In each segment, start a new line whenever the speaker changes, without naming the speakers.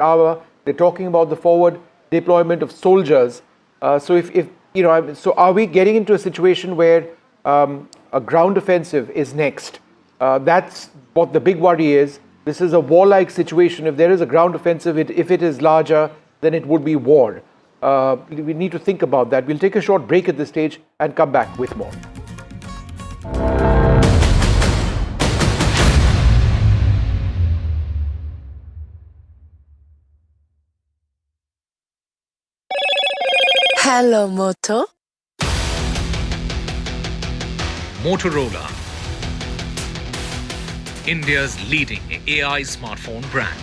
hour. They're talking about the forward deployment of soldiers. So are we getting into a situation where a ground offensive is next? That's what the big worry is. This is a warlike situation. If there is a ground offensive, if it is larger, then it would be war. We need to think about that. We'll take a short break at this stage and come back with more.
Hello, Moto.
Motorola, India's leading AI smartphone brand.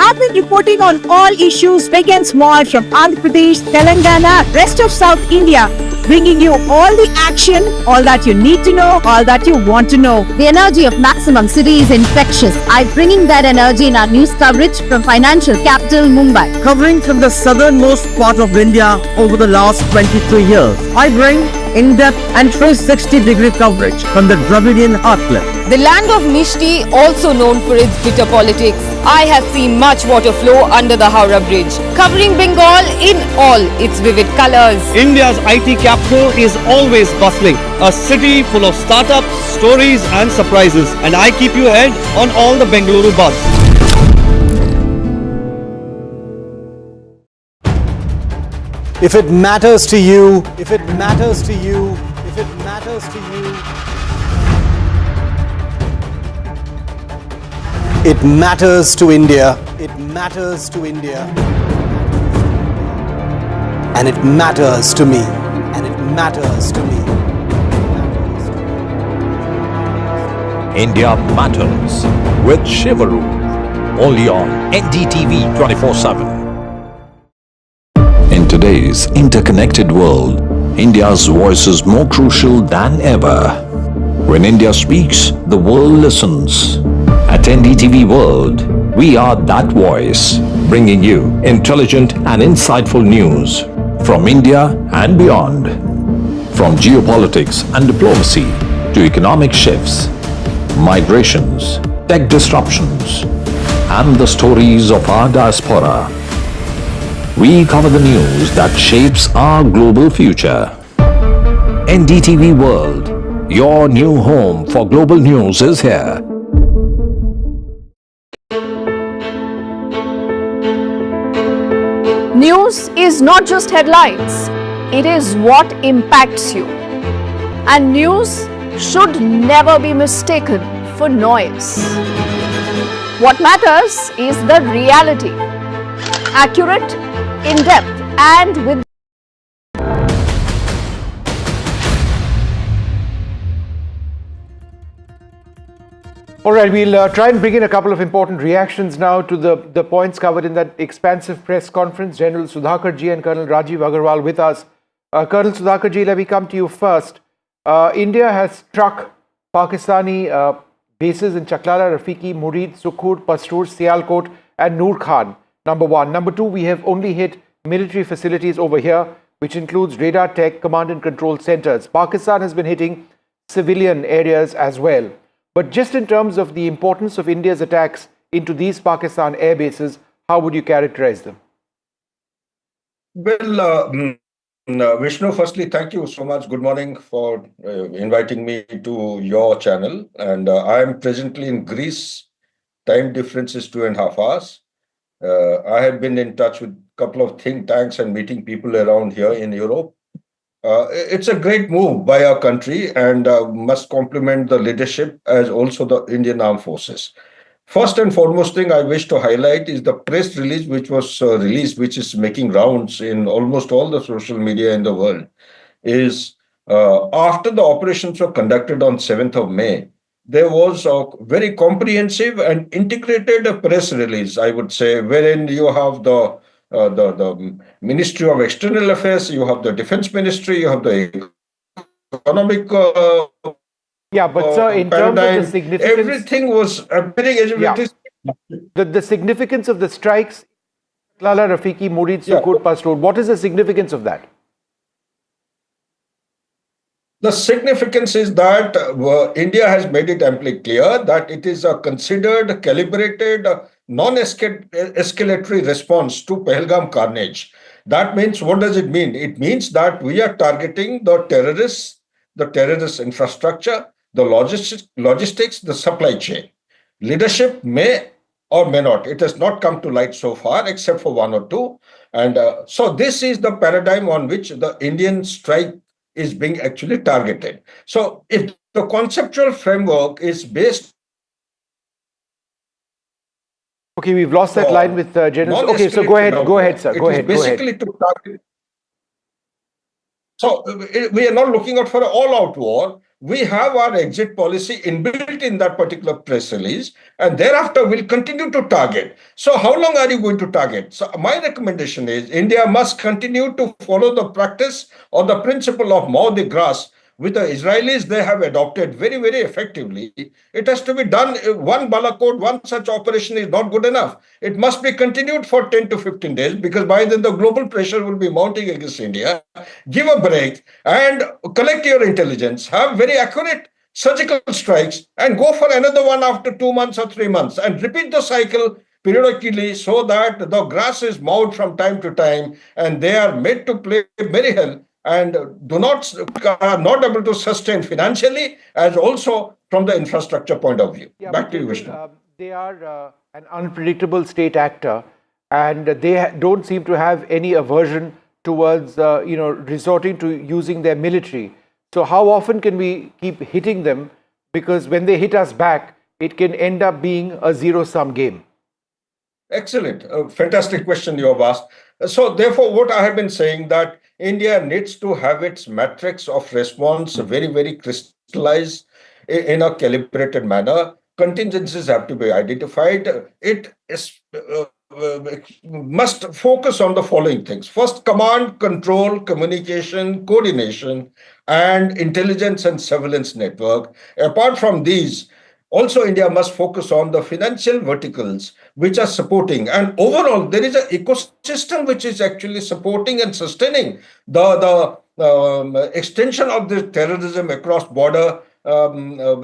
I've been reporting on all issues big and small from Andhra Pradesh, Telangana, rest of South India, bringing you all the action, all that you need to know, all that you want to know.
The energy of maximum city is infectious. I'm bringing that energy in our news coverage from financial capital Mumbai.
Covering from the southernmost part of India over the last 23 years, I bring in-depth and 360-degree coverage from the Dravidian heartland.
The land of Mishti, also known for its bitter politics. I have seen much water flow under the Howrah Bridge, covering Bengal in all its vivid colors.
India's IT capital is always bustling, a city full of startups, stories and surprises. And I keep you ahead on all the Bengaluru buzz.
If it matters to you, if it matters to you, if it matters to you, it matters to India, it matters to India, and it matters to me, and it matters to me.
India Matters with Shivaru, only on NDTV 24/7. In today's interconnected world, India's voice is more crucial than ever. When India speaks, the world listens. At NDTV World, we are that voice, bringing you intelligent and insightful news from India and beyond. From geopolitics and diplomacy to economic shifts, migrations, tech disruptions, and the stories of our diaspora. We cover the news that shapes our global future. NDTV World, your new home for global news is here.
News is not just headlines, it is what impacts you. And news should never be mistaken for noise. What matters is the reality. Accurate, in-depth, and with
All right, we'll try and bring in a couple of important reactions now to the points covered in that expansive press conference. General Sudhakarji and Colonel Rajiv Agarwal with us. Colonel Sudhakarji, let me come to you first. India has struck Pakistani bases in Chaklara, Rafiki, Murid, Sukhur, Pastur, Sialkot and Nur Khan, number one. Number two, we have only hit military facilities over here, which includes radar tech, command and control centers. Pakistan has been hitting civilian areas as well. But just in terms of the importance of India's attacks into these Pakistan air bases, how would you characterize them?
Well, Vishnu, firstly, thank you so much. Good morning for inviting me to your channel. And I am presently in Greece. Time difference is 2.5 hours. I have been in touch with a couple of think tanks and meeting people around here in Europe. It's a great move by our country and must compliment the leadership as also the Indian Armed Forces. First and foremost thing I wish to highlight is the press release which was released, which is making rounds in almost all the social media in the world, is after the operations were conducted on 7th of May, there was a very comprehensive and integrated press release, I would say, wherein you have the Ministry of External Affairs, you have the Defense Ministry, you have the Economic
yeah, but sir, in terms of the significance,
everything was appearing as if it is
the significance of the strikes Lala Rafiqi, Murid
Yeah.
Sukur Past Road. What is the significance of that?
The significance is that India has made it amply clear that it is a considered, calibrated, non-escalatory response to Pahalgam carnage. That means, what does it mean? It means that we are targeting the terrorists, the terrorist infrastructure, the logistics, the supply chain. Leadership may or may not. It has not come to light so far, except for one or two. And so this is the paradigm on which the Indian strike is being actually targeted. So if the conceptual framework is based.
Okay, we've lost that line with General. Okay, so go ahead, sir. Go ahead.
Basically to target. So we are not looking out for an all-out war. We have our exit policy inbuilt in that particular press release, and thereafter we'll continue to target. So how long are you going to target? So my recommendation is India must continue to follow the practice or the principle of mow the grass, which the Israelis, they have adopted very, very effectively. It has to be done. One Balakot, one such operation is not good enough. It must be continued for 10 to 15 days, because by then the global pressure will be mounting against India. Give a break and collect your intelligence, have very accurate surgical strikes, and go for another one after 2 months or 3 months, and repeat the cycle periodically so that the grass is mowed from time to time and they are made to play very well and are not able to sustain financially as also from the infrastructure point of view.
Yeah,
back to you, Vishnu.
They are an unpredictable state actor, and they don't seem to have any aversion towards resorting to using their military. So how often can we keep hitting them? Because when they hit us back, it can end up being a zero-sum game.
Excellent. Fantastic question you have asked. So therefore, what I have been saying that India needs to have its matrix of response very, very crystallized in a calibrated manner. Contingencies have to be identified. It is, must focus on the following things. First, command, control, communication, coordination, and intelligence and surveillance network. Apart from these, also, India must focus on the financial verticals which are supporting, and overall there is an ecosystem which is actually supporting and sustaining the extension of the terrorism across border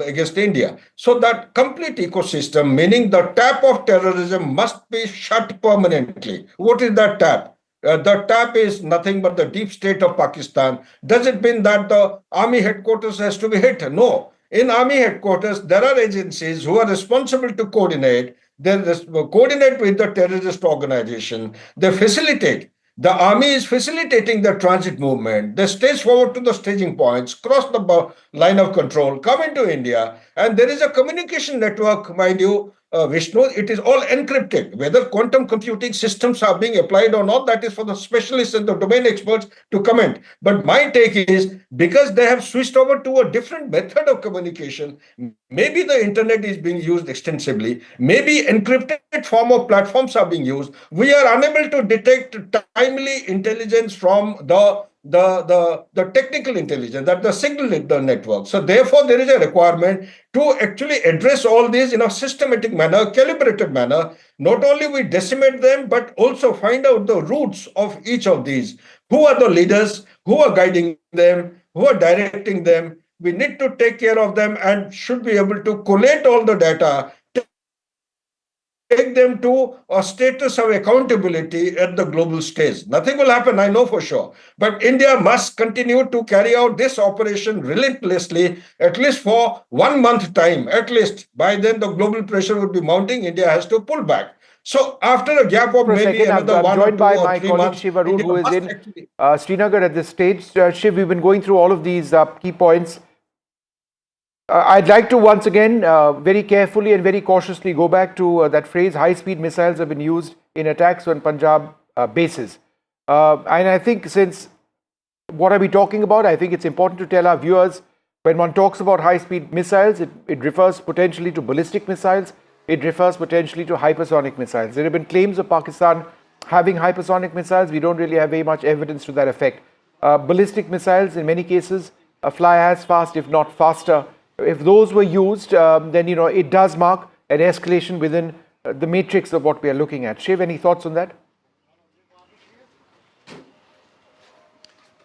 against India. So that complete ecosystem, meaning the tap of terrorism, must be shut permanently. What is that tap? The tap is nothing but the deep state of Pakistan. Does it mean that the army headquarters has to be hit? No. In army headquarters, there are agencies who are responsible to coordinate. They coordinate with the terrorist organization. They facilitate. The army is facilitating the transit movement. They stage forward to the staging points, cross the line of control, come into India, and there is a communication network, mind you, Vishnu. It is all encrypted. Whether quantum computing systems are being applied or not, that is for the specialists and the domain experts to comment. But my take is, because they have switched over to a different method of communication, maybe the internet is being used extensively, maybe encrypted form of platforms are being used. We are unable to detect timely intelligence from the technical intelligence, that the signal in the network. So therefore, there is a requirement to actually address all these in a systematic manner, calibrated manner. Not only we decimate them, but also find out the roots of each of these. Who are the leaders? Who are guiding them? Who are directing them? We need to take care of them and should be able to collate all the data, take them to a status of accountability at the global stage. Nothing will happen, I know for sure. But India must continue to carry out this operation relentlessly, at least for 1 month time, at least. By then, the global pressure would be mounting. India has to pull back. So after a gap of maybe another 1 or 2 or 3 months,
Shiv Arun, who is in Srinagar at this stage. Shiv, we've been going through all of these key points. I'd like to once again very carefully and very cautiously go back to that phrase, high-speed missiles have been used in attacks on Punjab bases. And I think since what are we talking about, I think it's important to tell our viewers, when one talks about high-speed missiles, it refers potentially to ballistic missiles, it refers potentially to hypersonic missiles. There have been claims of Pakistan having hypersonic missiles. We don't really have very much evidence to that effect. Ballistic missiles, in many cases, fly as fast, if not faster. If those were used, then, it does mark an escalation within the matrix of what we are looking at. Shiv, any thoughts on that?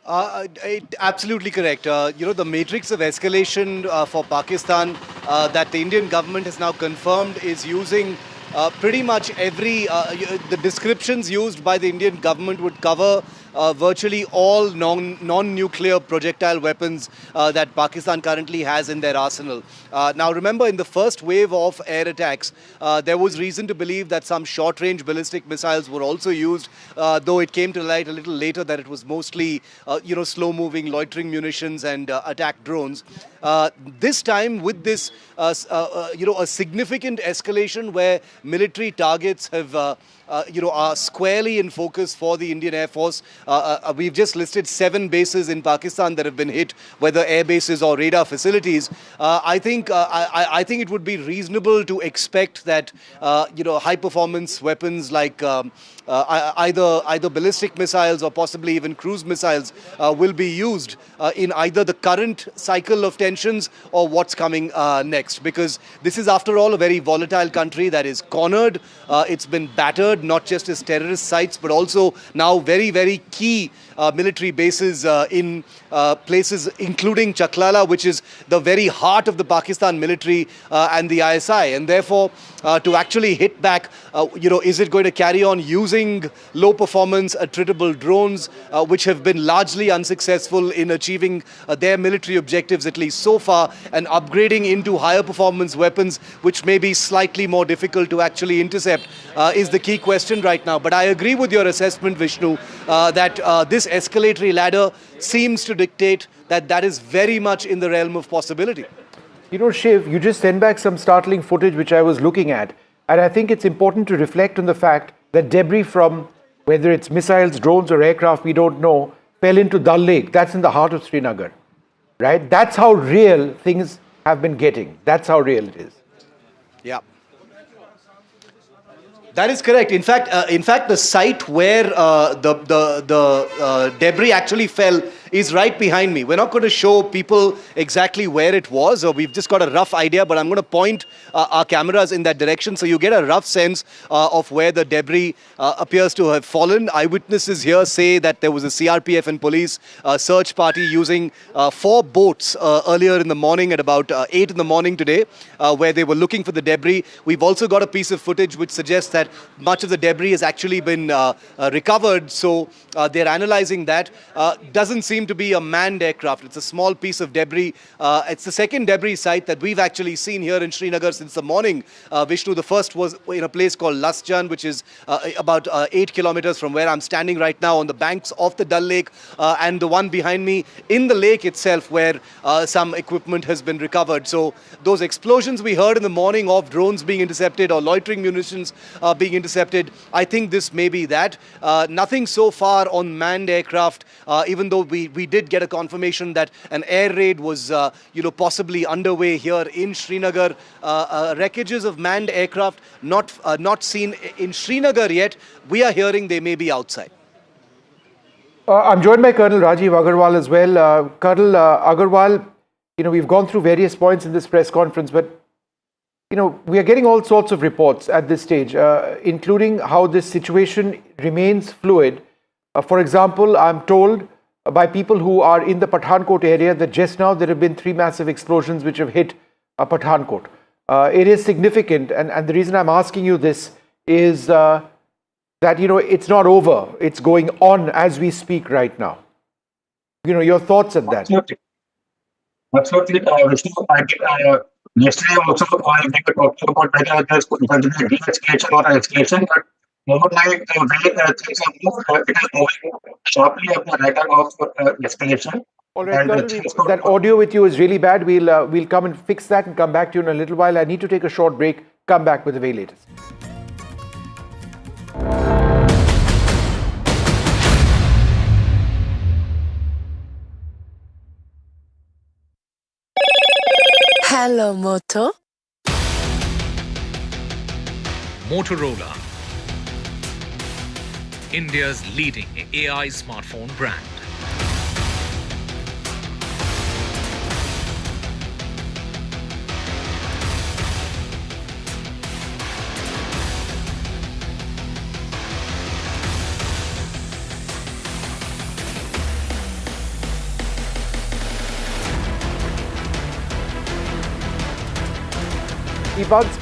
Absolutely correct. The matrix of escalation for Pakistan that the Indian government has now confirmed is using pretty much the descriptions used by the Indian government would cover virtually all non-nuclear projectile weapons that Pakistan currently has in their arsenal. Now remember, in the first wave of air attacks, there was reason to believe that some short-range ballistic missiles were also used, though it came to light a little later that it was mostly, slow-moving loitering munitions and attack drones. This time, with this, a significant escalation where military targets have are squarely in focus for the Indian Air Force. We've just listed 7 bases in Pakistan that have been hit, whether air bases or radar facilities. I think it would be reasonable to expect that high-performance weapons like either ballistic missiles or possibly even cruise missiles will be used in either the current cycle of tensions or what's coming next. Because this is, after all, a very volatile country that is cornered. It's been battered, not just as terrorist sites, but also now very, very key military bases in places including Chaklala, which is the very heart of the Pakistan military and the ISI. And therefore, to actually hit back, is it going to carry on using low-performance, attritable drones, which have been largely unsuccessful in achieving their military objectives, at least so far, and upgrading into higher-performance weapons, which may be slightly more difficult to actually intercept, is the key question right now. But I agree with your assessment, Vishnu, that this escalatory ladder seems to dictate that is very much in the realm of possibility.
Shiv, you just sent back some startling footage which I was looking at, and I think it's important to reflect on the fact that debris from, whether it's missiles, drones or aircraft, we don't know, fell into Dal Lake. That's in the heart of Srinagar, right? That's how real things have been getting. That's how real it is.
Yeah. That is correct. In fact, the site where the debris actually fell is right behind me. We're not going to show people exactly where it was, or we've just got a rough idea, but I'm going to point our cameras in that direction so you get a rough sense of where the debris appears to have fallen. Eyewitnesses here say that there was a CRPF and police search party using 4 boats earlier in the morning at about 8 in the morning today, where they were looking for the debris. We've also got a piece of footage which suggests that much of the debris has actually been recovered, so they're analyzing that. Doesn't seem to be a manned aircraft. It's a small piece of debris. It's the second debris site that we've actually seen here in Srinagar since the morning. Vishnu, the first was in a place called Lasjan, which is about 8 kilometers from where I'm standing right now on the banks of the Dal Lake, and the one behind me in the lake itself where some equipment has been recovered. So those explosions we heard in the morning of drones being intercepted or loitering munitions being intercepted, I think this may be that. Nothing so far on manned aircraft, even though we did get a confirmation that an air raid was possibly underway here in Srinagar. Wreckages of manned aircraft not seen in Srinagar yet. We are hearing they may be outside.
I'm joined by Colonel Rajiv Agarwal as well. Colonel Agarwal, we've gone through various points in this press conference, but we are getting all sorts of reports at this stage, including how this situation remains fluid. For example, I'm told by people who are in the Pathankot area that just now there have been 3 massive explosions which have hit Pathankot. It is significant, and the reason I'm asking you this is that it's not over. It's going on as we speak right now. Your thoughts on that?
Absolutely. Vishnu, yesterday also we were talking about whether there's going to be a de-escalation or an escalation, but more like the way things are moved, it is moving sharply up the radar of escalation.
All right, Colonel, that audio with you is really bad. We'll come and fix that and come back to you in a little while. I need to take a short break. Come back with the very latest.
Hello, Moto.
Motorola, India's leading AI smartphone brand.
debunks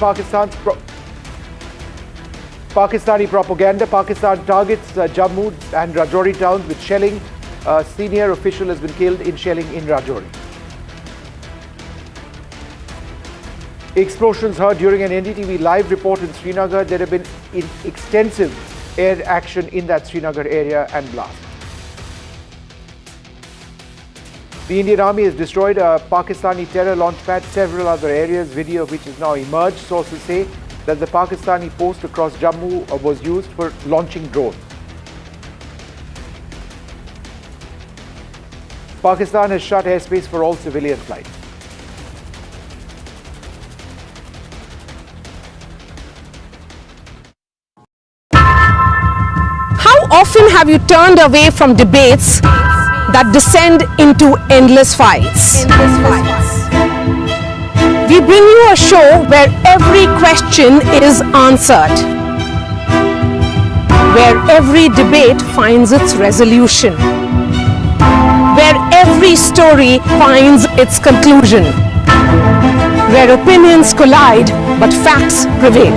Pakistani propaganda. Pakistan targets Jammu and Rajouri towns with shelling. A senior official has been killed in shelling in Rajouri. Explosions heard during an NDTV live report in Srinagar. There have been extensive air action in that Srinagar area and blast. The Indian Army has destroyed a Pakistani terror launch pad, several other areas, video of which has now emerged. Sources say that the Pakistani post across Jammu was used for launching drones. Pakistan has shut airspace for all civilian flights.
How often have you turned away from debates that descend into endless fights? We bring you a show where every question is answered, where every debate finds its resolution, where every story finds its conclusion, where opinions collide but facts prevail,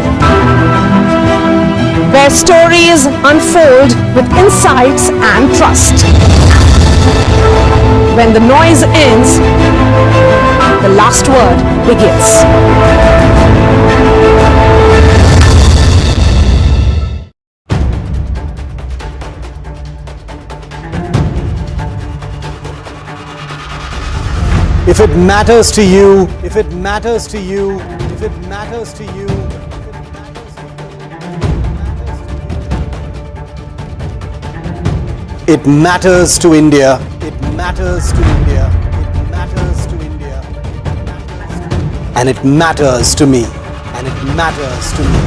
where stories unfold with insights and trust. When the noise ends, the last word begins.
If it matters to you, if it matters to you, if it matters to you, it matters to India. It matters to India. It matters to India. And it matters to me. And it matters to me.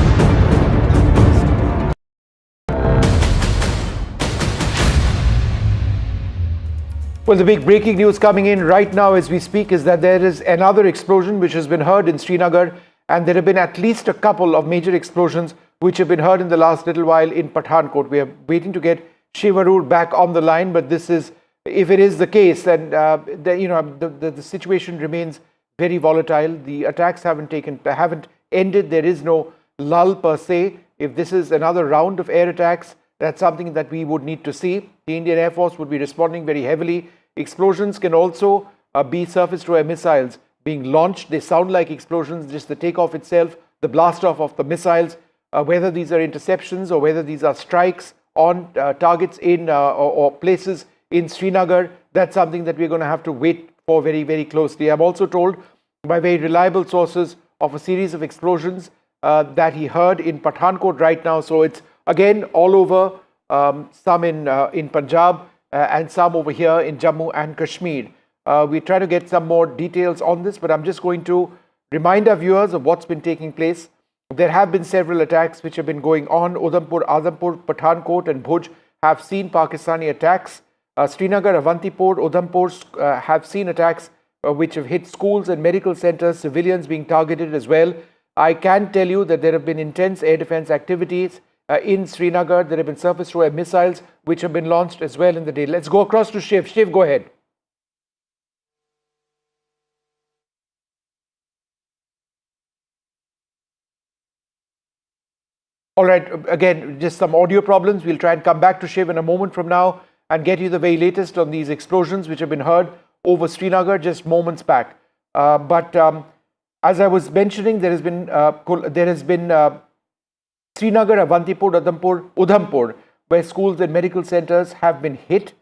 Well, the big breaking news coming in right now as we speak is that there is another explosion which has been heard in Srinagar, and there have been at least a couple of major explosions which have been heard in the last little while in Pathankot. We are waiting to get Shiv Arur back on the line, but this is, if it is the case, then the situation remains very volatile. The attacks haven't ended. There is no lull per se. If this is another round of air attacks, that's something that we would need to see. The Indian Air Force would be responding very heavily. Explosions can also be surface-to-air missiles being launched. They sound like explosions, just the takeoff itself, the blast off of the missiles, whether these are interceptions or whether these are strikes on targets in or places in Srinagar. That's something that we're going to have to wait for very, very closely. I'm also told by very reliable sources of a series of explosions that he heard in Pathankot right now. So it's again all over, some in Punjab and some over here in Jammu and Kashmir. We try to get some more details on this, but I'm just going to remind our viewers of what's been taking place. There have been several attacks which have been going on. Udhampur, Adhampur, Pathankot and Bhuj have seen Pakistani attacks. Srinagar, Avantipur, Udhampur have seen attacks which have hit schools and medical centers, civilians being targeted as well. I can tell you that there have been intense air defense activities in Srinagar. There have been surface-to-air missiles which have been launched as well in the day. Let's go across to Shiv. Shiv, go ahead. All right, again, just some audio problems. We'll try and come back to Shiv in a moment from now and get you the very latest on these explosions which have been heard over Srinagar just moments back. But as I was mentioning, there has been Srinagar, Avantipur, Udhampur, where schools and medical centers have been hit.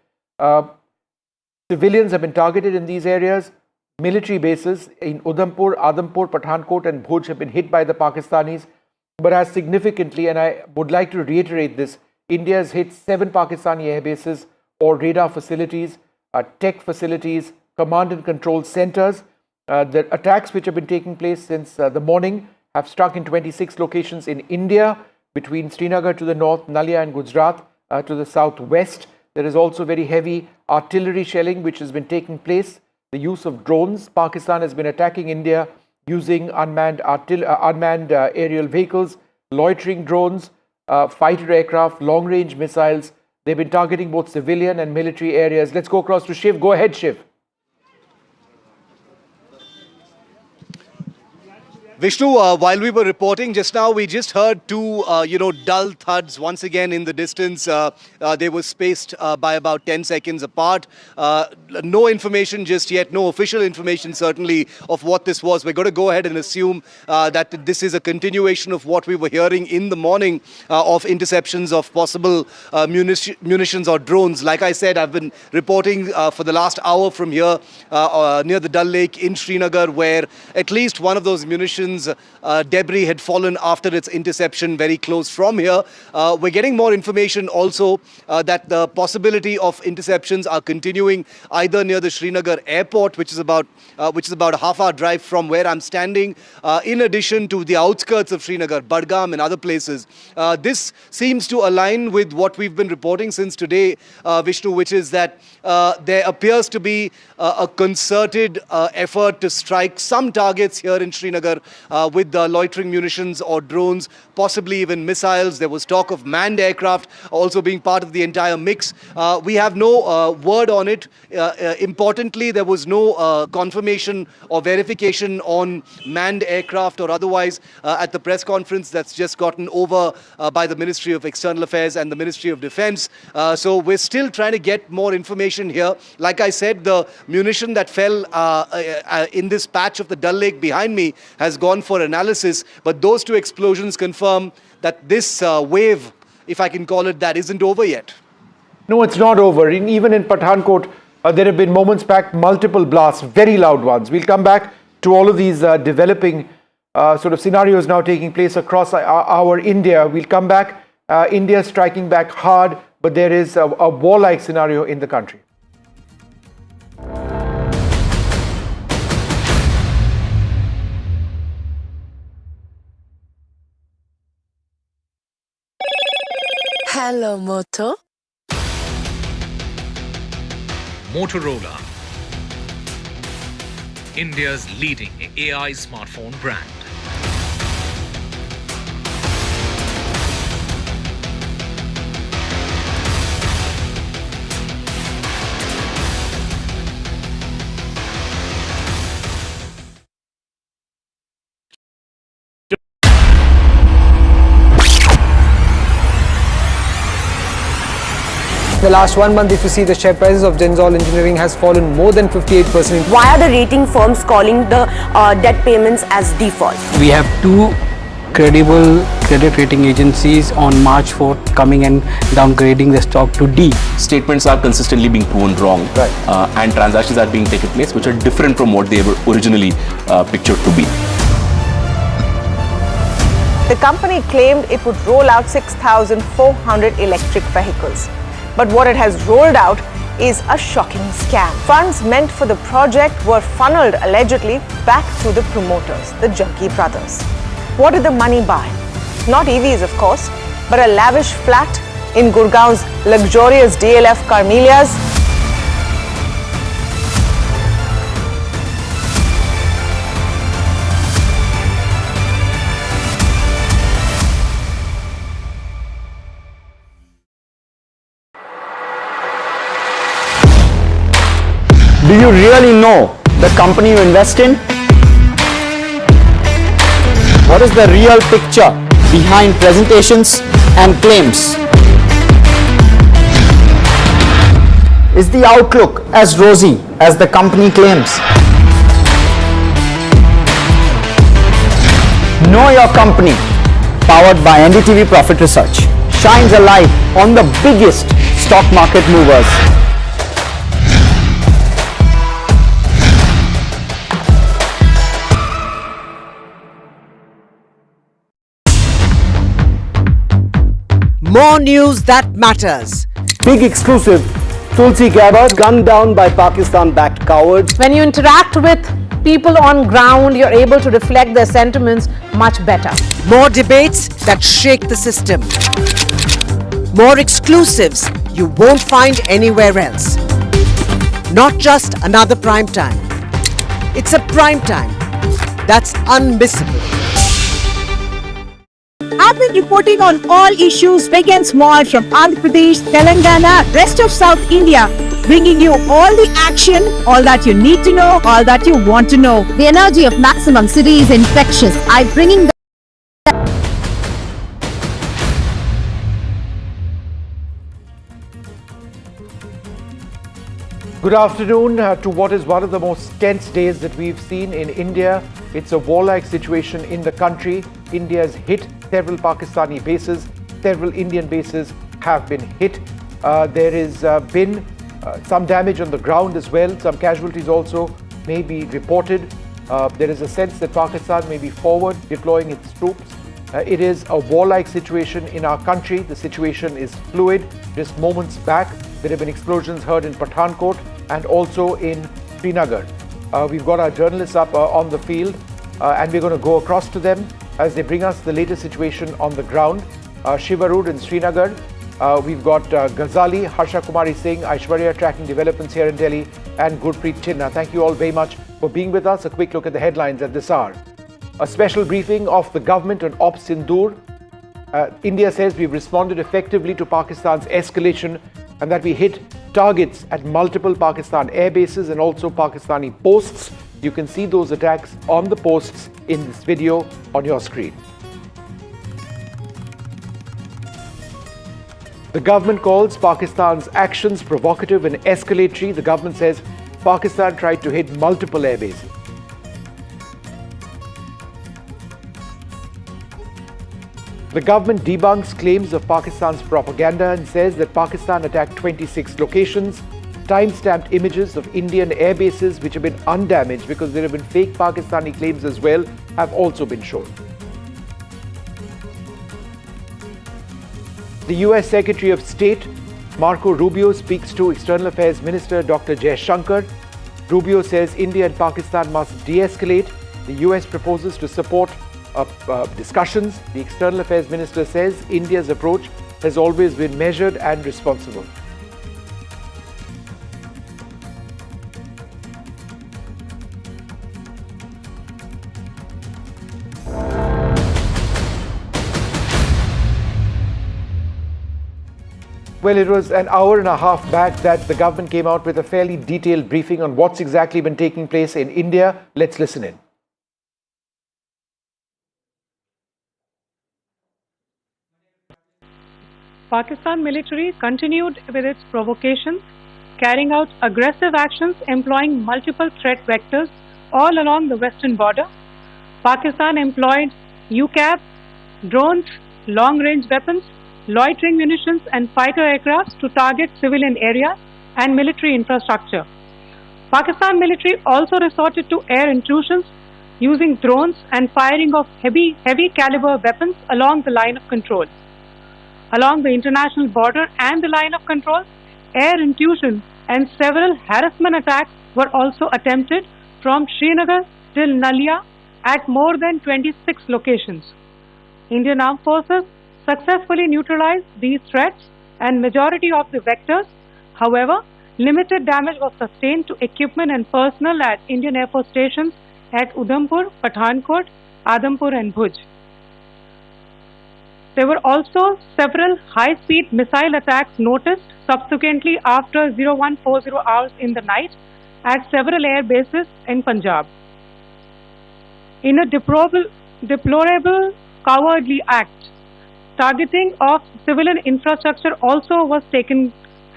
Civilians have been targeted in these areas. Military bases in Udhampur, Adhampur, Pathankot and Bhuj have been hit by the Pakistanis. But as significantly, and I would like to reiterate this, India has hit 7 Pakistani air bases or radar facilities, tech facilities, command and control centers. The attacks which have been taking place since the morning have struck in 26 locations in India, between Srinagar to the north, Nalia and Gujarat to the southwest. There is also very heavy artillery shelling which has been taking place. The use of drones. Pakistan has been attacking India using unmanned aerial vehicles, loitering drones, fighter aircraft, long-range missiles. They've been targeting both civilian and military areas. Let's go across to Shiv. Go ahead, Shiv.
Vishnu, while we were reporting just now, we just heard two, dull thuds once again in the distance. They were spaced by about 10 seconds apart. No information just yet, no official information certainly of what this was. We're going to go ahead and assume that this is a continuation of what we were hearing in the morning of interceptions of possible munitions or drones. Like I said, I've been reporting for the last hour from here near the Dal Lake in Srinagar, where at least one of those munitions debris had fallen after its interception very close from here. We're getting more information also that the possibility of interceptions are continuing either near the Srinagar airport, which is about a half-hour drive from where I'm standing, in addition to the outskirts of Srinagar, Budgam and other places. This seems to align with what we've been reporting since today, Vishnu, which is that there appears to be a concerted effort to strike some targets here in Srinagar with loitering munitions or drones, possibly even missiles. There was talk of manned aircraft also being part of the entire mix. We have no word on it. Importantly, there was no confirmation or verification on manned aircraft or otherwise at the press conference that's just gotten over by the Ministry of External Affairs and the Ministry of Defense. So we're still trying to get more information here. Like I said, the munition that fell in this patch of the Dal Lake behind me has gone for analysis, but those two explosions confirm that this wave, if I can call it that, isn't over yet.
No, it's not over. Even in Pathankot, there have been moments back, multiple blasts, very loud ones. We'll come back to all of these developing sort of scenarios now taking place across our India. We'll come back. India striking back hard, but there is a warlike scenario in the country.
Hello, Moto.
Motorola, India's leading AI smartphone brand.
The last 1 month, if you see, the share prices of Genzol Engineering has fallen more than 58%.
Why are the rating firms calling the debt payments as default?
We have two credible credit rating agencies on March 4th coming and downgrading the stock to D.
Statements are consistently being proven wrong, and transactions are being taken place which are different from what they were originally pictured to be.
The company claimed it would roll out 6,400 electric vehicles. But what it has rolled out is a shocking scam. Funds meant for the project were funneled allegedly back to the promoters, the Junkie brothers. What did the money buy? Not EVs, of course, but a lavish flat in Gurgaon's luxurious DLF Carmelias.
Do you really know the company you invest in? What is the real picture behind presentations and claims? Is the outlook as rosy as the company claims? Know Your Company, powered by NDTV Profit Research, shines a light on the biggest stock market movers.
More news that matters.
Big exclusive. Tulsi Gabbard gunned down by Pakistan-backed cowards.
When you interact with people on ground, you're able to reflect their sentiments much better.
More debates that shake the system. More exclusives you won't find anywhere else. Not just another prime time. It's a prime time that's unmissable.
I've been reporting on all issues big and small from Andhra Pradesh, Telangana, rest of South India,
bringing you all the action, all that you need to know, all that you want to know.
The energy of maximum city is infectious. I'm bringing
Good afternoon to what is one of the most tense days that we've seen in India. It's a warlike situation in the country. India has hit several Pakistani bases. Several Indian bases have been hit. There has been some damage on the ground as well. Some casualties also may be reported. There is a sense that Pakistan may be forward deploying its troops. It is a warlike situation in our country. The situation is fluid. Just moments back, there have been explosions heard in Pathankot and also in Srinagar. We've got our journalists up on the field and we're going to go across to them as they bring us the latest situation on the ground. Shivarud in Srinagar. We've got Ghazali, Harsha Kumari Singh, Aishwarya tracking developments here in Delhi, and Gurpreet Chinna. Thank you all very much for being with us. A quick look at the headlines at this hour. A special briefing of the government on Op Sindoor. India says we've responded effectively to Pakistan's escalation and that we hit targets at multiple Pakistan air bases and also Pakistani posts. You can see those attacks on the posts in this video on your screen. The government calls Pakistan's actions provocative and escalatory. The government says Pakistan tried to hit multiple air bases. The government debunks claims of Pakistan's propaganda and says that Pakistan attacked 26 locations. Time-stamped images of Indian air bases which have been undamaged because there have been fake Pakistani claims as well have also been shown. The US Secretary of State Marco Rubio speaks to External Affairs Minister Dr. Jaishankar. Rubio says India and Pakistan must de-escalate. The US proposes to support discussions. The External Affairs Minister says India's approach has always been measured and responsible. Well, it was an hour and a half back that the government came out with a fairly detailed briefing on what's exactly been taking place in India. Let's listen in.
Pakistan military continued with its provocations, carrying out aggressive actions employing multiple threat vectors all along the western border. Pakistan employed UCAV, drones, long-range weapons, loitering munitions and fighter aircrafts to target civilian areas and military infrastructure. Pakistan military also resorted to air intrusions using drones and firing of heavy caliber weapons along the line of control. Along the international border and the line of control, air intrusion and several harassment attacks were also attempted from Srinagar till Nalia at more than 26 locations. Indian Armed Forces successfully neutralized these threats and majority of the vectors. However, limited damage was sustained to equipment and personnel at Indian Air Force stations at Udhampur, Pathankot, Adampur and Bhuj. There were also several high-speed missile attacks noticed subsequently after 0140 hours in the night at several air bases in Punjab. In a deplorable cowardly act, targeting of civilian infrastructure also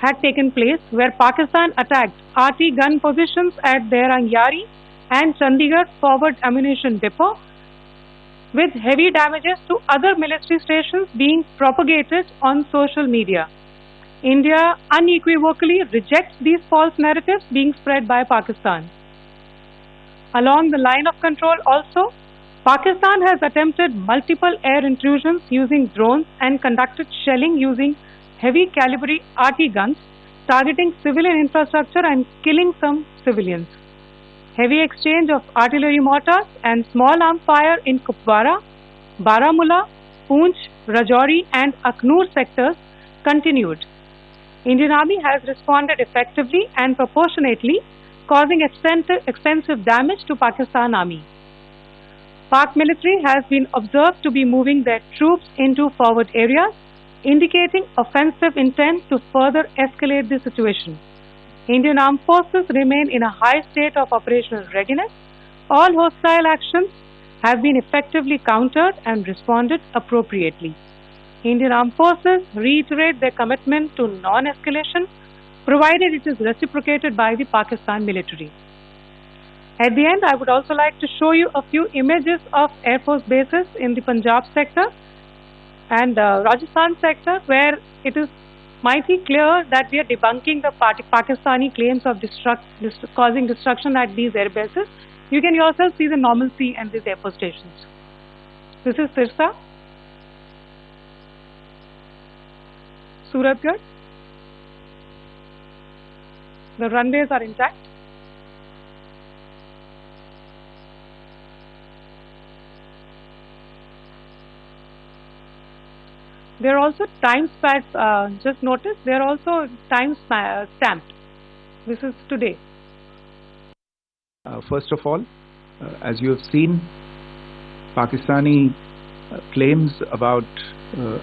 had taken place, where Pakistan attacked RT gun positions at Derangyari and Chandigarh Forward Ammunition Depot, with heavy damages to other military stations being propagated on social media. India unequivocally rejects these false narratives being spread by Pakistan. Along the line of control also, Pakistan has attempted multiple air intrusions using drones and conducted shelling using heavy caliber RT guns, targeting civilian infrastructure and killing some civilians. Heavy exchange of artillery mortars and small arms fire in Kupwara, Baramulla, Poonch, Rajouri and Aknoor sectors continued. Indian Army has responded effectively and proportionately, causing extensive damage to Pakistan Army. Pak military has been observed to be moving their troops into forward areas, indicating offensive intent to further escalate the situation. Indian Armed Forces remain in a high state of operational readiness. All hostile actions have been effectively countered and responded appropriately. Indian Armed Forces reiterate their commitment to non-escalation, provided it is reciprocated by the Pakistan military. At the end, I would also like to show you a few images of Air Force bases in the Punjab sector and Rajasthan sector, where it is mighty clear that we are debunking the Pakistani claims of causing destruction at these air bases. You can yourself see the normalcy and these air force stations. This is Sirsa, Suratgarh. The runways are intact. There are also time stamps, just notice, they are also time stamped. This is today.
First of all, as you have seen, Pakistani claims about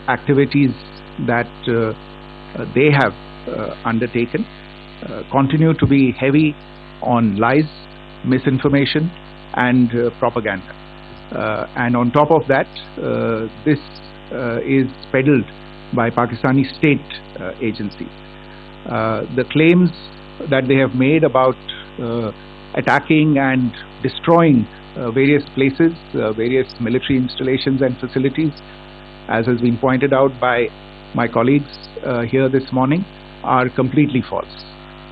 activities that they have undertaken continue to be heavy on lies, misinformation and propaganda. And on top of that, this is peddled by Pakistani state agencies. The claims that they have made about attacking and destroying various places, various military installations and facilities, as has been pointed out by my colleagues here this morning, are completely false.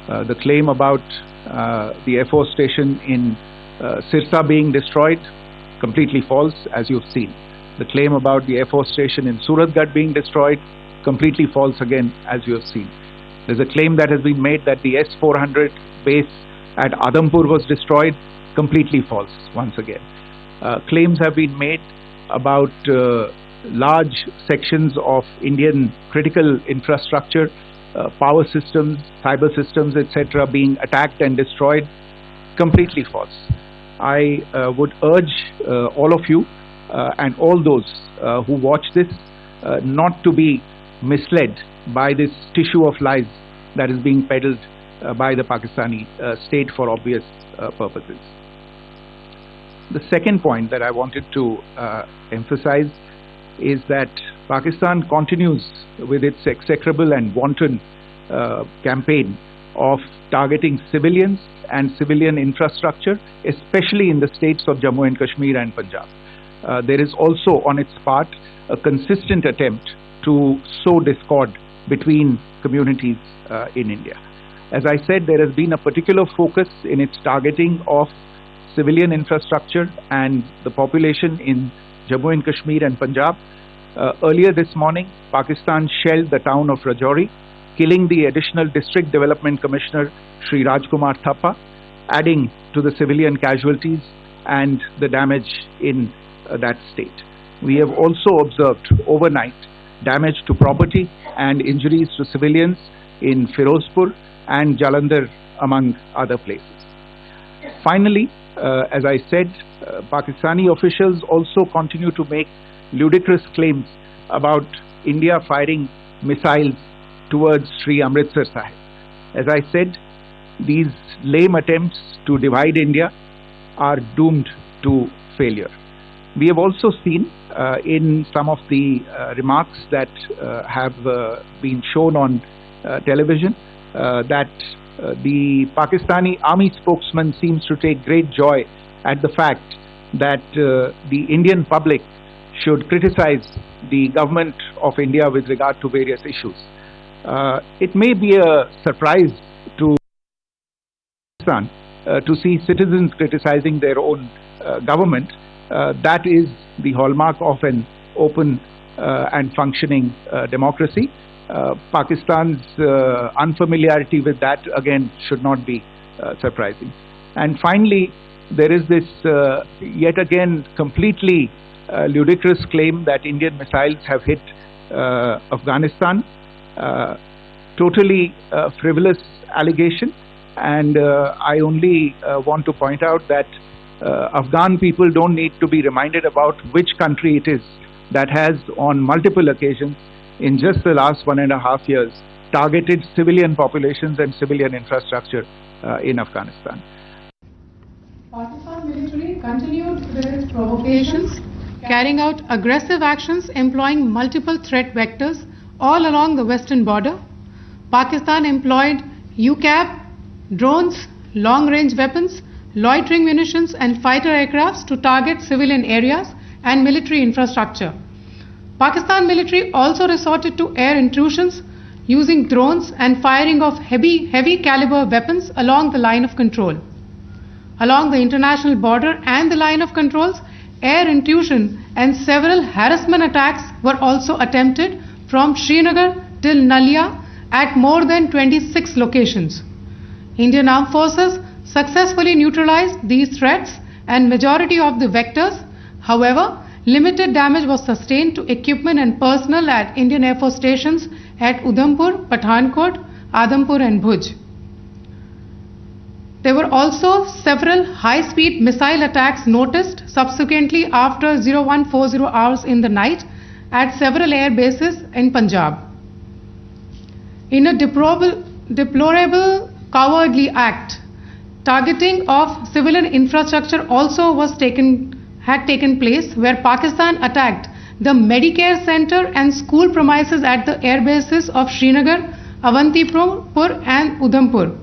The claim about the Air Force station in Sirsa being destroyed, completely false, as you've seen. The claim about the Air Force station in Suratgarh being destroyed, completely false again, as you have seen. There's a claim that has been made that the S-400 base at Adampur was destroyed, completely false once again. Claims have been made about large sections of Indian critical infrastructure, power systems, cyber systems, etc. being attacked and destroyed, completely false. I would urge all of you and all those who watch this not to be misled by this tissue of lies that is being peddled by the Pakistani state for obvious purposes. The second point that I wanted to emphasize is that Pakistan continues with its execrable and wanton campaign of targeting civilians and civilian infrastructure, especially in the states of Jammu and Kashmir and Punjab. There is also on its part a consistent attempt to sow discord between communities in India. As I said, there has been a particular focus in its targeting of civilian infrastructure and the population in Jammu and Kashmir and Punjab. Earlier this morning, Pakistan shelled the town of Rajouri, killing the additional District Development Commissioner Shri Rajkumar Thappa, adding to the civilian casualties and the damage in that state. We have also observed overnight damage to property and injuries to civilians in Firozpur and Jalandhar, among other places. Finally, as I said, Pakistani officials also continue to make ludicrous claims about India firing missiles towards Sri Amritsar Sahib. As I said, these lame attempts to divide India are doomed to failure. We have also seen in some of the remarks that have been shown on television that the Pakistani army spokesman seems to take great joy at the fact that the Indian public should criticize the government of India with regard to various issues. It may be a surprise to Pakistan to see citizens criticizing their own government. That is the hallmark of an open and functioning democracy. Pakistan's unfamiliarity with that, again, should not be surprising. And finally, there is this yet again completely ludicrous claim that Indian missiles have hit Afghanistan. Totally frivolous allegation, and I only want to point out that Afghan people don't need to be reminded about which country it is that has on multiple occasions in just the last 1.5 years targeted civilian populations and civilian infrastructure in Afghanistan.
Pakistan military continued with its provocations, carrying out aggressive actions employing multiple threat vectors all along the western border. Pakistan employed UCAV, drones, long-range weapons, loitering munitions and fighter aircrafts to target civilian areas and military infrastructure. Pakistan military also resorted to air intrusions using drones and firing of heavy caliber weapons along the line of control. Along the international border and the line of controls, air intrusion and several harassment attacks were also attempted from Srinagar till Nalia at more than 26 locations. Indian Armed Forces successfully neutralized these threats and majority of the vectors. However, limited damage was sustained to equipment and personnel at Indian Air Force stations at Udhampur, Pathankot, Adampur and Bhuj. There were also several high-speed missile attacks noticed subsequently after 0140 hours in the night at several air bases in Punjab. In a deplorable cowardly act, targeting of civilian infrastructure also had taken place, where Pakistan attacked the Medicare center and school premises at the air bases of Srinagar, Avantipur and Udhampur,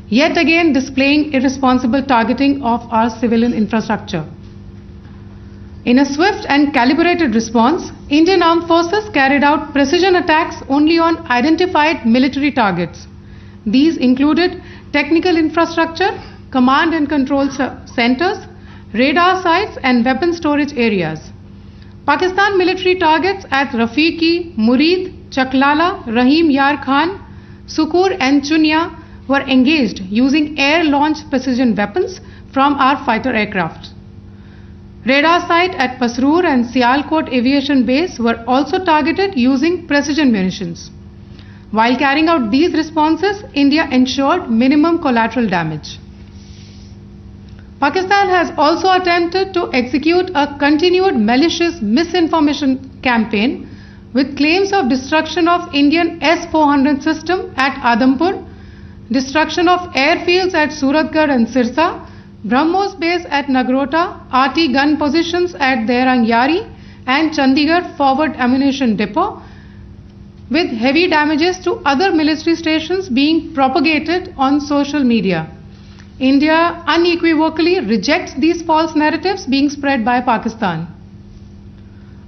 yet again displaying irresponsible targeting of our civilian infrastructure. In a swift and calibrated response, Indian Armed Forces carried out precision attacks only on identified military targets. These included technical infrastructure, command and control centers, radar sites and weapon storage areas. Pakistan military targets at Rafiqi, Murid, Chaklala, Rahim Yar Khan, Sukur and Chunya were engaged using air-launched precision weapons from our fighter aircraft. Radar site at Pasroor and Sialkot Aviation Base were also targeted using precision munitions. While carrying out these responses, India ensured minimum collateral damage. Pakistan has also attempted to execute a continued malicious misinformation campaign with claims of destruction of Indian S-400 system at Adampur, destruction of airfields at Suratgarh and Sirsa, BrahMos base at Nagrota, RT gun positions at Derangyari and Chandigarh forward ammunition depot, with heavy damages to other military stations being propagated on social media. India unequivocally rejects these false narratives being spread by Pakistan.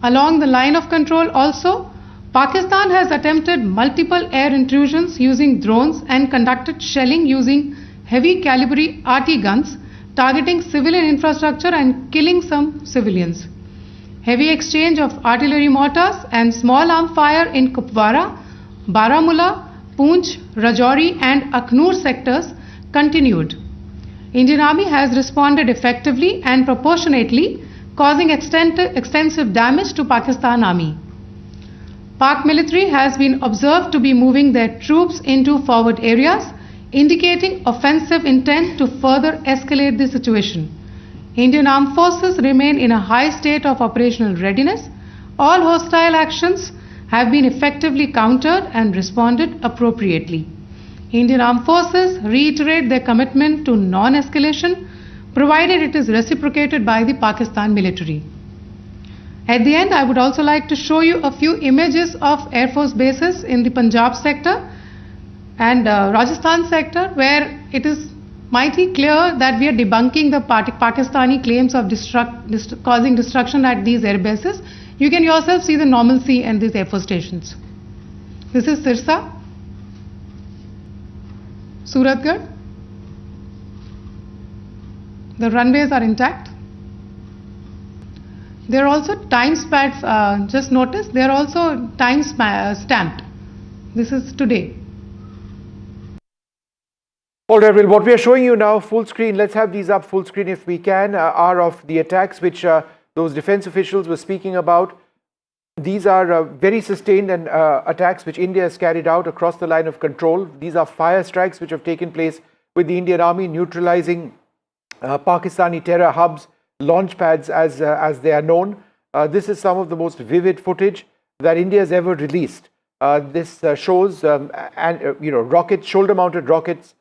Along the line of control also, Pakistan has attempted multiple air intrusions using drones and conducted shelling using heavy caliber RT guns, targeting civilian infrastructure and killing some civilians. Heavy exchange of artillery mortars and small arm fire in Kupwara, Baramulla, Poonch, Rajouri and Akhnur sectors continued. Indian Army has responded effectively and proportionately, causing extensive damage to Pakistan Army. Pak military has been observed to be moving their troops into forward areas, indicating offensive intent to further escalate the situation. Indian Armed Forces remain in a high state of operational readiness. All hostile actions have been effectively countered and responded appropriately. Indian Armed Forces reiterate their commitment to non-escalation, provided it is reciprocated by the Pakistan military. At the end, I would also like to show you a few images of Air Force bases in the Punjab sector and Rajasthan sector, where it is mighty clear that we are debunking the Pakistani claims of causing destruction at these air bases. You can yourself see the normalcy in these Air Force stations. This is Sirsa, Suratgarh. The runways are intact. There are also time stamped. Just notice they are also time stamped. This is today.
All right, well, what we are showing you now, full screen, let's have these up full screen if we can, are of the attacks which those defense officials were speaking about. These are very sustained and attacks which India has carried out across the line of control. These are fire strikes which have taken place with the Indian Army neutralizing Pakistani terror hubs, launch pads as they are known. This is some of the most vivid footage that India has ever released This shows rockets, shoulder-mounted rockets,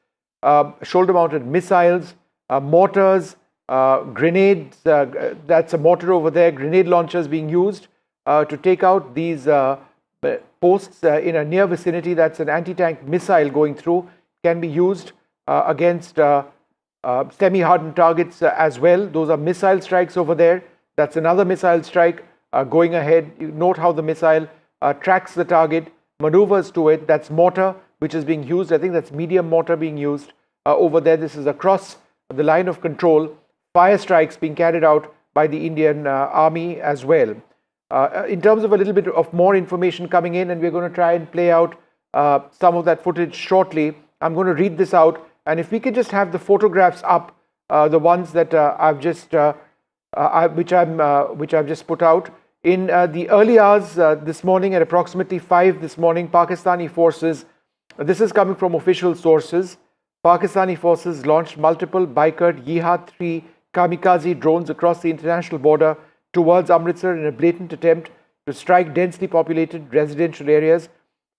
shoulder-mounted missiles, mortars, grenades. That's a mortar over there. Grenade launchers being used to take out these posts in a near vicinity. That's an anti-tank missile going through. Can be used against semi-hardened targets as well. Those are missile strikes over there. That's another missile strike going ahead. You note how the missile tracks the target, maneuvers to it. That's mortar which is being used. I think that's medium mortar being used over there. This is across the line of control. Fire strikes being carried out by the Indian Army as well. In terms of a little bit of more information coming in, and we're going to try and play out some of that footage shortly. I'm going to read this out, and if we could just have the photographs up, the ones that which I've just put out. In the early hours this morning, at approximately 5 this morning, Pakistani forces, this is coming from official sources, Pakistani forces launched multiple Baikat Yeeha-3 kamikaze drones across the international border towards Amritsar in a blatant attempt to strike densely populated residential areas.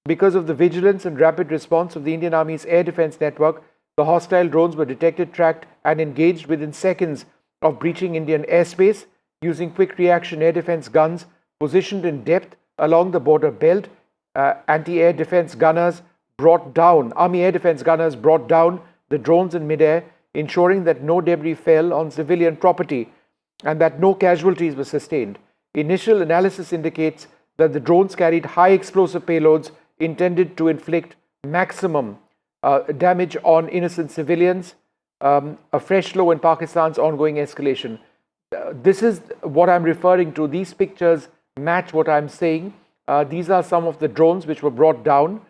Because of the vigilance and rapid response of the Indian Army's air defense network, the hostile drones were detected, tracked and engaged within seconds of breaching Indian airspace using quick reaction air defense guns positioned in depth along the border belt. Anti-air defense gunners brought down, Army air defense gunners brought down the drones in midair, ensuring that no debris fell on civilian property and that no casualties were sustained. Initial analysis indicates that the drones carried high explosive payloads intended to inflict maximum damage on innocent civilians, a fresh low in Pakistan's ongoing escalation. This is what I'm referring to. These pictures match what I'm saying. These are some of the drones which were brought down.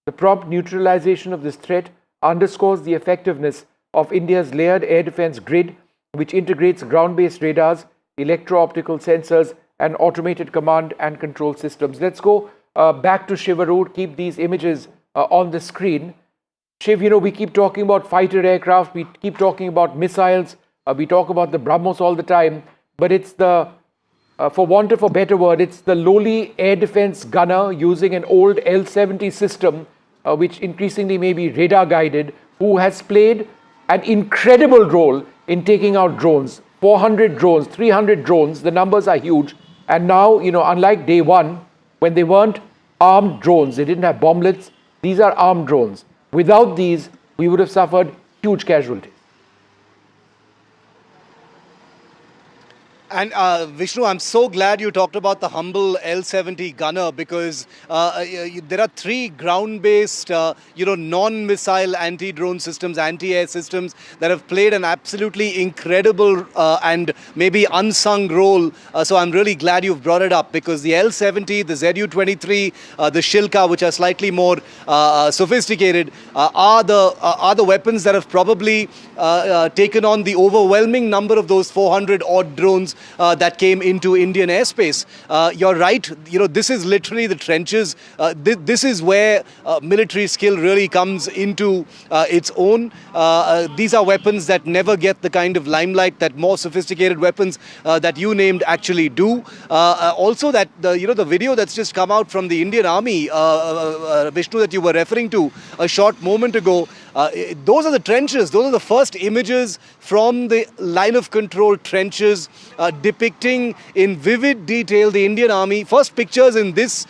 The prompt neutralization of this threat underscores the effectiveness of India's layered air defense grid, which integrates ground-based radars, electro-optical sensors, and automated command and control systems. Let's go back to Shiv Arur, keep these images on the screen. Shiv, we keep talking about fighter aircraft, we keep talking about missiles, we talk about the BrahMos all the time, but it's the, for want of a better word, it's the lowly air defense gunner using an old L-70 system, which increasingly may be radar guided, who has played an incredible role in taking out drones. 400 drones, 300 drones, the numbers are huge. And now, unlike day one, when they weren't armed drones, they didn't have bomblets, these are armed drones. Without these, we would have suffered huge casualties.
And Vishnu, I'm so glad you talked about the humble L-70 gunner, because there are 3 ground-based, non-missile anti-drone systems, anti-air systems that have played an absolutely incredible and maybe unsung role. So I'm really glad you've brought it up, because the L-70, the Zu-23, the Shilka, which are slightly more sophisticated, are the weapons that have probably taken on the overwhelming number of those 400-odd drones that came into Indian airspace. You're right, this is literally the trenches. This is where military skill really comes into its own. These are weapons that never get the kind of limelight that more sophisticated weapons that you named actually do. Also, that the video that's just come out from the Indian Army, Vishnu, that you were referring to a short moment ago, those are the trenches. Those are the first images from the line of control trenches, depicting in vivid detail the Indian Army. First pictures in this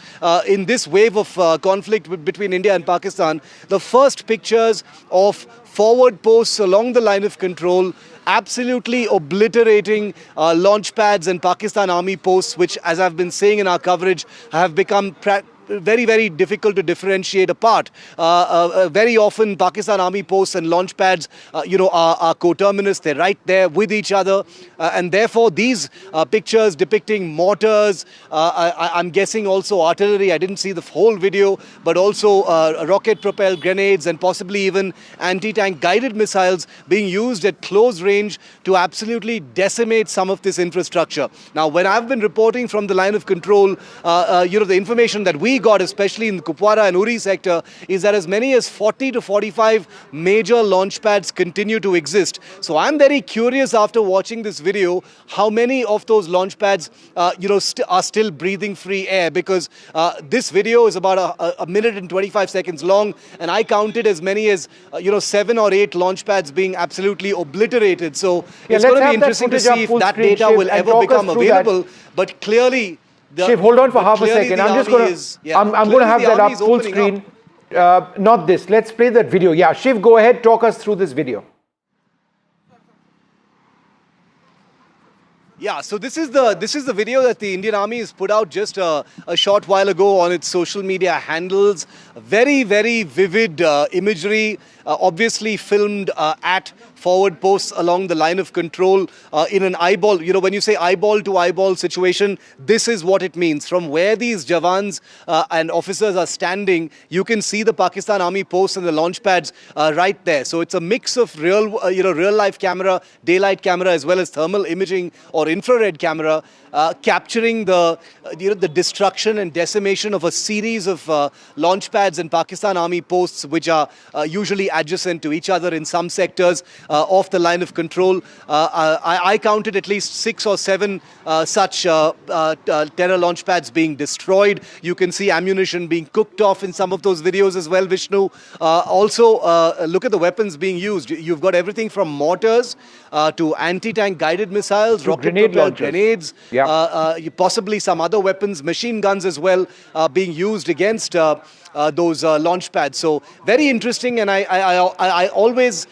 wave of conflict between India and Pakistan. The first pictures of forward posts along the line of control, absolutely obliterating launch pads and Pakistan Army posts, which, as I've been saying in our coverage, have become very, very difficult to differentiate apart. Very often Pakistan Army posts and launch pads, are coterminous. They're right there with each other. And therefore, these pictures depicting mortars, I'm guessing also artillery, I didn't see the whole video, but also rocket-propelled grenades and possibly even anti-tank guided missiles being used at close range to absolutely decimate some of this infrastructure. Now, when I've been reporting from the line of control, the information that we we got, especially in the Kupwara and Uri sector, is that as many as 40 to 45 major launch pads continue to exist. So I'm very curious after watching this video, how many of those launch pads, are still breathing free air, because this video is about a minute and 25 seconds long, and I counted as many as 7 or 8 launch pads being absolutely obliterated. So it's going to be interesting to see if that data will ever become available. But clearly,
Shiv, hold on for half a second. I'm just going to. I'm going to have that up full screen. Not this. Let's play that video. Yeah, Shiv, go ahead. Talk us through this video.
Yeah, so this is the video that the Indian Army has put out just a short while ago on its social media handles. Very, very vivid imagery, obviously filmed at forward posts along the line of control in an eyeball. When you say eyeball to eyeball situation, this is what it means. From where these Jawans and officers are standing, you can see the Pakistan Army posts and the launch pads right there. So it's a mix of real life camera, daylight camera, as well as thermal imaging or infrared camera, capturing the destruction and decimation of a series of launch pads and Pakistan Army posts, which are usually adjacent to each other in some sectors off the line of control. I counted at least 6 or 7 such terror launch pads being destroyed. You can see ammunition being cooked off in some of those videos as well, Vishnu. Also, look at the weapons being used. You've got everything from mortars to anti-tank guided missiles, rocket grenades, possibly some other weapons, machine guns as well, being used against those launch pads. So very interesting, and I always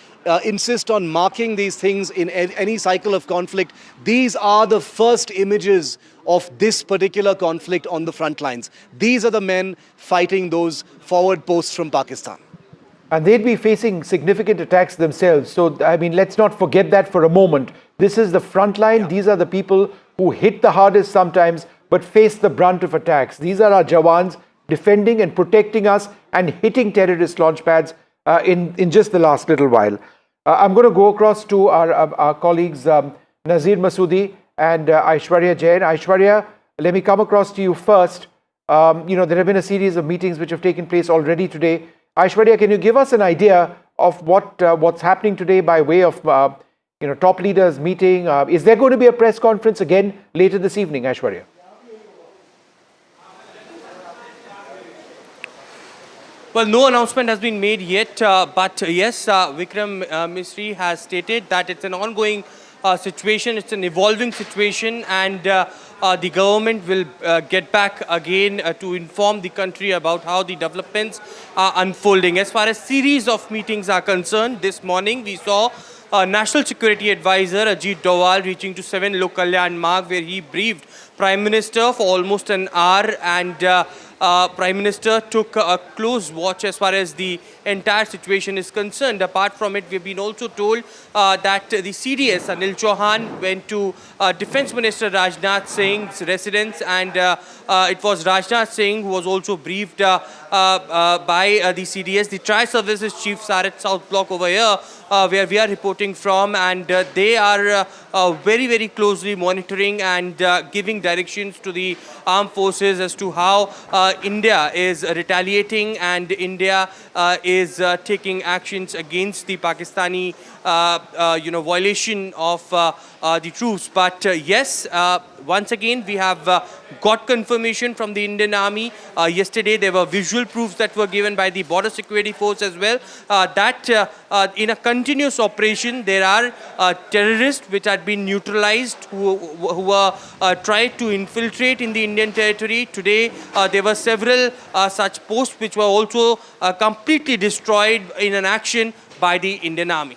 insist on marking these things in any cycle of conflict. These are the first images of this particular conflict on the front lines. These are the men fighting those forward posts from Pakistan.
And they'd be facing significant attacks themselves. So, I mean, let's not forget that for a moment. This is the front line. These are the people who hit the hardest sometimes, but face the brunt of attacks. These are our Jawans defending and protecting us and hitting terrorist launch pads in just the last little while. I'm going to go across to our colleagues Nazir Masoodi and Aishwarya Jain. Aishwarya, let me come across to you first. There have been a series of meetings which have taken place already today. Aishwarya, can you give us an idea of what's happening today by way of top leaders meeting? Is there going to be a press conference again later this evening, Aishwarya?
Well, no announcement has been made yet, but yes, Vikram Misri has stated that it's an ongoing situation, it's an evolving situation, and the government will get back again to inform the country about how the developments are unfolding. As far as series of meetings are concerned, this morning we saw National Security Advisor Ajit Doval reaching to 7 Lok Kalyan Marg, where he briefed Prime Minister for almost an hour, and Prime Minister took a close watch as far as the entire situation is concerned. Apart from it, we've been also told that the CDS, Anil Chauhan, went to Defence Minister Rajnath Singh's residence, and it was Rajnath Singh who was also briefed by the CDS. The Tri-Services Chief Sarat South Block over here, where we are reporting from, and they are very, very closely monitoring and giving directions to the armed forces as to how India is retaliating, and India is taking actions against the Pakistani violation of the truce. But yes, once again, we have got confirmation from the Indian Army. Yesterday, there were visual proofs that were given by the Border Security Force as well, that in a continuous operation, there are terrorists which had been neutralized, who were tried to infiltrate in the Indian territory. Today, there were several such posts which were also completely destroyed in an action by the Indian Army.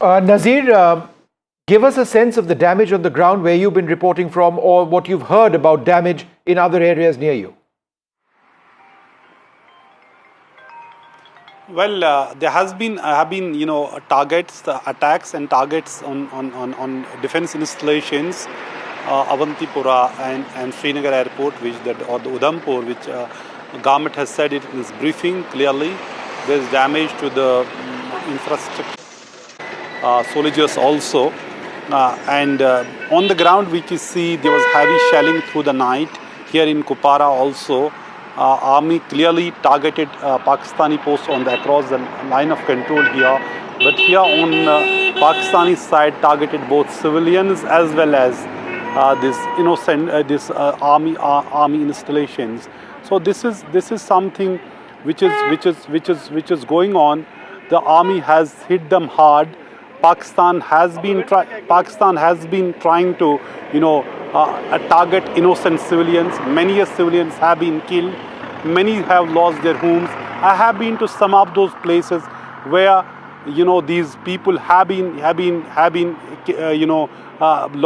Nazir, give us a sense of the damage on the ground where you've been reporting from, or what you've heard about damage in other areas near you.
Well, there have been targets, attacks and targets on defense installations, Avantipura and Srinagar Airport, or the Udhampur, which government has said it in its briefing clearly. There is damage to the infrastructure, soldiers also, and on the ground we can see there was heavy shelling through the night here in Kupara also, army clearly targeted Pakistani posts across the line of control here. But here on Pakistani side targeted both civilians as well as this innocent army installations. So this is something which is going on. The army has hit them hard. Pakistan has been trying to target innocent civilians. Many civilians have been killed. Many have lost their homes. I have been to some of those places where these people have been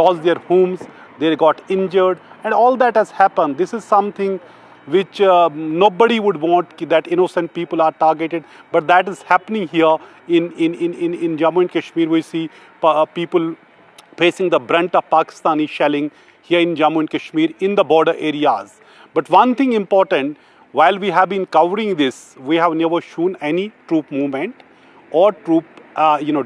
lost their homes. They got injured, and all that has happened. This is something which nobody would want, that innocent people are targeted, but that is happening here in Jammu and Kashmir. We see people facing the brunt of Pakistani shelling here in Jammu and Kashmir in the border areas. But one thing important, while we have been covering this, we have never shown any troop movement or troop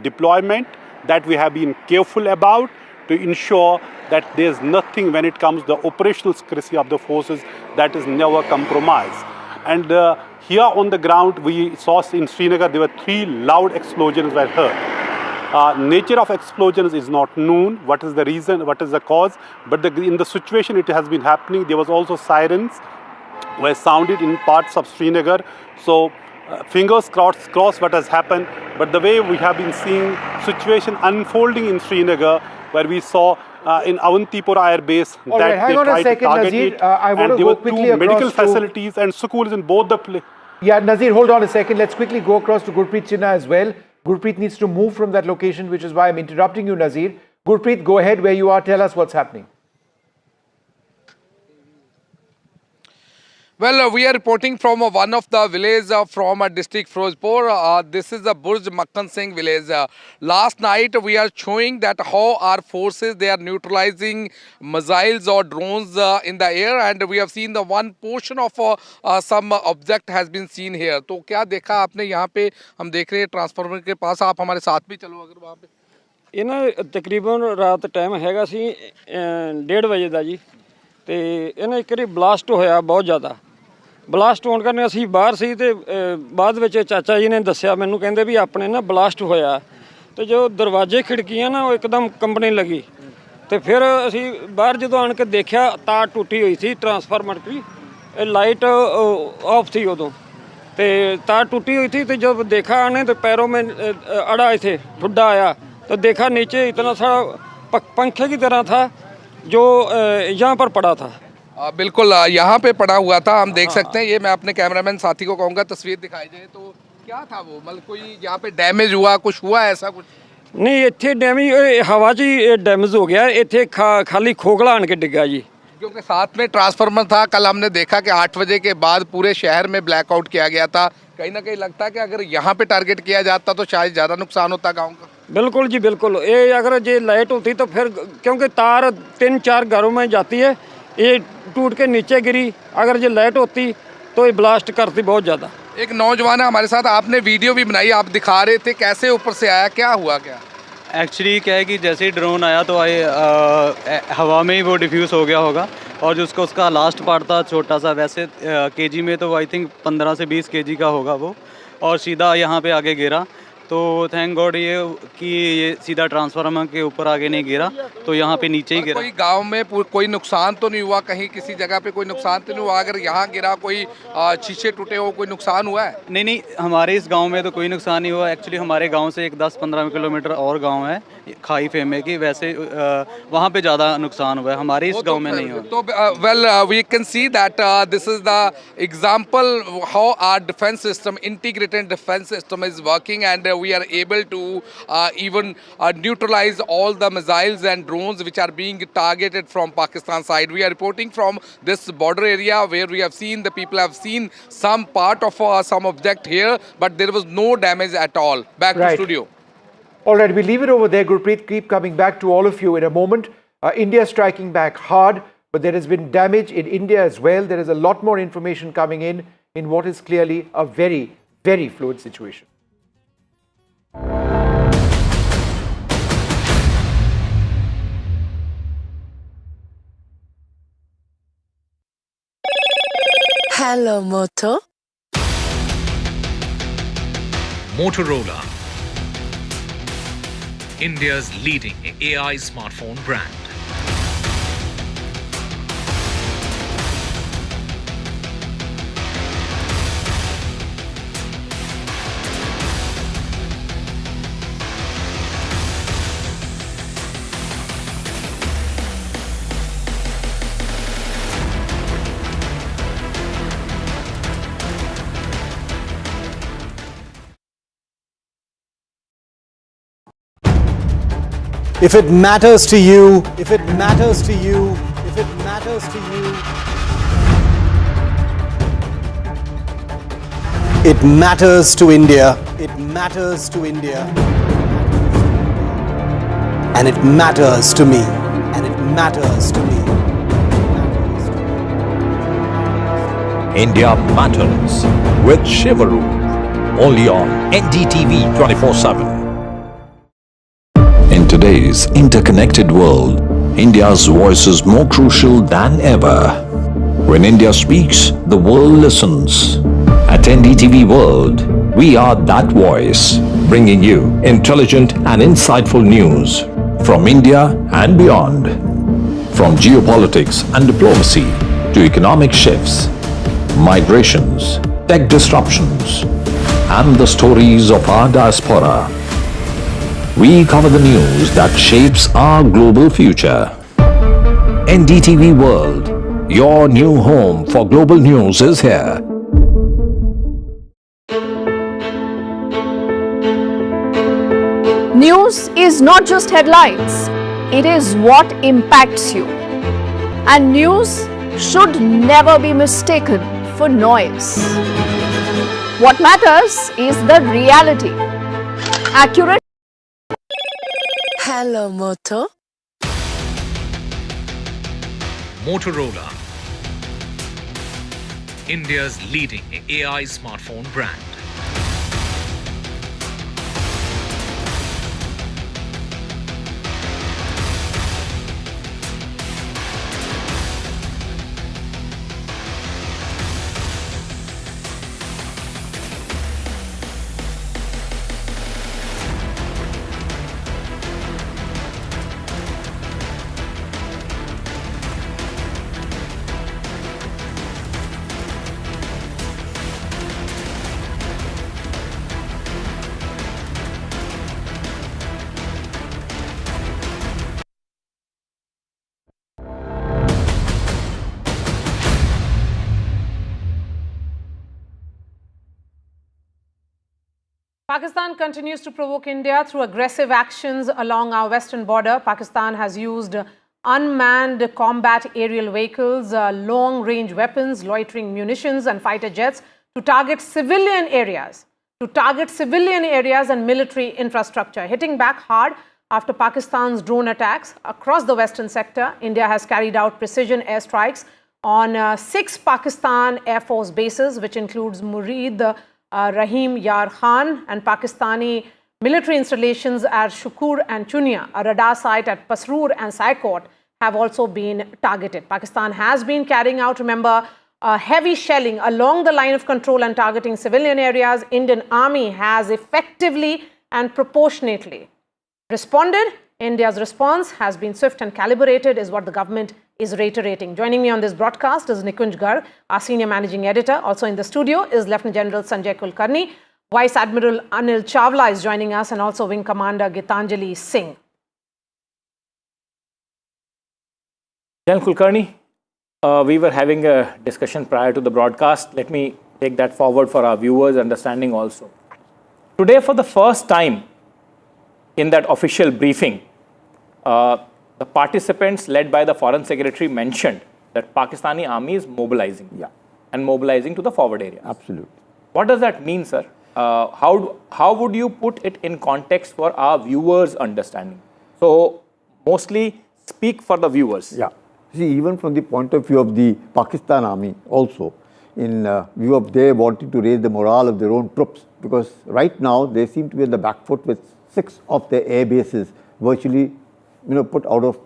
deployment. That we have been careful about to ensure that there is nothing when it comes to the operational secrecy of the forces, that is never compromised. And here on the ground, we saw in Srinagar there were 3 loud explosions were heard. Nature of explosions is not known. What is the reason? What is the cause? But in the situation it has been happening. There was also sirens were sounded in parts of Srinagar. So fingers crossed what has happened. But the way we have been seeing situation unfolding in Srinagar, where we saw in Awantipura Air Base that they tried to target it, and there were 2 medical facilities and schools in both the places.
Yeah, Nazir, hold on a second. Let's quickly go across to Gurpreet Chinna as well. Gurpreet needs to move from that location, which is why I'm interrupting you, Nazir. Gurpreet, go ahead where you are. Tell us what's happening.
Well, we are reporting from one of the villages from district Firozpur. This is the Burj Makhan Singh village. Last night we are showing that how our forces, they are neutralizing missiles or drones in the air, and we have seen the one portion of some object has been seen here. तो क्या देखा आपने यहाँ पे? हम देख रहे हैं ट्रांसफार्मर के पास, आप हमारे साथ भी चलो अगर वहाँ पे।
ਇਹ ਨਾ ਤਕਰੀਬਨ ਰਾਤ ਟਾਈਮ ਹੈਗਾ ਸੀ 1:30 ਵਜੇ ਦਾ ਜੀ, ਤੇ ਇਹਨਾਂ ਇੱਕ ਵਾਰੀ ਬਲਾਸਟ ਹੋਇਆ ਬਹੁਤ ਜ਼ਿਆਦਾ। ਬਲਾਸਟ ਹੋਣ ਕਾਰਨ ਅਸੀਂ ਬਾਹਰ ਸੀ, ਤੇ ਬਾਅਦ ਵਿੱਚ ਚਾਚਾ ਜੀ ਨੇ ਦੱਸਿਆ ਮੈਨੂੰ, ਕਹਿੰਦੇ ਵੀ ਆਪਣੇ ਨਾ ਬਲਾਸਟ ਹੋਇਆ, ਤੇ ਜੋ ਦਰਵਾਜ਼ੇ ਖਿੜਕੀਆਂ ਨਾ ਉਹ ਇੱਕਦਮ ਕੰਬਣੇ ਲੱਗੀ। ਤੇ ਫਿਰ ਅਸੀਂ ਬਾਹਰ ਜਦੋਂ ਆਣ ਕੇ ਦੇਖਿਆ ਤਾਰ ਟੁੱਟੀ ਹੋਈ ਸੀ ट्रांसफार्मर की, लाइट ऑफ थी उदों, तो तार टूटी हुई थी। तो जब देखा आने तो पैरों में अड़ा थे ठुड्डा आया, तो देखा नीचे इतना सारा पंखे की तरह था जो यहाँ पर पड़ा था।
बिल्कुल यहाँ पे पड़ा हुआ था, हम देख सकते हैं। ये मैं अपने कैमरामैन साथी को कहूँगा तस्वीर दिखाई जाए तो क्या था वो, मतलब कोई यहाँ पे डैमेज हुआ, कुछ हुआ ऐसा कुछ?
नहीं, इतने डैमेज हवा च ही डैमेज हो गया, इतने खाली खोखला आन के डिगा जी,
क्योंकि साथ में ट्रांसफार्मर था। कल हमने देखा कि 8 बजे के बाद पूरे शहर में ब्लैकआउट किया गया था। कहीं ना कहीं लगता है कि अगर यहाँ पे टारगेट किया जाता तो शायद ज़्यादा नुकसान होता गाँव का।
बिल्कुल जी बिल्कुल। ये अगर ये लाइट होती तो फिर, क्योंकि तार 3-4 घरों में जाती है, ये टूट के नीचे गिरी। अगर ये लाइट होती तो ये ब्लास्ट करती बहुत ज़्यादा।
एक नौजवान है हमारे साथ, आपने वीडियो भी बनाई, आप दिखा रहे थे कैसे ऊपर से आया, क्या हुआ क्या?
एक्चुअली क्या है कि जैसे ही ड्रोन आया तो हवा में ही वो डिफ्यूज़ हो गया होगा, और जो उसका लास्ट पार्ट था छोटा सा, वैसे केजी में तो आई थिंक 15 से 20 केजी का होगा वो, और सीधा यहाँ पे आगे गिरा। तो थैंक गॉड ये कि ये सीधा ट्रांसफार्मर के ऊपर आगे नहीं गिरा, तो यहाँ पे नीचे ही गिरा।
कोई गांव में कोई नुकसान तो नहीं हुआ, कहीं किसी जगह पे कोई नुकसान तो नहीं हुआ? अगर यहाँ गिरा कोई शीशे टूटे हो, कोई नुकसान हुआ है?
नहीं, हमारे इस गांव में तो कोई नुकसान नहीं हुआ। एक्चुअली हमारे गांव से एक 10-15 किलोमीटर और गांव है खाई फेमे की, वैसे वहाँ पे ज़्यादा नुकसान हुआ है, हमारे इस गांव में नहीं हुआ।
तो well we can see that this is the example how our defence system, integrated defence system is working, and we are able to even neutralize all the missiles and drones which are being targeted from Pakistan side. We are reporting from this border area where we have seen the people have seen some part of some object here, but there was no damage at all. Back to studio.
All right, we leave it over there. Gurpreet, keep coming back to all of you in a moment. India striking back hard, but there has been damage in India as well. There is a lot more information coming in what is clearly a very, very fluid situation.
Hello, Moto.
Motorola, India's leading AI smartphone brand.
If it matters to you, if it matters to you, if it matters to you, it matters to India, it matters to India, and it matters to me, and it matters to me.
India Matters with Shivaru, only on NDTV 24/7. In today's interconnected world, India's voice is more crucial than ever. When India speaks, the world listens. At NDTV World, we are that voice, bringing you intelligent and insightful news from India and beyond. From geopolitics and diplomacy to economic shifts, migrations, tech disruptions, and the stories of our diaspora. We cover the news that shapes our global future. NDTV World, your new home for global news is here.
News is not just headlines, it is what impacts you. And news should never be mistaken for noise. What matters is the reality. Accurate.
Hello, Moto.
Motorola, India's leading AI smartphone brand.
Pakistan continues to provoke India through aggressive actions along our western border. Pakistan has used unmanned combat aerial vehicles, long-range weapons, loitering munitions and fighter jets to target civilian areas, and military infrastructure, hitting back hard after Pakistan's drone attacks across the western sector. India has carried out precision airstrikes on 6 Pakistan Air Force bases, which includes Murid, Rahim Yar Khan, and Pakistani military installations at Shukur and Chunia. A radar site at Pasroor and Saikot have also been targeted. Pakistan has been carrying out, remember, heavy shelling along the line of control and targeting civilian areas. Indian Army has effectively and proportionately responded. India's response has been swift and calibrated, is what the government is reiterating. Joining me on this broadcast is Nikunj Garg, our senior managing editor. Also in the studio is Lieutenant General Sanjay Kulkarni. Vice Admiral Anil Chawla is joining us, and also Wing Commander Gitanjali Singh.
General Kulkarni, we were having a discussion prior to the broadcast. Let me take that forward for our viewers' understanding also. Today, for the first time in that official briefing, the participants led by the Foreign Secretary mentioned that Pakistani army is mobilizing and mobilizing to the forward area.
Absolutely.
What does that mean, sir? How would you put it in context for our viewers' understanding? So, mostly speak for the viewers.
Yeah. See, even from the point of view of the Pakistan army also, in view of they wanting to raise the morale of their own troops, because right now they seem to be on the back foot with 6 of their air bases virtually, put out of,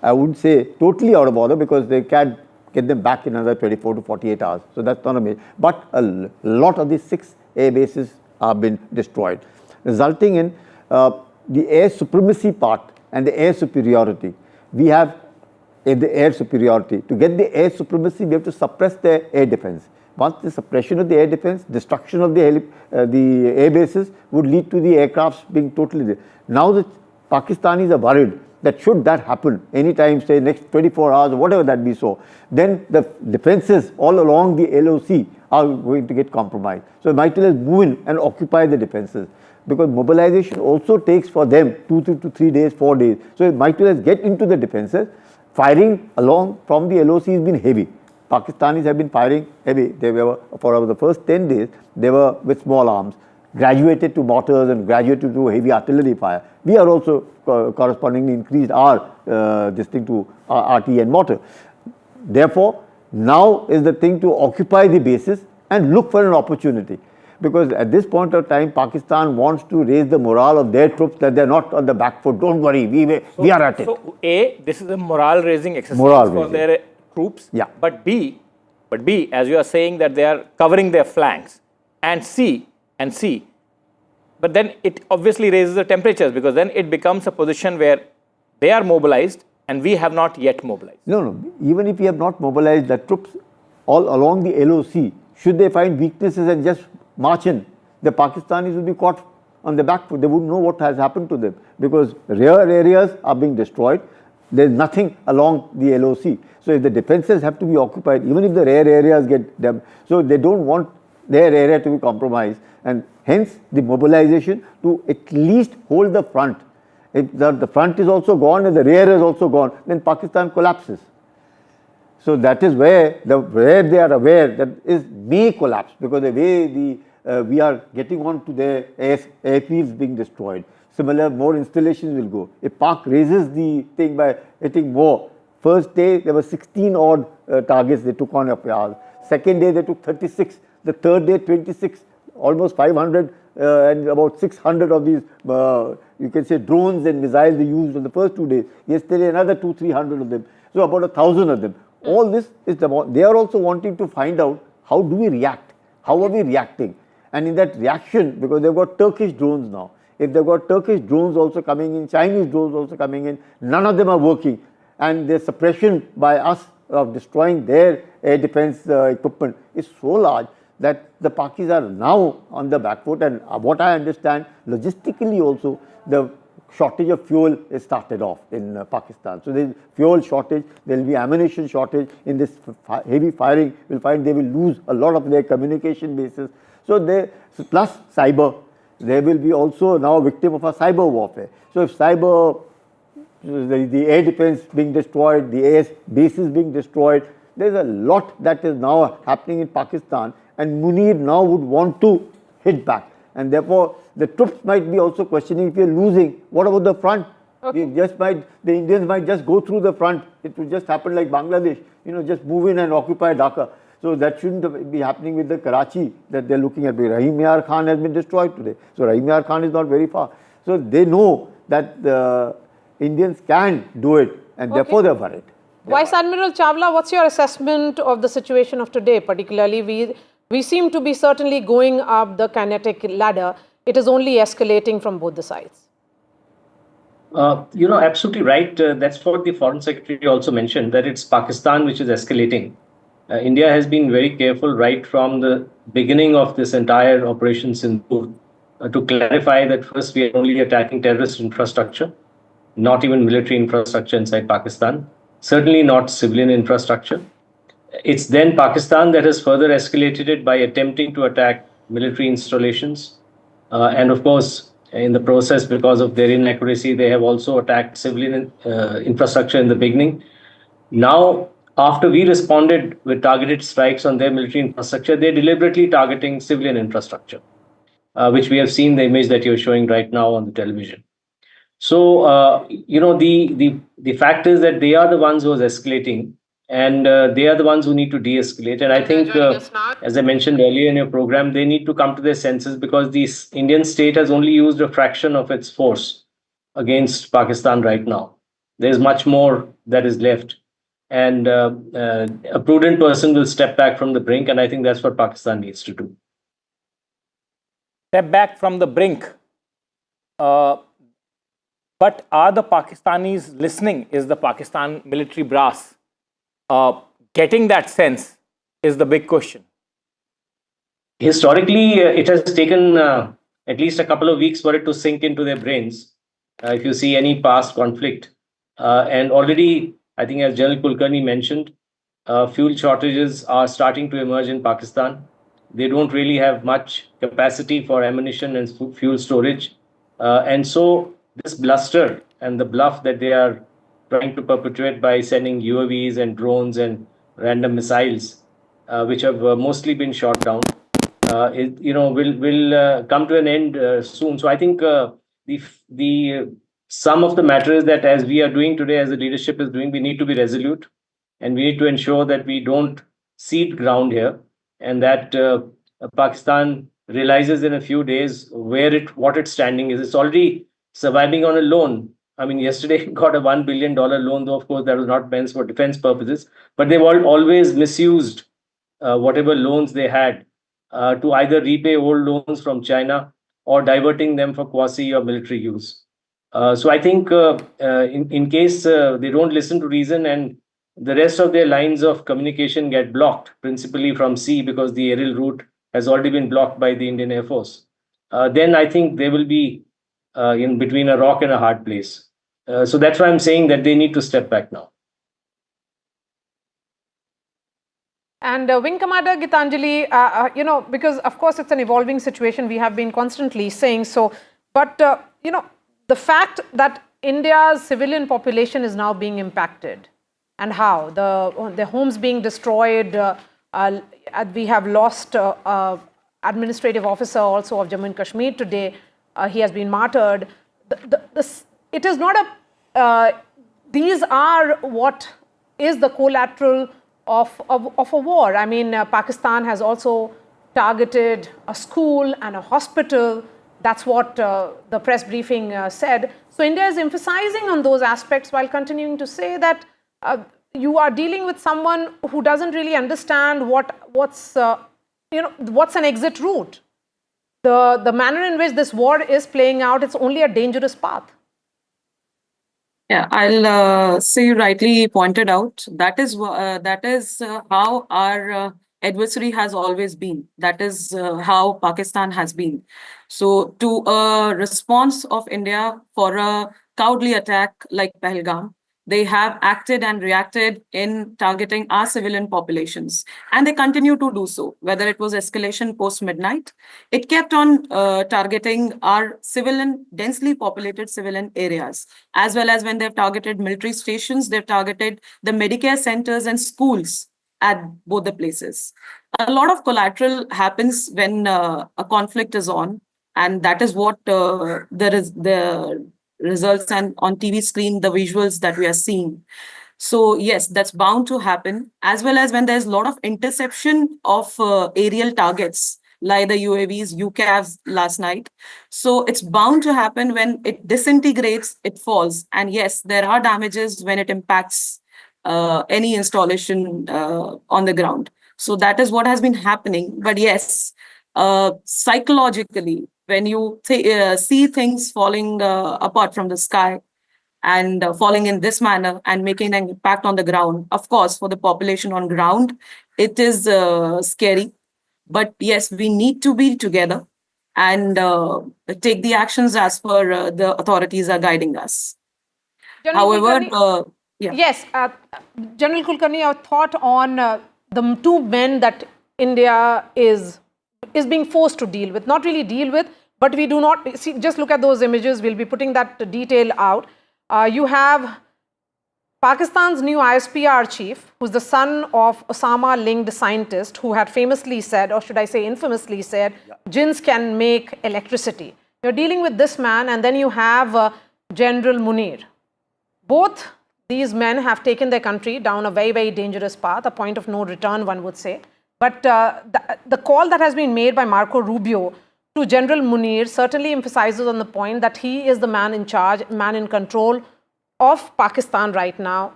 I wouldn't say totally out of order, because they had get them back in another 24 to 48 hours. So that's not a major. But a lot of these 6 air bases have been destroyed, resulting in the air supremacy part and the air superiority. We have the air superiority. To get the air supremacy, we have to suppress the air defense. Once the suppression of the air defense, destruction of the air bases would lead to the aircrafts being totally. Now the Pakistanis are worried that should that happen anytime, say next 24 hours or whatever that be so, then the defenses all along the LOC are going to get compromised. So it might as well move in and occupy the defenses, because mobilization also takes for them 2 to 3 days, 4 days. So it might as well get into the defenses. Firing along from the LOC has been heavy. Pakistanis have been firing heavy. They were, for the first 10 days, they were with small arms, graduated to mortars and graduated to heavy artillery fire. We are also correspondingly increased our RT and mortar. Therefore, now is the thing to occupy the bases and look for an opportunity. Because at this point of time, Pakistan wants to raise the morale of their troops that they're not on the back foot. Don't worry, we are at it.
So A, this is a morale raising exercise for their troops.
Yeah.
But B, as you are saying that they are covering their flanks, and C, but then it obviously raises the temperatures, because then it becomes a position where they are mobilized and we have not yet mobilized.
No. Even if we have not mobilized the troops all along the LOC, should they find weaknesses and just march in, the Pakistanis will be caught on the back foot. They wouldn't know what has happened to them, because rear areas are being destroyed. There's nothing along the LOC. So if the defenses have to be occupied, even if the rear areas get them, so they don't want their area to be compromised, and hence the mobilization to at least hold the front. If the front is also gone and the rear is also gone, then Pakistan collapses. So that is where they are aware that is may collapse, because the way we are getting on to their airfields being destroyed. Similar, more installations will go. If Pak raises the thing by hitting more, first day there were 16 odd targets they took on ours. Second day they took 36. The third day 26. Almost 500 and about 600 of these, you can say, drones and missiles they used on the first 2 days. Yesterday another 200-300 of them. So about 1,000 of them. All this is they are also wanting to find out how do we react, how are we reacting, and in that reaction, because they've got Turkish drones now. If they've got Turkish drones also coming in, Chinese drones also coming in, none of them are working, and the suppression by us of destroying their air defense equipment is so large that the Pakis are now on the back foot. And what I understand, logistically also, the shortage of fuel is started off in Pakistan. So there is fuel shortage, there will be ammunition shortage. In this heavy firing, we'll find they will lose a lot of their communication bases. So plus cyber, they will be also now a victim of a cyber warfare. So if cyber, the air defense being destroyed, the air bases being destroyed, there's a lot that is now happening in Pakistan, and Munir now would want to hit back. And therefore, the troops might be also questioning, if you're losing, what about the front? Okay. The Indians might just go through the front. It will just happen like Bangladesh, just move in and occupy Dhaka. So that shouldn't be happening with the Karachi that they're looking at. Rahim Yar Khan has been destroyed today. So Rahim Yar Khan is not very far. So they know that the Indians can do it, and therefore they're worried.
Vice Admiral Chawla, what's your assessment of the situation of today? Particularly, we seem to be certainly going up the kinetic ladder. It is only escalating from both the sides.
Absolutely right. That's what the Foreign Secretary also mentioned, that it's Pakistan which is escalating. India has been very careful right from the beginning of this entire operation Sindhur to clarify that first we are only attacking terrorist infrastructure, not even military infrastructure inside Pakistan, certainly not civilian infrastructure. It's then Pakistan that has further escalated it by attempting to attack military installations. And of course, in the process, because of their inaccuracy, they have also attacked civilian infrastructure in the beginning. Now, after we responded with targeted strikes on their military infrastructure, they're deliberately targeting civilian infrastructure, which we have seen the image that you're showing right now on the television. So, the fact is that they are the ones who are escalating, and they are the ones who need to de-escalate. And I think, as I mentioned earlier in your program, they need to come to their senses, because the Indian state has only used a fraction of its force against Pakistan right now. There's much more that is left. and a prudent person will step back from the brink, and I think that's what Pakistan needs to do.
Step back from the brink. But are the Pakistanis listening? Is the Pakistan military brass getting that sense is the big question.
Historically, it has taken at least a couple of weeks for it to sink into their brains. If you see any past conflict. And already, I think as General Kulkarni mentioned, fuel shortages are starting to emerge in Pakistan. They don't really have much capacity for ammunition and fuel storage. And so this bluster and the bluff that they are trying to perpetuate by sending UAVs and drones and random missiles, which have mostly been shot down, will come to an end soon. So I think the sum of the matter is that as we are doing today, as the leadership is doing, we need to be resolute, and we need to ensure that we don't cede ground here, and that Pakistan realizes in a few days what its standing is. It's already surviving on a loan. I mean, yesterday it got a $1 billion loan, though of course that was not meant for defense purposes, but they've always misused whatever loans they had to either repay old loans from China or diverting them for quasi or military use. So I think in case they don't listen to reason and the rest of their lines of communication get blocked, principally from sea because the aerial route has already been blocked by the Indian Air Force, then I think they will be in between a rock and a hard place. So that's why I'm saying that they need to step back now.
And Wing Commander Gitanjali, because of course it's an evolving situation, we have been constantly saying so, but the fact that India's civilian population is now being impacted, and how the homes being destroyed, we have lost administrative officer also of Jammu and Kashmir today, he has been martyred. It is not these are what is the collateral of a war. I mean, Pakistan has also targeted a school and a hospital. That's what the press briefing said. So India is emphasizing on those aspects while continuing to say that you are dealing with someone who doesn't really understand what's an exit route. The manner in which this war is playing out, it's only a dangerous path.
Yeah, I'll say you rightly pointed out. That is how our adversary has always been. That is how Pakistan has been. So to a response of India for a cowardly attack like Pahalgam, they have acted and reacted in targeting our civilian populations. And they continue to do so, whether it was escalation post-midnight. It kept on targeting our densely populated civilian areas, as well as when they've targeted military stations, they've targeted the Medicare centers and schools at both the places. A lot of collateral happens when a conflict is on, and that is what the results and on TV screen, the visuals that we are seeing. So yes, that's bound to happen, as well as when there's a lot of interception of aerial targets, like the UAVs, UCAVs last night. So it's bound to happen when it disintegrates, it falls. And yes, there are damages when it impacts any installation on the ground. So that is what has been happening. But yes, psychologically, when you see things falling apart from the sky and falling in this manner and making an impact on the ground, of course, for the population on ground, it is scary. But yes, we need to be together and take the actions as per the authorities are guiding us.
General
However,
yes, General Kulkarni, your thought on the two men that India is being forced to deal with, not really deal with, but we do not see. Just look at those images. We'll be putting that detail out. You have Pakistan's new ISPR chief, who's the son of Osama-linked scientist, who had famously said, or should I say infamously said, jinns can make electricity. You're dealing with this man, and then you have General Munir. Both these men have taken their country down a very, very dangerous path, a point of no return, one would say. But the call that has been made by Marco Rubio to General Munir certainly emphasizes on the point that he is the man in charge, man in control of Pakistan right now.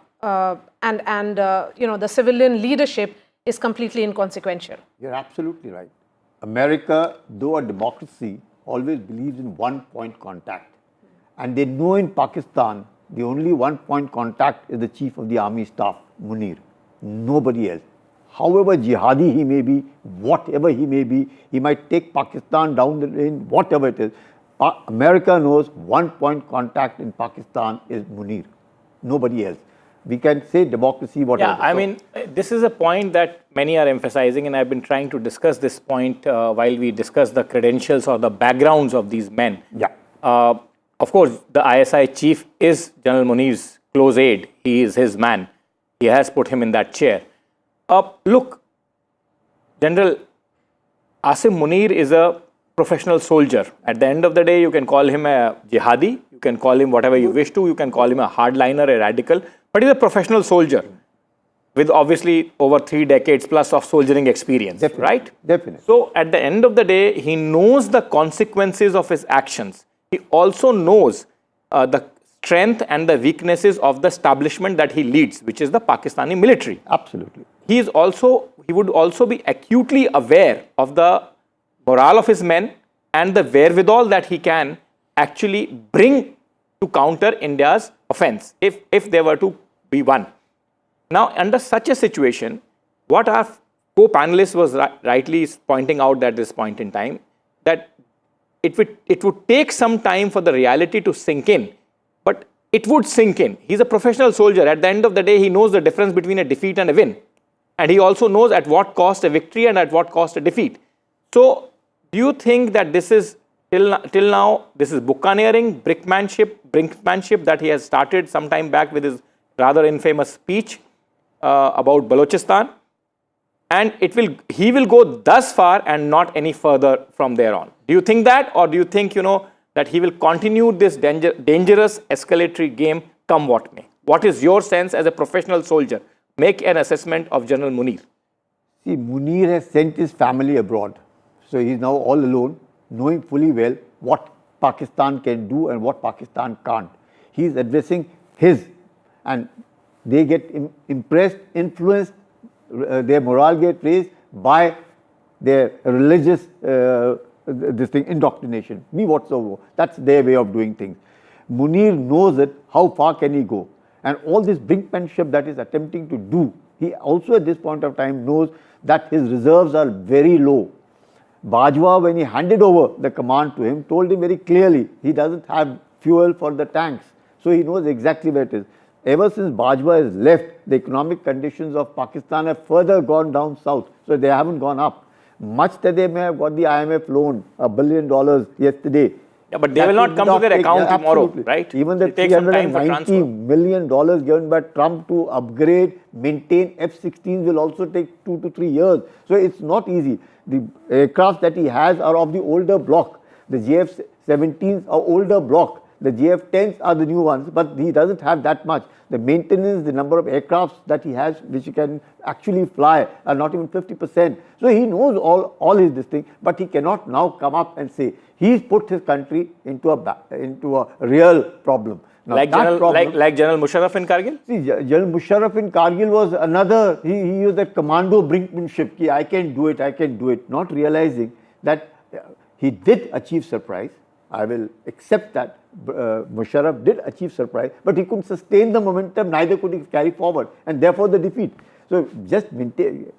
and the civilian leadership is completely inconsequential.
You're absolutely right. America, though a democracy, always believes in one-point contact. And they know in Pakistan, the only one-point contact is the Chief of the Army Staff, Munir. Nobody else. However jihadi he may be, whatever he may be, he might take Pakistan down the lane, whatever it is. America knows one-point contact in Pakistan is Munir. Nobody else. We can say democracy, whatever.
Yeah, I mean, this is a point that many are emphasizing, and I've been trying to discuss this point while we discuss the credentials or the backgrounds of these men.
Yeah.
Of course, the ISI chief is General Munir's close aide. He is his man. He has put him in that chair. Look, General Asim Munir is a professional soldier. At the end of the day, you can call him a jihadi, you can call him whatever you wish to, you can call him a hardliner, a radical, but he's a professional soldier with obviously over 3 decades plus of soldiering experience, right?
Definitely.
So at the end of the day, he knows the consequences of his actions. He also knows the strength and the weaknesses of the establishment that he leads, which is the Pakistani military.
Absolutely.
He would also be acutely aware of the morale of his men and the wherewithal that he can actually bring to counter India's offense, if there were to be one. Now, under such a situation, what our co-panelist was rightly pointing out at this point in time, that it would take some time for the reality to sink in, but it would sink in. He's a professional soldier. At the end of the day, he knows the difference between a defeat and a win. And he also knows at what cost a victory and at what cost a defeat. So, do you think that this is, till now, this is buccaneering, brinkmanship that he has started some time back with his rather infamous speech about Balochistan? And he will go thus far and not any further from there on. Do you think that, or do you think, that he will continue this dangerous escalatory game come what may? What is your sense as a professional soldier? Make an assessment of General Munir.
See, Munir has sent his family abroad. So he is now all alone, knowing fully well what Pakistan can do and what Pakistan can't. He is addressing his, and they get impressed, influenced, their morale get raised by their religious indoctrination, be whatsoever. That's their way of doing things. Munir knows it, how far can he go? And all this brinkmanship that is attempting to do, he also at this point of time knows that his reserves are very low. Bajwa, when he handed over the command to him, told him very clearly he doesn't have fuel for the tanks. So he knows exactly where it is. Ever since Bajwa has left, the economic conditions of Pakistan have further gone down south. So they haven't gone up. Much that they may have got the IMF loan, $1 billion yesterday.
Yeah, but they will not come to their account tomorrow, right?
Even the $390 million given by Trump to upgrade, maintain F-16s will also take 2 to 3 years. So it's not easy. The aircraft that he has are of the older block. The JF-17s are older block. The JF-10s are the new ones, but he doesn't have that much. The maintenance, the number of aircrafts that he has, which he can actually fly, are not even 50%. So he knows all his this thing, but he cannot now come up and say he's put his country into a real problem. Now,
like General Musharraf in Kargil?
See, General Musharraf in Kargil was another, he used that commando brinkmanship, ki I can do it, not realizing that he did achieve surprise. I will accept that Musharraf did achieve surprise, but he couldn't sustain the momentum, neither could he carry forward, and therefore the defeat. So just maintain,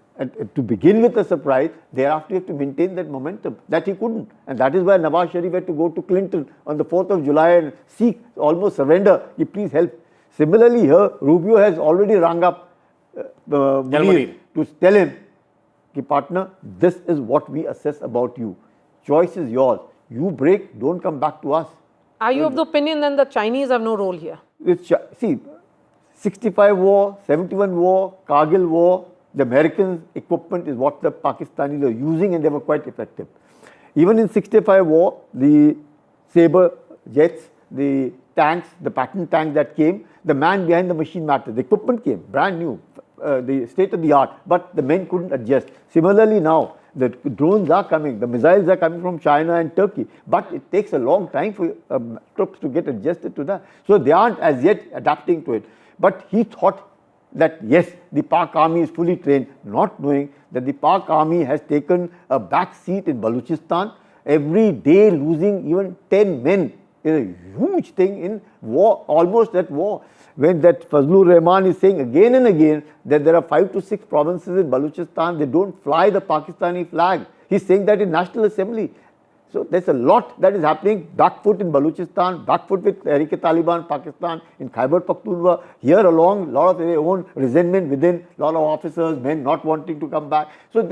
to begin with the surprise, thereafter you have to maintain that momentum. That he couldn't, and that is why Nawaz Sharif had to go to Clinton on the 4th of July and seek, almost surrender, please help. Similarly here, Rubio has already rung up Munir to tell him, partner, this is what we assess about you. Choice is yours. You break, don't come back to us.
Are you of the opinion then the Chinese have no role here?
See, 65 war, 71 war, Kargil war, the Americans' equipment is what the Pakistanis are using, and they were quite effective. Even in 65 war, the Sabre jets, the tanks, the Patton tanks that came, the man behind the machine mattered. The equipment came, brand new, the state of the art, but the men couldn't adjust. Similarly now, the drones are coming, the missiles are coming from China and Turkey, but it takes a long time for troops to get adjusted to that. So they aren't as yet adapting to it. But he thought that yes, the Pak army is fully trained, not knowing that the Pak army has taken a back seat in Balochistan. Every day losing even 10 men is a huge thing in war, almost at war. When that Fazlur Rahman is saying again and again that there are 5 to 6 provinces in Balochistan, they don't fly the Pakistani flag. He's saying that in National Assembly. So there's a lot that is happening, back foot in Balochistan, back foot with Tehreek-e-Taliban, Pakistan, in Khyber Pakhtunkhwa, here along, lot of their own resentment within, lot of officers, men not wanting to come back. So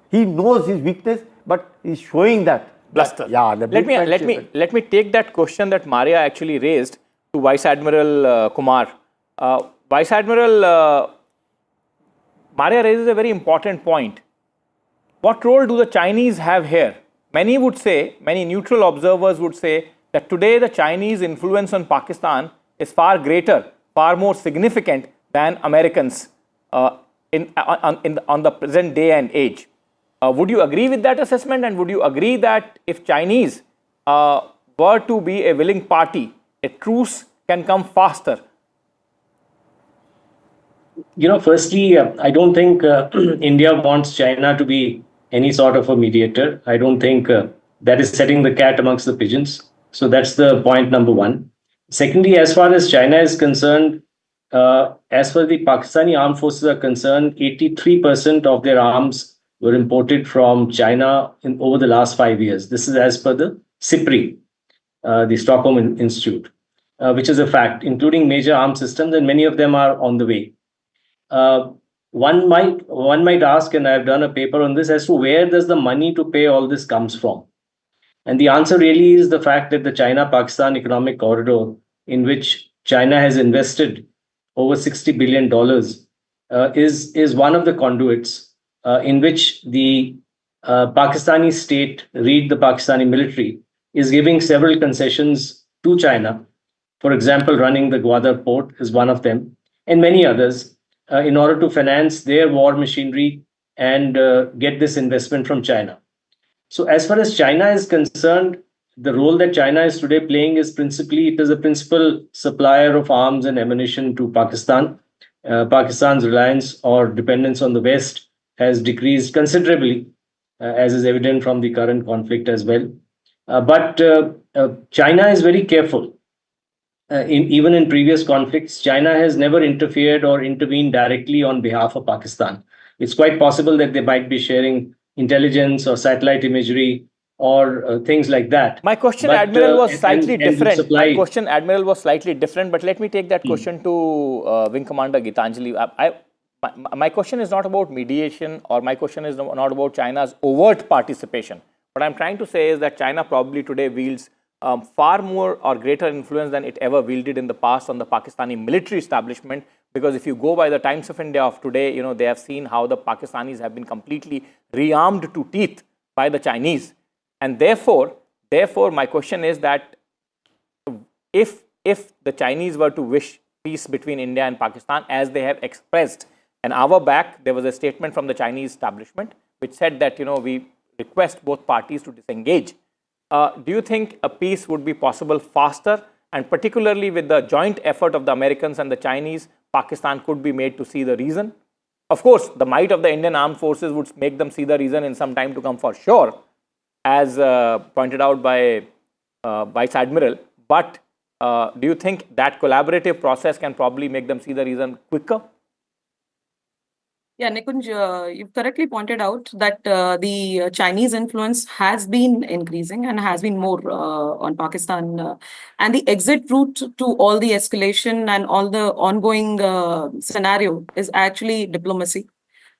he knows his weakness, but he's showing that.
Bluster.
Yeah,
let me take that question that Maria actually raised to Vice Admiral Kumar. Vice Admiral, Maria raises a very important point. What role do the Chinese have here? Many would say, many neutral observers would say that today the Chinese influence on Pakistan is far greater, far more significant than Americans on the present day and age. Would you agree with that assessment, and would you agree that if Chinese were to be a willing party, a truce can come faster?
Firstly, I don't think India wants China to be any sort of a mediator. I don't think that is setting the cat amongst the pigeons. So that's the point number one. Secondly, as far as China is concerned, as far as the Pakistani armed forces are concerned, 83% of their arms were imported from China over the last 5 years. This is as per the SIPRI, the Stockholm Institute, which is a fact, including major arms systems, and many of them are on the way. One might ask, and I've done a paper on this, as to where does the money to pay all this comes from? And the answer really is the fact that the China-Pakistan economic corridor, in which China has invested over $60 billion, is one of the conduits in which the Pakistani state, read the Pakistani military, is giving several concessions to China. For example, running the Gwadar port is one of them, and many others, in order to finance their war machinery and get this investment from China. So as far as China is concerned, the role that China is today playing is principally, it is a principal supplier of arms and ammunition to Pakistan. Pakistan's reliance or dependence on the West has decreased considerably, as is evident from the current conflict as well. But China is very careful. Even in previous conflicts, China has never interfered or intervened directly on behalf of Pakistan. It's quite possible that they might be sharing intelligence or satellite imagery or things like that.
My question, Admiral, was slightly different. My question, Admiral, was slightly different, but let me take that question to Wing Commander Gitanjali. My question is not about mediation, or my question is not about China's overt participation. What I'm trying to say is that China probably today wields far more or greater influence than it ever wielded in the past on the Pakistani military establishment, because if you go by the Times of India of today, they have seen how the Pakistanis have been completely rearmed to teeth by the Chinese. And therefore, my question is that if the Chinese were to wish peace between India and Pakistan, as they have expressed, an hour back, there was a statement from the Chinese establishment which said that, we request both parties to disengage. Do you think a peace would be possible faster, and particularly with the joint effort of the Americans and the Chinese, Pakistan could be made to see the reason? Of course, the might of the Indian armed forces would make them see the reason in some time to come for sure, as pointed out by Vice Admiral. But do you think that collaborative process can probably make them see the reason quicker?
Yeah, Nikunj, you've correctly pointed out that the Chinese influence has been increasing and has been more on Pakistan. And the exit route to all the escalation and all the ongoing scenario is actually diplomacy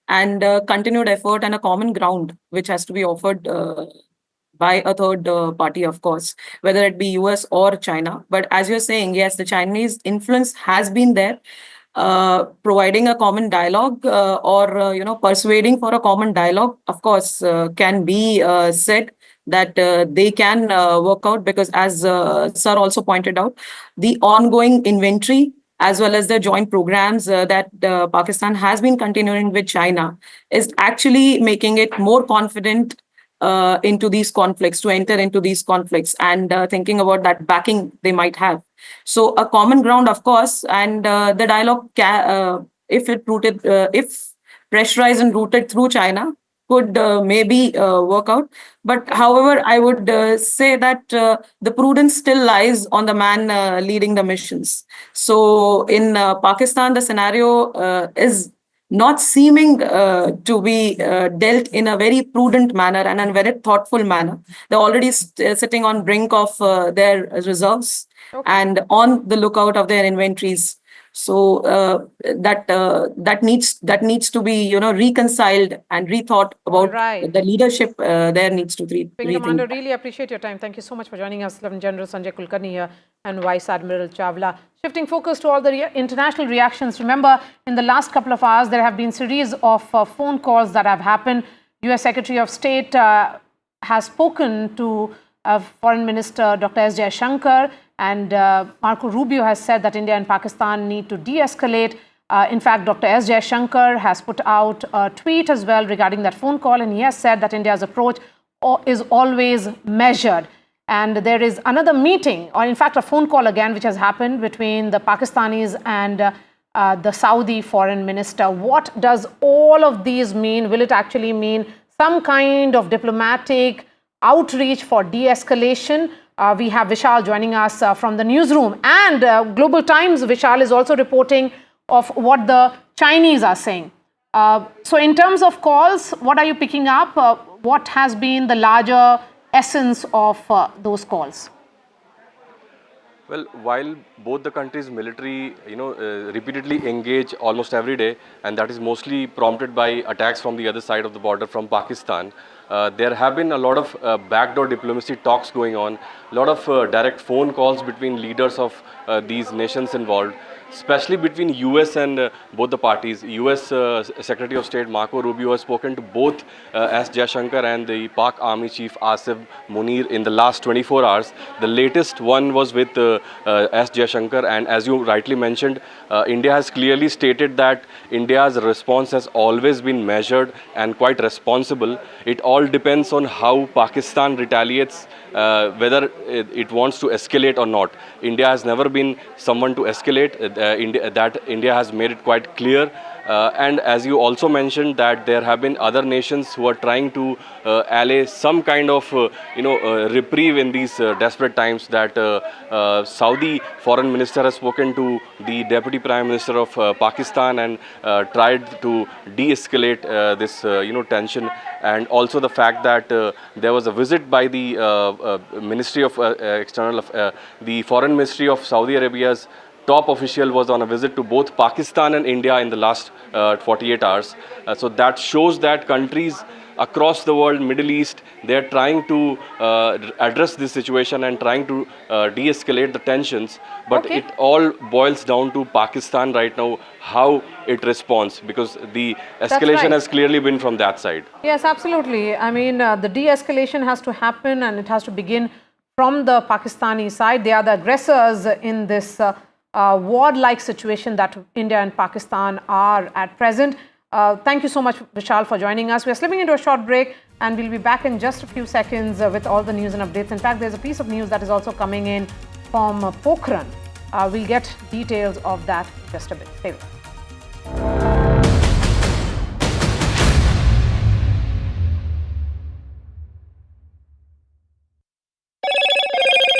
and continued effort and a common ground, which has to be offered by a third party, of course, whether it be US or China. But as you're saying, yes, the Chinese influence has been there. Providing a common dialogue or persuading for a common dialogue, of course, can be said that they can work out, because as Sir also pointed out, the ongoing inventory as well as the joint programs that Pakistan has been continuing with China is actually making it more confident into these conflicts, to enter into these conflicts, and thinking about that backing they might have. So a common ground, of course, and the dialogue if pressurized and routed through China, could maybe work out. But however, I would say that the prudence still lies on the man leading the missions. So in Pakistan, the scenario is not seeming to be dealt in a very prudent manner and a very thoughtful manner. They're already sitting on brink of their reserves and on the lookout of their inventories. So that needs to be reconciled and rethought about. The leadership there needs to
Wing Commander, really appreciate your time. Thank you so much for joining us. Lieutenant General Sanjay Kulkarni here and Vice Admiral Chawla. Shifting focus to all the international reactions. Remember, in the last couple of hours, there have been series of phone calls that have happened. US Secretary of State has spoken to Foreign Minister Dr. S. Jaishankar, and Marco Rubio has said that India and Pakistan need to de-escalate. In fact, Dr. S. Jaishankar has put out a tweet as well regarding that phone call, and he has said that India's approach is always measured. And there is another meeting, or in fact a phone call again, which has happened between the Pakistanis and the Saudi foreign minister. What does all of these mean? Will it actually mean some kind of diplomatic outreach for de-escalation? We have Vishal joining us from the newsroom, and Global Times, Vishal, is also reporting of what the Chinese are saying. So in terms of calls, what are you picking up? What has been the larger essence of those calls?
Well, while both the countries' military, repeatedly engage almost every day, and that is mostly prompted by attacks from the other side of the border from Pakistan, there have been a lot of backdoor diplomacy talks going on, a lot of direct phone calls between leaders of these nations involved, especially between US and both the parties. US Secretary of State Marco Rubio has spoken to both S. Jaishankar and the Pak Army Chief Asif Munir in the last 24 hours. The latest one was with S. Jaishankar, and as you rightly mentioned, India has clearly stated that India's response has always been measured and quite responsible. It all depends on how Pakistan retaliates, whether it wants to escalate or not. India has never been someone to escalate. India has made it quite clear. And as you also mentioned, that there have been other nations who are trying to allay some kind of reprieve in these desperate times. That Saudi foreign minister has spoken to the deputy prime minister of Pakistan and tried to de-escalate this tension, and also the fact that there was a visit by the Ministry of the Foreign Ministry of Saudi Arabia's top official was on a visit to both Pakistan and India in the last 48 hours. So that shows that countries across the world, Middle East, they're trying to address this situation and trying to de-escalate the tensions. But it all boils down to Pakistan right now, how it responds, because the escalation has clearly been from that side.
Yes, absolutely. I mean, the de-escalation has to happen, and it has to begin from the Pakistani side. They are the aggressors in this warlike situation that India and Pakistan are at present. Thank you so much, Vishal, for joining us. We are slipping into a short break, and we'll be back in just a few seconds with all the news and updates. In fact, there's a piece of news that is also coming in from Pokhran. We'll get details of that in just a bit. Stay with us.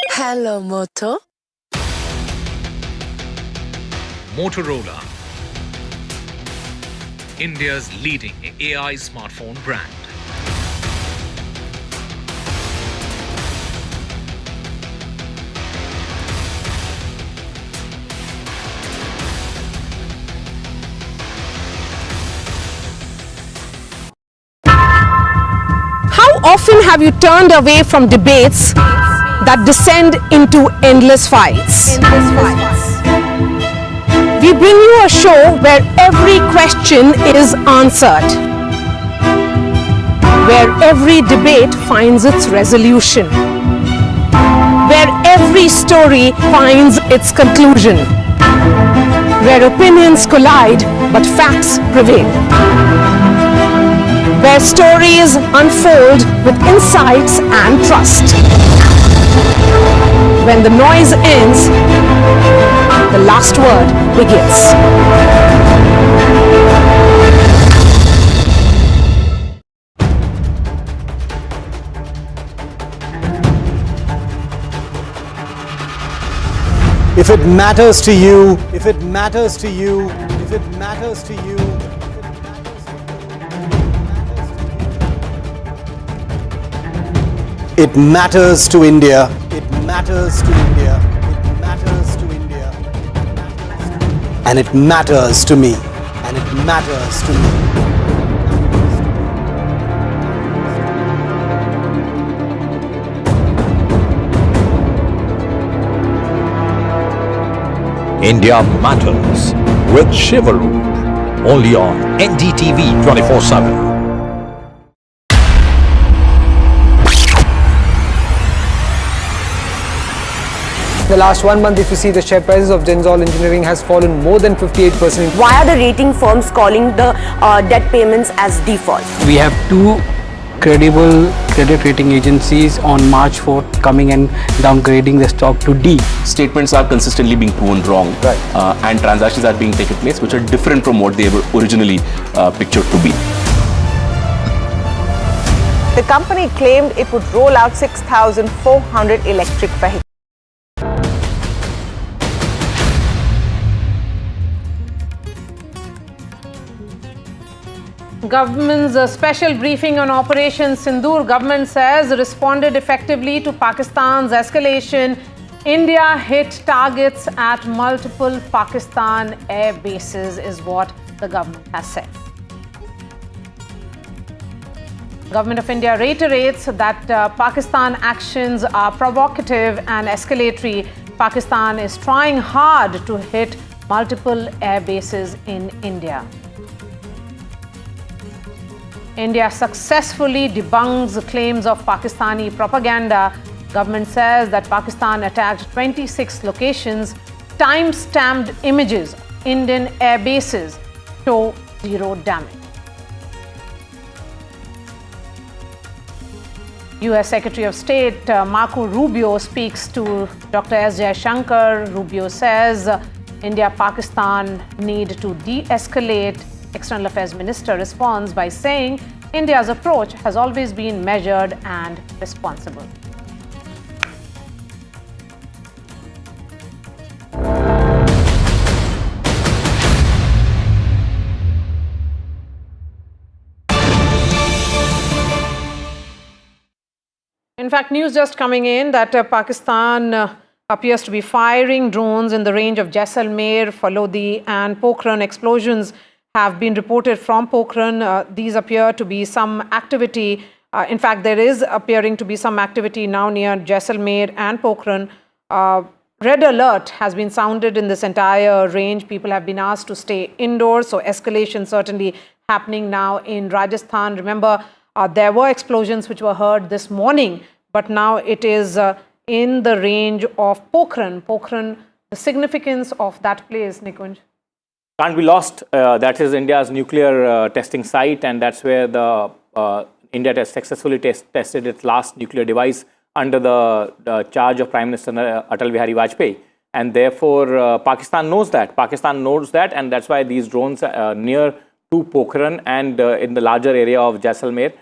Hello, Moto.
Motorola, India's leading AI smartphone brand.
How often have you turned away from debates that descend into endless fights? We bring you a show where every question is answered, where every debate finds its resolution, where every story finds its conclusion, where opinions collide but facts prevail, where stories unfold with insights and trust. When the noise ends, the last word begins.
if it matters to you, if it matters to you, if it matters to you, it matters to India, it matters to India, it matters to India, and it matters to me, and it matters to me.
India Matters with Shivaru, only on NDTV 24/7.
The last 1 month, if you see, the share prices of Genzol Engineering has fallen more than 58%.
Why are the rating firms calling the debt payments as default?
We have two credible credit rating agencies on March 4th coming and downgrading the stock to D.
Statements are consistently being proven wrong, and transactions are being taken place which are different from what they were originally pictured to be.
The company claimed it would roll out 6,400 electric vehicles.
Government's special briefing on Operation Sindoor. Government says responded effectively to Pakistan's escalation. India hit targets at multiple Pakistan air bases is what the government has said. Government of India reiterates that Pakistan actions are provocative and escalatory. Pakistan is trying hard to hit multiple air bases in India. India successfully debunks claims of Pakistani propaganda. Government says that Pakistan attacked 26 locations. Time-stamped images of Indian air bases show zero damage. US Secretary of State Marco Rubio speaks to Dr. S. Jaishankar. Rubio says India-Pakistan need to de-escalate. External Affairs Minister responds by saying India's approach has always been measured and responsible. In fact, news just coming in that Pakistan appears to be firing drones in the range of Jaisalmer, Falodi and Pokhran. Explosions have been reported from Pokhran. These appear to be some activity. In fact, there is appearing to be some activity now near Jaisalmer and Pokhran. Red alert has been sounded in this entire range. People have been asked to stay indoors. So escalation certainly happening now in Rajasthan. Remember, there were explosions which were heard this morning, but now it is in the range of Pokhran. Pokhran, the significance of that place, Nikunj?
Can't be lost. That is India's nuclear testing site, and that's where the India has successfully tested its last nuclear device under the charge of Prime Minister Atal Bihari Vajpayee. And therefore, Pakistan knows that. Pakistan knows that, and that's why these drones are near to Pokhran and in the larger area of Jaisalmer.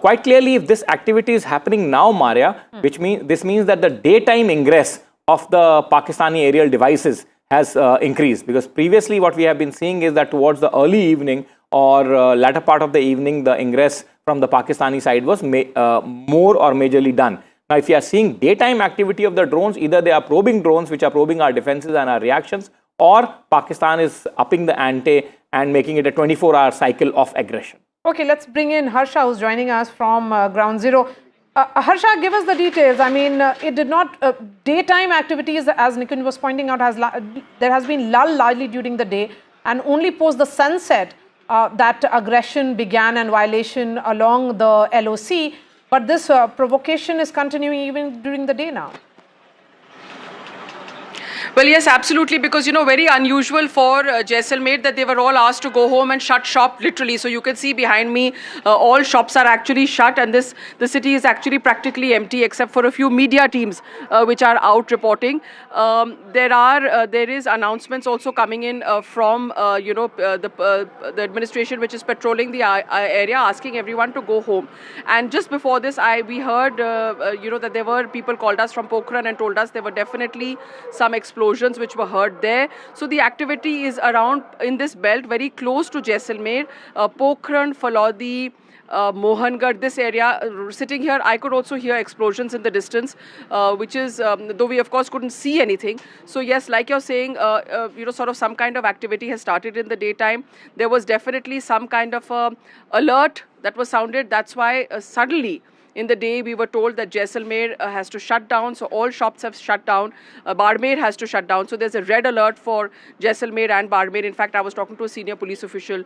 Quite clearly, if this activity is happening now, Maria, this means that the daytime ingress of the Pakistani aerial devices has increased, because previously what we have been seeing is that towards the early evening or latter part of the evening, the ingress from the Pakistani side was more or majorly done. Now, if you are seeing daytime activity of the drones, either they are probing drones which are probing our defenses and our reactions, or Pakistan is upping the ante and making it a 24-hour cycle of aggression.
Okay, let's bring in Harsha, who's joining us from Ground Zero. Harsha, give us the details. I mean, it did not, daytime activities, as Nikunj was pointing out, there has been lull largely during the day, and only post the sunset that aggression began and violation along the LOC. But this provocation is continuing even during the day now.
Well, yes, absolutely, because, very unusual for Jaisalmer that they were all asked to go home and shut shop, literally. So you can see behind me, all shops are actually shut, and the city is actually practically empty except for a few media teams which are out reporting. There is announcements also coming in from, the administration which is patrolling the area, asking everyone to go home. And just before this, we heard, that there were people called us from Pokhran and told us there were definitely some explosions
explosions which were heard there. So the activity is around in this belt, very close to Jaisalmer, Pokhran, Falodi, Mohangarh, this area. Sitting here, I could also hear explosions in the distance, which is, though we of course couldn't see anything. So yes, like you're saying, sort of some kind of activity has started in the daytime. There was definitely some kind of alert that was sounded. That's why suddenly, in the day, we were told that Jaisalmer has to shut down, so all shops have shut down. Barmer has to shut down, so there's a red alert for Jaisalmer and Barmer. In fact, I was talking to a senior police official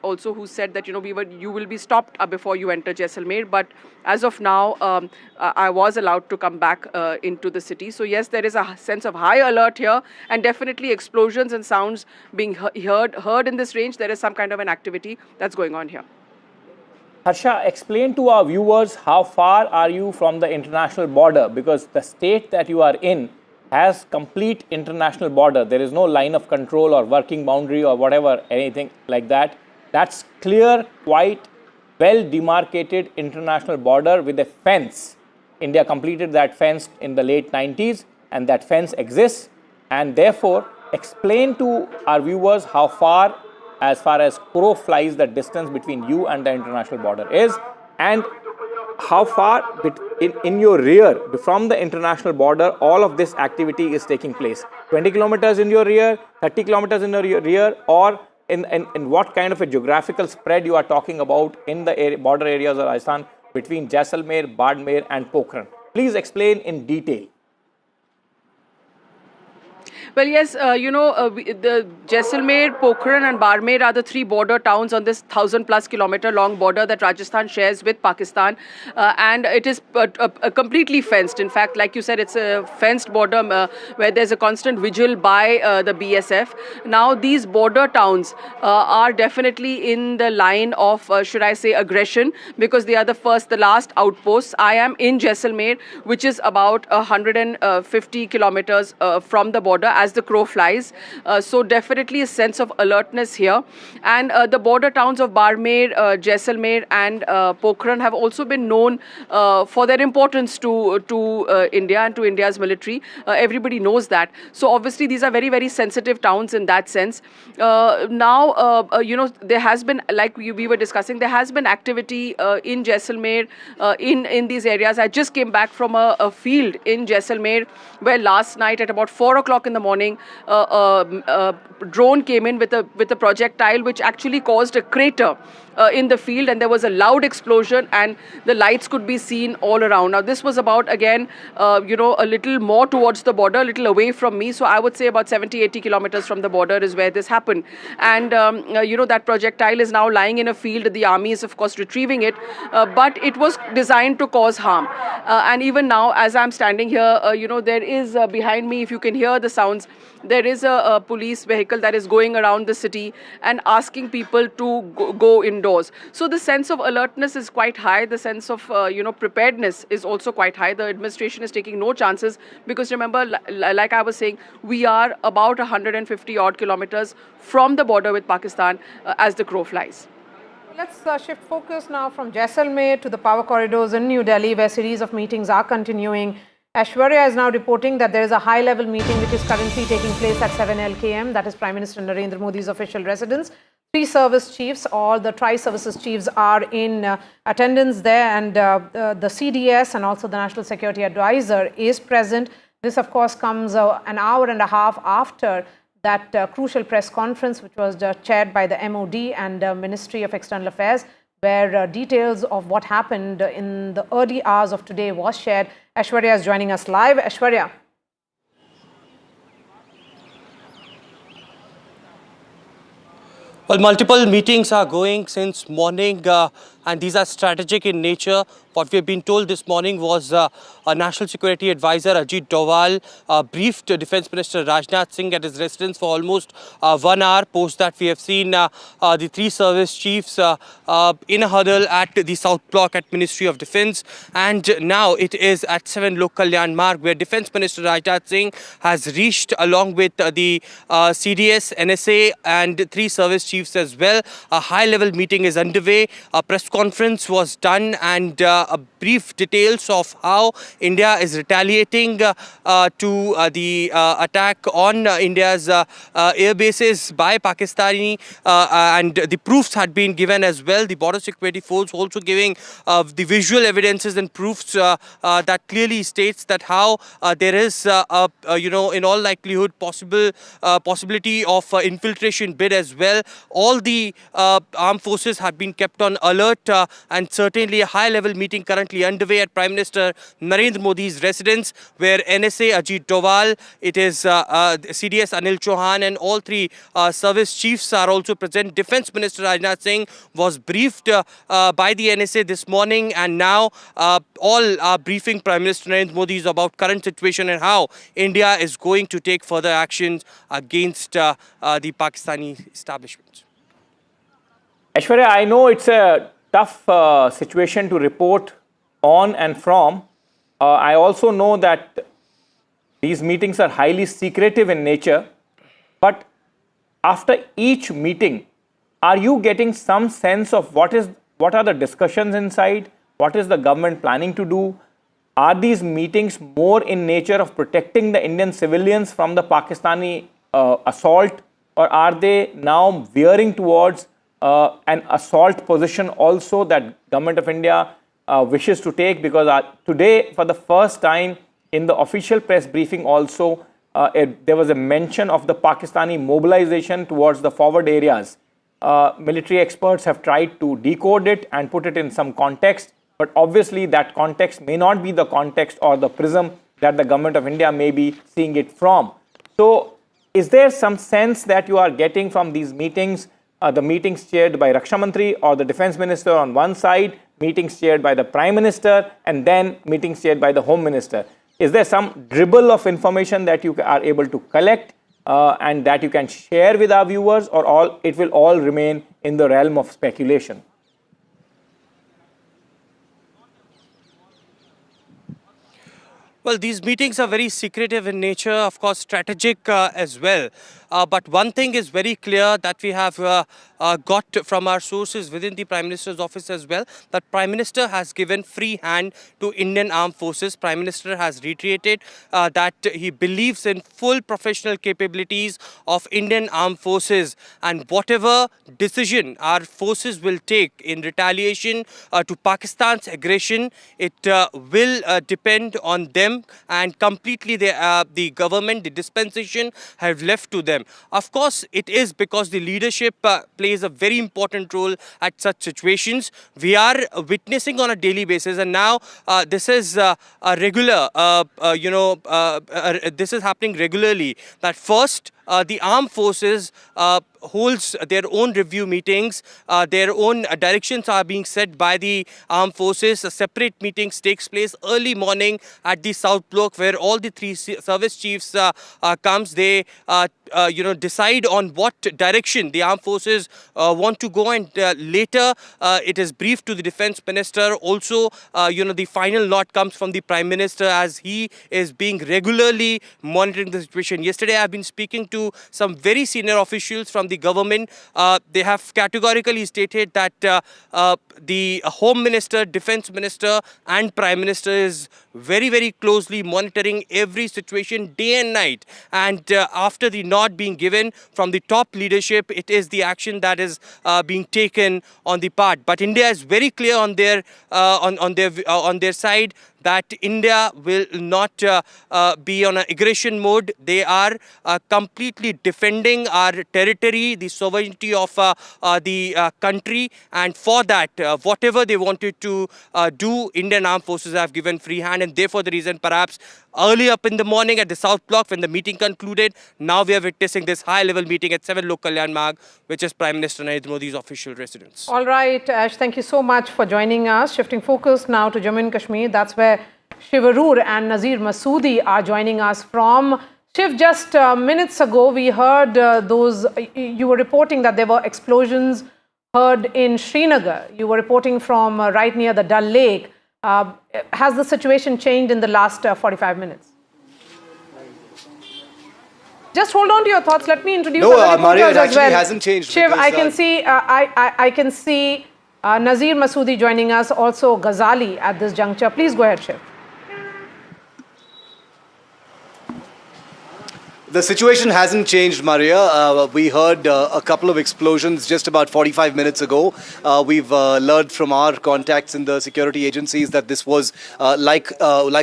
also who said that you will be stopped before you enter Jaisalmer. But as of now, I was allowed to come back into the city. So yes, there is a sense of high alert here, and definitely explosions and sounds being heard in this range. There is some kind of an activity that's going on here.
Harsha, explain to our viewers how far are you from the international border, because the state that you are in has complete international border. There is no line of control or working boundary or whatever, anything like that. That's clear, quite well demarcated international border with a fence. India completed that fence in the late 90s, and that fence exists. And therefore, explain to our viewers how far as crow flies, the distance between you and the international border is, and how far in your rear from the international border all of this activity is taking place. 20 kilometers in your rear, 30 kilometers in your rear, or in what kind of a geographical spread you are talking about in the border areas of Rajasthan between Jaisalmer, Barmer and Pokhran. Please explain in detail.
Well, yes, the Jaisalmer, Pokhran and Barmer are the three border towns on this 1,000+ kilometer long border that Rajasthan shares with Pakistan. And it is completely fenced. In fact, like you said, it's a fenced border where there's a constant vigil by the BSF. Now, these border towns are definitely in the line of, should I say, aggression, because they are the last outposts. I am in Jaisalmer, which is about 150 kilometers from the border as the crow flies. So definitely a sense of alertness here. And the border towns of Barmer, Jaisalmer and Pokhran have also been known for their importance to India and to India's military. Everybody knows that. So obviously these are very, very sensitive towns in that sense. Now, there has been, like we were discussing, there has been activity in Jaisalmer, in these areas. I just came back from a field in Jaisalmer where last night at about 4 o'clock in the morning, a drone came in with a projectile which actually caused a crater in the field, and there was a loud explosion and the lights could be seen all around. Now this was about, again, a little more towards the border, a little away from me. So I would say about 70-80 kilometers from the border is where this happened. And, that projectile is now lying in a field. The army is, of course, retrieving it, but it was designed to cause harm. And even now, as I'm standing here, there is behind me, if you can hear the sounds, there is a police vehicle that is going around the city and asking people to go indoors. So the sense of alertness is quite high. The sense of, preparedness is also quite high. The administration is taking no chances because, remember, like I was saying, we are about 150 odd kilometers from the border with Pakistan as the crow flies.
Let's shift focus now from Jaisalmer to the power corridors in New Delhi, where a series of meetings are continuing. Aishwarya is now reporting that there is a high-level meeting which is currently taking place at 7 LKM, that is Prime Minister Narendra Modi's official residence. 3 service chiefs, all the tri-services chiefs are in attendance there, and the CDS and also the National Security Advisor is present. This, of course, comes an hour and a half after that crucial press conference which was chaired by the MOD and Ministry of External Affairs, where details of what happened in the early hours of today was shared. Aishwarya is joining us live. Aishwarya.
Well, multiple meetings are going since morning, and these are strategic in nature. What we have been told this morning was a National Security Advisor, Ajit Doval, briefed Defence Minister Rajnath Singh at his residence for almost 1 hour. Post that, we have seen the 3 service chiefs in a huddle at the South Block at Ministry of Defence. And now it is at 7 Lok Kalyan Marg, where Defence Minister Rajnath Singh has reached along with the CDS, NSA and 3 service chiefs as well. A high-level meeting is underway. A press conference was done, and a brief details of how India is retaliating to the attack on India's air bases by Pakistani, and the proofs had been given as well. The border security force also giving the visual evidences and proofs that clearly states that how there is in all likelihood possibility of infiltration bid as well. All the armed forces have been kept on alert, and certainly a high-level meeting currently underway at Prime Minister Narendra Modi's residence, where NSA Ajit Doval, it is CDS Anil Chauhan, and all three service chiefs are also present. Defence Minister Rajnath Singh was briefed by the NSA this morning, and now all are briefing Prime Minister Narendra Modi about current situation and how India is going to take further actions against the Pakistani establishment.
Aishwarya, I know it's a tough situation to report on and from. I also know that these meetings are highly secretive in nature. But after each meeting, are you getting some sense of what are the discussions inside? What is the government planning to do? Are these meetings more in nature of protecting the Indian civilians from the Pakistani assault, or are they now veering towards an assault position also that Government of India wishes to take? Because today, for the first time in the official press briefing also, there was a mention of the Pakistani mobilization towards the forward areas. Military experts have tried to decode it and put it in some context, but obviously that context may not be the context or the prism that the Government of India may be seeing it from. So, is there some sense that you are getting from these meetings, the meetings chaired by Raksha Mantri or the Defence Minister on one side, meetings chaired by the Prime Minister, and then meetings chaired by the Home Minister? Is there some dribble of information that you are able to collect and that you can share with our viewers, or it will all remain in the realm of speculation?
Well, these meetings are very secretive in nature, of course, strategic as well. But one thing is very clear that we have got from our sources within the Prime Minister's office as well, that Prime Minister has given free hand to Indian Armed Forces. Prime Minister has reiterated that he believes in full professional capabilities of Indian Armed Forces, and whatever decision our forces will take in retaliation to Pakistan's aggression, it will depend on them, and completely the government, the dispensation have left to them. Of course, it is because the leadership plays a very important role at such situations. We are witnessing on a daily basis, and now this is a regular, this is happening regularly, that first the armed forces holds their own review meetings, their own directions are being set by the armed forces. A separate meetings takes place early morning at the South Block, where all the three service chiefs comes. They decide on what direction the armed forces want to go, and later it is briefed to the Defence Minister. Also, the final nod comes from the Prime Minister, as he is being regularly monitoring the situation. Yesterday, I have been speaking to some very senior officials from the government. They have categorically stated that the Home Minister, Defence Minister and Prime Minister is very, very closely monitoring every situation day and night. And after the nod being given from the top leadership, it is the action that is being taken on the part. But India is very clear on their side that India will not be on an aggression mode. They are completely defending our territory, the sovereignty of the country, and for that, whatever they wanted to do, Indian Armed Forces have given free hand, and therefore the reason perhaps early up in the morning at the South Block when the meeting concluded, now we are witnessing this high-level meeting at 7 Lok Kalyan Marg, which is Prime Minister Narendra Modi's official residence.
All right, Ash, thank you so much for joining us. Shifting focus now to Jammu and Kashmir. That's where Shivarur and Nazir Masoodi are joining us from. Shiv, just minutes ago, we heard you were reporting that there were explosions heard in Srinagar. You were reporting from right near the Dal Lake. Has the situation changed in the last 45 minutes? Just hold on to your thoughts. Let me introduce other reporters as well.
Hasn't changed.
Shiv, I can see Nazir Masoodi joining us, also Ghazali at this juncture. Please go ahead, Shiv.
The situation hasn't changed, Maria. We heard a couple of explosions just about 45 minutes ago. We've learned from our contacts in the security agencies that this was, like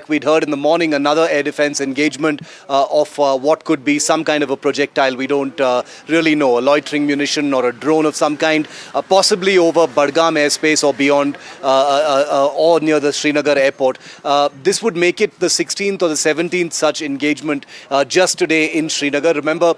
we'd heard in the morning, another air defense engagement of what could be some kind of a projectile. We don't really know, a loitering munition or a drone of some kind, possibly over Budgam airspace or beyond, or near the Srinagar airport. This would make it the 16th or the 17th such engagement just today in Srinagar. Remember,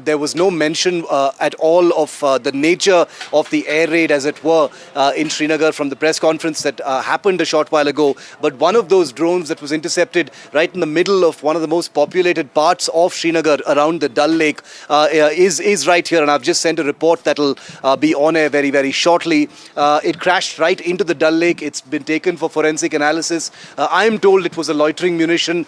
there was no mention at all of the nature of the air raid, as it were, in Srinagar from the press conference that happened a short while ago. But one of those drones that was intercepted right in the middle of one of the most populated parts of Srinagar around the Dal Lake is right here. And I've just sent a report that will be on air very, very shortly. It crashed right into the Dal Lake. It's been taken for forensic analysis. I am told it was a loitering munition,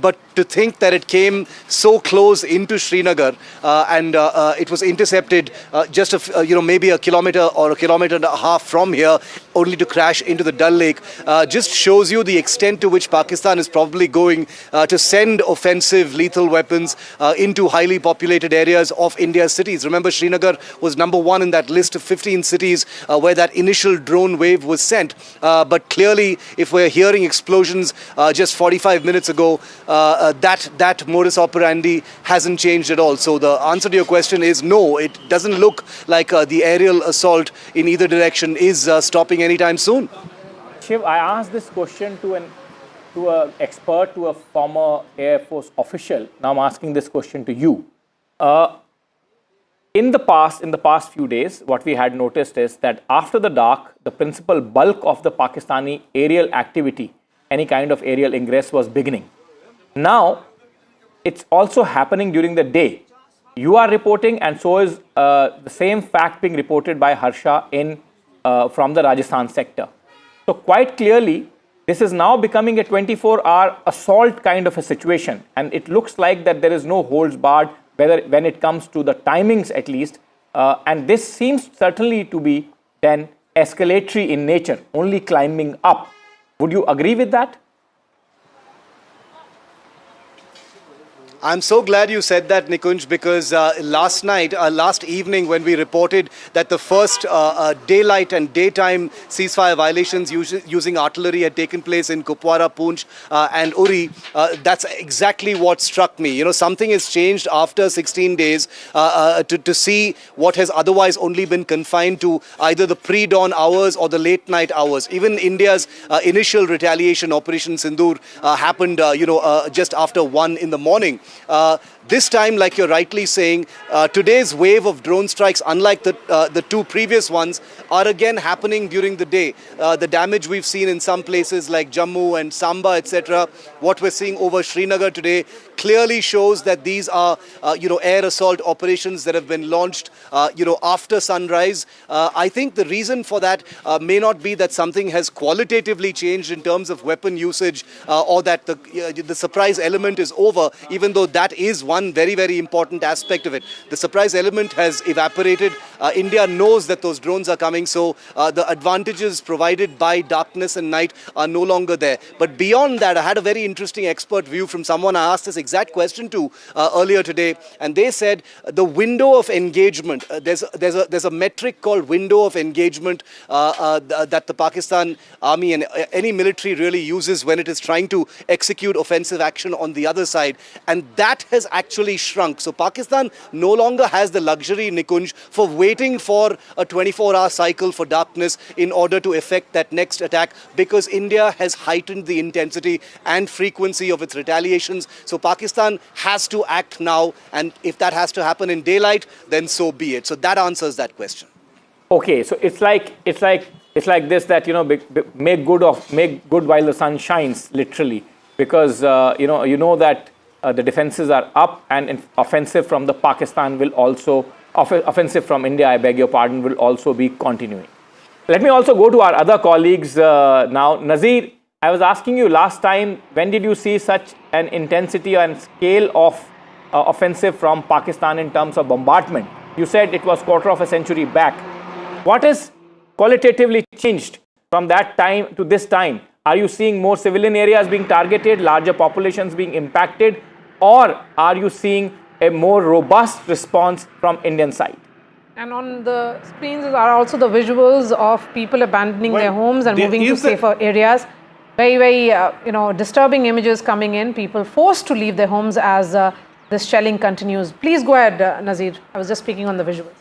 but to think that it came so close into Srinagar and it was intercepted just maybe a kilometer or a kilometer and a half from here, only to crash into the Dal Lake, just shows you the extent to which Pakistan is probably going to send offensive lethal weapons into highly populated areas of India's cities. Remember, Srinagar was #1 in that list of 15 cities where that initial drone wave was sent. But clearly, if we're hearing explosions just 45 minutes ago, that modus operandi hasn't changed at all. So the answer to your question is no, it doesn't look like the aerial assault in either direction is stopping anytime soon.
Shiv, I asked this question to an expert, to a former Air Force official. Now I'm asking this question to you. In the past few days, what we had noticed is that after the dark, the principal bulk of the Pakistani aerial activity, any kind of aerial ingress, was beginning. Now, it's also happening during the day. You are reporting, and so is the same fact being reported by Harsha from the Rajasthan sector. So quite clearly, this is now becoming a 24-hour assault kind of a situation, and it looks like that there is no holds barred, when it comes to the timings at least, and this seems certainly to be then escalatory in nature, only climbing up. Would you agree with that?
I'm so glad you said that, Nikunj, because last evening when we reported that the first daylight and daytime ceasefire violations using artillery had taken place in Kupwara, Poonch and Uri, that's exactly what struck me. You know, something has changed after 16 days to see what has otherwise only been confined to either the pre-dawn hours or the late night hours. Even India's initial retaliation, Operation Sindoor, happened, just after 1 in the morning. This time, like you're rightly saying, today's wave of drone strikes, unlike the two previous ones, are again happening during the day. The damage we've seen in some places like Jammu and Samba, etc., what we're seeing over Srinagar today, clearly shows that these are, air assault operations that have been launched, after sunrise. I think the reason for that may not be that something has qualitatively changed in terms of weapon usage or that the surprise element is over, even though that is one very, very important aspect of it. The surprise element has evaporated. India knows that those drones are coming, so the advantages provided by darkness and night are no longer there. But beyond that, I had a very interesting expert view from someone I asked this exact question to earlier today, and they said the window of engagement, there's a metric called window of engagement that the Pakistan army and any military really uses when it is trying to execute offensive action on the other side, and that has actually shrunk. So Pakistan no longer has the luxury, Nikunj, for waiting for a 24-hour cycle for darkness in order to effect that next attack, because India has heightened the intensity and frequency of its retaliations. So Pakistan has to act now, and if that has to happen in daylight, then so be it. So that answers that question.
Okay, so it's like this, that make good while the sun shines, literally, because you know that the defenses are up, and offensive from the Pakistan will also offensive from India, I beg your pardon, will also be continuing. Let me also go to our other colleagues now. Nazir, I was asking you last time, when did you see such an intensity and scale of offensive from Pakistan in terms of bombardment? You said it was quarter of a century back. What is qualitatively changed from that time to this time? Are you seeing more civilian areas being targeted, larger populations being impacted, or are you seeing a more robust response from Indian side?
And on the screens are also the visuals of people abandoning their homes and moving to safer areas. Very, very, disturbing images coming in. People forced to leave their homes as this shelling continues. Please go ahead, Nazir. I was just speaking on the visuals.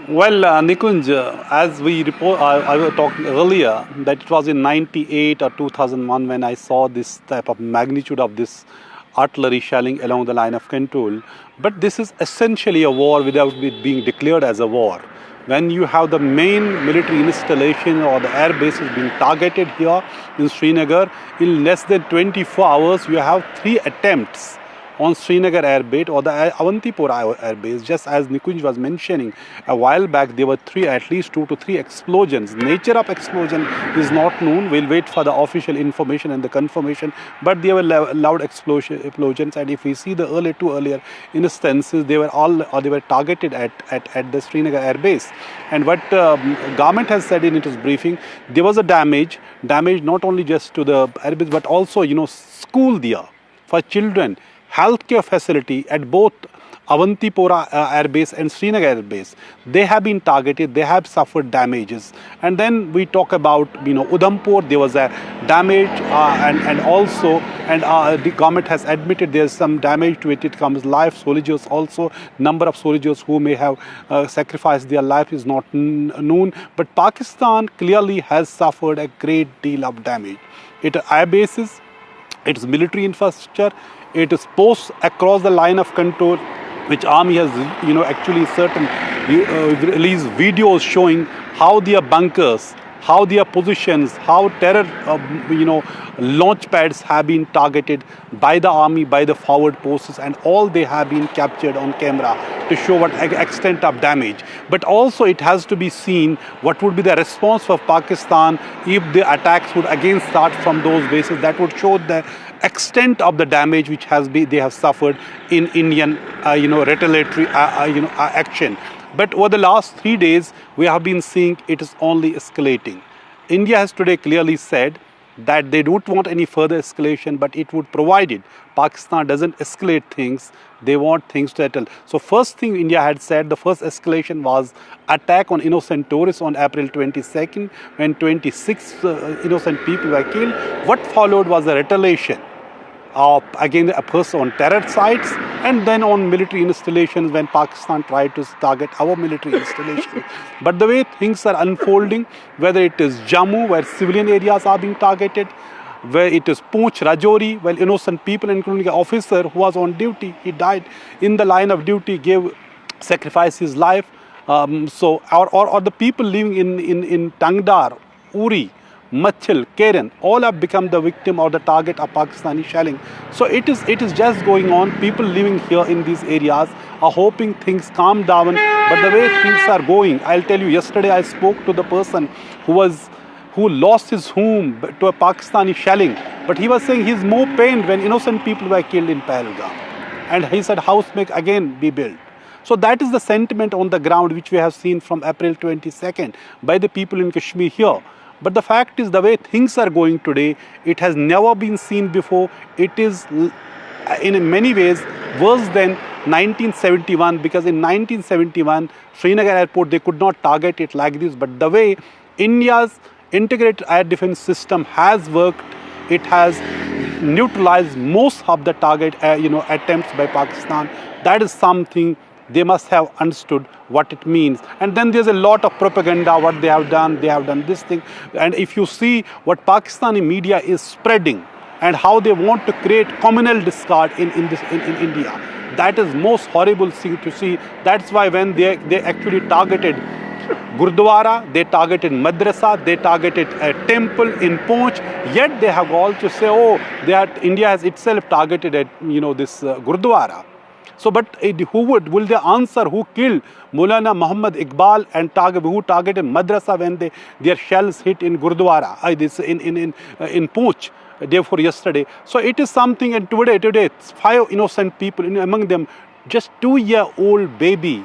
Well, Nikunj, as we report, I was talking earlier that it was in 98 or 2001 when I saw this type of magnitude of this artillery shelling along the line of control. But this is essentially a war without it being declared as a war. When you have the main military installation or the air bases being targeted here in Srinagar, in less than 24 hours, you have 3 attempts on Srinagar Air Base or the Awantipora Air Base. Just as Nikunj was mentioning, a while back there were at least 2 to 3 explosions. Nature of explosion is not known. We'll wait for the official information and the confirmation. But there were loud explosions, and if we see the two earlier instances, they were targeted at the Srinagar Air Base. And what government has said in its briefing, there was a damage not only just to the air base but also school there for children. Healthcare facility at both Awantipora Air Base and Srinagar Air Base. They have been targeted, they have suffered damages. And then we talk about, Udhampur, there was a damage and also the government has admitted there's some damage to it. It comes life, soldiers also, number of soldiers who may have sacrificed their life is not known. But Pakistan clearly has suffered a great deal of damage. Its air bases, its military infrastructure, it is posts across the line of control, which army has, actually released videos showing how their bunkers, how their positions, how terror, launch pads have been targeted by the army, by the forward posts, and all they have been captured on camera to show what extent of damage. But also it has to be seen what would be the response of Pakistan if the attacks would again start from those bases. That would show the extent of the damage which they have suffered in Indian, retaliatory, action. But over the last 3 days, we have been seeing it is only escalating. India has today clearly said that they don't want any further escalation, but it would provide it. Pakistan doesn't escalate things, they want things to settle. So first thing India had said, the first escalation was attack on innocent tourists on April 22nd, when 26 innocent people were killed. What followed was a retaliation against a person on terror sites, and then on military installations when Pakistan tried to target our military installations. But the way things are unfolding, whether it is Jammu, where civilian areas are being targeted, where it is Poonch, Rajouri, where innocent people, including an officer who was on duty, he died in the line of duty, sacrificed his life. Or the people living in Tangdar, Uri, Machil, Keren, all have become the victim or the target of Pakistani shelling. So it is just going on. People living here in these areas are hoping things calm down. But the way things are going, I'll tell you, yesterday I spoke to the person who lost his home to a Pakistani shelling. But he was saying he's more pained when innocent people were killed in Pahalgam. And he said house may again be built. So that is the sentiment on the ground which we have seen from April 22nd by the people in Kashmir here. But the fact is, the way things are going today, it has never been seen before. It is in many ways worse than 1971, because in 1971, Srinagar Airport, they could not target it like this. But the way India's integrated air defense system has worked, it has neutralized most of the target attempts by Pakistan. That is something they must have understood what it means. And then there's a lot of propaganda, what they have done this thing. And if you see what Pakistani media is spreading and how they want to create communal discord in India, that is most horrible thing to see. That's why when they actually targeted Gurdwara, they targeted Madrasa, they targeted a temple in Poonch, yet they have all to say, India has itself targeted this Gurdwara. So, but will they answer who killed Maulana Muhammad Iqbal and who targeted Madrasa when their shells hit in Gurdwara, in Poonch, therefore yesterday. So it is something, and today 5 innocent people, among them just 2-year-old baby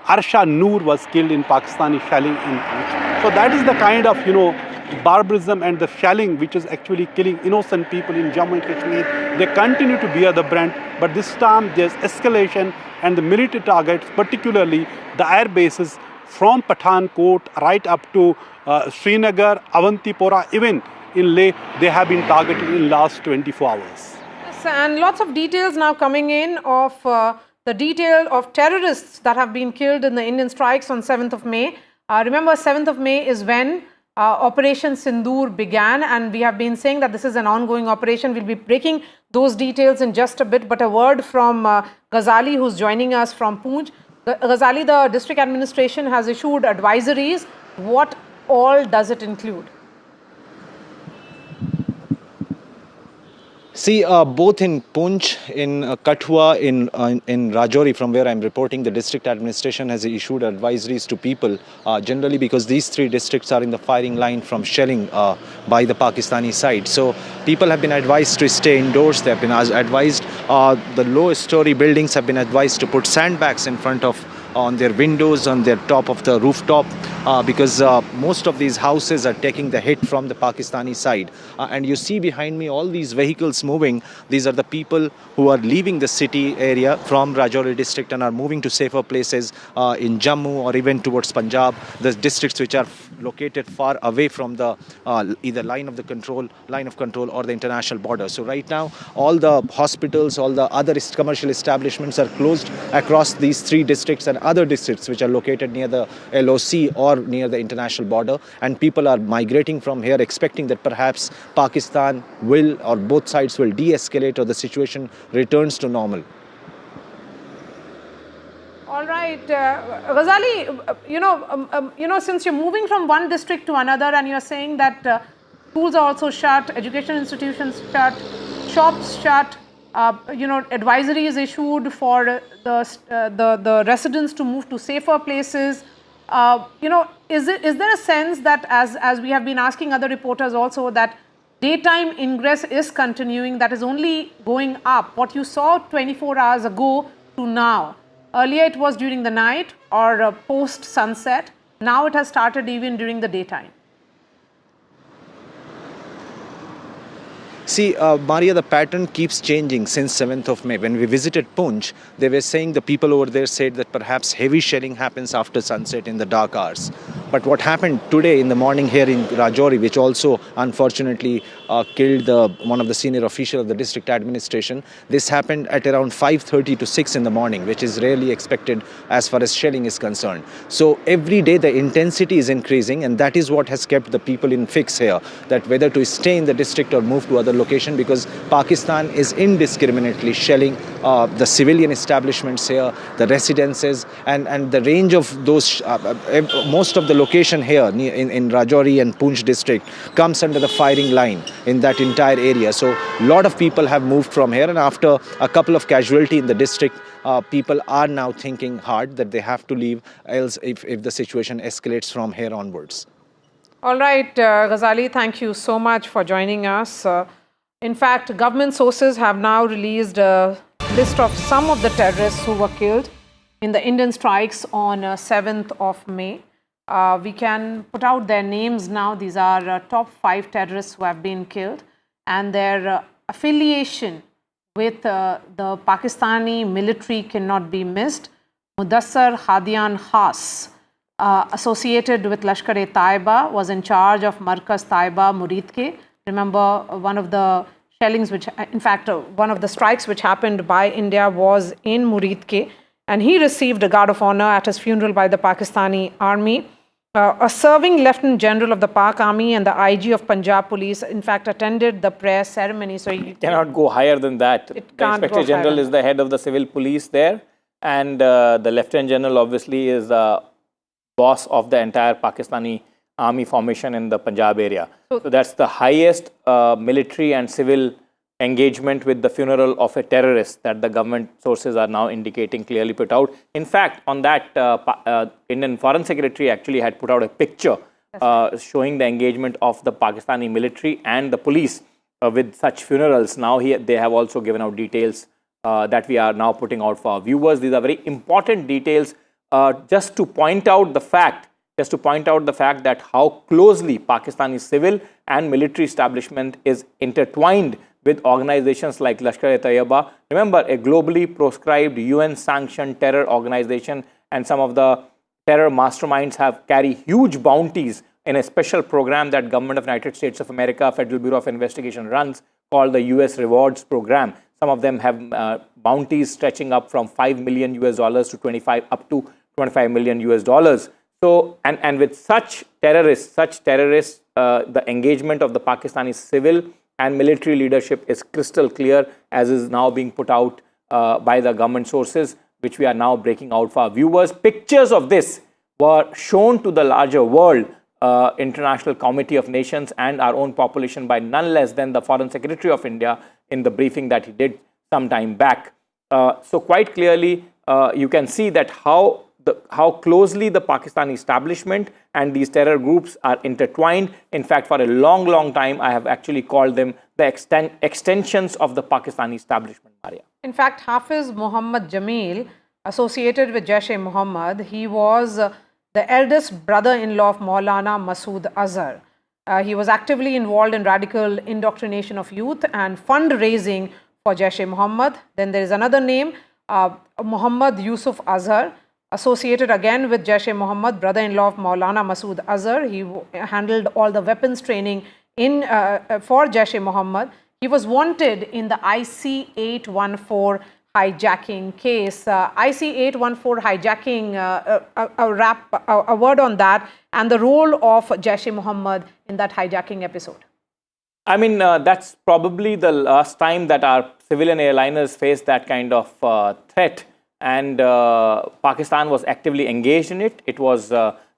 Arsha Noor was killed in Pakistani shelling in Poonch. So that is the kind of, barbarism and the shelling which is actually killing innocent people in Jammu and Kashmir. They continue to bear the brunt, but this time there's escalation and the military targets, particularly the air bases from Pathankot right up to Srinagar, Avantipora, even in Leh, they have been targeted in the last 24 hours.
Yes, and lots of details now coming in of the detail of terrorists that have been killed in the Indian strikes on 7th of May. Remember, 7th of May is when Operation Sindoor began, and we have been saying that this is an ongoing operation. We'll be breaking those details in just a bit, but a word from Ghazali, who's joining us from Poonch. Ghazali, the district administration has issued advisories. What all does it include?
See, both in Poonch, in Kathua, in Rajouri, from where I'm reporting, the district administration has issued advisories to people, generally because these three districts are in the firing line from shelling by the Pakistani side. So people have been advised to stay indoors. They have been advised, the lowest story buildings have been advised to put sandbags in front of on their windows, on their top of the rooftop, because most of these houses are taking the hit from the Pakistani side. And you see behind me all these vehicles moving. These are the people who are leaving the city area from Rajouri district and are moving to safer places in Jammu or even towards Punjab, the districts which are located far away from the either line of control or the international border. So right now, all the hospitals, all the other commercial establishments are closed across these three districts and other districts which are located near the LOC or near the international border, and people are migrating from here expecting that perhaps Pakistan will, or both sides will de-escalate, or the situation returns to normal.
All right, Ghazali, since you're moving from one district to another and you're saying that schools are also shut, education institutions shut, shops shut, advisory is issued for the residents to move to safer places. Is there a sense that, as we have been asking other reporters also, that daytime ingress is continuing, that is only going up? What you saw 24 hours ago to now, earlier it was during the night or post sunset. Now it has started even during the daytime.
See, Maria, the pattern keeps changing since 7th of May. When we visited Poonch, they were saying, the people over there said that perhaps heavy shelling happens after sunset in the dark hours. But what happened today in the morning here in Rajouri, which also unfortunately killed one of the senior officials of the district administration, this happened at around 5:30 to 6 in the morning, which is rarely expected as far as shelling is concerned. So every day the intensity is increasing, and that is what has kept the people in fix here, that whether to stay in the district or move to other location, because Pakistan is indiscriminately shelling the civilian establishments here, the residences, and the range of those, most of the location here in Rajouri and Poonch district comes under the firing line in that entire area. So a lot of people have moved from here, and after a couple of casualty in the district, people are now thinking hard that they have to leave, else if the situation escalates from here onwards.
All right, Ghazali, thank you so much for joining us. In fact, government sources have now released a list of some of the terrorists who were killed in the Indian strikes on 7th of May. We can put out their names now. These are top 5 terrorists who have been killed, and their affiliation with the Pakistani military cannot be missed. Mudassar Hadian Khas, associated with Lashkar-e-Taiba, was in charge of Markaz Taiba Muridke. Remember, one of the shellings which, in fact, one of the strikes which happened by India was in Muridke, and he received a guard of honor at his funeral by the Pakistani army. A serving Lieutenant General of the Pak Army and the IG of Punjab Police, in fact, attended the prayer ceremony. So you
cannot go higher than that. The Inspector General is the head of the civil police there, and the Lieutenant General obviously is the boss of the entire Pakistani army formation in the Punjab area. So that's the highest military and civil engagement with the funeral of a terrorist that the government sources are now indicating, clearly put out. In fact, on that, Indian Foreign Secretary actually had put out a picture showing the engagement of the Pakistani military and the police with such funerals. Now they have also given out details that we are now putting out for our viewers. These are very important details just to point out the fact that how closely Pakistani civil and military establishment is intertwined with organizations like Lashkar-e-Taiba. Remember, a globally proscribed UN-sanctioned terror organization, and some of the terror masterminds carry huge bounties in a special program that Government of United States of America, Federal Bureau of Investigation runs, called the US Rewards Program. Some of them have bounties stretching up from $5 million to up to $25 million. So, and with such terrorists, the engagement of the Pakistani civil and military leadership is crystal clear, as is now being put out by the government sources, which we are now breaking out for our viewers. Pictures of this were shown to the larger world, International Committee of Nations and our own population by none less than the Foreign Secretary of India in the briefing that he did some time back. So quite clearly, you can see that how closely the Pakistani establishment and these terror groups are intertwined. In fact, for a long, long time, I have actually called them the extensions of the Pakistani establishment, Maria.
In fact, Hafiz Muhammad Jamil, associated with Jaish-e-Mohammed, he was the eldest brother-in-law of Maulana Masood Azhar. He was actively involved in radical indoctrination of youth and fundraising for Jaish-e-Mohammed. Then there is another name, Muhammad Yusuf Azhar, associated again with Jaish-e-Mohammed, brother-in-law of Maulana Masood Azhar. He handled all the weapons training for Jaish-e-Mohammed. He was wanted in the IC-814 hijacking case. IC-814 hijacking, a word on that, and the role of Jaish-e-Mohammed in that hijacking episode.
I mean, that's probably the last time that our civilian airliners faced that kind of threat, and Pakistan was actively engaged in it. It was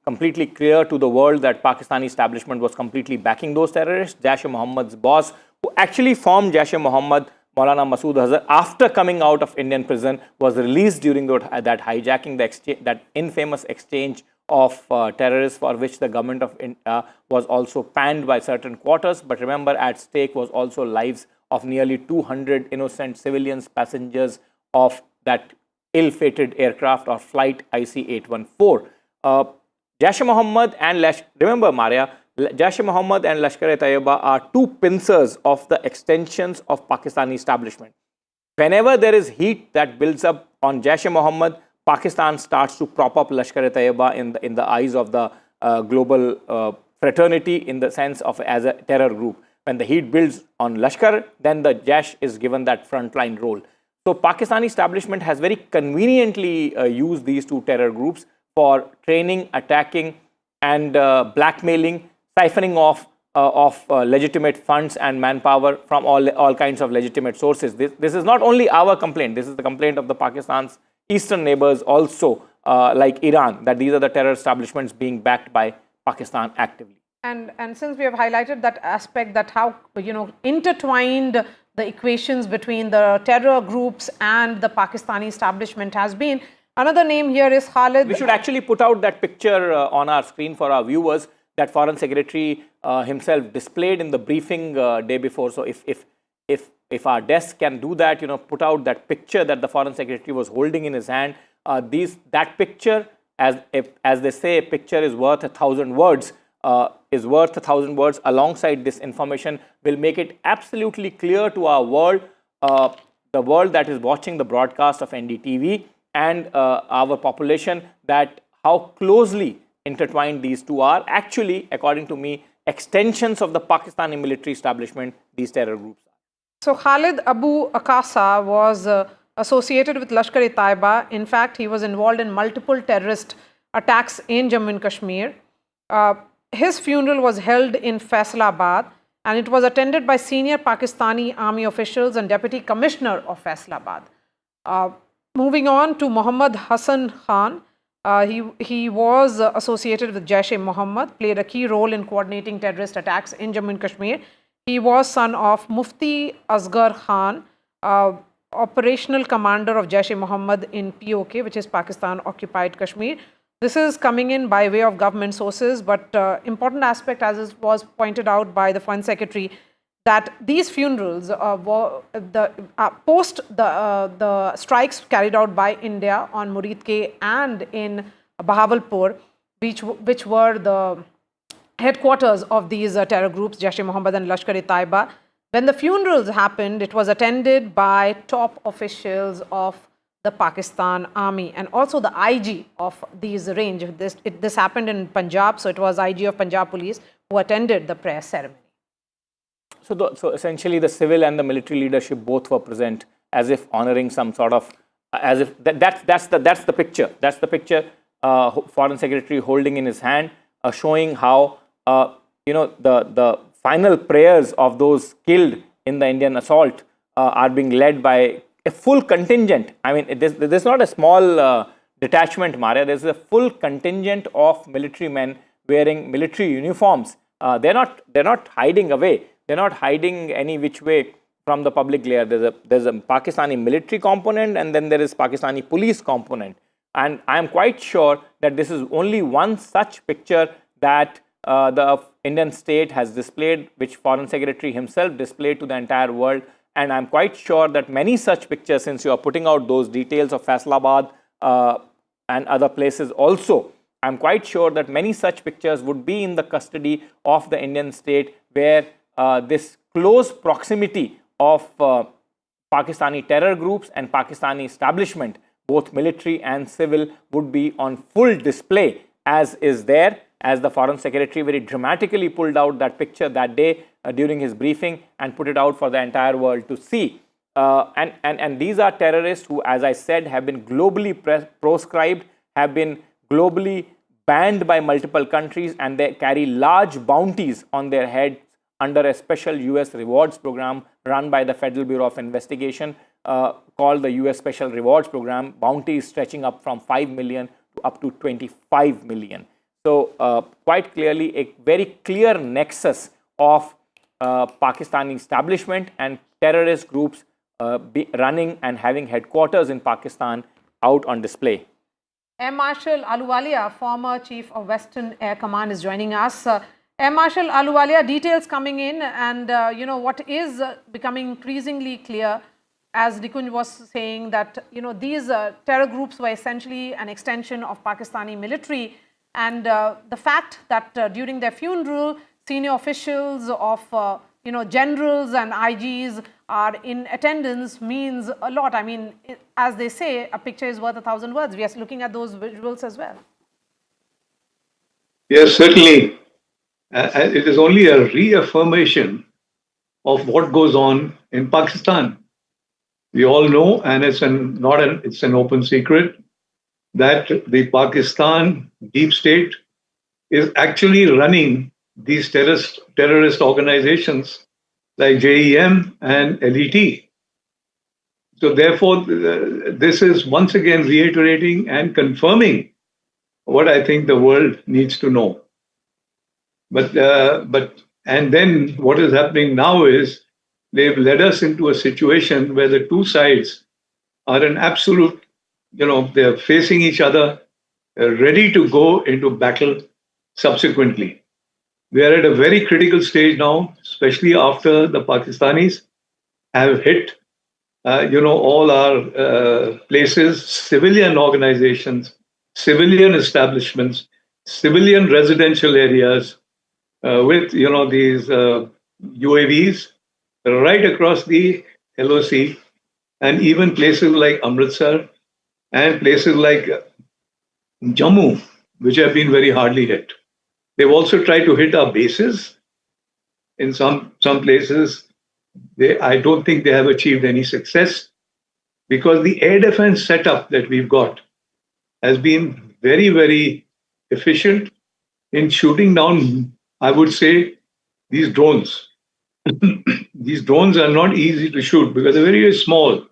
completely clear to the world that Pakistani establishment was completely backing those terrorists. Jaish-e-Mohammed's boss, who actually formed Jaish-e-Mohammed, Maulana Masood Azhar, after coming out of Indian prison, was released during that hijacking, that infamous exchange of terrorists, for which the government of India was also panned by certain quarters. But remember, at stake was also lives of nearly 200 innocent civilians, passengers of that ill-fated aircraft or flight IC-814. Jaish-e-Mohammed and remember, Maria, Jaish-e-Mohammed and Lashkar-e-Taiba are two pincers of the extensions of Pakistani establishment. Whenever there is heat that builds up on Jaish-e-Mohammed, Pakistan starts to prop up Lashkar-e-Taiba in the eyes of the global fraternity, in the sense of as a terror group. When the heat builds on Lashkar, then the Jaish is given that frontline role. So Pakistani establishment has very conveniently used these two terror groups for training, attacking, and blackmailing, siphoning off of legitimate funds and manpower from all kinds of legitimate sources. This is not only our complaint, this is the complaint of the Pakistan's eastern neighbors also, like Iran, that these are the terror establishments being backed by Pakistan actively.
And since we have highlighted that aspect, that how intertwined the equations between the terror groups and the Pakistani establishment has been, another name here is Khalid.
We should actually put out that picture on our screen for our viewers that Foreign Secretary himself displayed in the briefing day before. So if our desk can do that, put out that picture that the Foreign Secretary was holding in his hand. That picture, as they say, a picture is worth 1,000 words. Alongside this information will make it absolutely clear to our world, the world that is watching the broadcast of NDTV, and our population, that how closely intertwined these two are. Actually, according to me, extensions of the Pakistani military establishment, these terror groups are.
So Khalid Abu Akasa was associated with Lashkar-e-Taiba. In fact, he was involved in multiple terrorist attacks in Jammu and Kashmir. His funeral was held in Faisalabad, and it was attended by senior Pakistani army officials and Deputy Commissioner of Faisalabad. Moving on to Muhammad Hassan Khan, he was associated with Jaish-e-Mohammed, played a key role in coordinating terrorist attacks in Jammu and Kashmir. He was son of Mufti Asghar Khan, operational commander of Jaish-e-Mohammed in POK, which is Pakistan occupied Kashmir. This is coming in by way of government sources, but important aspect, as was pointed out by the Foreign Secretary, that these funerals were post the strikes carried out by India on Muridke and in Bahawalpur, which were the headquarters of these terror groups, Jaish-e-Mohammed and Lashkar-e-Taiba. When the funerals happened, it was attended by top officials of the Pakistan Army and also the IG of these range. This happened in Punjab, so it was IG of Punjab Police who attended the prayer ceremony.
So essentially the civil and the military leadership both were present, as if honoring some sort of, as if that's the picture. That's the picture Foreign Secretary holding in his hand, showing how the final prayers of those killed in the Indian assault are being led by a full contingent. I mean, there's not a small detachment, Maria. There's a full contingent of military men wearing military uniforms. They're not hiding away. They're not hiding any which way from the public glare. There's a Pakistani military component, and then there is Pakistani police component. And I am quite sure that this is only one such picture that the Indian state has displayed, which Foreign Secretary himself displayed to the entire world. And I'm quite sure that many such pictures, since you are putting out those details of Islamabad and other places also, I'm quite sure that many such pictures would be in the custody of the Indian state, where this close proximity of Pakistani terror groups and Pakistani establishment, both military and civil, would be on full display, as is there, as the Foreign Secretary very dramatically pulled out that picture that day during his briefing and put it out for the entire world to see. And these are terrorists who, as I said, have been globally proscribed, have been globally banned by multiple countries, and they carry large bounties on their heads under a special US rewards program run by the Federal Bureau of Investigation called the US Special Rewards Program. Bounties stretching up from 5 million to up to 25 million. So quite clearly a very clear nexus of Pakistani establishment and terrorist groups running and having headquarters in Pakistan out on display.
Air Marshal Ahluwalia, former Chief of Western Air Command, is joining us. Air Marshal Ahluwalia, details coming in, and what is becoming increasingly clear, as Nikunj was saying, that these terror groups were essentially an extension of Pakistani military, and the fact that during their funeral, senior officials of generals and IGs are in attendance means a lot. I mean, as they say, a picture is worth 1,000 words. We are looking at those visuals as well.
Yes, certainly. It is only a reaffirmation of what goes on in Pakistan. We all know, and it's an open secret, that the Pakistan deep state is actually running these terrorist organizations like JEM and LET. So therefore, this is once again reiterating and confirming what I think the world needs to know. And then what is happening now is they've led us into a situation where the two sides are in absolute, they're facing each other, ready to go into battle subsequently. We are at a very critical stage now, especially after the Pakistanis have hit, all our places, civilian organizations, civilian establishments, civilian residential areas, with these UAVs right across the LOC, and even places like Amritsar and places like Jammu, which have been very hardly hit. They've also tried to hit our bases. In some places, I don't think they have achieved any success, because the air defense setup that we've got has been very, very efficient in shooting down, I would say, these drones. These drones are not easy to shoot because they're very, very small.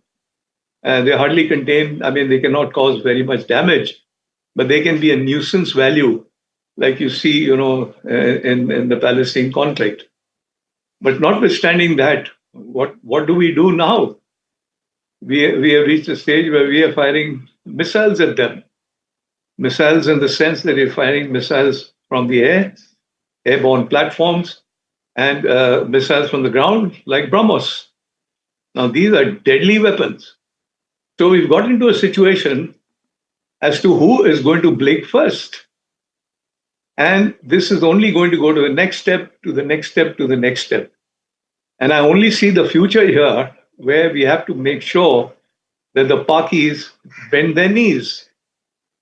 They hardly contain, they cannot cause very much damage, but they can be a nuisance value, like you see, in the Palestine conflict. But notwithstanding that, what do we do now? We have reached a stage where we are firing missiles at them. Missiles in the sense that we're firing missiles from the air, airborne platforms, and missiles from the ground like BrahMos. Now, these are deadly weapons. So we've got into a situation as to who is going to blink first. And this is only going to go to the next step, to the next step, to the next step. And I only see the future here where we have to make sure that the Pakis bend their knees.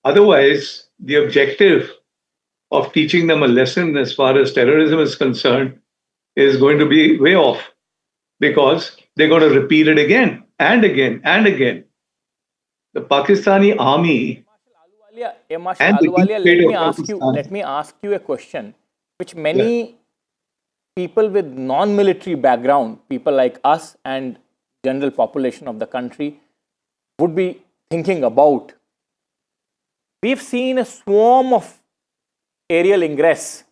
Otherwise, the objective of teaching them a lesson as far as terrorism is concerned is going to be way off, because they're going to repeat it again and again and again. The Pakistani army
Marshal
and the deep
Ahluwalia,
state of Pakistan.
let me ask you a question, which many people with non-military background, people like us and general population of the country, would be thinking about. We've seen a swarm of aerial ingress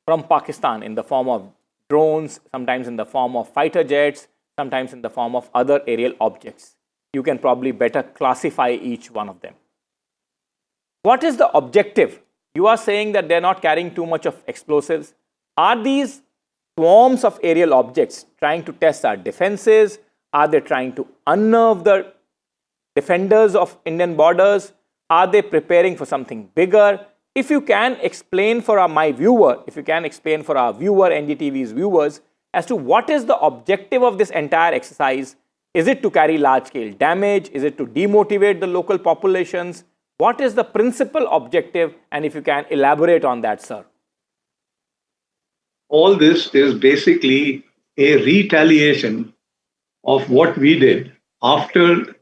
from Pakistan in the form of drones, sometimes in the form of fighter jets, sometimes in the form of other aerial objects. You can probably better classify each one of them. What is the objective? You are saying that they're not carrying too much of explosives. Are these swarms of aerial objects trying to test our defenses? Are they trying to unnerve the defenders of Indian borders? Are they preparing for something bigger? If you can explain for my viewer, if you can explain for our viewer, NDTV's viewers, as to what is the objective of this entire exercise. Is it to carry large-scale damage? Is it to demotivate the local populations? What is the principal objective? And if you can elaborate on that, sir.
All this is basically a retaliation of what we did after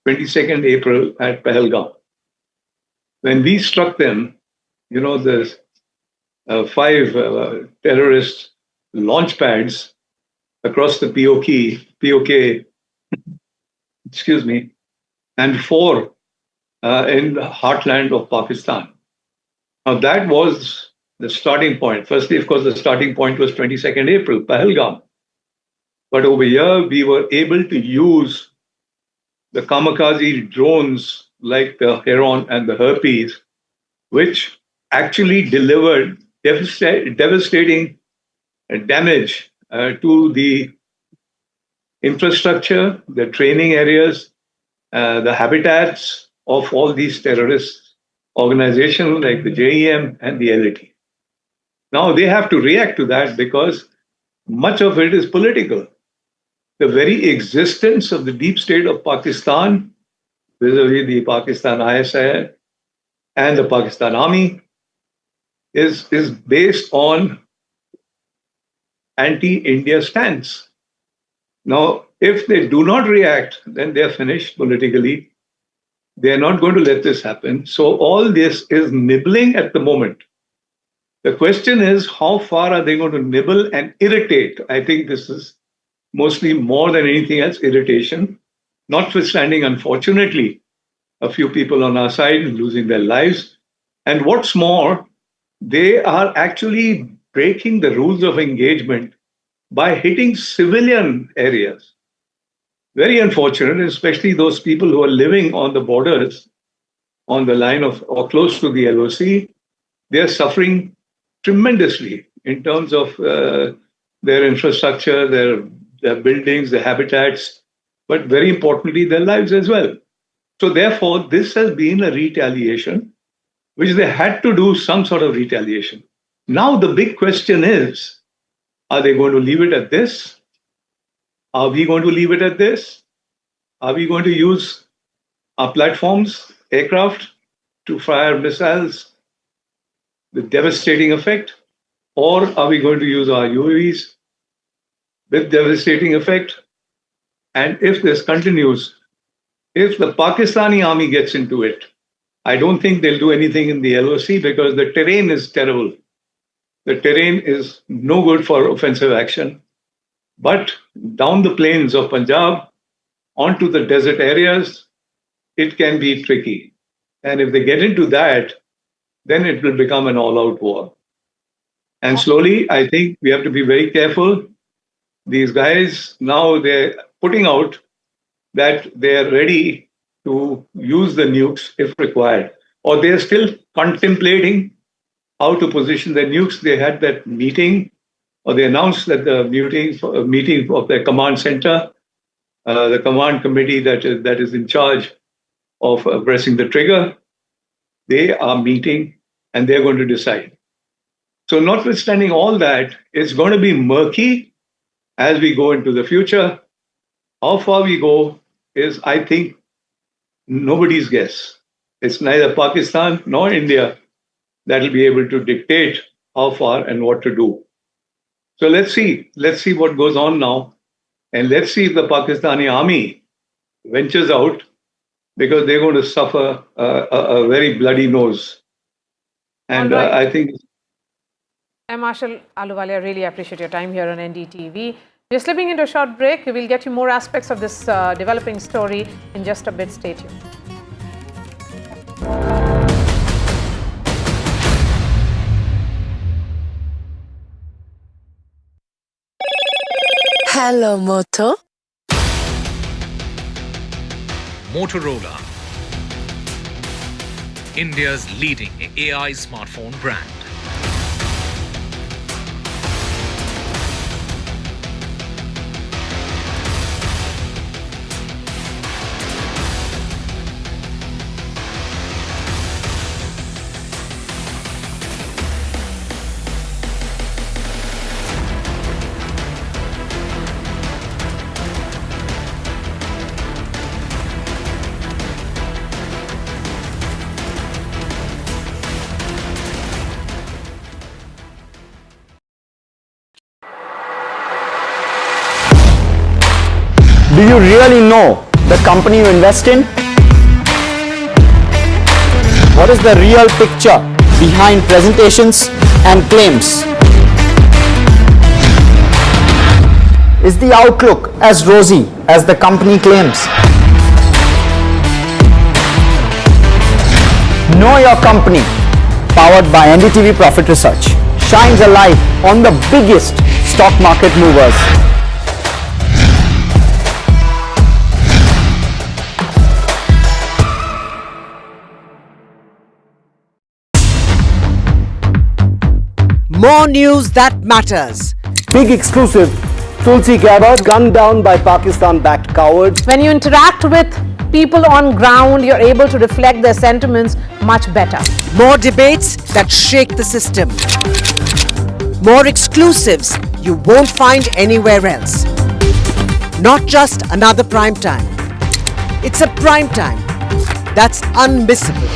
22nd April at Pahalgam. When we struck them, you know, there's 5 terrorist launch pads across the POK, excuse me, and 4 in the heartland of Pakistan. Now that was the starting point. Firstly, of course, the starting point was 22nd April, Pahalgam. But over here, we were able to use the kamikaze drones like the Heron and the Harpies, which actually delivered devastating damage to the infrastructure, the training areas, the habitats of all these terrorist organizations like the JEM and the LAT. Now they have to react to that because much of it is political. The very existence of the deep state of Pakistan vis-a-vis the Pakistan ISPR and the Pakistan Army is based on anti-India stance. Now, if they do not react, then they're finished politically. They're not going to let this happen. So all this is nibbling at the moment. The question is, how far are they going to nibble and irritate? I think this is mostly, more than anything else, irritation. Notwithstanding, unfortunately, a few people on our side losing their lives. And what's more, they are actually breaking the rules of engagement by hitting civilian areas. Very unfortunate, especially those people who are living on the borders, on the line of or close to the LOC. They are suffering tremendously in terms of their infrastructure, their buildings, their habitats, but very importantly, their lives as well. So therefore, this has been a retaliation, which they had to do some sort of retaliation. Now the big question is, are they going to leave it at this? Are we going to leave it at this? Are we going to use our platforms, aircraft, to fire missiles with devastating effect? Or are we going to use our UAVs with devastating effect? And if this continues, if the Pakistani army gets into it, I don't think they'll do anything in the LOC because the terrain is terrible. The terrain is no good for offensive action. But down the plains of Punjab, onto the desert areas, it can be tricky. And if they get into that, then it will become an all-out war. And slowly, I think we have to be very careful. These guys, now they're putting out that they're ready to use the nukes if required. Or they're still contemplating how to position the nukes. They had that meeting or they announced that the meeting of their command center, the command committee that is in charge of pressing the trigger, they are meeting and they're going to decide. So notwithstanding all that, it's going to be murky as we go into the future. How far we go is, I think, nobody's guess. It's neither Pakistan nor India that will be able to dictate how far and what to do. So let's see what goes on now. And let's see if the Pakistani army ventures out, because they're going to suffer a very bloody nose. And I think...
Marshal Ahluwalia, I really appreciate your time here on NDTV. We're slipping into a short break. We will get you more aspects of this developing story in just a bit. Stay tuned.
Hello, Moto.
Motorola, India's leading AI smartphone brand.
Do you really know the company you invest in? What is the real picture behind presentations and claims? Is the outlook as rosy as the company claims? Know Your Company, powered by NDTV Profit Research, shines a light on the biggest stock market movers.
More news that matters.
Big exclusive. Tulsi Gabbard gunned down by Pakistan-backed cowards.
When you interact with people on ground, you're able to reflect their sentiments much better.
More debates that shake the system. More exclusives you won't find anywhere else. Not just another prime time. It's a prime time that's unmissable.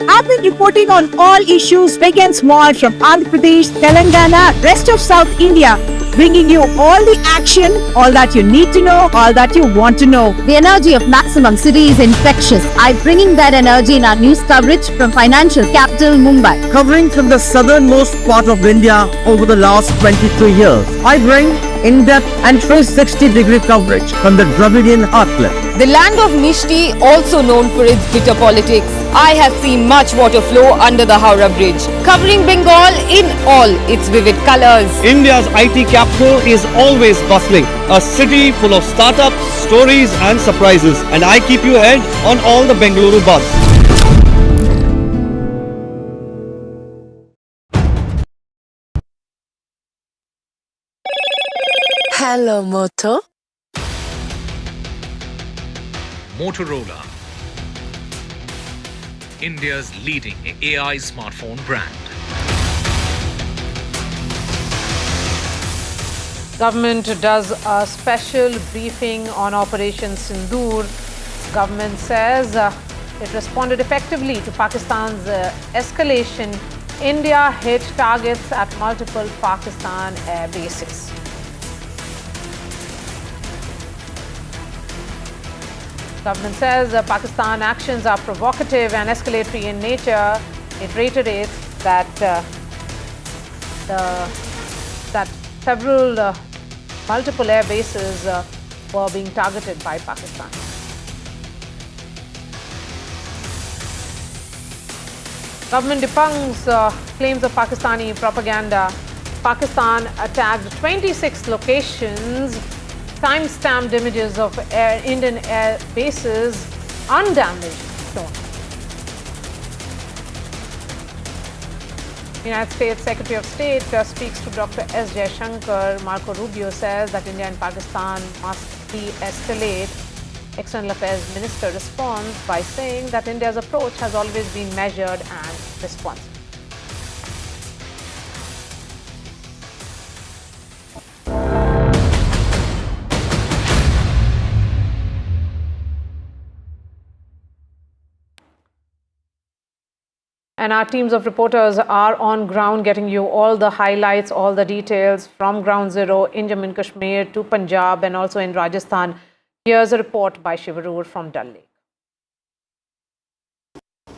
I've been reporting on all issues big and small from Andhra Pradesh, Telangana, rest of South India, bringing you all the action, all that you need to know, all that you want to know.
The energy of Maximum City is infectious. I'm bringing that energy in our news coverage from financial capital Mumbai.
Covering from the southernmost part of India over the last 23 years. I bring in-depth and 360-degree coverage from the Dravidian heartland.
The land of Mishti, also known for its bitter politics. I have seen much water flow under the Howrah Bridge, covering Bengal in all its vivid colors.
India's IT capital is always bustling, a city full of startups, stories and surprises. And I keep you ahead on all the Bengaluru buzz.
Hello, Moto.
Motorola, India's leading AI smartphone brand.
Government does a special briefing on Operation Sindoor. Government says it responded effectively to Pakistan's escalation. India hit targets at multiple Pakistan air bases. Government says Pakistan actions are provocative and escalatory in nature. It reiterates that several multiple air bases were being targeted by Pakistan. Government debunks claims of Pakistani propaganda. Pakistan attacked 26 locations. Time-stamped images of Indian air bases undamaged shown. United States Secretary of State speaks to Dr. S. Jaishankar. Marco Rubio says that India and Pakistan must de-escalate. External Affairs Minister responds by saying that India's approach has always been measured and responsible. And our teams of reporters are on ground getting you all the highlights, all the details from ground zero in Jammu and Kashmir to Punjab and also in Rajasthan. Here's a report by Shivarur from Dal Lake.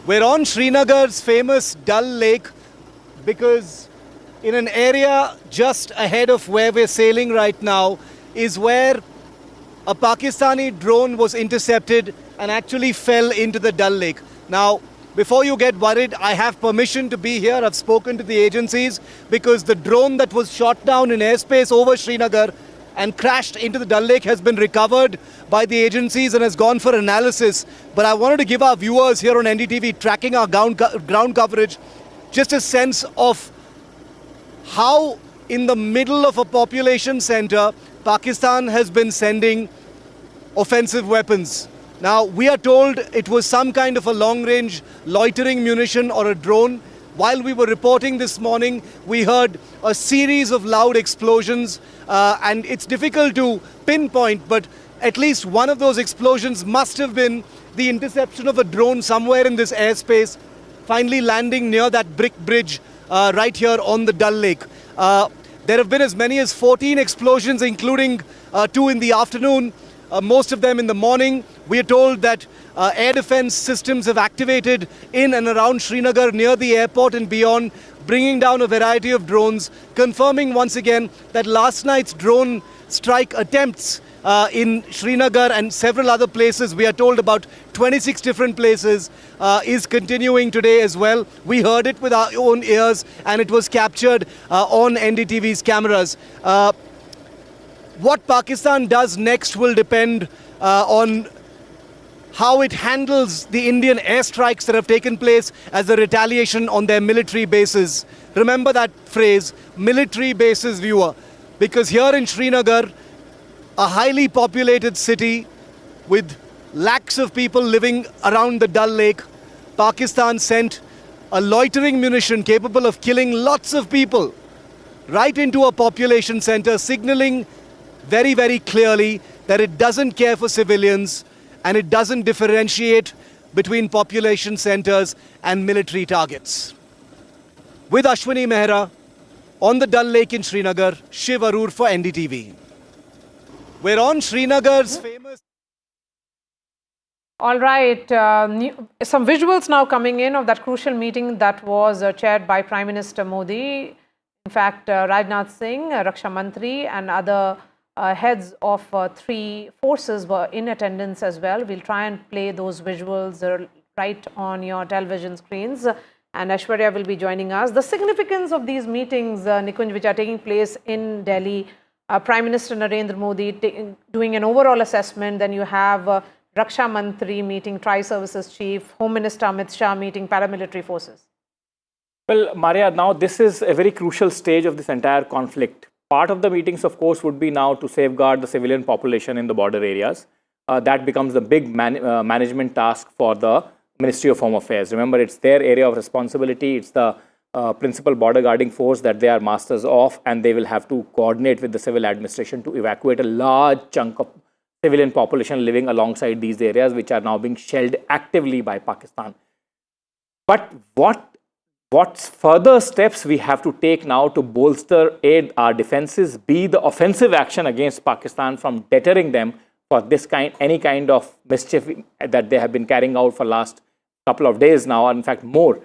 We're on Srinagar's famous Dal Lake because in an area just ahead of where we're sailing right now is where a Pakistani drone was intercepted and actually fell into the Dal Lake. Now, before you get worried, I have permission to be here. I've spoken to the agencies because the drone that was shot down in airspace over Srinagar and crashed into the Dal Lake has been recovered by the agencies and has gone for analysis. But I wanted to give our viewers here on NDTV tracking our ground coverage just a sense of how in the middle of a population center, Pakistan has been sending offensive weapons. Now, we are told it was some kind of a long-range loitering munition or a drone. While we were reporting this morning, we heard a series of loud explosions, and it's difficult to pinpoint, but at least one of those explosions must have been the interception of a drone somewhere in this airspace, finally landing near that brick bridge right here on the Dal Lake. There have been as many as 14 explosions, including 2 in the afternoon. Most of them in the morning. We are told that air defense systems have activated in and around Srinagar near the airport and beyond, bringing down a variety of drones, confirming once again that last night's drone strike attempts in Srinagar and several other places, we are told about 26 different places, is continuing today as well. We heard it with our own ears and it was captured on NDTV's cameras. What Pakistan does next will depend on how it handles the Indian airstrikes that have taken place as a retaliation on their military bases. Remember that phrase, military bases, viewer, because here in Srinagar, a highly populated city with lakhs of people living around the Dal Lake, Pakistan sent a loitering munition capable of killing lots of people right into a population center, signaling very, very clearly that it doesn't care for civilians and it doesn't differentiate between population centers and military targets. With Ashwini Mehra on the Dal Lake in Srinagar, Shiv Arur for NDTV. We're on Srinagar's famous...
All right, some visuals now coming in of that crucial meeting that was chaired by Prime Minister Modi. In fact, Rajnath Singh, Raksha Mantri and other heads of 3 forces were in attendance as well. We'll try and play those visuals right on your television screens. And Aishwarya will be joining us. The significance of these meetings, Nikunj, which are taking place in Delhi, Prime Minister Narendra Modi doing an overall assessment. Then you have Raksha Mantri meeting Tri-Services Chief, Home Minister Amit Shah meeting paramilitary forces.
Well, Maria, now this is a very crucial stage of this entire conflict. Part of the meetings, of course, would be now to safeguard the civilian population in the border areas. That becomes the big management task for the Ministry of Home Affairs. Remember, it's their area of responsibility. It's the principal border guarding force that they are masters of, and they will have to coordinate with the civil administration to evacuate a large chunk of civilian population living alongside these areas, which are now being shelled actively by Pakistan. But what further steps we have to take now to bolster our defenses, be the offensive action against Pakistan from deterring them for any kind of mischief that they have been carrying out for last couple of days now, or in fact more.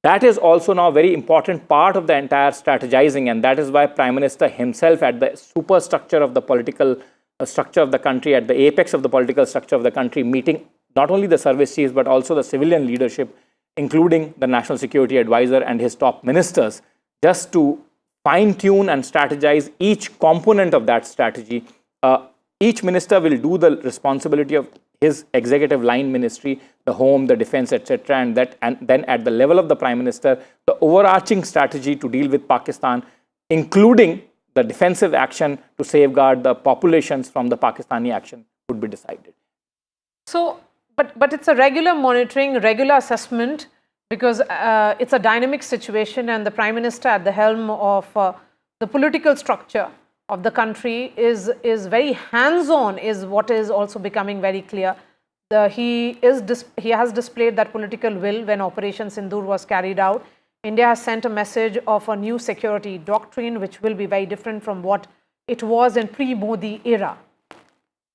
That is also now a very important part of the entire strategizing, and that is why Prime Minister himself at the superstructure of the political structure of the country, at the apex of the political structure of the country, meeting not only the service chiefs but also the civilian leadership, including the National Security Advisor and his top ministers, just to fine-tune and strategize each component of that strategy. Each minister will do the responsibility of his executive line ministry, the home, the defense, etc., and then at the level of the Prime Minister, the overarching strategy to deal with Pakistan, including the defensive action to safeguard the populations from the Pakistani action, would be decided.
So, but it's a regular monitoring, regular assessment, because it's a dynamic situation, and the Prime Minister at the helm of the political structure of the country is very hands-on, is what is also becoming very clear. He has displayed that political will when Operation Sindoor was carried out. India has sent a message of a new security doctrine, which will be very different from what it was in pre-Modi era.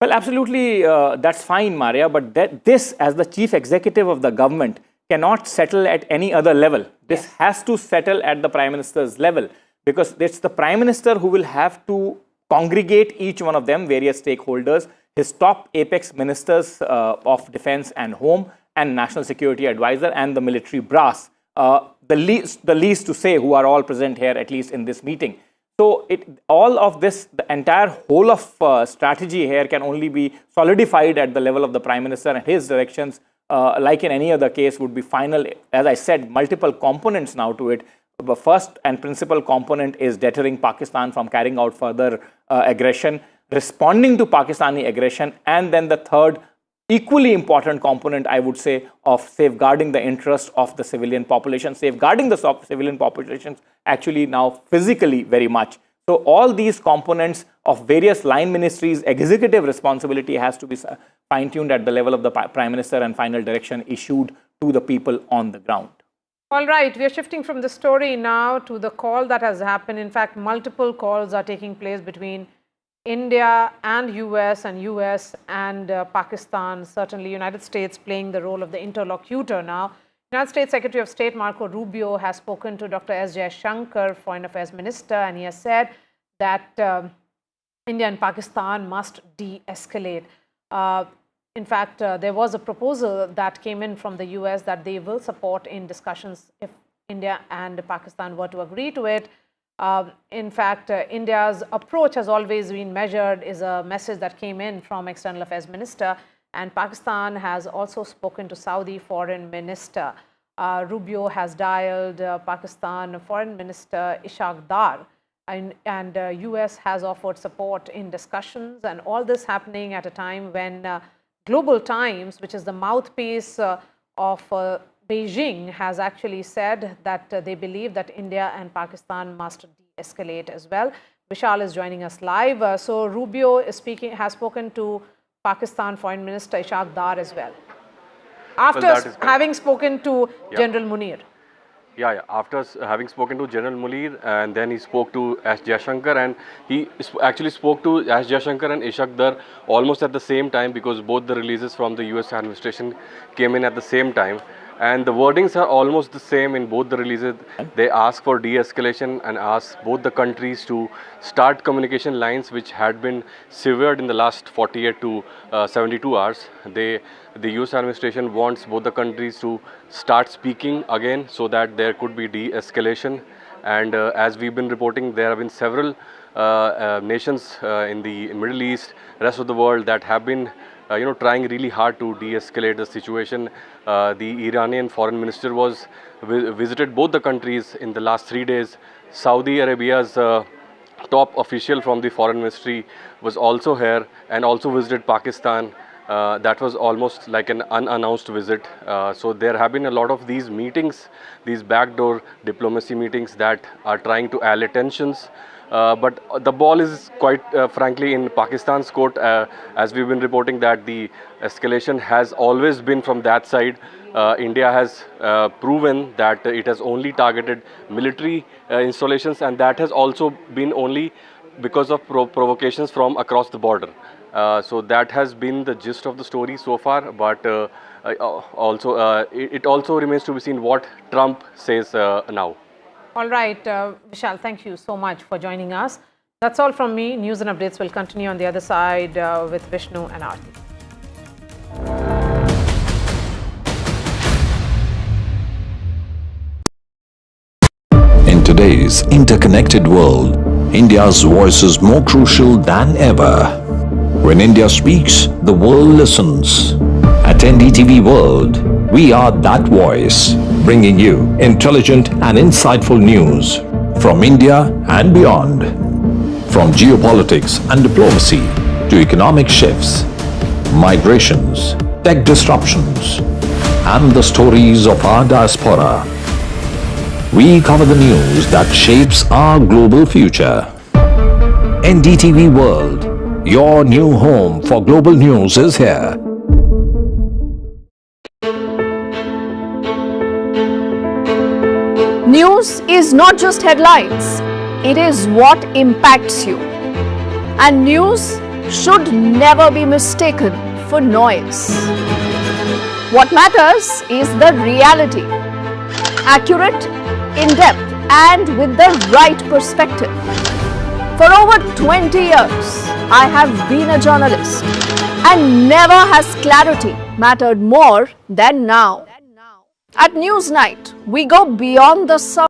Well, absolutely, that's fine, Maria, but this, as the chief executive of the government, cannot settle at any other level. This has to settle at the Prime Minister's level, because it's the Prime Minister who will have to congregate each one of them, various stakeholders, his top apex ministers of defense and home, and national security advisor, and the military brass. The least to say, who are all present here, at least in this meeting. So all of this, the entire whole of strategy here can only be solidified at the level of the Prime Minister, and his directions, like in any other case, would be final. As I said, multiple components now to it. The first and principal component is deterring Pakistan from carrying out further aggression, responding to Pakistani aggression, and then the third, equally important component, I would say, of safeguarding the interest of the civilian population, safeguarding the civilian populations actually now physically very much. So all these components of various line ministries' executive responsibility has to be fine-tuned at the level of the Prime Minister, and final direction issued to the people on the ground.
All right, we are shifting from the story now to the call that has happened. In fact, multiple calls are taking place between India and US and Pakistan, certainly United States playing the role of the interlocutor now. United States Secretary of State Marco Rubio has spoken to Dr. S. Jaishankar, Foreign Affairs Minister, and he has said that India and Pakistan must de-escalate. In fact, there was a proposal that came in from the US that they will support in discussions if India and Pakistan were to agree to it. In fact, India's approach has always been measured, is a message that came in from External Affairs Minister, and Pakistan has also spoken to Saudi Foreign Minister. Rubio has dialed Pakistan Foreign Minister Ishaq Dar, and US has offered support in discussions, and all this happening at a time when Global Times, which is the mouthpiece of Beijing, has actually said that they believe that India and Pakistan must de-escalate as well. Vishal is joining us live. So Rubio has spoken to Pakistan Foreign Minister Ishaq Dar as well, after having spoken to General Munir.
Yeah, after having spoken to General Munir, and then he spoke to S. Jaishankar, and he actually spoke to S. Jaishankar and Ishaq Dar almost at the same time, because both the releases from the US administration came in at the same time. And the wordings are almost the same in both the releases. They ask for de-escalation and ask both the countries to start communication lines which had been severed in the last 48 to 72 hours. The US administration wants both the countries to start speaking again so that there could be de-escalation. And as we've been reporting, there have been several nations in the Middle East, rest of the world, that have been trying really hard to de-escalate the situation. The Iranian foreign minister was visited both the countries in the last 3 days. Saudi Arabia's top official from the foreign ministry was also here and also visited Pakistan. That was almost like an unannounced visit. So there have been a lot of these meetings, these backdoor diplomacy meetings that are trying to allay tensions. But the ball is quite frankly in Pakistan's court, as we've been reporting that the escalation has always been from that side. India has proven that it has only targeted military installations, and that has also been only because of provocations from across the border. So that has been the gist of the story so far, but it also remains to be seen what Trump says now.
All right, Vishal, thank you so much for joining us. That's all from me. News and updates will continue on the other side with Vishnu and Aarti.
In today's interconnected world, India's voice is more crucial than ever. When India speaks, the world listens. At NDTV World, we are that voice, bringing you intelligent and insightful news from India and beyond. From geopolitics and diplomacy to economic shifts, migrations, tech disruptions, and the stories of our diaspora. We cover the news that shapes our global future. NDTV World, your new home for global news is here.
News is not just headlines, it is what impacts you. And news should never be mistaken for noise. What matters is the reality. Accurate, in-depth, and with the right perspective. For over 20 years, I have been a journalist, and never has clarity mattered more than now. At Newsnight, we go beyond the surface.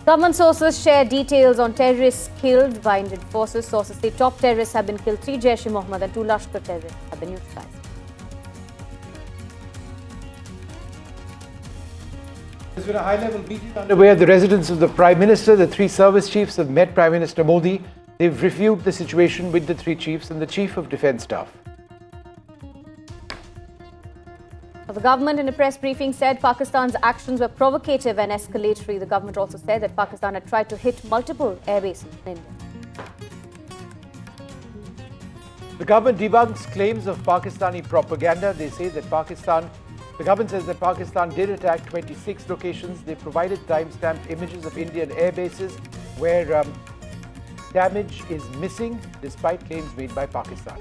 Government sources share details on terrorists killed by Indian forces. Sources say top terrorists have been killed, 3 Jaish-e-Mohammed and 2 Lashkar terrorists have been neutralized.
There's been a high-level meeting underway at the residence of the Prime Minister. The 3 service chiefs have met Prime Minister Modi. They've reviewed the situation with the 3 chiefs and the Chief of Defence Staff.
The government in a press briefing said Pakistan's actions were provocative and escalatory. The government also said that Pakistan had tried to hit multiple air bases in India.
The government debunks claims of Pakistani propaganda. They say that the government says that Pakistan did attack 26 locations. They provided time-stamped images of Indian air bases where damage is missing despite claims made by Pakistan.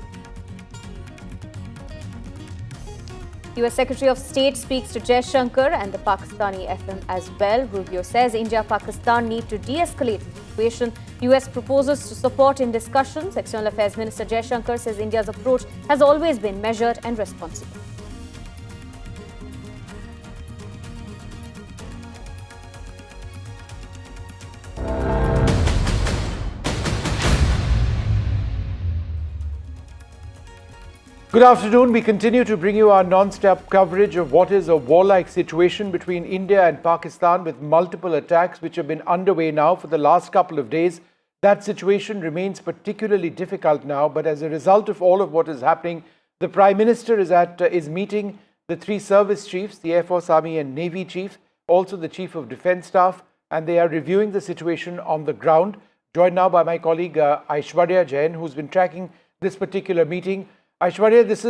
US Secretary of State speaks to Jaishankar and the Pakistani FM as well. Rubio says India-Pakistan need to de-escalate the situation. US proposes to support in discussions. External Affairs Minister Jaishankar says India's approach has always been measured and responsible.
Good afternoon. We continue to bring you our non-stop coverage of what is a warlike situation between India and Pakistan with multiple attacks which have been underway now for the last couple of days. That situation remains particularly difficult now, but as a result of all of what is happening, the Prime Minister is meeting the 3 service chiefs, the Air Force, Army and Navy chief, also the Chief of Defence Staff, and they are reviewing the situation on the ground. Joined now by my colleague Aishwarya Jain, who's been tracking this particular meeting. Aishwarya, this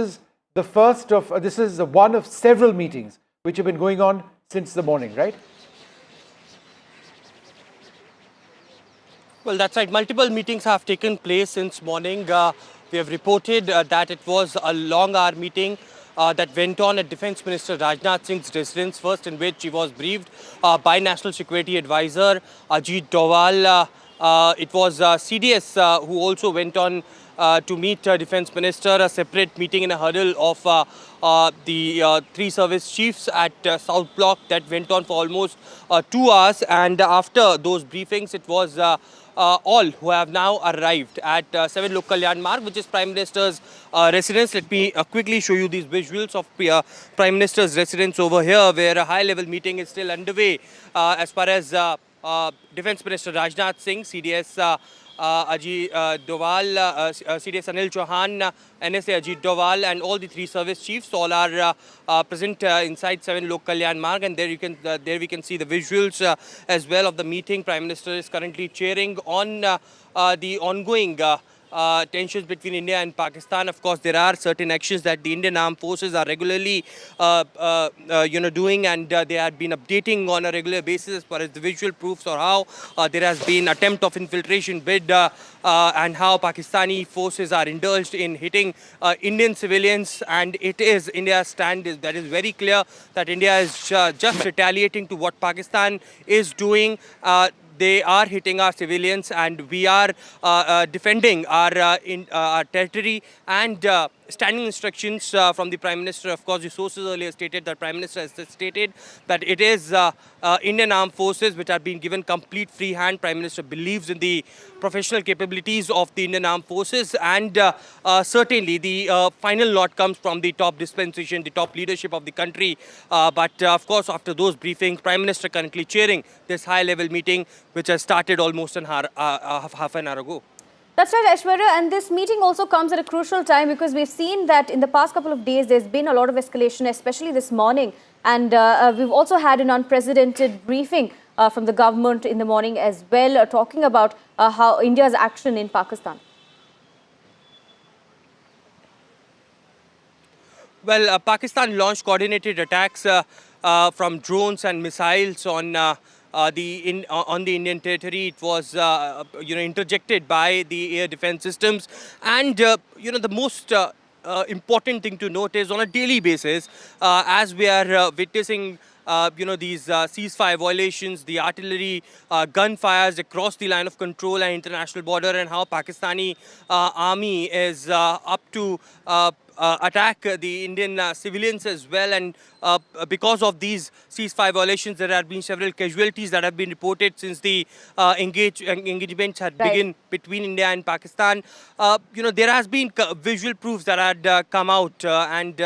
is one of several meetings which have been going on since the morning, right?
Well, that's right. Multiple meetings have taken place since morning. We have reported that it was a long-hour meeting that went on at Defence Minister Rajnath Singh's residence, first in which he was briefed by National Security Advisor Ajit Doval. It was CDS who also went on to meet Defence Minister, a separate meeting in a huddle of the 3 service chiefs at South Block that went on for almost 2 hours. And after those briefings, it was all who have now arrived at 7 Lok Kalyan Marg, which is Prime Minister's residence. Let me quickly show you these visuals of Prime Minister's residence over here, where a high-level meeting is still underway as far as Defence Minister Rajnath Singh, CDS Ajit Doval, CDS Anil Chauhan, NSA Ajit Doval, and all the 3 service chiefs all are present inside 7 Lok Kalyan Marg, and there we can see the visuals as well of the meeting. Prime Minister is currently chairing on the ongoing tensions between India and Pakistan. Of course, there are certain actions that the Indian armed forces are regularly doing, and they have been updating on a regular basis as far as the visual proofs or how there has been attempt of infiltration bid and how Pakistani forces are indulged in hitting Indian civilians. And it is India's stand that is very clear that India is just retaliating to what Pakistan is doing. They are hitting our civilians, and we are defending our territory and standing instructions from the Prime Minister. Of course, the sources earlier stated that Prime Minister has stated that it is Indian Armed Forces which are being given complete free hand. Prime Minister believes in the professional capabilities of the Indian Armed Forces, and certainly the final lot comes from the top dispensation, the top leadership of the country. But of course, after those briefings, Prime Minister currently chairing this high-level meeting, which has started almost half an hour ago.
That's right, Aishwarya, and this meeting also comes at a crucial time because we've seen that in the past couple of days there's been a lot of escalation, especially this morning, and we've also had an unprecedented briefing from the government in the morning as well, talking about how India's action in Pakistan.
Well, Pakistan launched coordinated attacks from drones and missiles on the Indian territory. It was interjected by the air defense systems, and the most important thing to note is on a daily basis, as we are witnessing these ceasefire violations, the artillery gunfires across the line of control and international border, and how Pakistani army is up to attack the Indian civilians as well. And because of these ceasefire violations, there have been several casualties that have been reported since the engagements had begun between India and Pakistan. There has been visual proofs that had come out, and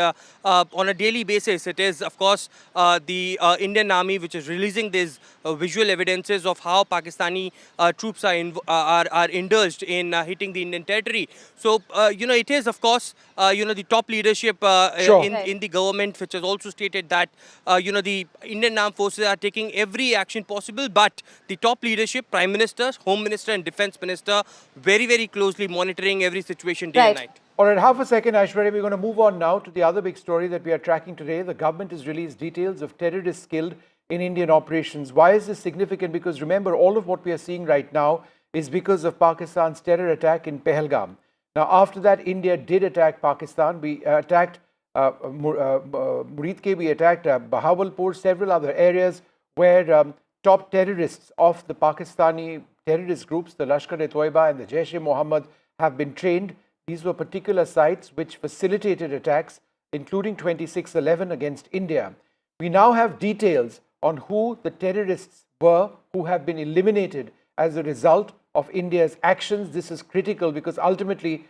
on a daily basis, it is, of course, the Indian Army which is releasing these visual evidences of how Pakistani troops are indulged in hitting the Indian territory. So, it is, of course, the top leadership in the government which has also stated that, the Indian Armed Forces are taking every action possible, but the top leadership, Prime Minister, Home Minister and Defence Minister, very, very closely monitoring every situation day and night.
All right, half a second, Aishwarya. We're going to move on now to the other big story that we are tracking today. The government has released details of terrorists killed in Indian operations. Why is this significant? Because remember, all of what we are seeing right now is because of Pakistan's terror attack in Pahalgam. Now, after that, India did attack Pakistan. We attacked Murid, we attacked Rawalpindi, several other areas where top terrorists of the Pakistani terrorist groups, the Lashkar-e-Toiba and the Jaish-e-Mohammed, have been trained. These were particular sites which facilitated attacks, including 26/11 against India. We now have details on who the terrorists were who have been eliminated as a result of India's actions. This is critical because ultimately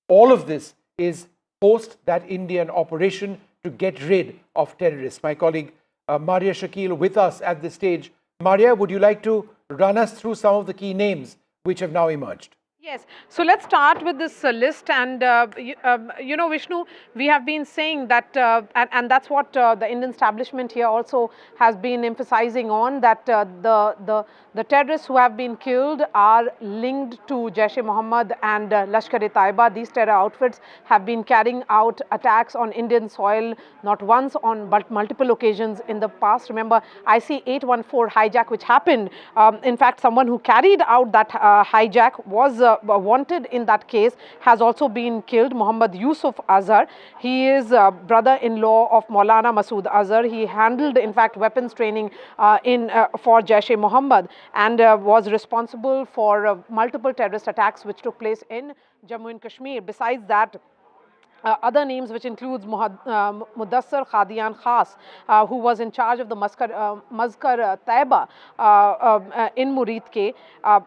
all of this is post that Indian operation to get rid of terrorists. My colleague Maria Shakil with us at this stage. Maria, would you like to run us through some of the key names which have now emerged?
Yes. So let's start with this list, and Vishnu, we have been saying that, and that's what the Indian establishment here also has been emphasizing on, that the terrorists who have been killed are linked to Jaish-e-Mohammed and Lashkar-e-Taiba. These terror outfits have been carrying out attacks on Indian soil not once but multiple occasions in the past. Remember, IC-814 hijack which happened. In fact, someone who carried out that hijack was wanted in that case, has also been killed, Muhammad Yusuf Azhar. He is brother-in-law of Maulana Masood Azhar. He handled, in fact, weapons training for Jaish-e-Mohammed and was responsible for multiple terrorist attacks which took place in Jammu and Kashmir. Besides that, other names which includes Mudassar Khadian Khas, who was in charge of the Mazkar Taiba in Murid Ke.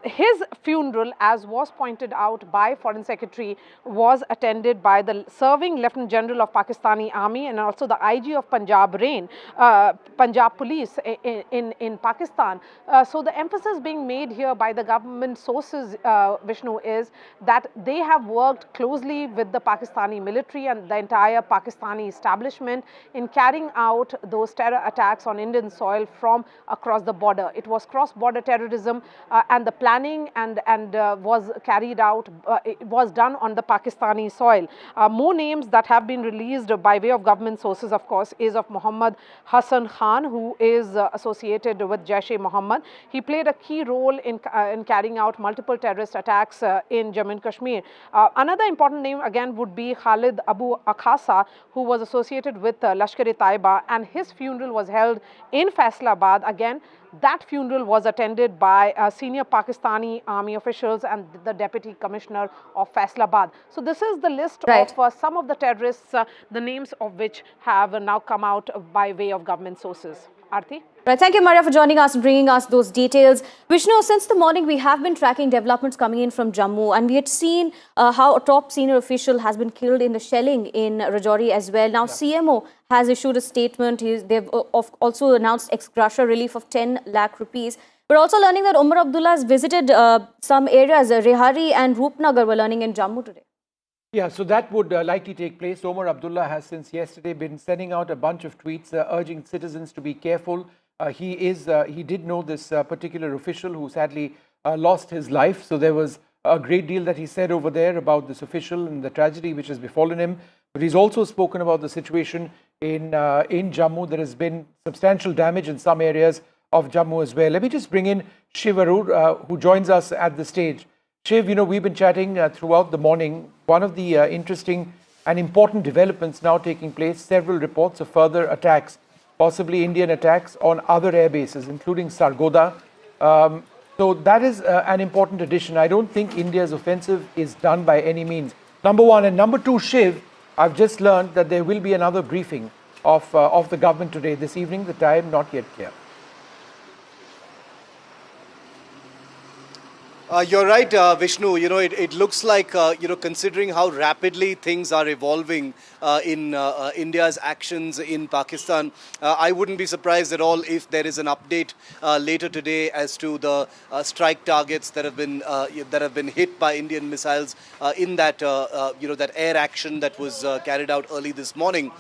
His funeral, as was pointed out by Foreign Secretary, was attended by the serving Lieutenant General of Pakistani Army and also the IG of Punjab Police in Pakistan. So the emphasis being made here by the government sources, Vishnu, is that they have worked closely with the Pakistani military and the entire Pakistani establishment in carrying out those terror attacks on Indian soil from across the border. It was cross-border terrorism and the planning and was carried out, it was done on the Pakistani soil. More names that have been released by way of government sources, of course, is of Muhammad Hassan Khan, who is associated with Jaish-e-Mohammed. He played a key role in carrying out multiple terrorist attacks in Jammu and Kashmir. Another important name again would be Khalid Khalid Abu Akhasa, who was associated with Lashkar-e-Taiba, and his funeral was held in Faisalabad. Again, that funeral was attended by senior Pakistani army officials and the Deputy Commissioner of Faisalabad. So this is the list of some of the terrorists, the names of which have now come out by way of government sources. Aarti?
Right, thank you, Maria, for joining us and bringing us those details. Vishnu, since the morning, we have been tracking developments coming in from Jammu, and we had seen how a top senior official has been killed in the shelling in Rajouri as well. Now, CMO has issued a statement. They've also announced ex-gratia relief of 10 lakh rupees. We're also learning that Umar Abdullah has visited some areas. Rehari and Roopnagar were learning in Jammu today.
Yeah, so that would likely take place. Omar Abdullah has since yesterday been sending out a bunch of tweets urging citizens to be careful. He did know this particular official who sadly lost his life. So there was a great deal that he said over there about this official and the tragedy which has befallen him. But he's also spoken about the situation in Jammu. There has been substantial damage in some areas of Jammu as well. Let me just bring in Shiv Arur, who joins us at the stage. Shiv, we've been chatting throughout the morning. One of the interesting and important developments now taking place, several reports of further attacks, possibly Indian attacks on other air bases, including Sargodha. So that is an important addition. I don't think India's offensive is done by any means. Number one. And number two, Shiv, I've just learned that there will be another briefing of the government today, this evening, the time not yet clear.
You're right, Vishnu. It looks like, considering how rapidly things are evolving in India's actions in Pakistan, I wouldn't be surprised at all if there is an update later today as to the strike targets that have been hit by Indian missiles in that that air action that was carried out early this morning.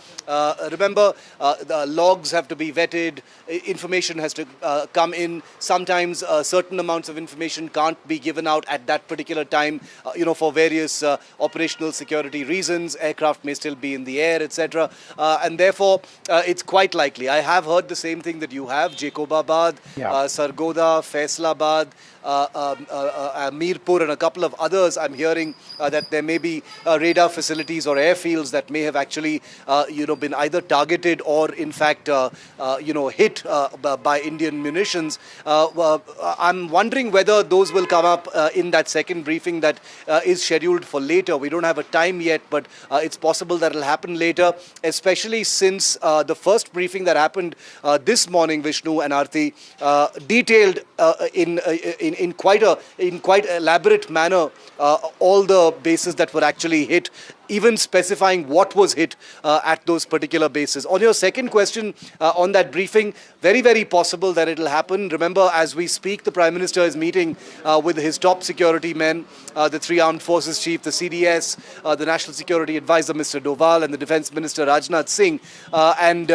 Remember, the logs have to be vetted, information has to come in. Sometimes certain amounts of information can't be given out at that particular time, for various operational security reasons. Aircraft may still be in the air, etc. And therefore, it's quite likely. I have heard the same thing that you have. Jacobabad, Sargodha, Faisalabad, Mirpur and a couple of others. I'm hearing that there may be radar facilities or airfields that may have actually been either targeted or in fact hit by Indian munitions. I'm wondering whether those will come up in that second briefing that is scheduled for later. We don't have a time yet, but it's possible that it'll happen later, especially since the first briefing that happened this morning, Vishnu and Aarti, detailed in quite elaborate manner all the bases that were actually hit, even specifying what was hit at those particular bases. On your second question on that briefing, very, very possible that it will happen. Remember, as we speak, the Prime Minister is meeting with his top security men, the three armed forces chief, the CDS, the National Security Advisor, Mr. Doval, and the Defence Minister, Rajnath Singh. And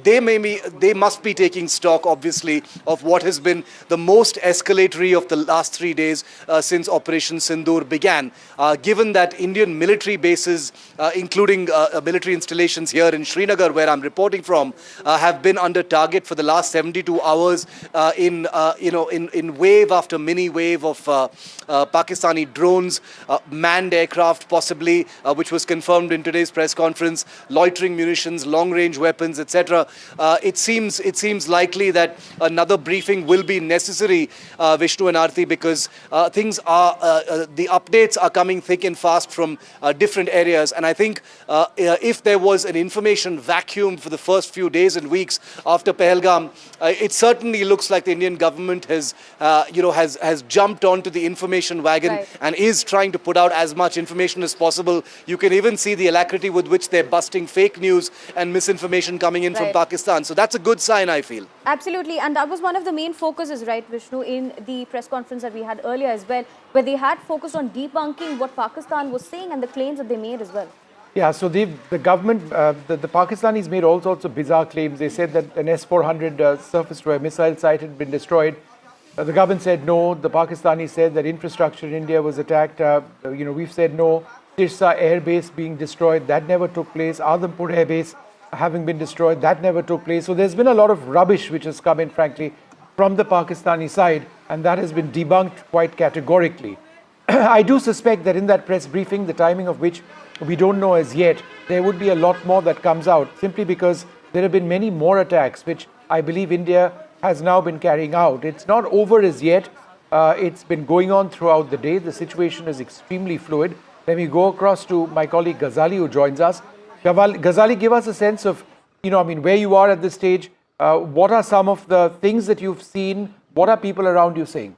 they must be taking stock, obviously, of what has been the most escalatory of the last 3 days since Operation Sindoor began. Given that Indian military bases, including military installations here in Srinagar, where I'm reporting from, have been under target for the last 72 hours in wave after mini wave of Pakistani drones, manned aircraft possibly, which was confirmed in today's press conference, loitering munitions, long-range weapons, etc. It seems likely that another briefing will be necessary, Vishnu and Aarti, because things are the updates are coming thick and fast from different areas. And I think if there was an information vacuum for the first few days and weeks after Pahalgam, it certainly looks like the Indian government has jumped onto the information wagon and is trying to put out as much information as possible. You can even see the alacrity with which they're busting fake news and misinformation coming in from Pakistan. So that's a good sign, I feel.
Absolutely. And that was one of the main focuses, right, Vishnu, in the press conference that we had earlier as well, where they had focused on debunking what Pakistan was saying and the claims that they made as well.
Yeah, so the government, the Pakistanis made all sorts of bizarre claims. They said that an S-400 surface-to-air missile site had been destroyed. The government said no. The Pakistanis said that infrastructure in India was attacked. We've said no. Sirsa Air Base being destroyed, that never took place. Adhampur Air Base having been destroyed, that never took place. So there's been a lot of rubbish which has come in, frankly, from the Pakistani side, and that has been debunked quite categorically. I do suspect that in that press briefing, the timing of which We don't know as yet. There would be a lot more that comes out simply because there have been many more attacks, which I believe India has now been carrying out. It's not over as yet. It's been going on throughout the day. The situation is extremely fluid. Let me go across to my colleague Ghazali, who joins us. Ghazali, give us a sense of, where you are at this stage. What are some of the things that you've seen? What are people around you saying?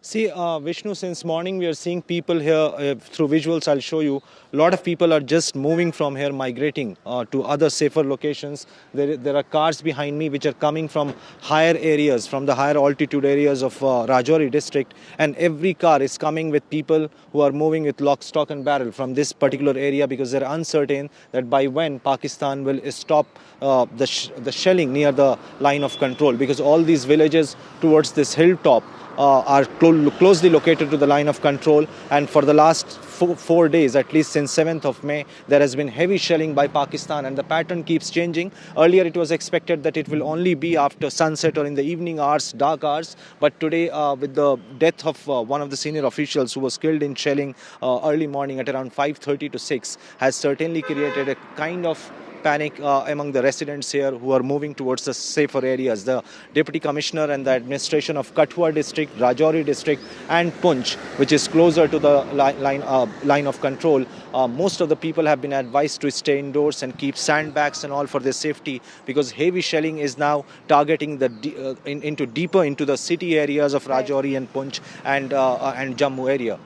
See, Vishnu, since morning we are seeing people here through visuals. I'll show you. A lot of people are just moving from here, migrating to other safer locations. There are cars behind me which are coming from higher areas, from the higher altitude areas of Rajouri district. And every car is coming with people who are moving with lock, stock and barrel from this particular area because they're uncertain that by when Pakistan will stop the shelling near the line of control. Because all these villages towards this hilltop are closely located to the line of control, and for the last 4 days, at least since 7th of May, there has been heavy shelling by Pakistan, and the pattern keeps changing. Earlier it was expected that it will only be after sunset or in the evening hours, dark hours, but today with the death of one of the senior officials who was killed in shelling early morning at around 5:30 to 6 has certainly created a kind of panic among the residents here who are moving towards the safer areas. The Deputy Commissioner and the administration of Kathua district, Rajouri district and Poonch, which is closer to the line of control, most of the people have been advised to stay indoors and keep sandbags and all for their safety, because heavy shelling is now targeting the deeper into the city areas of Rajouri and Poonch and Jammu area.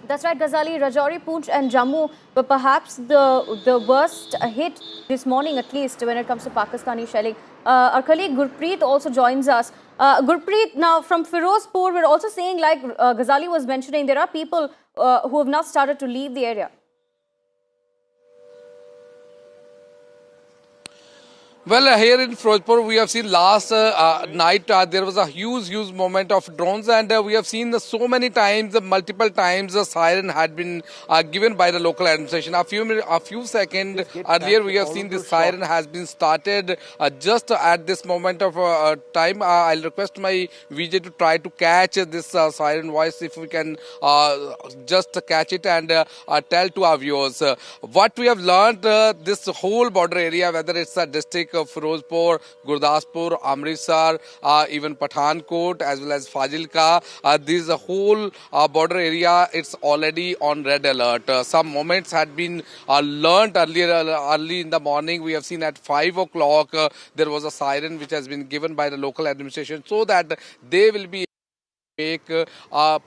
That's right, Ghazali. Rajouri, Poonch and Jammu were perhaps the worst hit this morning, at least when it comes to Pakistani shelling. Our colleague Gurpreet also joins us. Gurpreet, now from Firozpur, we're also saying, like Ghazali was mentioning, there are people who have now started to leave the area.
Well, here in Firozpur, we have seen last night there was a huge movement of drones, and we have seen so many times, multiple times, the siren had been given by the local administration. A few seconds earlier, we have seen this siren has been started just at this moment of time. I'll request my VJ to try to catch this siren voice, if we can just catch it and tell to our viewers what we have learned. This whole border area, whether it's a district of Firozpur, Gurdaspur, Amritsar, even Pathankot as well as Fazilka. This whole border area, it's already on red alert. Some moments had been learnt early in the morning. We have seen at 5 o'clock there was a siren which has been given by the local administration so that they will be make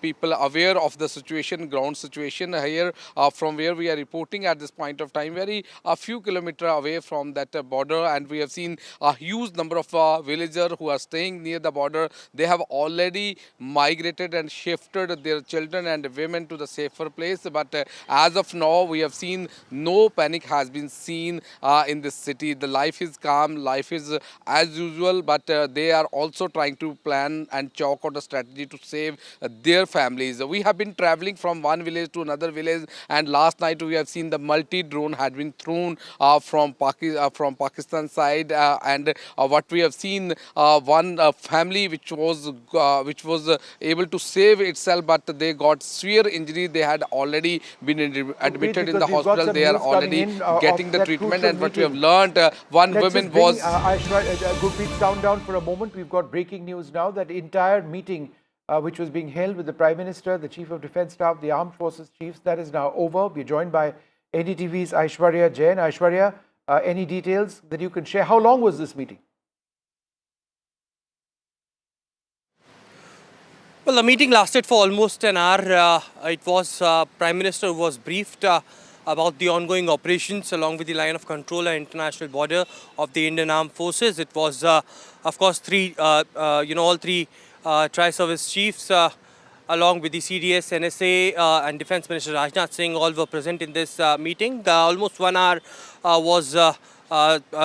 people aware of the situation, ground situation here from where we are reporting at this point of time, a few kilometers away from that border, and we have seen a huge number of villagers who are staying near the border. They have already migrated and shifted their children and women to the safer place, but as of now we have seen no panic has been seen in this city. The life is calm, life is as usual, but they are also trying to plan and chalk out a strategy to save their families. We have been traveling from one village to another village, and last night we have seen the multi-drone had been thrown from Pakistan side, and what we have seen, one family which was able to save itself, but they got severe injury. They had already been admitted in the hospital. They are already getting the treatment, and what we have learned, one woman was...
Gurpreet, sound down for a moment. We've got breaking news now. That entire meeting which was being held with the Prime Minister, the Chief of Defence Staff, the Armed Forces Chiefs, that is now over. We're joined by NDTV's Aishwarya Jain. Aishwarya, any details that you can share? How long was this meeting?
Well, the meeting lasted for almost an hour. It was Prime Minister who was briefed about the ongoing operations along with the line of control and international border of the Indian Armed Forces. It was, of course, all three tri-service chiefs along with the CDS, NSA and Defence Minister Rajnath Singh all were present in this meeting. Almost 1 hour was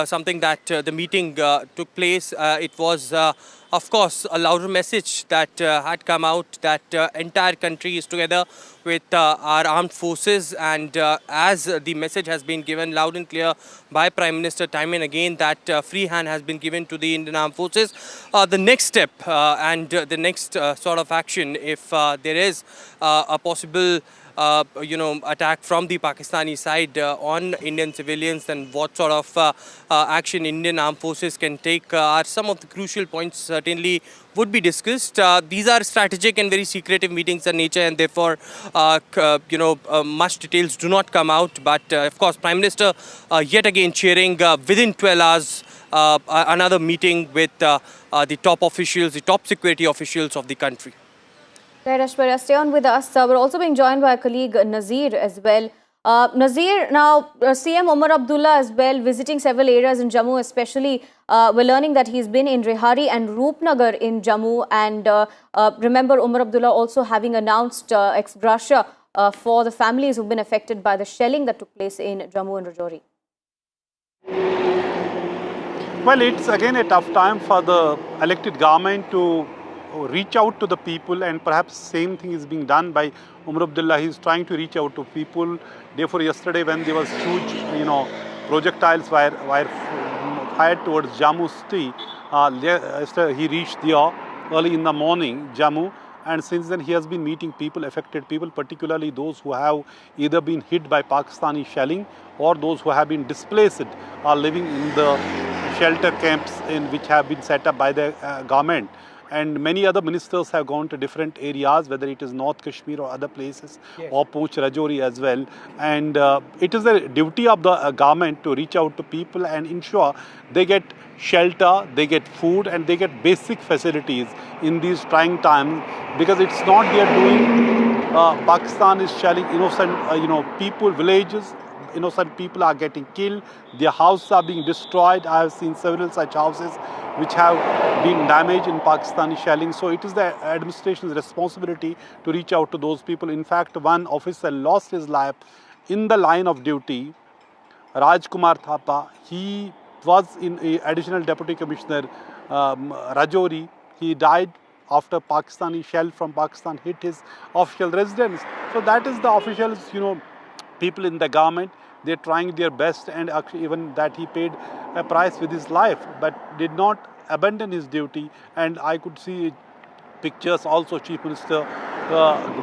something that the meeting took place. It was, of course, a louder message that had come out that entire country is together with our armed forces, and as the message has been given loud and clear by Prime Minister time and again that free hand has been given to the Indian Armed Forces. The next step and the next sort of action, if there is a possible attack from the Pakistani side on Indian civilians, and what sort of action Indian armed forces can take are some of the crucial points certainly would be discussed. These are strategic and very secretive meetings in nature, and therefore, much details do not come out. But of course, Prime Minister yet again chairing within 12 hours another meeting with the top officials, the top security officials of the country.
Right, Ashwarya, stay on with us. We're also being joined by our colleague Nazir as well. Nazir, now CM Omar Abdullah as well visiting several areas in Jammu, especially we're learning that he's been in Rehari and Roopnagar in Jammu, and remember Omar Abdullah also having announced ex gratia for the families who've been affected by the shelling that took place in Jammu and Rajouri.
Well, it's again a tough time for the elected government to reach out to the people, and perhaps same thing is being done by Omar Abdullah. He's trying to reach out to people. Therefore, yesterday when there was huge, projectiles were fired towards Jammu city, he reached there early in the morning, Jammu, and since then he has been meeting people, affected people, particularly those who have either been hit by Pakistani shelling or those who have been displaced are living in the shelter camps which have been set up by the government. And many other ministers have gone to different areas, whether it is North Kashmir or other places, or Poch Rajouri as well. And it is the duty of the government to reach out to people and ensure they get shelter, they get food, and they get basic facilities in these trying times. Because it's not their doing. Pakistan is shelling innocent, people, villages. Innocent people are getting killed, their houses are being destroyed. I have seen several such houses which have been damaged in Pakistani shelling. So it is the administration's responsibility to reach out to those people. In fact, one officer lost his life in the line of duty, Rajkumar Thapa. He was in a additional deputy commissioner, Rajouri. He died after Pakistani shell from Pakistan hit his official residence. So that is the officials, people in the government. They're trying their best, and actually even that he paid a price with his life, but did not abandon his duty. And I could see pictures also, Chief Minister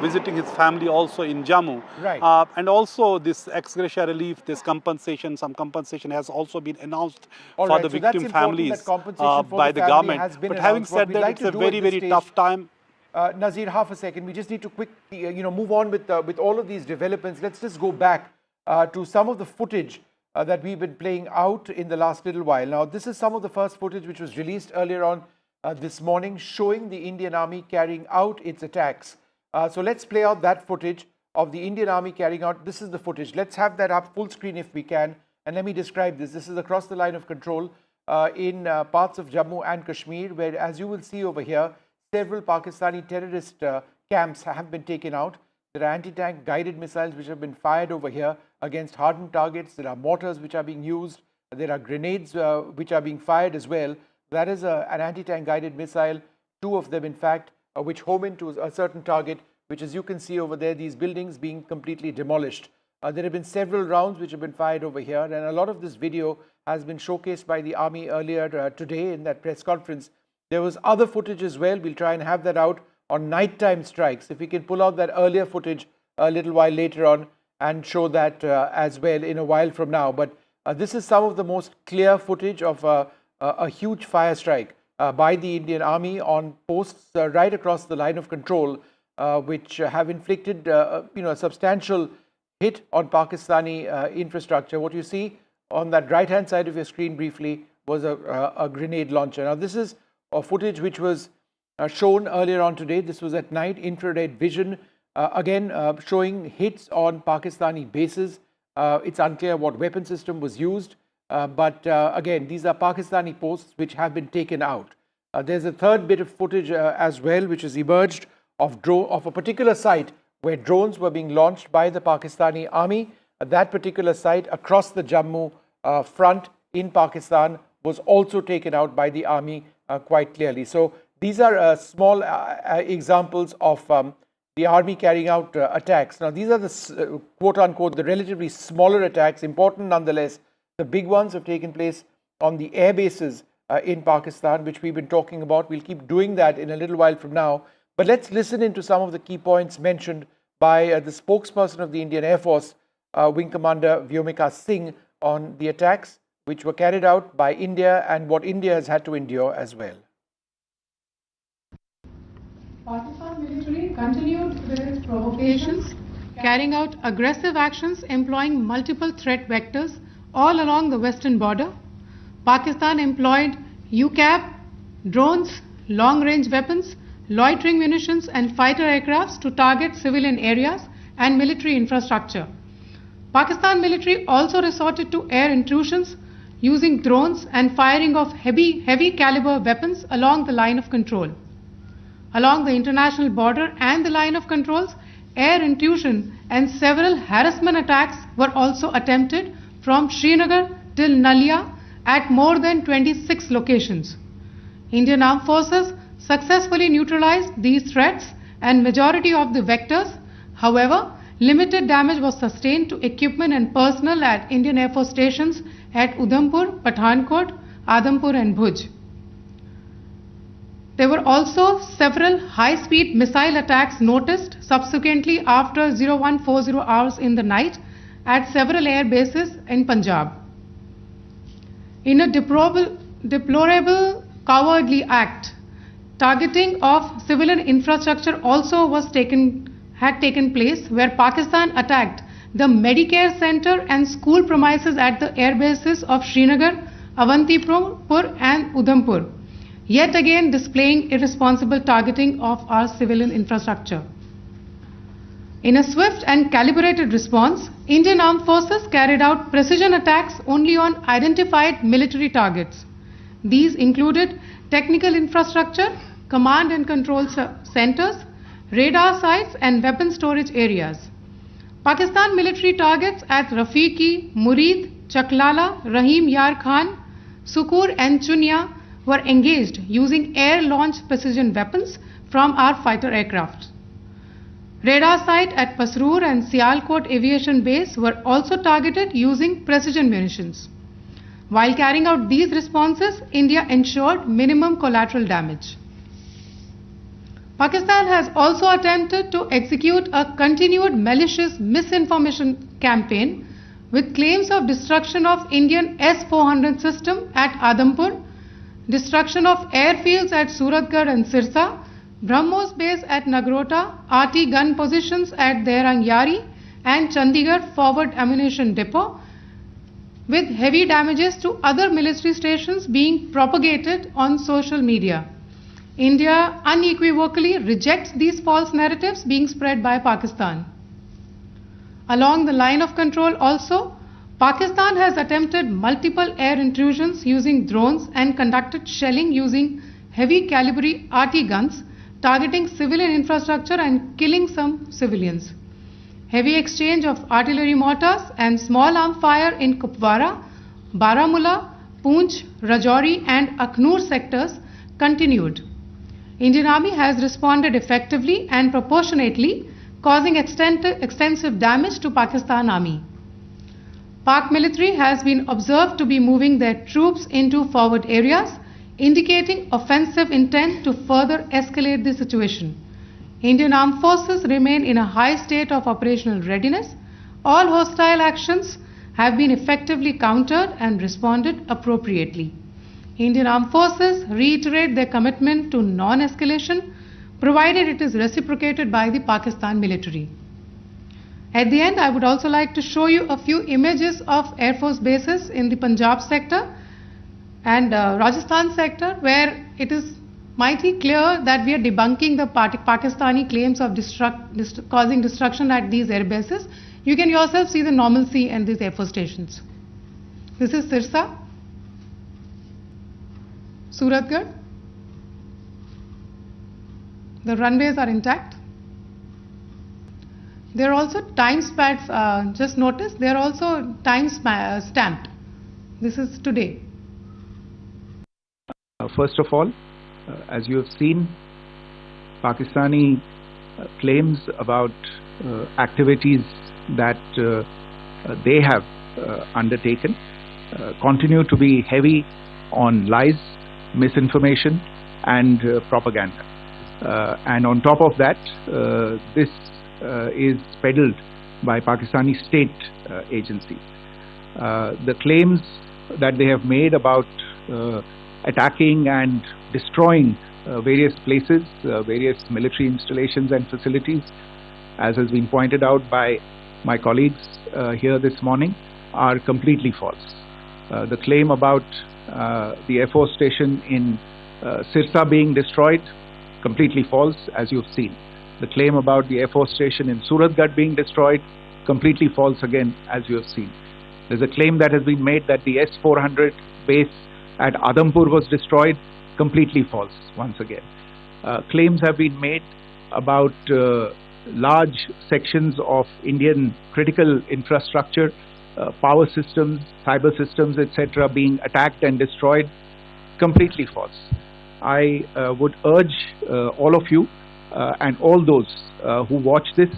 visiting his family also in Jammu.
Right.
And also this ex gratia relief, this compensation, some compensation has also been announced for the victim families by the government. But having said that, it's a very, very tough time.
Nazir, half a second. We just need to quickly, move on with all of these developments. Let's just go back to some of the footage that we've been playing out in the last little while. Now, this is some of the first footage which was released earlier on this morning, showing the Indian Army carrying out its attacks. So let's play out that footage of the Indian Army carrying out. This is the footage. Let's have that up full screen if we can. And let me describe this. This is across the line of control in parts of Jammu and Kashmir, where, as you will see over here, several Pakistani terrorist camps have been taken out. There are anti-tank guided missiles which have been fired over here against hardened targets. There are mortars which are being used. There are grenades which are being fired as well. That is an anti-tank guided missile, two of them in fact, which home into a certain target, which, as you can see over there, these buildings being completely demolished. There have been several rounds which have been fired over here, and a lot of this video has been showcased by the Army earlier today in that press conference. There was other footage as well. We'll try and have that out on nighttime strikes. If we can pull out that earlier footage a little while later on and show that as well in a while from now. But this is some of the most clear footage of a huge fire strike by the Indian Army on posts right across the line of control, which have inflicted a substantial hit on Pakistani infrastructure. What you see on that right-hand side of your screen briefly was a grenade launcher. Now, this is footage which was shown earlier on today. This was at night, infrared vision, again showing hits on Pakistani bases. It's unclear what weapon system was used, but again, these are Pakistani posts which have been taken out. There's a third bit of footage as well, which has emerged of a particular site where drones were being launched by the Pakistani Army. That particular site across the Jammu front in Pakistan was also taken out by the army quite clearly. So these are small examples of the army carrying out attacks. Now these are the quote-unquote the relatively smaller attacks, important nonetheless. The big ones have taken place on the air bases in Pakistan, which we've been talking about. We'll keep doing that in a little while from now. But let's listen into some of the key points mentioned by the spokesperson of the Indian Air Force, Wing Commander Vyomika Singh, on the attacks which were carried out by India and what India has had to endure as well.
Pakistan military continued with its provocations, carrying out aggressive actions employing multiple threat vectors all along the western border. Pakistan employed UCAV, drones, long-range weapons, loitering munitions and fighter aircrafts to target civilian areas and military infrastructure. Pakistan military also resorted to air intrusions using drones and firing of heavy caliber weapons along the line of control. Along the international border and the line of controls, air intrusion and several harassment attacks were also attempted from Srinagar till Nalia at more than 26 locations. Indian Armed Forces successfully neutralized these threats and majority of the vectors. However, limited damage was sustained to equipment and personnel at Indian Air Force stations at Udhampur, Pathankot, Adampur and Bhuj. There were also several high-speed missile attacks noticed subsequently after 0140 hours in the night at several air bases in Punjab. In a deplorable cowardly act, targeting of civilian infrastructure also had taken place, where Pakistan attacked the Medicare Center and school premises at the air bases of Srinagar, Avantipur and Udhampur, yet again displaying irresponsible targeting of our civilian infrastructure. In a swift and calibrated response, Indian Armed Forces carried out precision attacks only on identified military targets. These included technical infrastructure, command and control centers, radar sites and weapon storage areas. Pakistan military targets at Rafiqi, Murid, Chaklala, Rahim Yar Khan, Sukur and Chunya were engaged using air-launched precision weapons from our fighter aircraft. Radar site at Pasroor and Sialkot Aviation Base were also targeted using precision munitions. While carrying out these responses, India ensured minimum collateral damage. Pakistan has also attempted to execute a continued malicious misinformation campaign with claims of destruction of Indian S-400 system at Adampur, destruction of airfields at Suratgarh and Sirsa, BrahMos base at Nagrota, RT gun positions at Derang Yari and Chandigarh forward ammunition depot, with heavy damages to other military stations being propagated on social media. India unequivocally rejects these false narratives being spread by Pakistan. Along the line of control also, Pakistan has attempted multiple air intrusions using drones and conducted shelling using heavy caliber RT guns, targeting civilian infrastructure and killing some civilians. Heavy exchange of artillery mortars and small arm fire in Kupwara, Baramulla, Poonch, Rajouri and Akhnur sectors continued. Indian Army has responded effectively and proportionately, causing extensive damage to Pakistan Army. Pak military has been observed to be moving their troops into forward areas, indicating offensive intent to further escalate the situation. Indian Armed Forces remain in a high state of operational readiness. All hostile actions have been effectively countered and responded appropriately. Indian Armed Forces reiterate their commitment to non-escalation, provided it is reciprocated by the Pakistan military. At the end, I would also like to show you a few images of Air Force bases in the Punjab sector and Rajasthan sector, where it is mighty clear that we are debunking the Pakistani claims of causing destruction at these air bases. You can yourself see the normalcy in these Air Force stations. This is Sirsa, Suratgarh. The runways are intact. There are also time stamps, just notice, they are also time stamped. This is today.
First of all, as you have seen, Pakistani claims about activities that they have undertaken continue to be heavy on lies, misinformation and propaganda. And on top of that, this is peddled by Pakistani state agencies. The claims that they have made about attacking and destroying various places, various military installations and facilities, as has been pointed out by my colleagues here this morning, are completely false. The claim about the Air Force station in Sirsa being destroyed, completely false, as you've seen. The claim about the Air Force station in Suratgarh being destroyed, completely false again, as you have seen. There's a claim that has been made that the S-400 base at Adampur was destroyed, completely false once again. Claims have been made about large sections of Indian critical infrastructure, power systems, cyber systems, etc. being attacked and destroyed, completely false. I would urge all of you and all those who watch this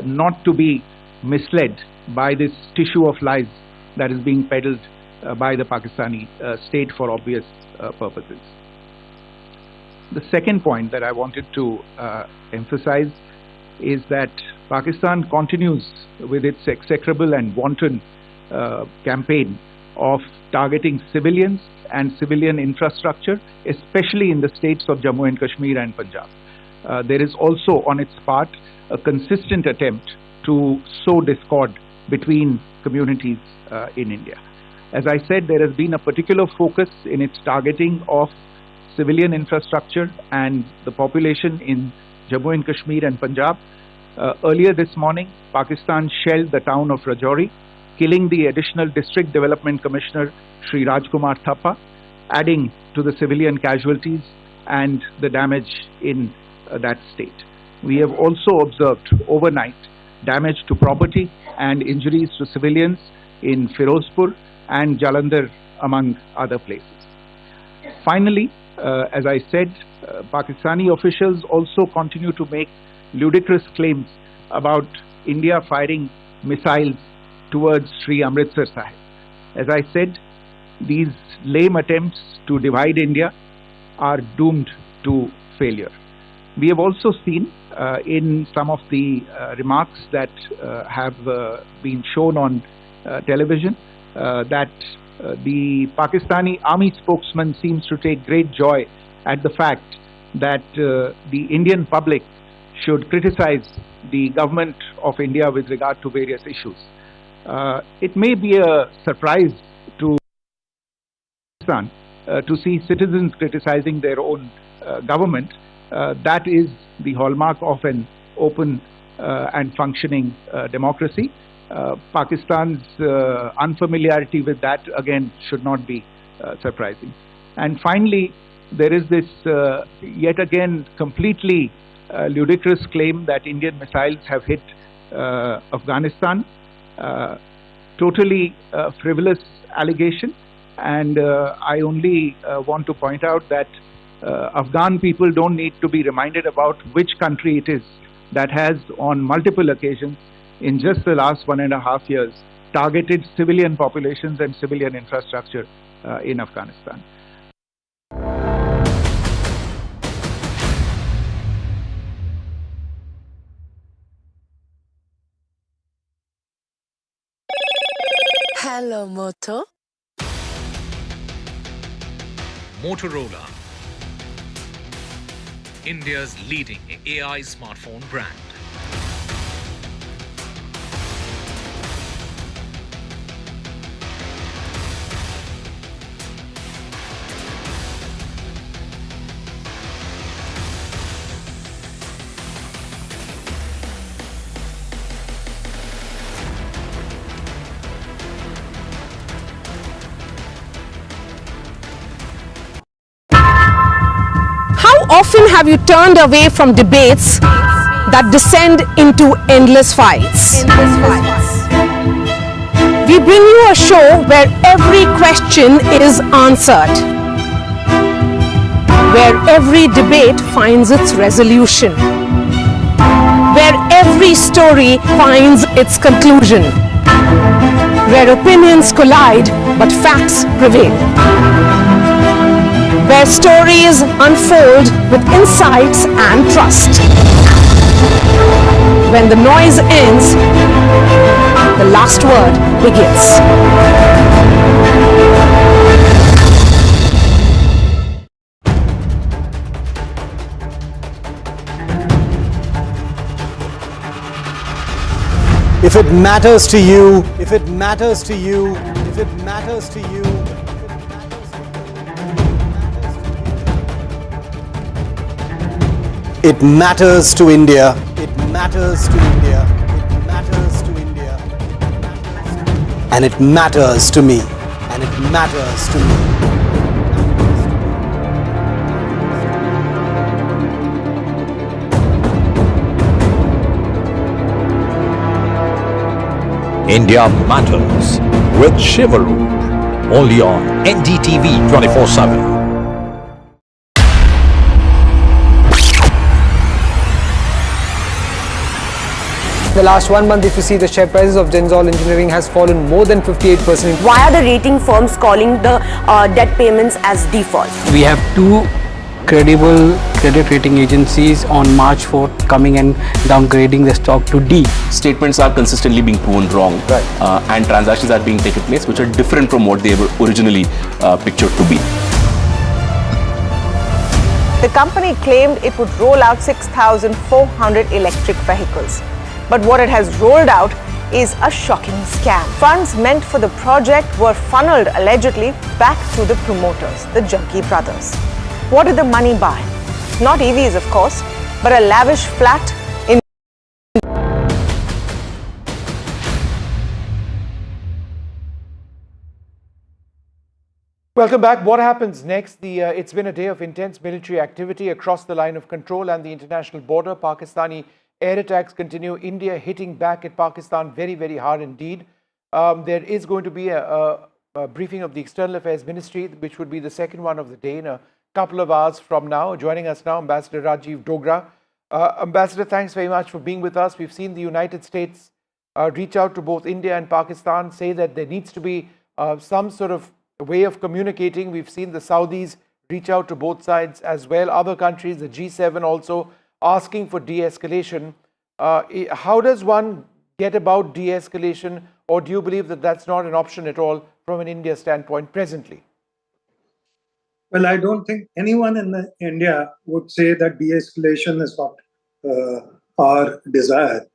not to be misled by this tissue of lies that is being peddled by the Pakistani state for obvious purposes. The second point that I wanted to emphasize is that Pakistan continues with its execrable and wanton campaign of targeting civilians and civilian infrastructure, especially in the states of Jammu and Kashmir and Punjab. There is also on its part a consistent attempt to sow discord between communities in India. As I said, there has been a particular focus in its targeting of civilian infrastructure and the population in Jammu and Kashmir and Punjab. Earlier this morning, Pakistan shelled the town of Rajouri, killing the additional District Development Commissioner Shri Rajkumar Thappa, adding to the civilian casualties and the damage in that state. We have also observed overnight damage to property and injuries to civilians in Firozpur and Jalandhar, among other places. Finally, as I said, Pakistani officials also continue to make ludicrous claims about India firing missiles towards Sri Amritsar Sahib. As I said, these lame attempts to divide India are doomed to failure. We have also seen in some of the remarks that have been shown on television that the Pakistani army spokesman seems to take great joy at the fact that the Indian public should criticize the government of India with regard to various issues. It may be a surprise to Pakistan to see citizens criticizing their own government. That is the hallmark of an open and functioning democracy. Pakistan's unfamiliarity with that, again, should not be surprising. And finally, there is this yet again completely ludicrous claim that Indian missiles have hit Afghanistan. Totally frivolous allegation, and I only want to point out that Afghan people don't need to be reminded about which country it is that has on multiple occasions in just the last 1.5 years targeted civilian populations and civilian infrastructure in Afghanistan.
Hello, Moto.
Motorola, India's leading AI smartphone brand.
Often have you turned away from debates that descend into endless fights? We bring you a show where every question is answered, where every debate finds its resolution, where every story finds its conclusion, where opinions collide but facts prevail, where stories unfold with insights and trust. When the noise ends, the last word begins.
If it matters to you, if it matters to you, if it matters to you, it matters to India. It matters to India. It matters to India. And it matters to me. And it matters to me.
India Matters with Shivaru, only on NDTV 24/7.
The last 1 month, if you see, the share prices of Genzol Engineering has fallen more than 58%.
Why are the rating firms calling the debt payments as default?
We have two credible credit rating agencies on March 4th coming and downgrading the stock to D.
Statements are consistently being proven wrong, and transactions are being taken place which are different from what they were originally pictured to be.
The company claimed it would roll out 6,400 electric vehicles. But what it has rolled out is a shocking scam. Funds meant for the project were funneled allegedly back to the promoters, the Junkie brothers. What did the money buy? Not EVs, of course, but a lavish flat in.
Welcome back. What happens next? It's been a day of intense military activity across the line of control and the international border. Pakistani air attacks continue. India hitting back at Pakistan very, very hard indeed. There is going to be a briefing of the External Affairs Ministry, which would be the second one of the day in a couple of hours from now. Joining us now, Ambassador Rajiv Dogra. Ambassador, thanks very much for being with us. We've seen the United States reach out to both India and Pakistan, say that there needs to be some sort of way of communicating. We've seen the Saudis reach out to both sides as well. Other countries, the G7 also, asking for de-escalation. How does one get about de-escalation, or do you believe that that's not an option at all from an India standpoint presently?
Well, I don't think anyone in India would say that de-escalation is not our desire.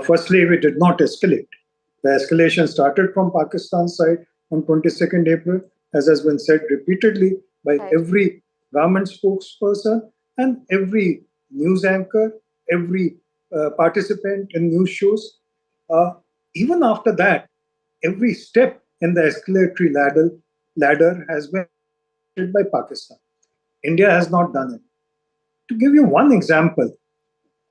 Firstly, we did not escalate. The escalation started from Pakistan's side on 22nd April, as has been said repeatedly by every government spokesperson and every news anchor, every participant in news shows. Even after that, every step in the escalatory ladder has been by Pakistan. India has not done it. To give you one example,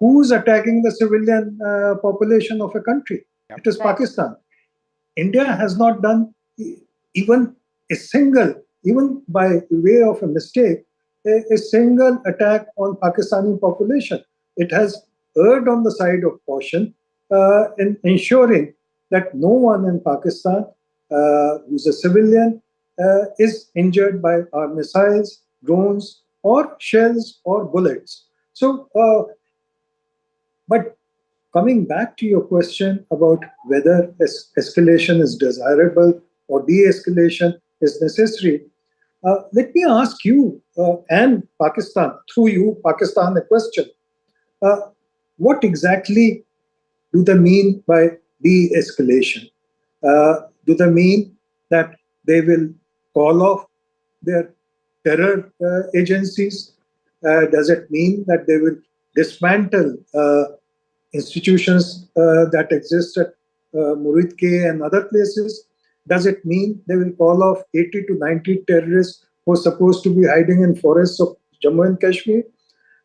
who's attacking the civilian population of a country? It is Pakistan. India has not done even a single, even by way of a mistake, a single attack on Pakistani population. It has erred on the side of caution in ensuring that no one in Pakistan who's a civilian is injured by our missiles, drones, or shells or bullets. So, but coming back to your question about whether escalation is desirable or de-escalation is necessary, let me ask you and Pakistan, through you, Pakistan, a question. What exactly do they mean by de-escalation? Do they mean that they will call off their terror agencies? Does it mean that they will dismantle institutions that exist at Muridke and other places? Does it mean they will call off 80 to 90 terrorists who are supposed to be hiding in forests of Jammu and Kashmir?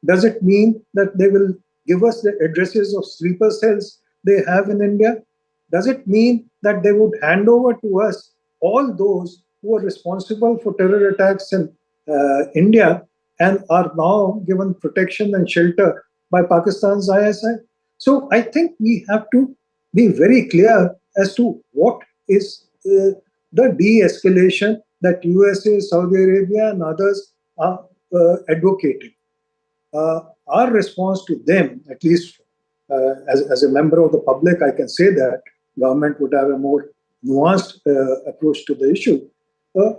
Does it mean that they will give us the addresses of sleeper cells they have in India? does it mean that they would hand over to us all those who are responsible for terror attacks in India and are now given protection and shelter by Pakistan's ISI? So I think we have to be very clear as to what is the de-escalation that USA, Saudi Arabia and others are advocating. Our response to them, at least as a member of the public, I can say that government would have a more nuanced approach to the issue.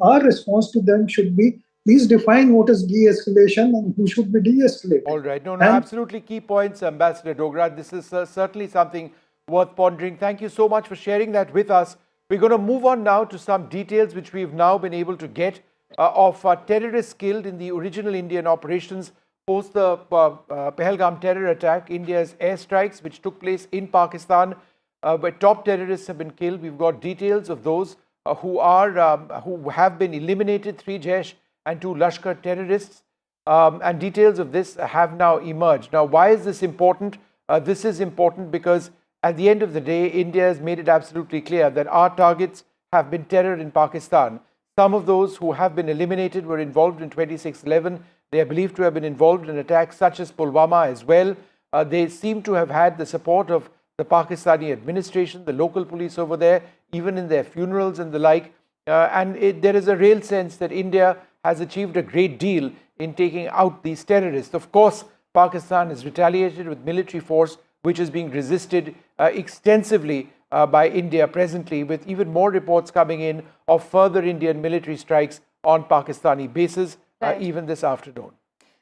Our response to them should be, please define what is de-escalation and who should be de-escalated.
All right. No, absolutely key points, Ambassador Dogra. This is certainly something worth pondering. Thank you so much for sharing that with us. We're going to move on now to some details which we've now been able to get of terrorists killed in the original Indian operations post the Pahalgam terror attack, India's airstrikes which took place in Pakistan, where top terrorists have been killed. We've got details of those who have been eliminated, 3 Jaish and 2 Lashkar terrorists, and details of this have now emerged. Now, why is this important? This is important because at the end of the day, India has made it absolutely clear that our targets have been terror in Pakistan. Some of those who have been eliminated were involved in 26/11. They are believed to have been involved in attacks such as Pulwama as well. They seem to have had the support of the Pakistani administration, the local police over there, even in their funerals and the like. There is a real sense that India has achieved a great deal in taking out these terrorists. Of course, Pakistan has retaliated with military force, which is being resisted extensively by India presently, with even more reports coming in of further Indian military strikes on Pakistani bases, even this afternoon.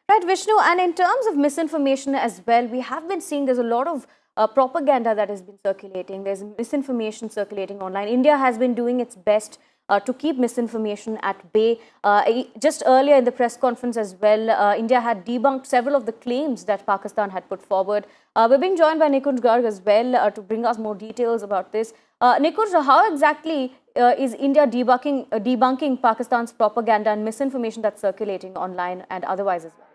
Right, Vishnu, and in terms of misinformation as well, we have been seeing there's a lot of propaganda that has been circulating. There's misinformation circulating online. India has been doing its best to keep misinformation at bay. Just earlier in the press conference as well, India had debunked several of the claims that Pakistan had put forward. We're being joined by Nikunj Garg as well to bring us more details about this. Nikunj, how exactly is India debunking Pakistan's propaganda and misinformation that's circulating online and otherwise as well?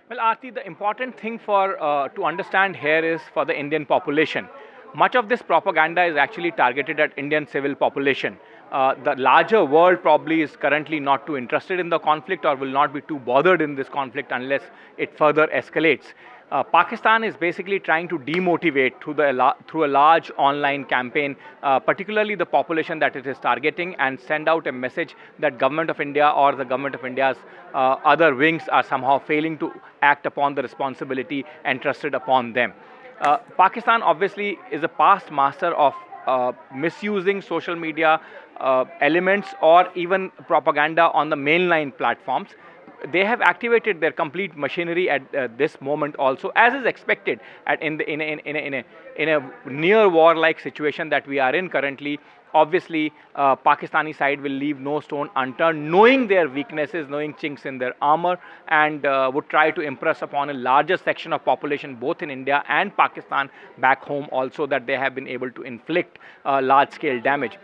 Well, Aarti, the important thing to understand here is for the Indian population. Much of this propaganda is actually targeted at Indian civil population. The larger world probably is currently not too interested in the conflict or will not be too bothered in this conflict unless it further escalates. Pakistan is basically trying to demotivate through a large online campaign, particularly the population that it is targeting, and send out a message that Government of India or the Government of India's other wings are somehow failing to act upon the responsibility entrusted upon them. Pakistan obviously is a past master of misusing social media elements or even propaganda on the mainline platforms. They have activated their complete machinery at this moment also, as is expected in a near war-like situation that we are in currently. Obviously, Pakistani side will leave no stone unturned, knowing their weaknesses, knowing chinks in their armor, and would try to impress upon a larger section of population, both in India and Pakistan back home also, that they have been able to inflict large-scale damage.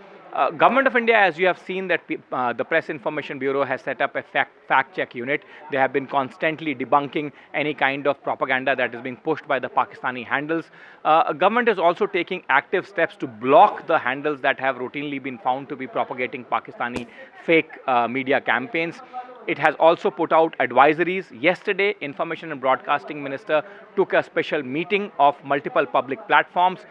Government of India, as you have seen, that the Press Information Bureau has set up a fact-check unit. They have been constantly debunking any kind of propaganda that is being pushed by the Pakistani handles. Government is also taking active steps to block the handles that have routinely been found to be propagating Pakistani fake media campaigns. It has also put out advisories. Yesterday, Information and Broadcasting Minister took a special meeting of multiple public platforms.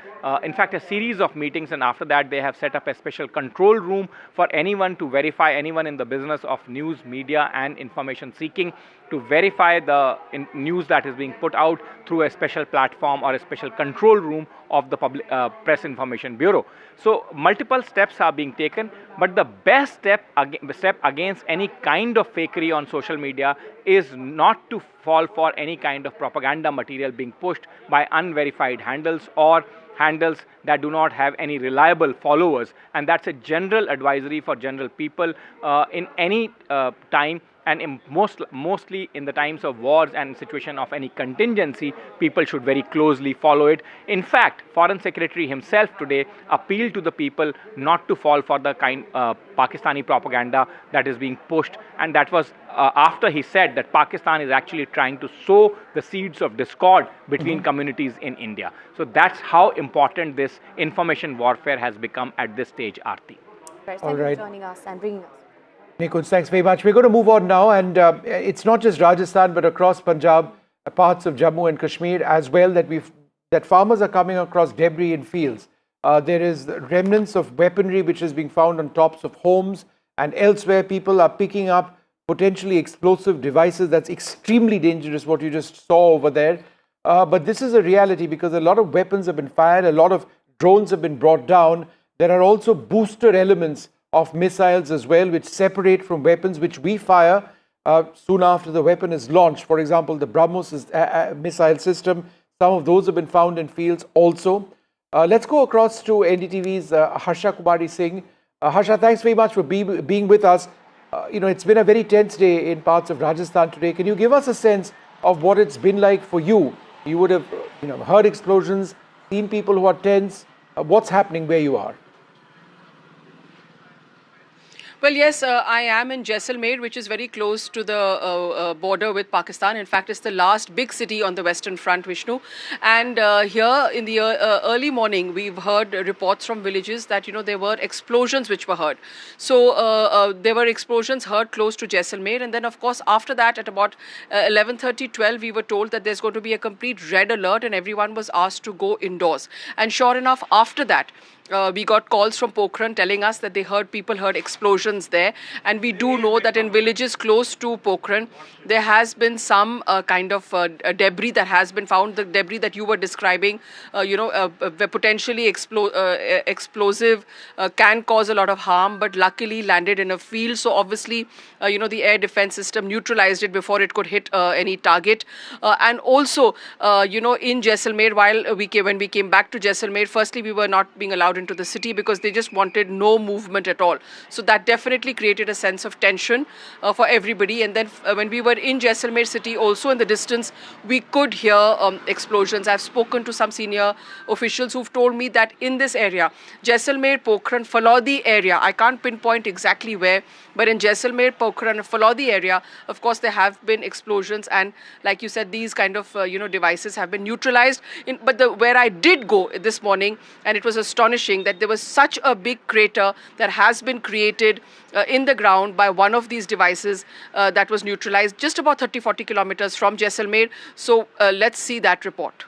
In fact, a series of meetings, and after that, they have set up a special control room for anyone to verify, anyone in the business of news, media, and information seeking, to verify the news that is being put out through a special platform or a special control room of the Press Information Bureau. So multiple steps are being taken, but the best step against any kind of fakery on social media is not to fall for any kind of propaganda material being pushed by unverified handles or handles that do not have any reliable followers. And that's a general advisory for general people in any time. And mostly in the times of wars and situation of any contingency, people should very closely follow it. In fact, Foreign Secretary himself today appealed to the people not to fall for the Pakistani propaganda that is being pushed, and that was after he said that Pakistan is actually trying to sow the seeds of discord between communities in India. So that's how important this information warfare has become at this stage, Aarti.
Thank you for joining us and bringing us.
Nikunj, thanks very much. We're going to move on now, and it's not just Rajasthan, but across Punjab, parts of Jammu and Kashmir as well, that farmers are coming across debris in fields. There is remnants of weaponry which is being found on tops of homes, and elsewhere people are picking up potentially explosive devices. That's extremely dangerous, what you just saw over there. But this is a reality because a lot of weapons have been fired, a lot of drones have been brought down. There are also booster elements of missiles as well, which separate from weapons which we fire soon after the weapon is launched. For example, the BrahMos missile system, some of those have been found in fields also. Let's go across to NDTV's Harsha Kumari Singh. Harsha, thanks very much for being with us. It's been a very tense day in parts of Rajasthan today. Can you give us a sense of what it's been like for you? You would have heard explosions, seen people who are tense. What's happening where you are?
Well, yes, I am in Jaisalmer, which is very close to the border with Pakistan. In fact, it's the last big city on the Western Front, Vishnu. And here in the early morning, we've heard reports from villages that, there were explosions which were heard. So there were explosions heard close to Jaisalmer. And then, of course, after that, at about 11:30, 12, we were told that there's going to be a complete red alert and everyone was asked to go indoors. And sure enough, after that, we got calls from Pokhran telling us that people heard explosions there. And we do know that in villages close to Pokhran, there has been some kind of debris that has been found. The debris that you were describing, potentially explosive, can cause a lot of harm, but luckily landed in a field. So obviously, the air defense system neutralized it before it could hit any target. And also, in Jaisalmer, when we came back to Jaisalmer, firstly, we were not being allowed into the city because they just wanted no movement at all. So that definitely created a sense of tension for everybody. And then when we were in Jaisalmer city, also in the distance, we could hear explosions. I've spoken to some senior officials who've told me that in this area, Jaisalmer, Pokhran, Falodi area, I can't pinpoint exactly where, but in Jaisalmer, Pokhran, Falodi area, of course, there have been explosions. And like you said, these kind of, devices have been neutralized. But where I did go this morning, and it was astonishing that there was such a big crater that has been created in the ground by one of these devices that was neutralized just about 30-40 kilometers from Jaisalmer. So let's see that report.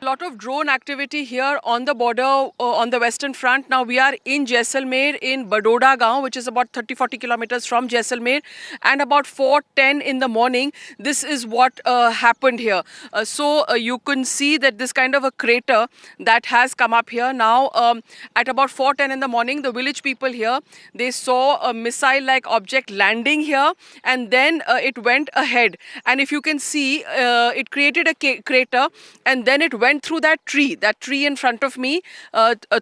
A lot of drone activity here on the border, on the Western Front. Now we are in Jaisalmer in Badoda Gaon, which is about 30-40 kilometers from Jaisalmer, and about 4:10 in the morning, this is what happened here. So you can see that this kind of a crater that has come up here. Now at about 4:10 in the morning, the village people here, they saw a missile-like object landing here, and then it went ahead. And if you can see, it created a crater, and then it went through that tree in front of me,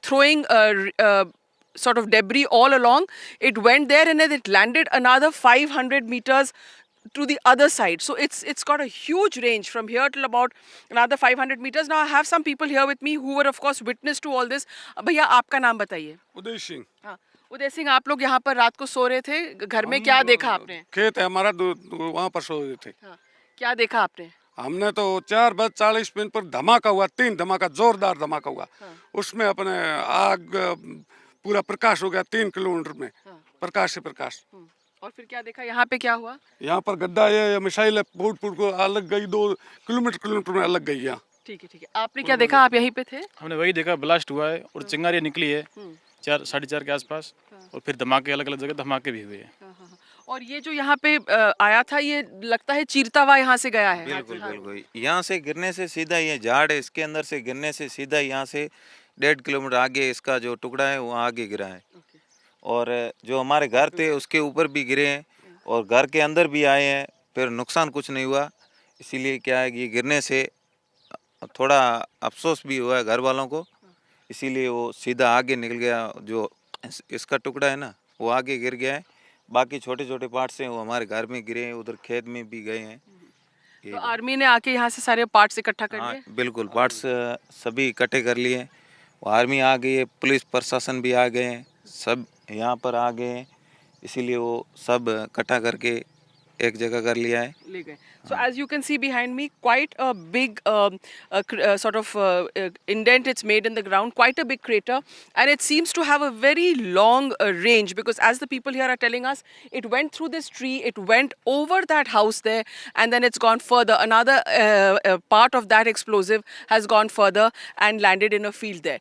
throwing sort of debris all along. It went there and then it landed another 500 meters to the other side. So it's got a huge range from here till about another 500 meters. Now I have some people here with me who were of course witness to all this. भैया आपका नाम बताइए.
उदय सिंह.
हाँ, उदय सिंह, आप लोग यहाँ पर रात को सो रहे थे, घर में क्या देखा आपने?
खेत है हमारा, वहाँ पर सो रहे थे.
क्या देखा आपने?
हमने तो 4:40 पर धमाका हुआ, 3 धमाका, जोरदार धमाका हुआ. उसमें अपने आग पूरा प्रकाश हो गया 3 किलोमीटर में, प्रकाश से प्रकाश.
और फिर क्या देखा, यहाँ पे क्या हुआ?
यहाँ पर गड्ढा, ये मिसाइल फूट को अलग गई, 2 किलोमीटर में अलग गई यहाँ.
ठीक है. आपने क्या देखा, आप यहीं पे थे?
हमने वही देखा, ब्लास्ट हुआ है और चिंगारी निकली है 4-4:30 के आसपास, और फिर धमाके अलग अलग जगह धमाके भी हुए हैं.
और ये जो यहाँ पे आया था, ये लगता है चीरता हुआ यहाँ से गया है.
बिल्कुल. यहाँ से गिरने से सीधा, ये झाड़ है, इसके अंदर से गिरने से सीधा यहाँ से 1.5 किलोमीटर आगे इसका जो टुकड़ा है वो आगे गिरा है. और जो हमारे घर थे उसके ऊपर भी गिरे हैं और घर के अंदर भी आए हैं, फिर नुकसान कुछ नहीं हुआ. इसीलिए क्या है कि ये गिरने से थोड़ा अफसोस भी हुआ है घर वालों को, इसीलिए वो सीधा आगे निकल गया. जो इसका टुकड़ा है ना, वो आगे गिर गया है बाकी छोटे छोटे पार्ट्स हैं वो हमारे घर में गिरे हैं, उधर खेत में भी गए हैं।
तो आर्मी ने आके यहाँ से सारे पार्ट्स इकट्ठा कर लिए?
बिल्कुल, पार्ट्स सभी इकट्ठे कर लिए। वो आर्मी आ गई है, पुलिस प्रशासन भी आ गए हैं, सब यहाँ पर आ गए हैं, इसीलिए वो सब इकट्ठा करके एक जगह कर लिया है।
ले गए। So as you can see behind me, quite a big sort of indent it's made in the ground, quite a big crater, and it seems to have a very long range, because as the people here are telling us, it went through this tree, it went over that house there, and then it's gone further. Another part of that explosive has gone further and landed in a field there.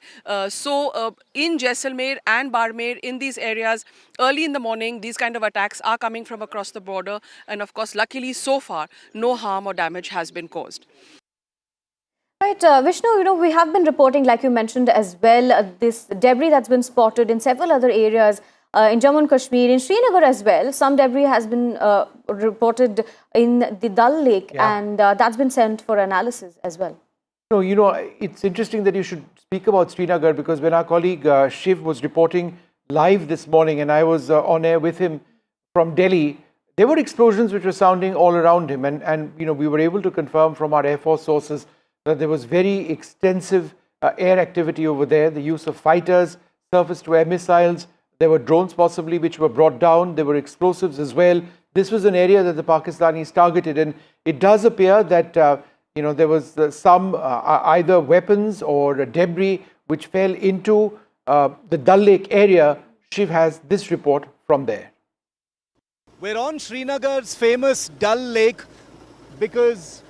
So in Jaisalmer and Barmer, in these areas, early in the morning, these kind of attacks are coming from across the border, and of course, luckily so far, no harm or damage has been caused.
Right, Vishnu, we have been reporting, like you mentioned as well, this debris that's been spotted in several other areas in Jammu and Kashmir, in Srinagar as well. Some debris has been reported in the Dal Lake, and that's been sent for analysis as well.
No, it's interesting that you should speak about Srinagar, because when our colleague Shiv was reporting live this morning and I was on air with him from Delhi, there were explosions which were sounding all around him, and we were able to confirm from our Air Force sources that there was very extensive air activity over there, the use of fighters, surface-to-air missiles, there were drones possibly which were brought down, there were explosives as well. This was an area that the Pakistanis targeted, and it does appear that there was some either weapons or debris which fell into the Dal Lake area. Shiv has this report from there.
We're on Srinagar's famous Dal Lake, because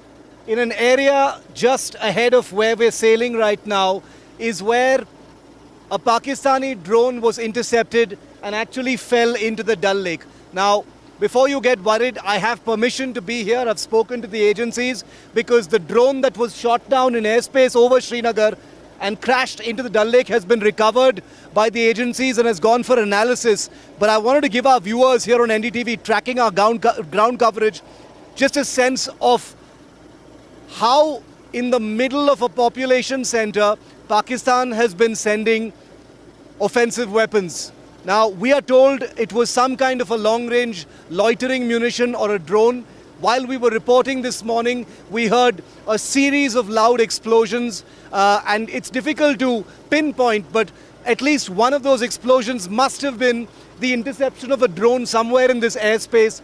in an area just ahead of where we're sailing right now is where a Pakistani drone was intercepted and actually fell into the Dal Lake. Now, before you get worried, I have permission to be here. I've spoken to the agencies, because the drone that was shot down in airspace over Srinagar and crashed into the Dal Lake has been recovered by the agencies and has gone for analysis. But I wanted to give our viewers here on NDTV tracking our ground coverage just a sense of how in the middle of a population center, Pakistan has been sending offensive weapons. Now, we are told it was some kind of a long-range loitering munition or a drone. While we were reporting this morning, we heard a series of loud explosions, and it's difficult to pinpoint, but at least one of those explosions must have been the interception of a drone somewhere in this airspace,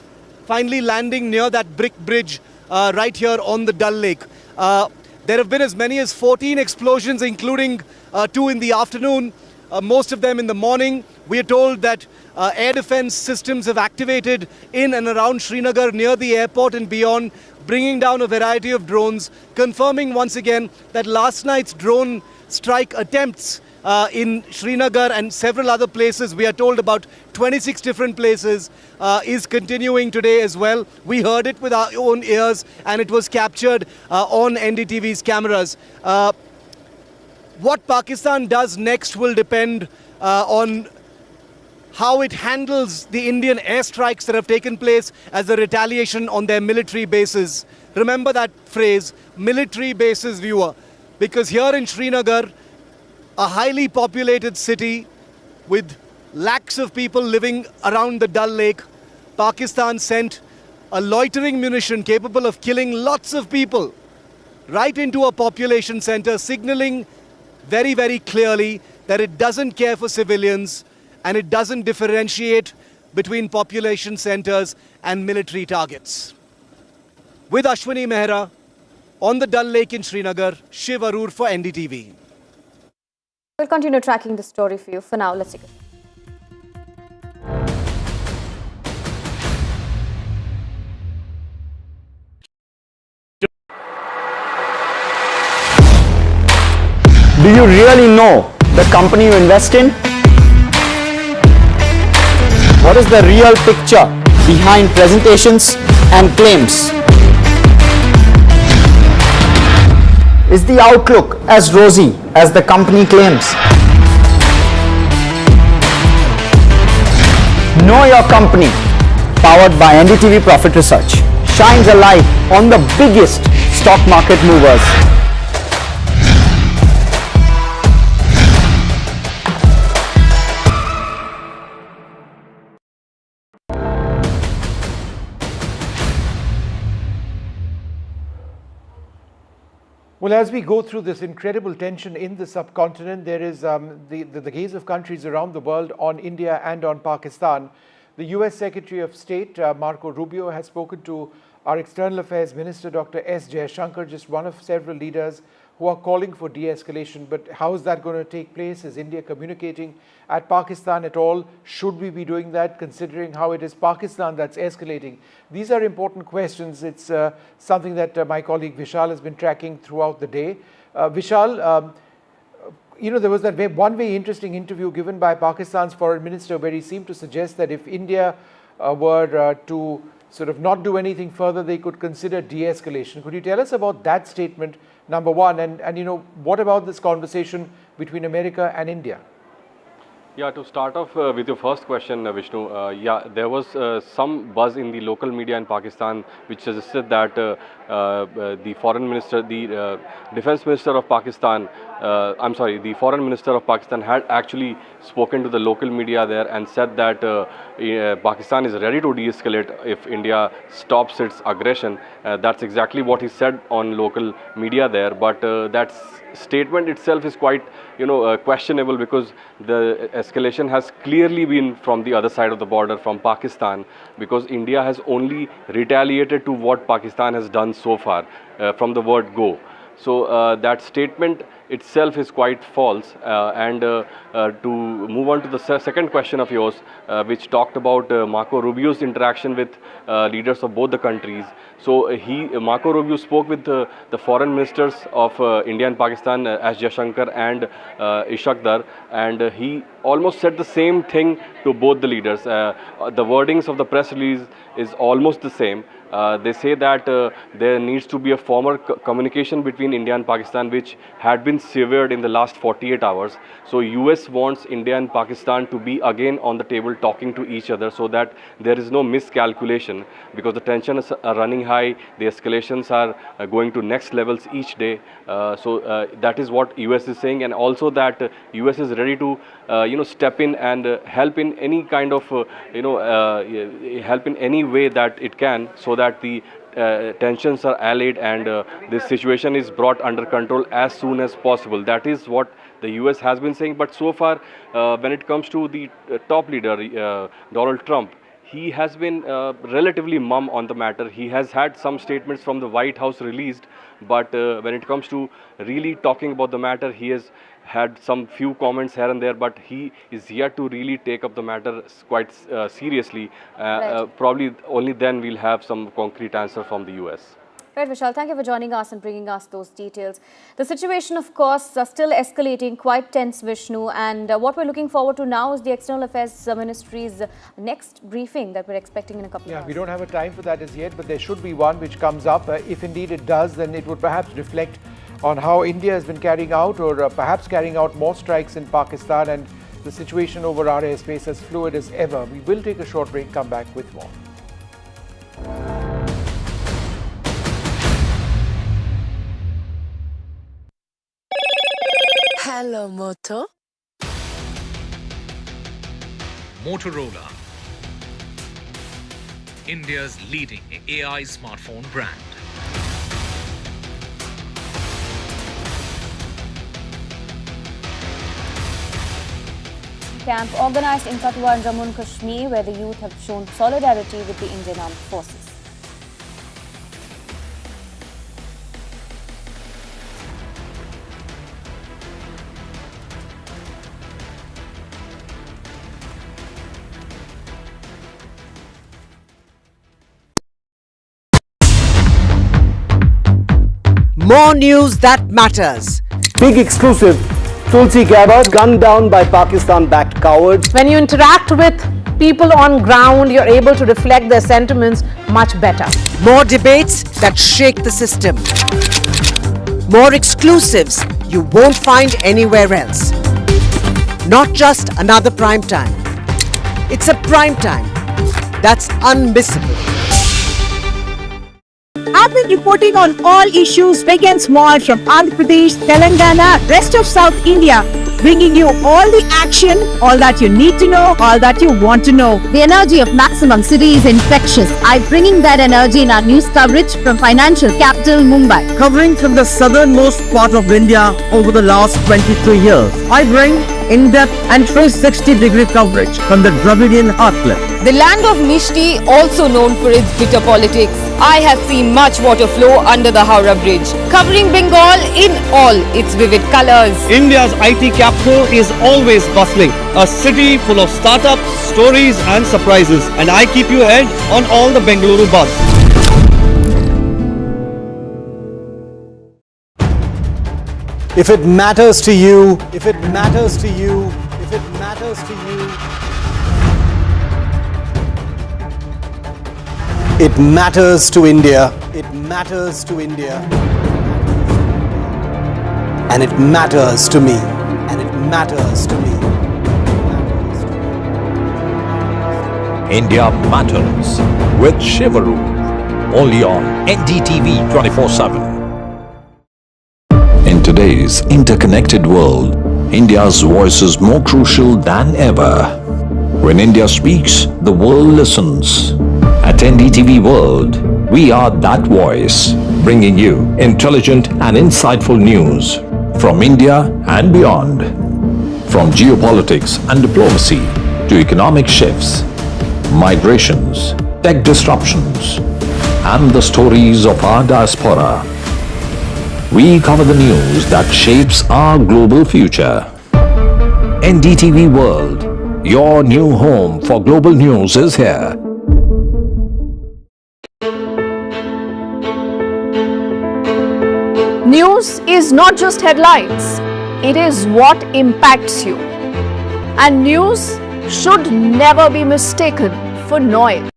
finally landing near that brick bridge right here on the Dal Lake. There have been as many as 14 explosions, including 2 in the afternoon, most of them in the morning. We are told that air defense systems have activated in and around Srinagar, near the airport and beyond, bringing down a variety of drones, confirming once again that last night's drone strike attempts in Srinagar and several other places, we are told about 26 different places, is continuing today as well. We heard it with our own ears, and it was captured on NDTV's cameras. What Pakistan does next will depend on how it handles the Indian airstrikes that have taken place as a retaliation on their military bases. Remember that phrase, military bases, viewer, because here in Srinagar, a highly populated city with lakhs of people living around the Dal Lake, Pakistan sent a loitering munition capable of killing lots of people right into a population center, signaling very, very clearly that it doesn't care for civilians and it doesn't differentiate between population centers and military targets. With Ashwini Mehra on the Dal Lake in Srinagar, Shiv Arur for NDTV.
We'll continue tracking the story for you. For now, let's take it.
Do you really know the company you invest in? What is the real picture behind presentations and claims? Is the outlook as rosy as the company claims? Know Your Company, powered by NDTV Profit Research, shines a light on the biggest stock market movers.
Well, as we go through this incredible tension in the subcontinent, there is the gaze of countries around the world on India and on Pakistan. The US Secretary of State, Marco Rubio, has spoken to our External Affairs Minister, Dr. S. Jayashankar, just one of several leaders who are calling for de-escalation. But how is that going to take place? Is India communicating at Pakistan at all? Should we be doing that, considering how it is Pakistan that's escalating? These are important questions. It's something that my colleague Vishal has been tracking throughout the day. Vishal, there was that one very interesting interview given by Pakistan's foreign minister where he seemed to suggest that if India were to sort of not do anything further, they could consider de-escalation. Could you tell us about that statement, number one, and what about this conversation between America and India?
Yeah, to start off with your first question, Vishnu, there was some buzz in the local media in Pakistan which suggested that the foreign minister, the defense minister of Pakistan, the foreign minister of Pakistan had actually spoken to the local media there and said that Pakistan is ready to de-escalate if India stops its aggression. That's exactly what he said on local media there, but that statement itself is quite questionable, because the escalation has clearly been from the other side of the border, from Pakistan, because India has only retaliated to what Pakistan has done so far from the word go. So that statement itself is quite false. And to move on to the second question of yours, which talked about Marco Rubio's interaction with leaders of both the countries. So Marco Rubio spoke with the foreign ministers of India and Pakistan, S. Jayashankar and Ishaq Dar, and he almost said the same thing to both the leaders. The wordings of the press release is almost the same. They say that there needs to be a formal communication between India and Pakistan, which had been severed in the last 48 hours. So US wants India and Pakistan to be again on the table talking to each other, so that there is no miscalculation, because the tensions are running high, the escalations are going to next levels each day. So that is what US is saying, and also that US is ready to step in and help in any kind of help in any way that it can, so that the tensions are allayed and this situation is brought under control as soon as possible. That is what the US has been saying. But so far, when it comes to the top leader, Donald Trump, he has been relatively mum on the matter. He has had some statements from the White House released, but when it comes to really talking about the matter, he has had some few comments here and there, but he is yet to really take up the matter quite seriously.
Right.
Probably only then we'll have some concrete answer from the US.
Right, Vishal, thank you for joining us and bringing us those details. The situation, of course, is still escalating, quite tense, Vishnu, and what we're looking forward to now is the External Affairs Ministry's next briefing that we're expecting in a couple of hours.
We don't have a time for that as yet, but there should be one which comes up. If indeed it does, then it would perhaps reflect on how India has been carrying out, or perhaps carrying out more strikes in Pakistan, and the situation over our airspace as fluid as ever. We will take a short break, come back with more.
Hello, Moto.
Motorola, India's leading AI smartphone brand.
Camp organized in Katwa and Jammu and Kashmir, where the youth have shown solidarity with the Indian Armed Forces.
More news that matters.
Big exclusive. Tulsi Gabbard gunned down by Pakistan-backed cowards.
When you interact with people on ground, you're able to reflect their sentiments much better.
More debates that shake the system. More exclusives you won't find anywhere else. Not just another prime time. It's a prime time that's unmissable.
I've been reporting on all issues big and small from Andhra Pradesh, Telangana, rest of South India.
bringing you all the action, all that you need to know, all that you want to know.
The energy of maximum city is infectious. I'm bringing that energy in our news coverage from financial capital Mumbai.
Covering from the southernmost part of India over the last 23 years, I bring in-depth and 360-degree coverage from the Dravidian heartland.
The land of Mishti, also known for its bitter politics. I have seen much water flow under the Howrah Bridge, covering Bengal in all its vivid colors.
India's IT capital is always bustling, a city full of startups, stories and surprises. And I keep you ahead on all the Bengaluru buzz.
If it matters to you, if it matters to you, if it matters to you, it matters to India, it matters to India, and it matters to me, and it matters to me.
India Matters with Shivaru, only on NDTV 24/7. In today's interconnected world, India's voice is more crucial than ever. When India speaks, the world listens. At NDTV World, we are that voice, bringing you intelligent and insightful news from India and beyond. From geopolitics and diplomacy to economic shifts, migrations, tech disruptions, and the stories of our diaspora. We cover the news that shapes our global future. NDTV World, your new home for global news is here.
News is not just headlines, it is what impacts you. And news should never be mistaken for noise.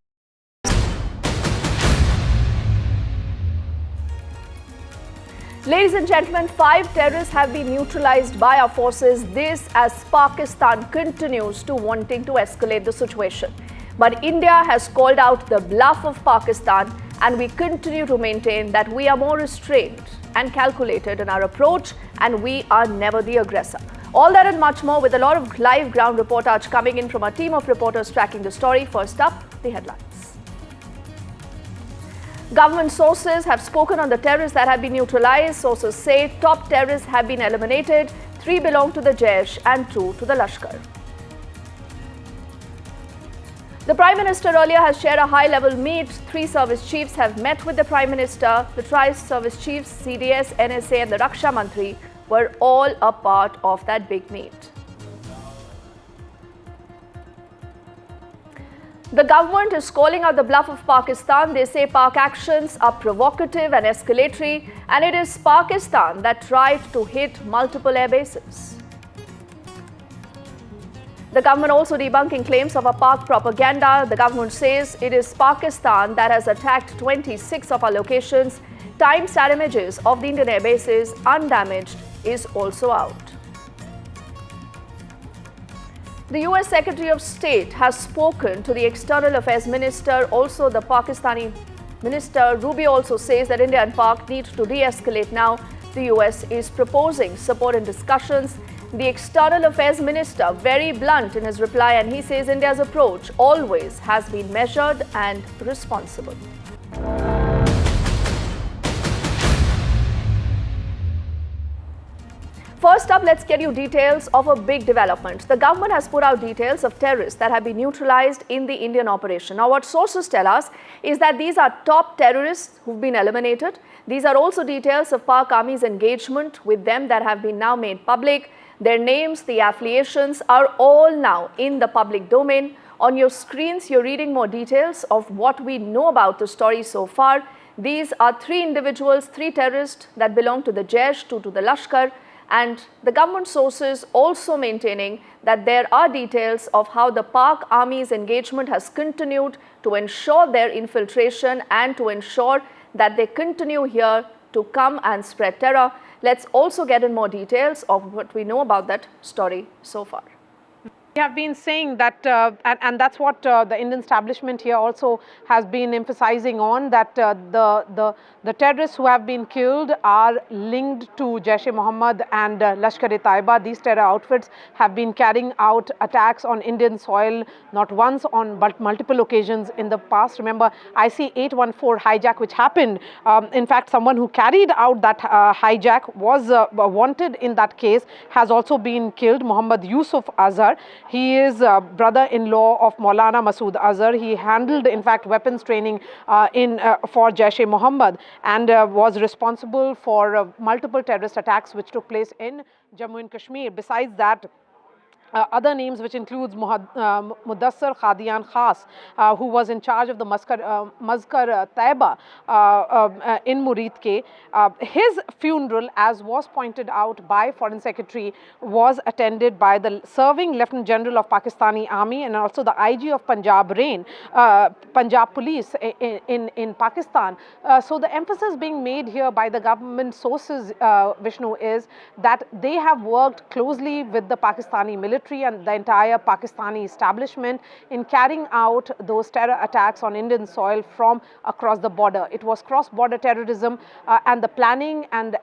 Ladies and gentlemen, 5 terrorists have been neutralized by our forces. This as Pakistan continues to wanting to escalate the situation. But India has called out the bluff of Pakistan, and we continue to maintain that we are more restrained and calculated in our approach, and we are never the aggressor. All that and much more with a lot of live ground reportage coming in from a team of reporters tracking the story. First up, the headlines. Government sources have spoken on the terrorists that have been neutralized. Sources say top terrorists have been eliminated. 3 belong to the Jaish and 2 to the Lashkar. The Prime Minister earlier has shared a high-level meet. 3 service chiefs have met with the Prime Minister. The tri-service chiefs, CDS, NSA and the Raksha Mantri were all a part of that big meet. The government is calling out the bluff of Pakistan. They say Pak actions are provocative and escalatory, and it is Pakistan that tried to hit multiple air bases. The government also debunking claims of a Pak propaganda. The government says it is Pakistan that has attacked 26 of our locations. Time-stamp images of the Indian air bases undamaged is also out. The US Secretary of State has spoken to the External Affairs Minister. Also, the Pakistani Minister Rubio also says that India and Pak need to de-escalate now. The US is proposing support and discussions. The External Affairs Minister very blunt in his reply, and he says India's approach always has been measured and responsible. First up, let's get you details of a big development. The government has put out details of terrorists that have been neutralized in the Indian operation. Now, what sources tell us is that these are top terrorists who've been eliminated. These are also details of Pak Army's engagement with them that have been now made public. Their names, the affiliations are all now in the public domain. On your screens, you're reading more details of what we know about the story so far. These are 3 individuals, 3 terrorists that belong to the Jaish, 2 to the Lashkar. And the government sources also maintaining that there are details of how the Pak Army's engagement has continued to ensure their infiltration and to ensure that they continue here to come and spread terror. Let's also get in more details of what we know about that story so far.
We have been saying that, and that's what the Indian establishment here also has been emphasizing on, that the terrorists who have been killed are linked to Jaish-e-Mohammed and Lashkar-e-Taiba. These terror outfits have been carrying out attacks on Indian soil not once but multiple occasions in the past. Remember, IC-814 hijack which happened. In fact, someone who carried out that hijack was wanted in that case, has also been killed, Muhammad Yusuf Azhar. He is brother-in-law of Maulana Masood Azhar. He handled, in fact, weapons training for Jaish-e-Mohammed and was responsible for multiple terrorist attacks which took place in Jammu and Kashmir. Besides that, other names, which includes Mudassar Khadian Khas, who was in charge of the Mazkar Taiba in Muridke. His funeral, as was pointed out by Foreign Secretary, was attended by the serving Lieutenant General of Pakistani Army and also the IG of Punjab Punjab Police in Pakistan. So the emphasis being made here by the government sources, Vishnu, is that they have worked closely with the Pakistani military and the entire Pakistani establishment in carrying out those terror attacks on Indian soil from across the border. It was cross-border terrorism and the planning and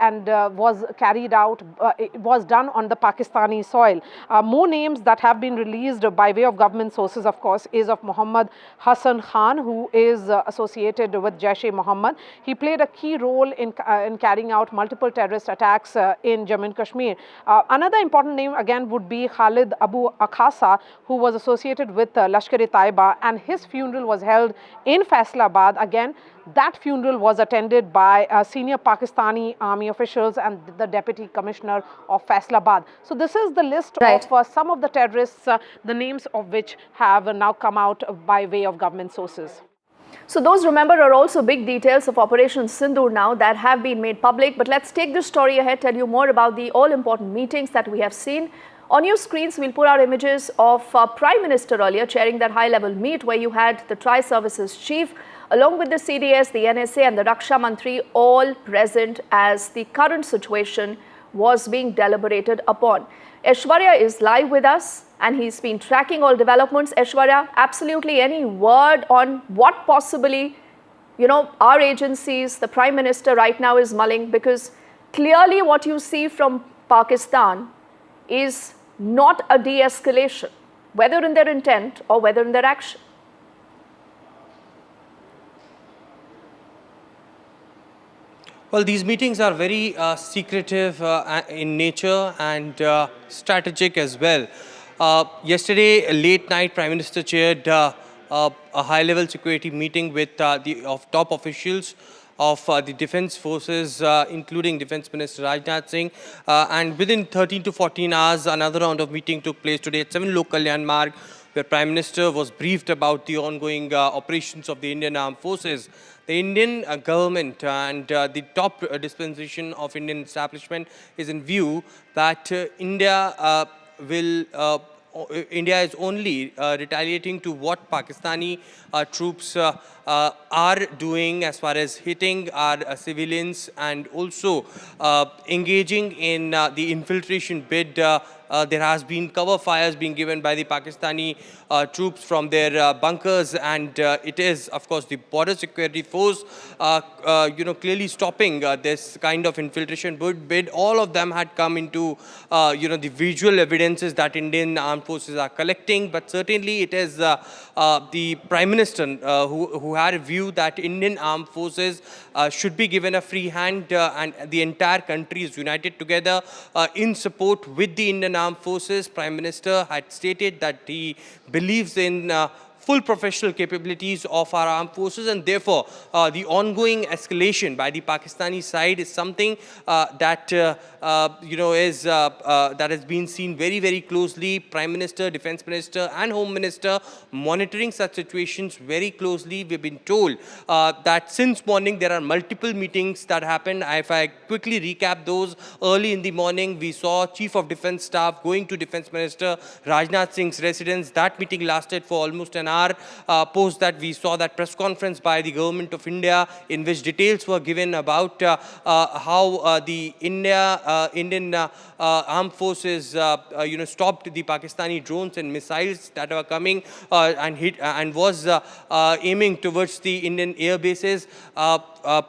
was carried out, it was done on the Pakistani soil. More names that have been released by way of government sources, of course, is of Muhammad Hassan Khan, who is associated with Jaish-e-Mohammed. He played a key role in carrying out multiple terrorist attacks in Jammu and Kashmir. Another important name again would be Khalid Abu Akhasa, who was associated with Lashkar-e-Taiba, and his funeral was held in Faisalabad. Again, that funeral was attended by senior Pakistani army officials and the Deputy Commissioner of Faisalabad. So this is the list of some of the terrorists, the names of which have now come out by way of government sources.
So those, remember, are also big details of Operation Sindoor now that have been made public. But let's take this story ahead, tell you more about the all-important meetings that we have seen. On your screens, we'll put our images of Prime Minister earlier chairing that high-level meet where you had the Tri-Services Chief, along with the CDS, the NSA and the Raksha Mantri, all present as the current situation was being deliberated upon. Aishwarya is live with us and he's been tracking all developments. Aishwarya, absolutely any word on what possibly, our agencies, the Prime Minister right now is mulling? Because clearly what you see from Pakistan is not a de-escalation, whether in their intent or whether in their action.
Well, these meetings are very secretive in nature and strategic as well. Yesterday, late night, Prime Minister chaired a high-level security meeting with the top officials of the defense forces, including Defense Minister Rajnath Singh. And within 13 to 14 hours, another round of meeting took place today at 7 Lok Kalyan Marg, where Prime Minister was briefed about the ongoing operations of the Indian Armed Forces. The Indian government and the top dispensation of Indian establishment is in view that India is only retaliating to what Pakistani troops are doing as far as hitting our civilians and also engaging in the infiltration bid. There has been cover fires being given by the Pakistani troops from their bunkers, and it is, of course, the border security force, clearly stopping this kind of infiltration bid. All of them had come into, the visual evidences that Indian armed forces are collecting, but certainly it is the Prime Minister who had a view that Indian armed forces should be given a free hand and the entire country is united together in support with the Indian armed forces. Prime Minister had stated that he believes in full professional capabilities of our armed forces, and therefore the ongoing escalation by the Pakistani side is something that that has been seen very, very closely. Prime Minister, Defense Minister and Home Minister monitoring such situations very closely. We've been told that since morning there are multiple meetings that happened. If I quickly recap those, early in the morning we saw Chief of Defense Staff going to Defense Minister Rajnath Singh's residence. That meeting lasted for almost an hour. hour post that we saw that press conference by the Government of India in which details were given about how the Indian armed forces stopped the Pakistani drones and missiles that were coming and hit and was aiming towards the Indian air bases.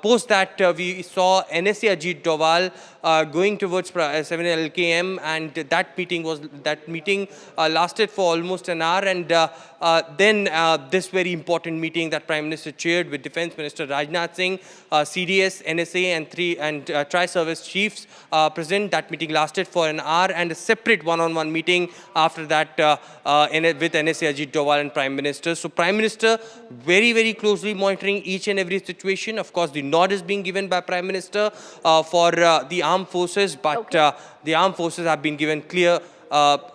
Post that we saw NSA Ajit Doval going towards 7 LKM, and that meeting lasted for almost an hour, and then this very important meeting that Prime Minister chaired with Defence Minister Rajnath Singh, CDS, NSA and Tri-Service Chiefs present. That meeting lasted for an hour, and a separate one-on-one meeting after that with NSA Ajit Doval and Prime Minister. So Prime Minister very, very closely monitoring each and every situation. Of course, the nod is being given by Prime Minister for the armed forces, but the armed forces have been given clear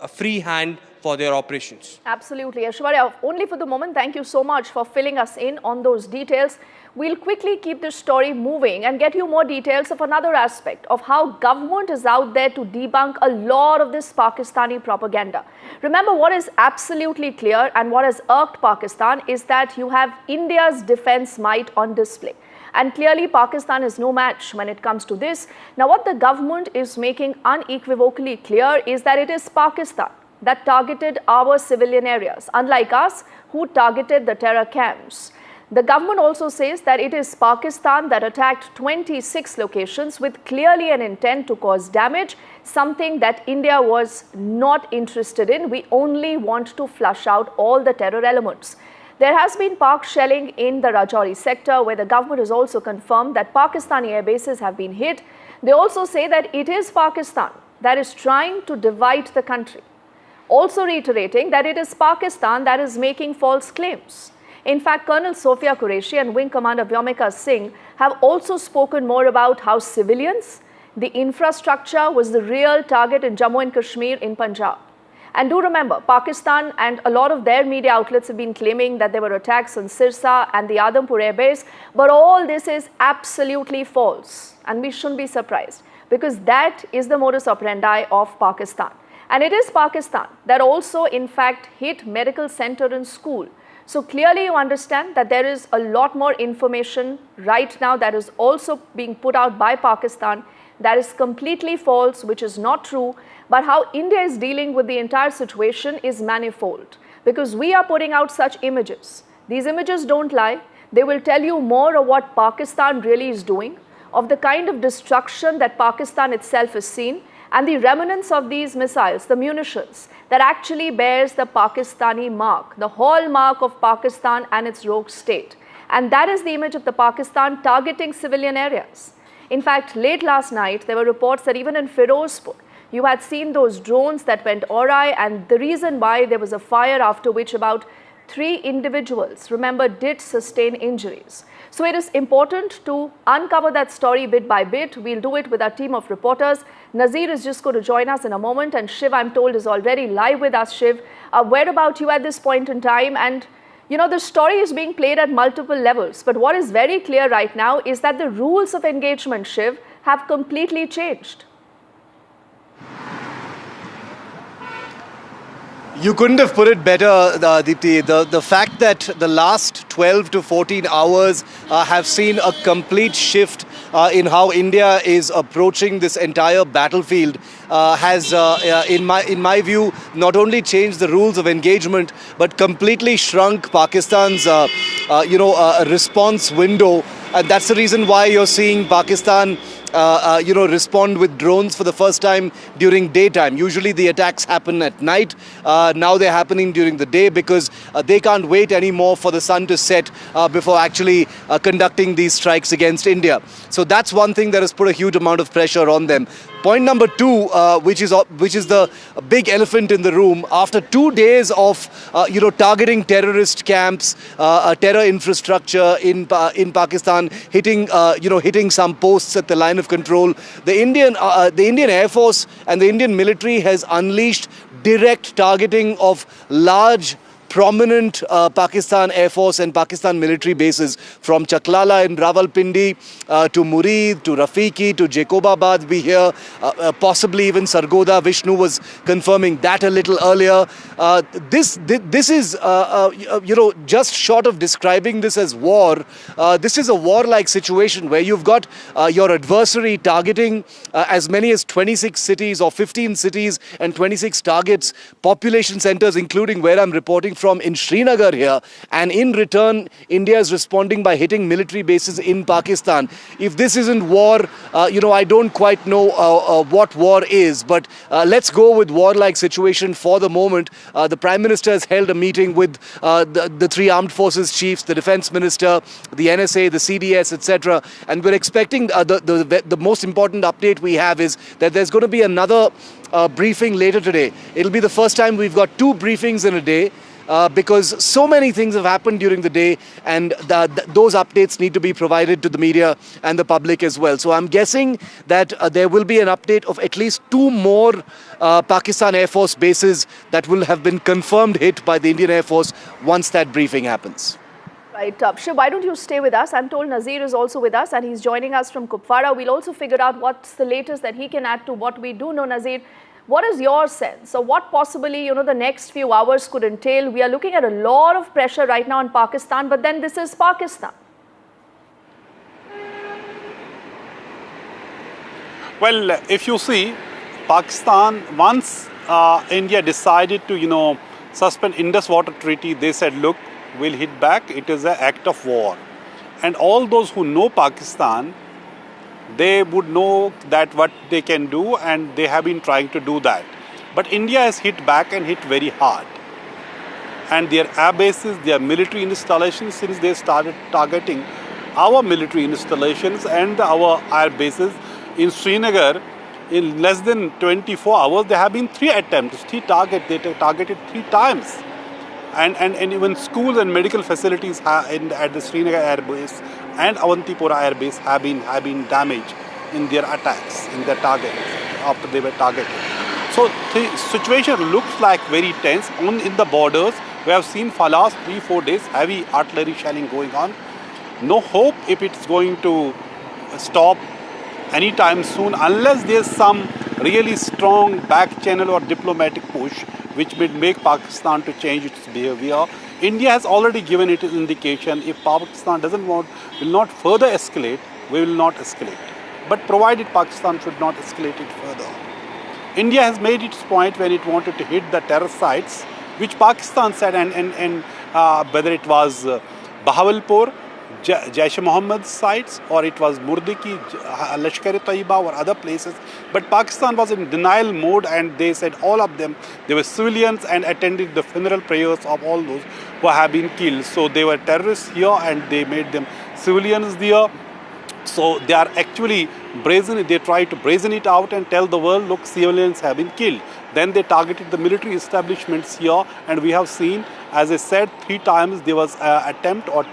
free hand for their operations.
Absolutely. Aishwarya, only for the moment, thank you so much for filling us in on those details. We'll quickly keep this story moving and get you more details of another aspect of how government is out there to debunk a lot of this Pakistani propaganda. Remember, what is absolutely clear and what has irked Pakistan is that you have India's defense might on display. And clearly, Pakistan is no match when it comes to this. Now, what the government is making unequivocally clear is that it is Pakistan that targeted our civilian areas, unlike us, who targeted the terror camps. The government also says that it is Pakistan that attacked 26 locations with clearly an intent to cause damage, something that India was not interested in. We only want to flush out all the terror elements. There has been Pak shelling in the Rajouri sector, where the government has also confirmed that Pakistani air bases have been hit. They also say that it is Pakistan that is trying to divide the country, also reiterating that it is Pakistan that is making false claims. In fact, Colonel Sophia Qureshi and Wing Commander Vyomika Singh have also spoken more about how civilians, the infrastructure was the real target in Jammu and Kashmir in Punjab. And do remember, Pakistan and a lot of their media outlets have been claiming that there were attacks on Sirsa and the Adhampur Air Base, but all this is absolutely false. And we shouldn't be surprised, because that is the modus operandi of Pakistan. And it is Pakistan that also, in fact, hit medical center and school. So clearly you understand that there is a lot more information right now that is also being put out by Pakistan that is completely false, which is not true. But how India is dealing with the entire situation is manifold, because we are putting out such images. These images don't lie. They will tell you more of what Pakistan really is doing, of the kind of destruction that Pakistan itself has seen, and the remnants of these missiles, the munitions, that actually bears the Pakistani mark, the hallmark of Pakistan and its rogue state. And that is the image of the Pakistan targeting civilian areas. In fact, late last night, there were reports that even in Firozpur, you had seen those drones that went awry, and the reason why there was a fire after which about 3 individuals, remember, did sustain injuries. So it is important to uncover that story bit by bit. We'll do it with our team of reporters. Nazir is just going to join us in a moment, and Shiv, I'm told, is already live with us. Shiv, where about you at this point in time? And you know, the story is being played at multiple levels, but what is very clear right now is that the rules of engagement, Shiv, have completely changed.
You couldn't have put it better, Deepti. The fact that the last 12 to 14 hours have seen a complete shift in how India is approaching this entire battlefield has, in my view, not only changed the rules of engagement, but completely shrunk Pakistan's, response window. And that's the reason why you're seeing Pakistan respond with drones for the first time during daytime. Usually the attacks happen at night. Now they're happening during the day, because they can't wait anymore for the sun to set before actually conducting these strikes against India. So that's one thing that has put a huge amount of pressure on them. Point number 2, which is the big elephant in the room, after 2 days of targeting terrorist camps, terror infrastructure in Pakistan, hitting some posts at the line of control, the Indian Air Force and the Indian military has unleashed direct targeting of large prominent Pakistan Air Force and Pakistan military bases, from Chaklala in Rawalpindi to Murid, to Rafiki, to Jacobabad we hear, possibly even Sargodha. Vishnu was confirming that a little earlier. This is, just short of describing this as war, this is a warlike situation where you've got your adversary targeting as many as 26 cities or 15 cities and 26 targets, population centers, including where I'm reporting from in Srinagar here. And in return, India is responding by hitting military bases in Pakistan. If this isn't war, I don't quite know what war is. But let's go with warlike situation for the moment. The Prime Minister has held a meeting with the three armed forces chiefs, the Defence Minister, the NSA, the CDS, etc. And we're expecting the most important update we have is that there's going to be another briefing later today. It'll be the first time we've got two briefings in a day. Because so many things have happened during the day, and those updates need to be provided to the media and the public as well. So I'm guessing that there will be an update of at least two more Pakistan Air Force bases that will have been confirmed hit by the Indian Air Force once that briefing happens.
Right. Shiv, why don't you stay with us? I'm told Nazir is also with us and he's joining us from Kupwara. We'll also figure out what's the latest that he can add to what we do know, Nazir. What is your sense? So what possibly, the next few hours could entail? We are looking at a lot of pressure right now in Pakistan, but then this is Pakistan.
Well, if you see, Pakistan, once India decided to, suspend Indus Water Treaty, they said, look, we'll hit back. It is an act of war. And all those who know Pakistan, they would know that what they can do, and they have been trying to do that. But India has hit back and hit very hard. And their air bases, their military installations, since they started targeting our military installations and our air bases in Srinagar, in less than 24 hours, there have been 3 attempts, 3 targets. They targeted 3 times. And even schools and medical facilities at the Srinagar Air Base and Awantipura Air Base have been damaged in their attacks, in their targets, after they were targeted. So the situation looks like very tense. In the borders, we have seen for last 3-4 days heavy artillery shelling going on. No hope if it's going to stop anytime soon, unless there's some really strong back channel or diplomatic push which will make Pakistan to change its behavior. India has already given it an indication. If Pakistan will not further escalate, we will not escalate. But provided Pakistan should not escalate it further. India has made its point when it wanted to hit the terror sites, which Pakistan said, and whether it was Bahawalpur, Jaish-e-Mohammed sites, or it was Murdiki, Lashkar-e-Taiba or other places. But Pakistan was in denial mode, and they said all of them, they were civilians and attended the funeral prayers of all those who have been killed. So they were terrorists here and they made them civilians there. So they are actually brazen, they try to brazen it out and tell the world, look, civilians have been killed. Then they targeted the military establishments here, and we have seen, as I said, 3 times there was an attempt, or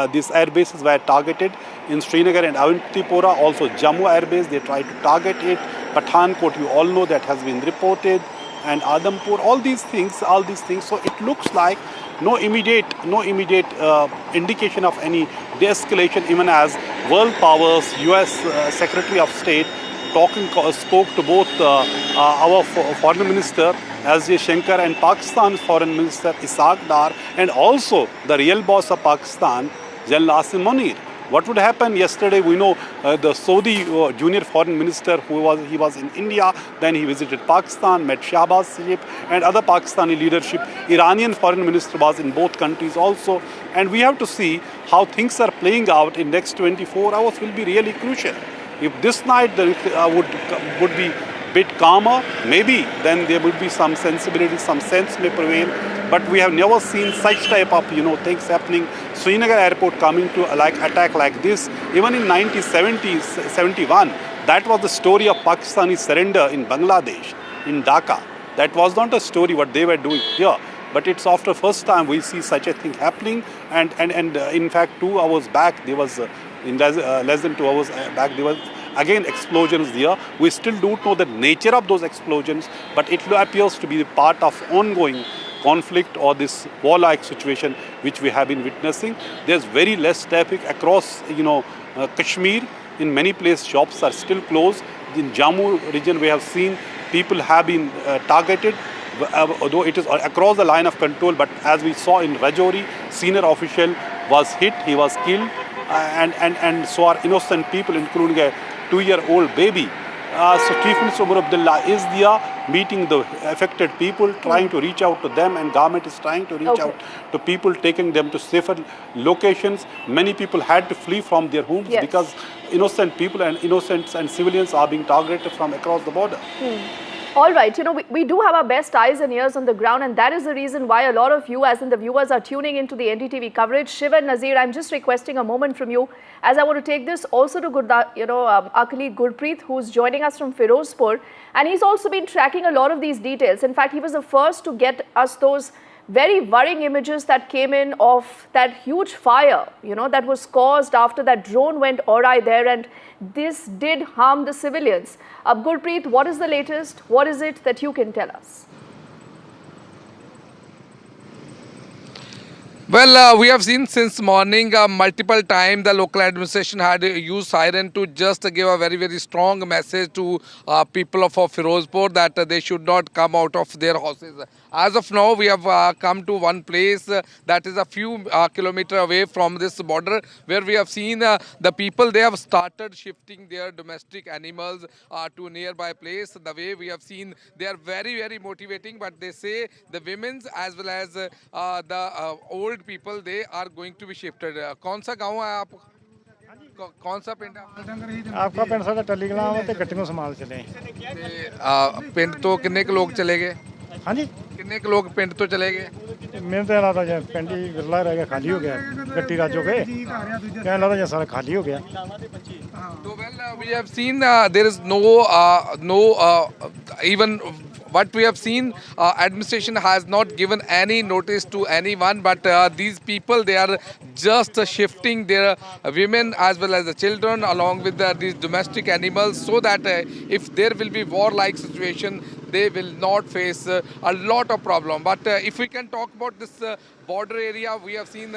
these air bases were targeted in Srinagar and Awantipura, also Jammu Air Base, they tried to target it. Pathankot, you all know that has been reported, and Adampur, all these things. So it looks like no immediate indication of any de-escalation, even as world powers, US Secretary of State, spoke to both our Foreign Minister S.J. Shankar and Pakistan's Foreign Minister Ishaq Dar, and also the real boss of Pakistan, General Asim Munir. What would happen yesterday? We know the Saudi junior foreign minister, he was in India, then he visited Pakistan, met Shahbaz Sharif and other Pakistani leadership. Iranian foreign minister was in both countries also. And we have to see how things are playing out in next 24 hours will be really crucial. If this night would be a bit calmer, maybe then there would be some sensibility, some sense may prevail. But we have never seen such type of things happening. Srinagar airport coming to attack like this. Even in 1971, that was the story of Pakistani surrender in Bangladesh, in Dhaka. That was not a story what they were doing here. But it's after first time we see such a thing happening. And in fact, 2 hours back, there was, in less than 2 hours back, there was again explosions there. We still don't know the nature of those explosions, but it appears to be part of ongoing conflict or this war-like situation which we have been witnessing. There's very less traffic across, Kashmir. In many places, shops are still closed. In Jammu region, we have seen people have been targeted, although it is across the line of control. But as we saw in Rajouri, senior official was hit, he was killed, and so are innocent people, including a 2-year-old baby. So Chief Minister Umar Abdullah is there meeting the affected people, trying to reach out to them, and government is trying to reach out to people, taking them to safer locations. Many people had to flee from their homes because innocent people and innocents and civilians are being targeted from across the border.
All right, we do have our best eyes and ears on the ground, and that is the reason why a lot of you, as in the viewers, are tuning into the NDTV coverage. Shiv and Nazir, I'm just requesting a moment from you, as I want to take this also to our colleague Gurpreet, who's joining us from Firozpur, and he's also been tracking a lot of these details. In fact, he was the first to get us those very worrying images that came in of that huge fire, that was caused after that drone went awry there, and this did harm the civilians. Gurpreet, what is the latest? What is it that you can tell us?
Well, we have seen since morning multiple times the local administration had used siren to just give a very, very strong message to people of Firozpur that they should not come out of their houses. As of now, we have come to one place that is a few kilometers away from this border, where we have seen the people, they have started shifting their domestic animals to a nearby place. The way we have seen, they are very, very motivating, but they say the women's as well as the old people, they are going to be shifted. कौन सा गाँव है आप? कौन सा पिंड है आपका? पिंड साडा टल्ली कलां है ते गट्टियों संभाल चले ते पिंड तो किन्ने के लोग चले गए? हाँ जी, किन्ने के लोग पिंड तो चले गए? मेरे तो लगता है पिंड ही विरला रह गया, खाली हो गया, गट्टी राजो के क्या लगता है सारा खाली हो गया. So well, we have seen there is even what we have seen, administration has not given any notice to anyone, but these people, they are just shifting their women as well as the children along with these domestic animals, so that if there will be war-like situation, they will not face a lot of problem. But if we can talk about this border area, we have seen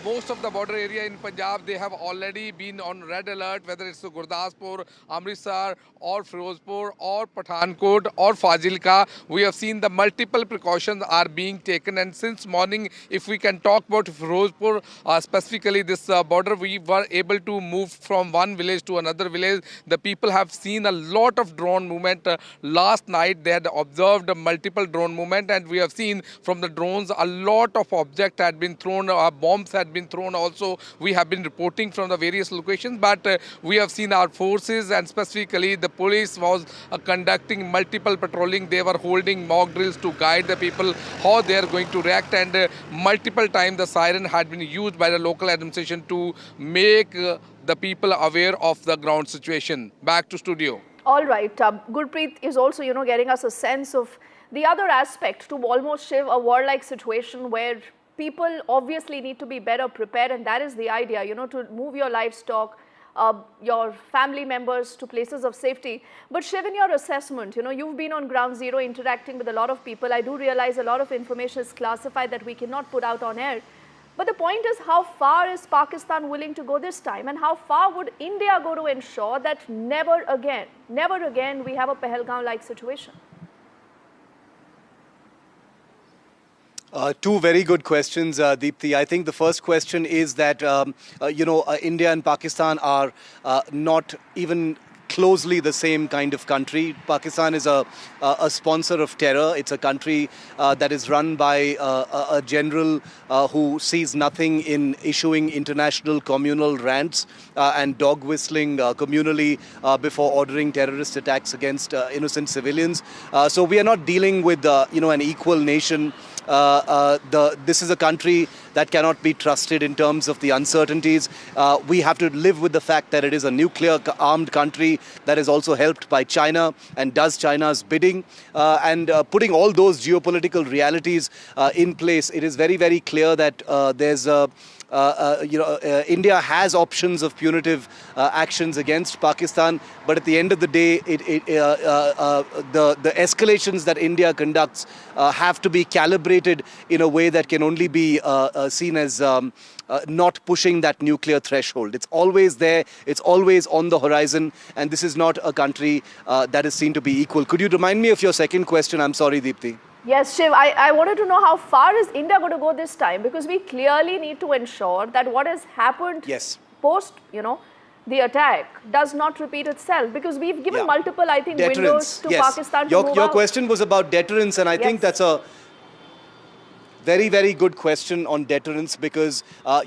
most of the border area in Punjab, they have already been on red alert, whether it's Gurdaspur, Amritsar or Firozpur or Pathankot or Fazilka. We have seen the multiple precautions are being taken, and since morning, if we can talk about Firozpur, specifically this border, we were able to move from one village to another village. The people have seen a lot of drone movement. Last night they had observed multiple drone movement, and we have seen from the drones a lot of objects had been thrown, bombs had been thrown also. We have been reporting from the various locations, but we have seen our forces, and specifically the police was conducting multiple patrolling. They were holding mock drills to guide the people how they are going to react, and multiple times the siren had been used by the local administration to make the people aware of the ground situation. Back to studio.
All right. Gurpreet is also, getting us a sense of the other aspect to almost shiv a warlike situation where people obviously need to be better prepared, and that is the idea, to move your livestock, your family members to places of safety. But Shiv, in your assessment, you've been on ground zero interacting with a lot of people. I do realize a lot of information is classified that we cannot put out on air. But the point is, how far is Pakistan willing to go this time, and how far would India go to ensure that never again we have a Pahalgam-like situation?
Two very good questions, Deepthi. I think the first question is that, India and Pakistan are not even closely the same kind of country. Pakistan is a sponsor of terror. It's a country that is run by a general who sees nothing in issuing international communal rants and dog whistling communally before ordering terrorist attacks against innocent civilians. So we are not dealing with an equal nation. This is a country that cannot be trusted in terms of the uncertainties. We have to live with the fact that it is a nuclear armed country that is also helped by China and does China's bidding. And putting all those geopolitical realities in place, it is very, very clear that there's India has options of punitive actions against Pakistan, but at the end of the day, the escalations that India conducts have to be calibrated in a way that can only be seen as not pushing that nuclear threshold. It's always there, it's always on the horizon, and this is not a country that is seen to be equal. Could you remind me of your second question? I'm sorry, Deepthi.
Yes, Shiv, I wanted to know how far is India going to go this time, because we clearly need to ensure that what has happened post, the attack does not repeat itself, because we've given multiple, I think, windows to Pakistan to move
Your
out.
question was about deterrence, and I think that's a very, very good question on deterrence, because, I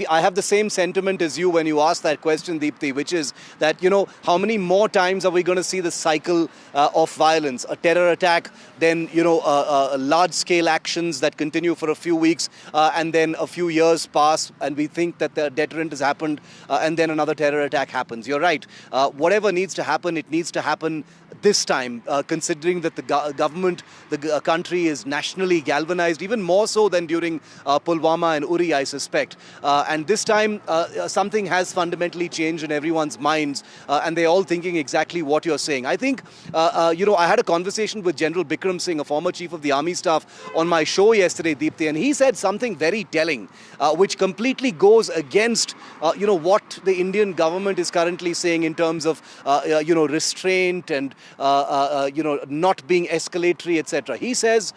have the same sentiment as you when you ask that question, Deepthi, which is that, how many more times are we going to see the cycle of violence? A terror attack, then, large-scale actions that continue for a few weeks, and then a few years pass, and we think that the deterrent has happened, and then another terror attack happens. You're right. Whatever needs to happen, it needs to happen this time, considering that the government, the country is nationally galvanized, even more so than during Pulwama and Uri, I suspect. And this time, something has fundamentally changed in everyone's minds, and they're all thinking exactly what you're saying. I think, I had a conversation with General Bikram Singh, a former chief of the army staff, on my show yesterday, Deepthi, and he said something very telling, which completely goes against, what the Indian government is currently saying in terms of, restraint and, not being escalatory, etc. He says,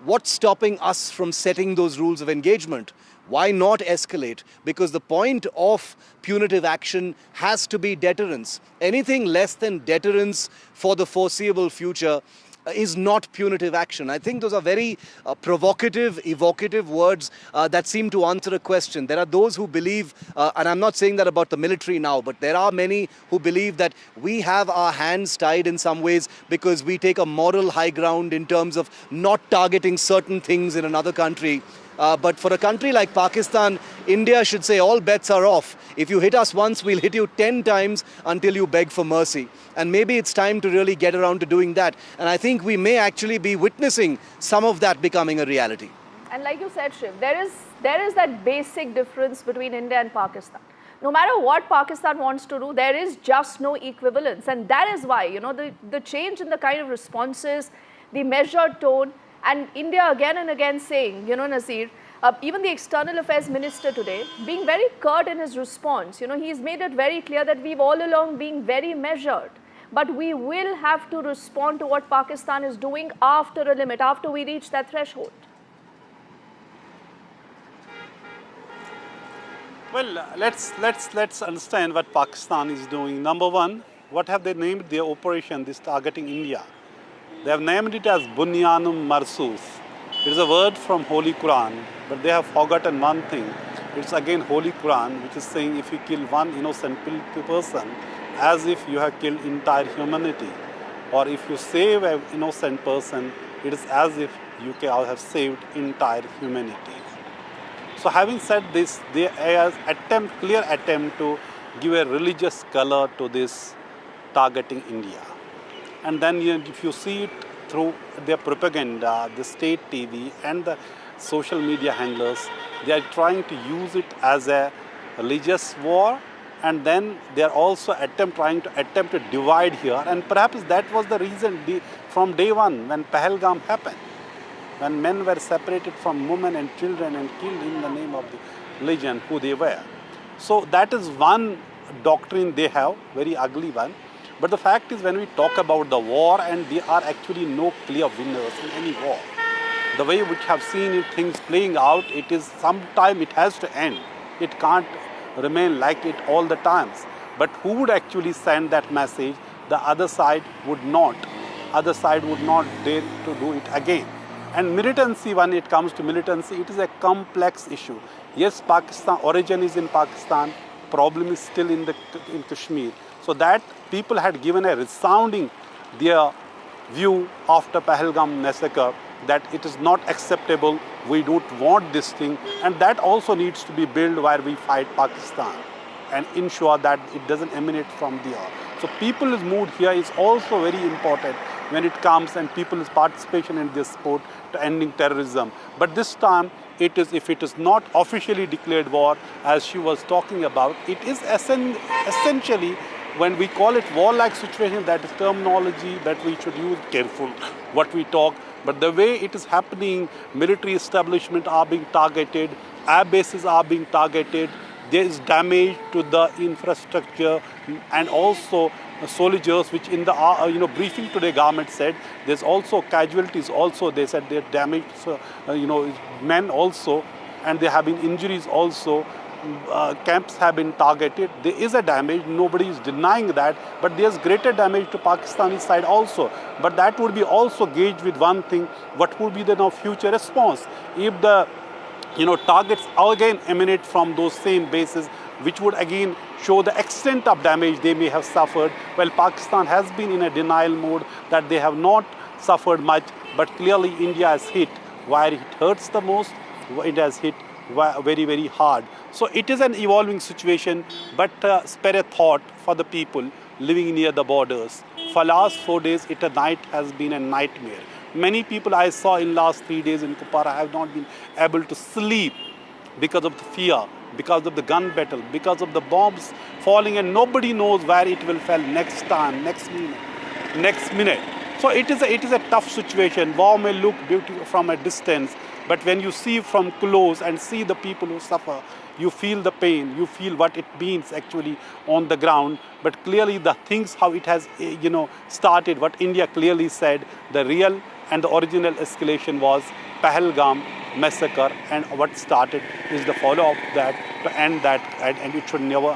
what's stopping us from setting those rules of engagement? Why not escalate? Because the point of punitive action has to be deterrence. Anything less than deterrence for the foreseeable future is not punitive action. I think those are very provocative, evocative words that seem to answer a question. There are those who believe, and I'm not saying that about the military now, but there are many who believe that we have our hands tied in some ways because we take a moral high ground in terms of not targeting certain things in another country. But for a country like Pakistan, India should say all bets are off. If you hit us once, we'll hit you 10 times until you beg for mercy. And maybe it's time to really get around to doing that. And I think we may actually be witnessing some of that becoming a reality.
And like you said, Shiv, there is that basic difference between India and Pakistan. No matter what Pakistan wants to do, there is just no equivalence. And that is why, the change in the kind of responses, the measured tone, and India again and again saying, Nazir, even the External Affairs Minister today, being very curt in his response, he's made it very clear that we've all along been very measured. But we will have to respond to what Pakistan is doing after a limit, after we reach that threshold.
Well, let's understand what Pakistan is doing. Number one, what have they named their operation, this targeting India? They have named it as Bunyanum Marsus. It is a word from Holy Quran, but they have forgotten one thing. It's again Holy Quran, which is saying if you kill one innocent person, as if you have killed entire humanity. Or if you save an innocent person, it is as if you have saved entire humanity. So having said this, there is clear attempt to give a religious color to this targeting India. And then if you see it through their propaganda, the state TV and the social media handlers, they are trying to use it as a religious war, and then they are also trying to divide here. And perhaps that was the reason from day one when Pahalgam happened, when men were separated from women and children and killed in the name of the religion who they were. So that is one doctrine they have, very ugly one. But the fact is, when we talk about the war, and there are actually no clear winners in any war. The way which have seen things playing out, it is sometime it has to end. It can't remain like it all the times. But who would actually send that message? The other side would not. Other side would not dare to do it again. And militancy, when it comes to militancy, it is a complex issue. Yes, Pakistan, origin is in Pakistan, problem is still in Kashmir. So that people had given a resounding their view after Pahalgam massacre that it is not acceptable, we don't want this thing, and that also needs to be built where we fight Pakistan and ensure that it doesn't emanate from there. So people's mood here is also very important when it comes and people's participation in this sport to ending terrorism. But this time if it is not officially declared war, as she was talking about, it is essentially, when we call it warlike situation, that is terminology that we should use careful what we talk. But the way it is happening, military establishments are being targeted, air bases are being targeted, there is damage to the infrastructure, and also soldiers, which in the briefing today government said there's also casualties also. They said they're damaged, men also, and there have been injuries also. Camps have been targeted. There is a damage, nobody is denying that, but there's greater damage to Pakistani side also. But that would be also gauged with one thing: what would be the now future response if the targets again emanate from those same bases, which would again show the extent of damage they may have suffered. Well, Pakistan has been in a denial mode that they have not suffered much, but clearly India has hit where it hurts the most. It has hit very, very hard. So it is an evolving situation, but spare a thought for the people living near the borders. For last 4 days, a night has been a nightmare. Many people I saw in last 3 days in Kupwara have not been able to sleep because of the fear, because of the gun battle, because of the bombs falling, and nobody knows where it will fall next time, next minute. So it is a tough situation. War may look beautiful from a distance, but when you see from close and see the people who suffer, you feel the pain, you feel what it means actually on the ground. But clearly the things, how it has started, what India clearly said, the real and the original escalation was Pahalgam massacre, and what started is the follow-up that to end that, and it should never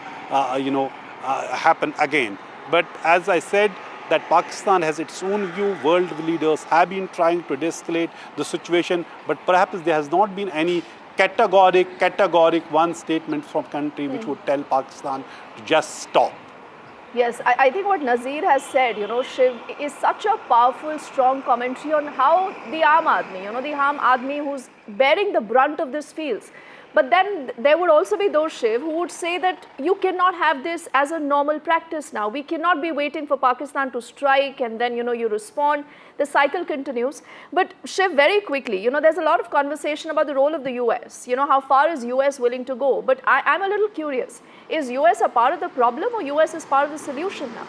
happen again. But as I said, that Pakistan has its own view. World leaders have been trying to de-escalate the situation, but perhaps there has not been any categoric one statement from country which would tell Pakistan to just stop.
Yes, I think what Nazir has said, Shiv, is such a powerful, strong commentary on how the Aam Aadmi who's bearing the brunt of this feels. But then there would also be those, Shiv, who would say that you cannot have this as a normal practice now. We cannot be waiting for Pakistan to strike and then, you respond. The cycle continues. But Shiv, very quickly, there's a lot of conversation about the role of the US. How far is US willing to go? But I'm a little curious. Is US a part of the problem or US is part of the solution now?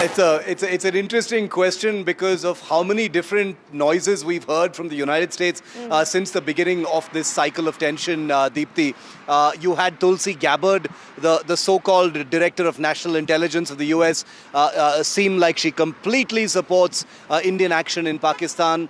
It's an interesting question because of how many different noises we've heard from the United States since the beginning of this cycle of tension, Deepthi. You had Tulsi Gabbard, the so-called Director of National Intelligence of the US, seem like she completely supports Indian action in Pakistan.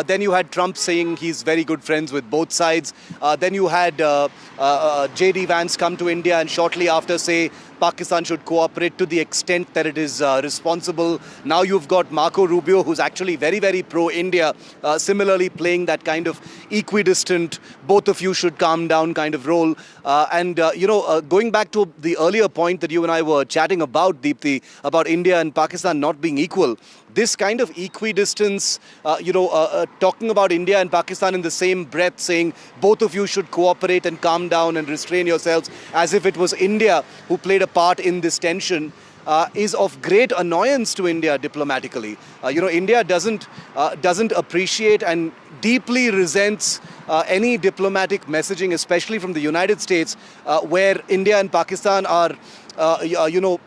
Then you had Trump saying he's very good friends with both sides. Then you had J.D. Vance come to India and shortly after say Pakistan should cooperate to the extent that it is responsible. Now you've got Marco Rubio, who's actually very, very pro-India, similarly playing that kind of equidistant, both of you should calm down kind of role. Going back to the earlier point that you and I were chatting about, Deepthi, about India and Pakistan not being equal, this kind of equidistance, talking about India and Pakistan in the same breath, saying both of you should cooperate and calm down and restrain yourselves, as if it was India who played a part in this tension, is of great annoyance to India diplomatically. India doesn't appreciate and deeply resents any diplomatic messaging, especially from the United States, where India and Pakistan are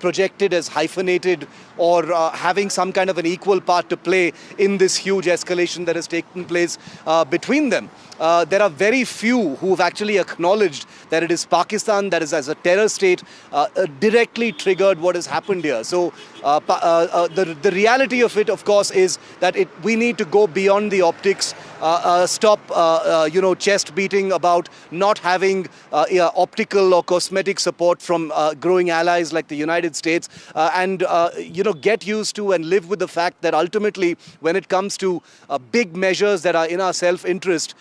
projected as hyphenated or having some kind of an equal part to play in this huge escalation that has taken place between them. There are very few who have actually acknowledged that it is Pakistan that is, as a terror state, directly triggered what has happened here. So the reality of it, of course, is that we need to go beyond the optics, stop chest beating about not having optical or cosmetic support from growing allies like the United States, and get used to and live with the fact that ultimately when it comes to big measures that are in our self-interest,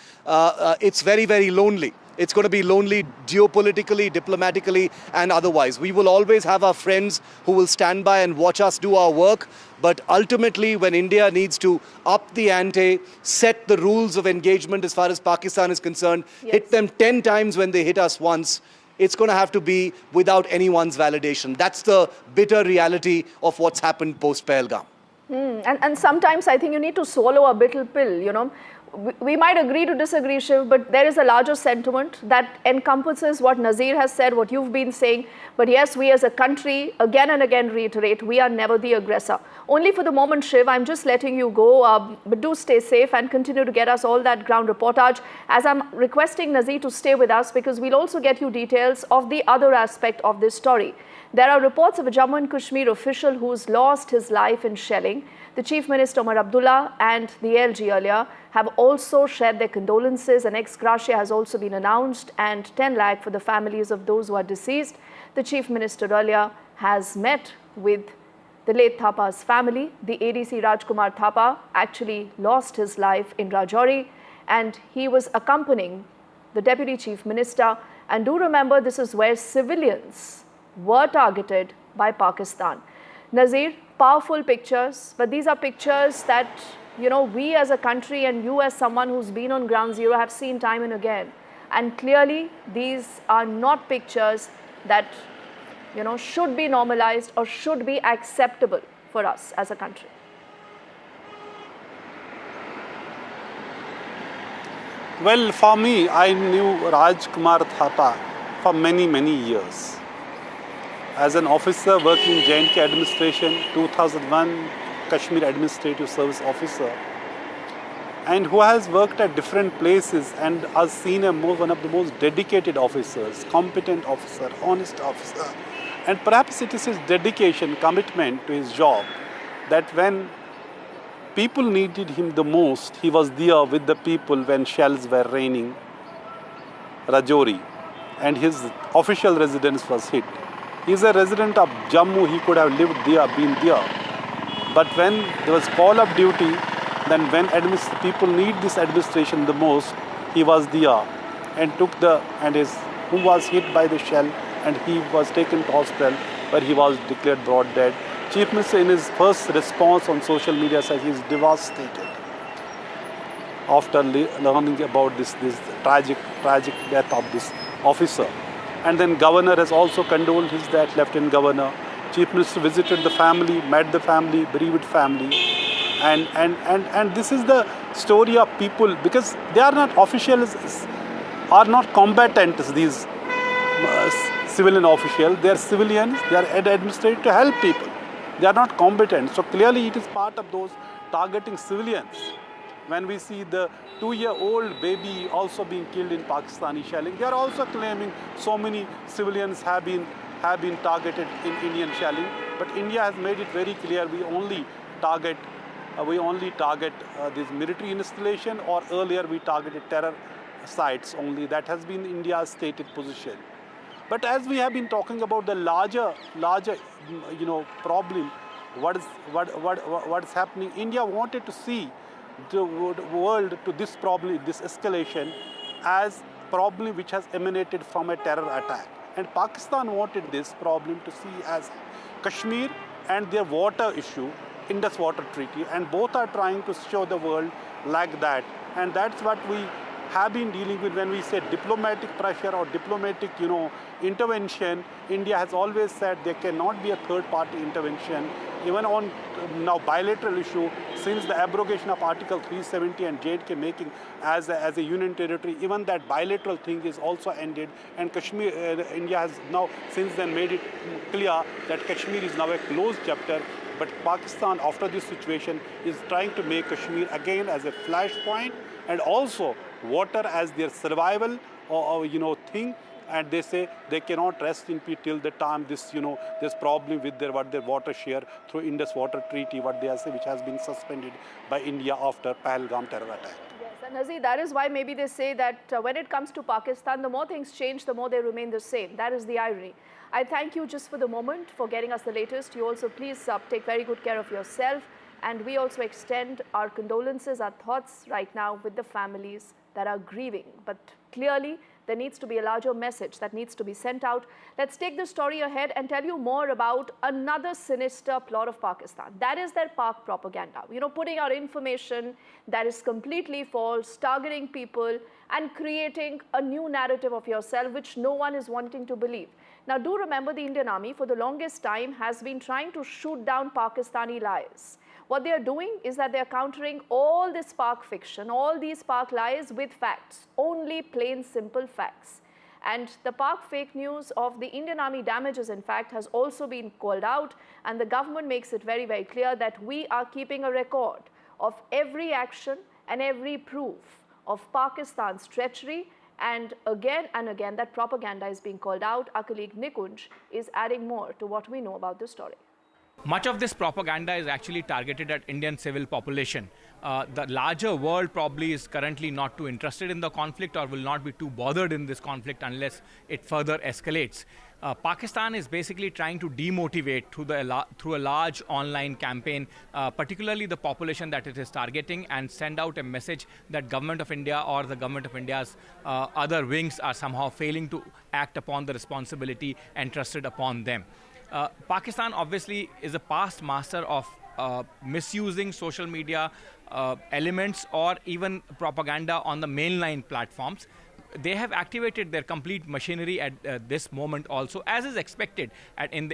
it's very, very lonely. It's going to be lonely geopolitically, diplomatically, and otherwise. We will always have our friends who will stand by and watch us do our work. But ultimately, when India needs to up the ante, set the rules of engagement as far as Pakistan is concerned, hit them 10 times when they hit us once, it's going to have to be without anyone's validation. That's the bitter reality of what's happened post-Pahalgam.
And sometimes I think you need to swallow a bitter pill, you know. We might agree to disagree, Shiv, but there is a larger sentiment that encompasses what Nazir has said, what you've been saying. But yes, we as a country, again and again reiterate, we are never the aggressor. Only for the moment, Shiv, I'm just letting you go, but do stay safe and continue to get us all that ground reportage. As I'm requesting Nazir to stay with us, because we'll also get you details of the other aspect of this story. There are reports of a Jammu and Kashmir official who's lost his life in shelling. The Chief Minister Omar Abdullah and the ALG earlier have also shared their condolences. An ex gratia has also been announced and 10 lakh for the families of those who are deceased. The Chief Minister earlier has met with the late Thapa's family. The ADC Rajkumar Thapa actually lost his life in Rajouri and he was accompanying the Deputy Chief Minister. And do remember, this is where civilians were targeted by Pakistan. Nazir, powerful pictures, but these are pictures that, you know, we as a country and you as someone who's been on ground zero have seen time and again. And clearly, these are not pictures that, you know, should be normalized or should be acceptable for us as a country.
Well, for me, I knew Rajkumar Thapa for many, many years. As an officer working in J&K administration, 2001 Kashmir Administrative Service officer, and who has worked at different places and has seen one of the most dedicated officers, competent officer, honest officer. And perhaps it is his dedication, commitment to his job that when people needed him the most, he was there with the people when shells were raining, Rajouri, and his official residence was hit. He is a resident of Jammu, he could have lived there, been there. But when there was call of duty, then when people need this administration the most, he was there and who was hit by the shell and he was taken to hospital where he was declared broad dead. Chief Minister in his first response on social media said he is devastated after learning about this tragic death of this officer. And then Governor has also condoled his death, Lieutenant Governor. Chief Minister visited the family, met the family, bereaved family. And this is the story of people, because they are not officials, are not combatants, these civilian officials. They are civilians, they are administrated to help people. They are not combatant. So clearly it is part of those targeting civilians. When we see the 2-year-old baby also being killed in Pakistani shelling, they are also claiming so many civilians have been targeted in Indian shelling. But India has made it very clear we only target this military installation, or earlier we targeted terror sites only. That has been India's stated position. But as we have been talking about the larger problem, what is happening? India wanted to see the world to this problem, this escalation, as problem which has emanated from a terror attack. And Pakistan wanted this problem to see as Kashmir and their water issue, Indus Water Treaty, and both are trying to show the world like that. And that's what we have been dealing with when we say diplomatic pressure or diplomatic, intervention. India has always said there cannot be a third-party intervention, even on now bilateral issue, since the abrogation of Article 370 and J&K making as a union territory. Even that bilateral thing is also ended, and Kashmir, India has now since then made it clear that Kashmir is now a closed chapter. But Pakistan, after this situation, is trying to make Kashmir again as a flashpoint, and also water as their survival thing. And they say they cannot rest in peace till the time this problem with their water share through Indus Water Treaty, what they say, which has been suspended by India after Pahalgam terror attack.
Yes, and Nazir, that is why maybe they say that when it comes to Pakistan, the more things change, the more they remain the same. That is the irony. I thank you just for the moment for getting us the latest. You also please take very good care of yourself. And we also extend our condolences, our thoughts right now with the families that are grieving. But clearly, there needs to be a larger message that needs to be sent out. Let's take the story ahead and tell you more about another sinister plot of Pakistan. That is their Pak propaganda. Putting out information that is completely false, targeting people, and creating a new narrative of yourself, which no one is wanting to believe. Now, do remember the Indian Army, for the longest time, has been trying to shoot down Pakistani lies. What they are doing is that they are countering all this Pak fiction, all these Pak lies with facts, only plain simple facts. And the Pak fake news of the Indian Army damages, in fact, has also been called out, and the government makes it very, very clear that we are keeping a record of every action and every proof of Pakistan's treachery. And again that propaganda is being called out. Our colleague Nikunj is adding more to what we know about this story.
Much of this propaganda is actually targeted at Indian civil population. The larger world probably is currently not too interested in the conflict or will not be too bothered in this conflict unless it further escalates. Pakistan is basically trying to demotivate through a large online campaign, particularly the population that it is targeting, and send out a message that Government of India or the Government of India's other wings are somehow failing to act upon the responsibility entrusted upon them. Pakistan obviously is a past master of misusing social media elements or even propaganda on the mainline platforms. They have activated their complete machinery at this moment also, as is expected in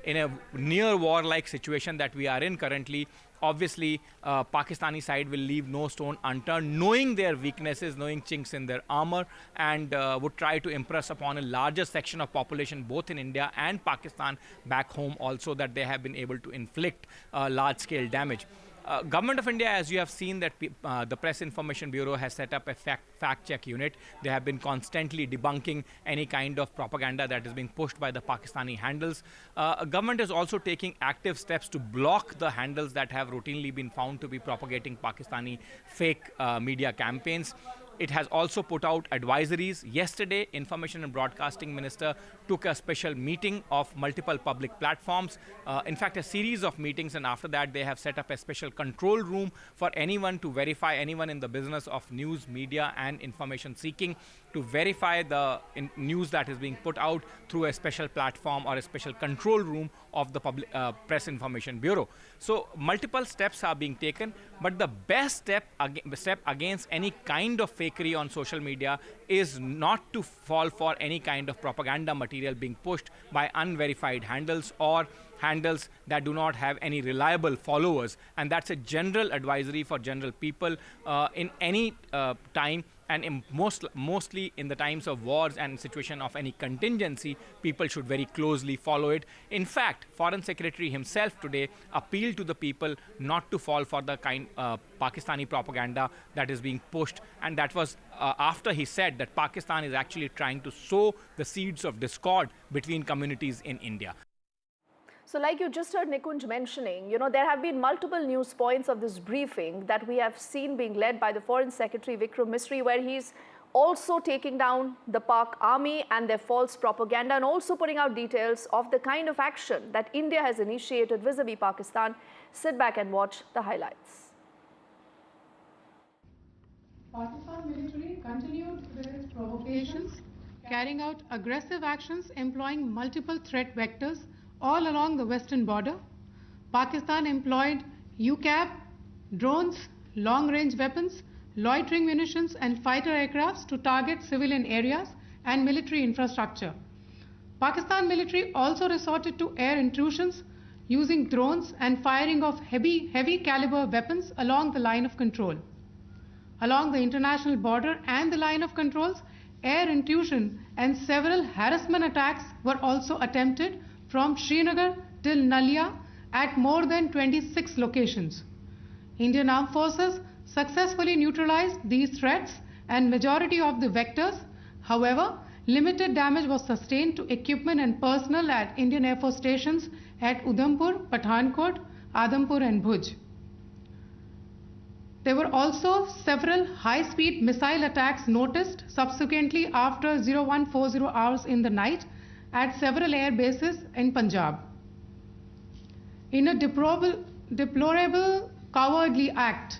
a near war-like situation that we are in currently. Obviously, Pakistani side will leave no stone unturned, knowing their weaknesses, knowing chinks in their armor, and would try to impress upon a larger section of population, both in India and Pakistan back home also, that they have been able to inflict large-scale damage. Government of India, as you have seen, that the Press Information Bureau has set up a fact-check unit. They have been constantly debunking any kind of propaganda that is being pushed by the Pakistani handles. Government is also taking active steps to block the handles that have routinely been found to be propagating Pakistani fake media campaigns. It has also put out advisories. Yesterday, Information and Broadcasting Minister took a special meeting of multiple public platforms. In fact, a series of meetings, and after that, they have set up a special control room for anyone to verify, anyone in the business of news, media, and information seeking, to verify the news that is being put out through a special platform or a special control room of the Press Information Bureau. So multiple steps are being taken, but the best step against any kind of fakery on social media is not to fall for any kind of propaganda material being pushed by unverified handles or handles that do not have any reliable followers. And that's a general advisory for general people in any time. And mostly in the times of wars and situation of any contingency, people should very closely follow it. In fact, Foreign Secretary himself today appealed to the people not to fall for the kind Pakistani propaganda that is being pushed. And that was after he said that Pakistan is actually trying to sow the seeds of discord between communities in India.
So like you just heard Nikunj mentioning, there have been multiple news points of this briefing that we have seen being led by the Foreign Secretary Vikram Misri, where he's also taking down the Pak army and their false propaganda, and also putting out details of the kind of action that India has initiated vis-a-vis Pakistan. Sit back and watch the highlights.
Pakistan military continued with its provocations, carrying out aggressive actions employing multiple threat vectors all along the western border. Pakistan employed UCAV, drones, long-range weapons, loitering munitions and fighter aircrafts to target civilian areas and military infrastructure. Pakistan military also resorted to air intrusions using drones and firing of heavy caliber weapons along the line of control. Along the international border and the line of controls, air intrusion and several harassment attacks were also attempted from Srinagar till Nalia at more than 26 locations. Indian Armed Forces successfully neutralized these threats and majority of the vectors. However, limited damage was sustained to equipment and personnel at Indian Air Force stations at Udhampur, Pathankot, Adampur and Bhuj. There were also several high-speed missile attacks noticed subsequently after 0140 hours in the night at several air bases in Punjab. In a deplorable cowardly act,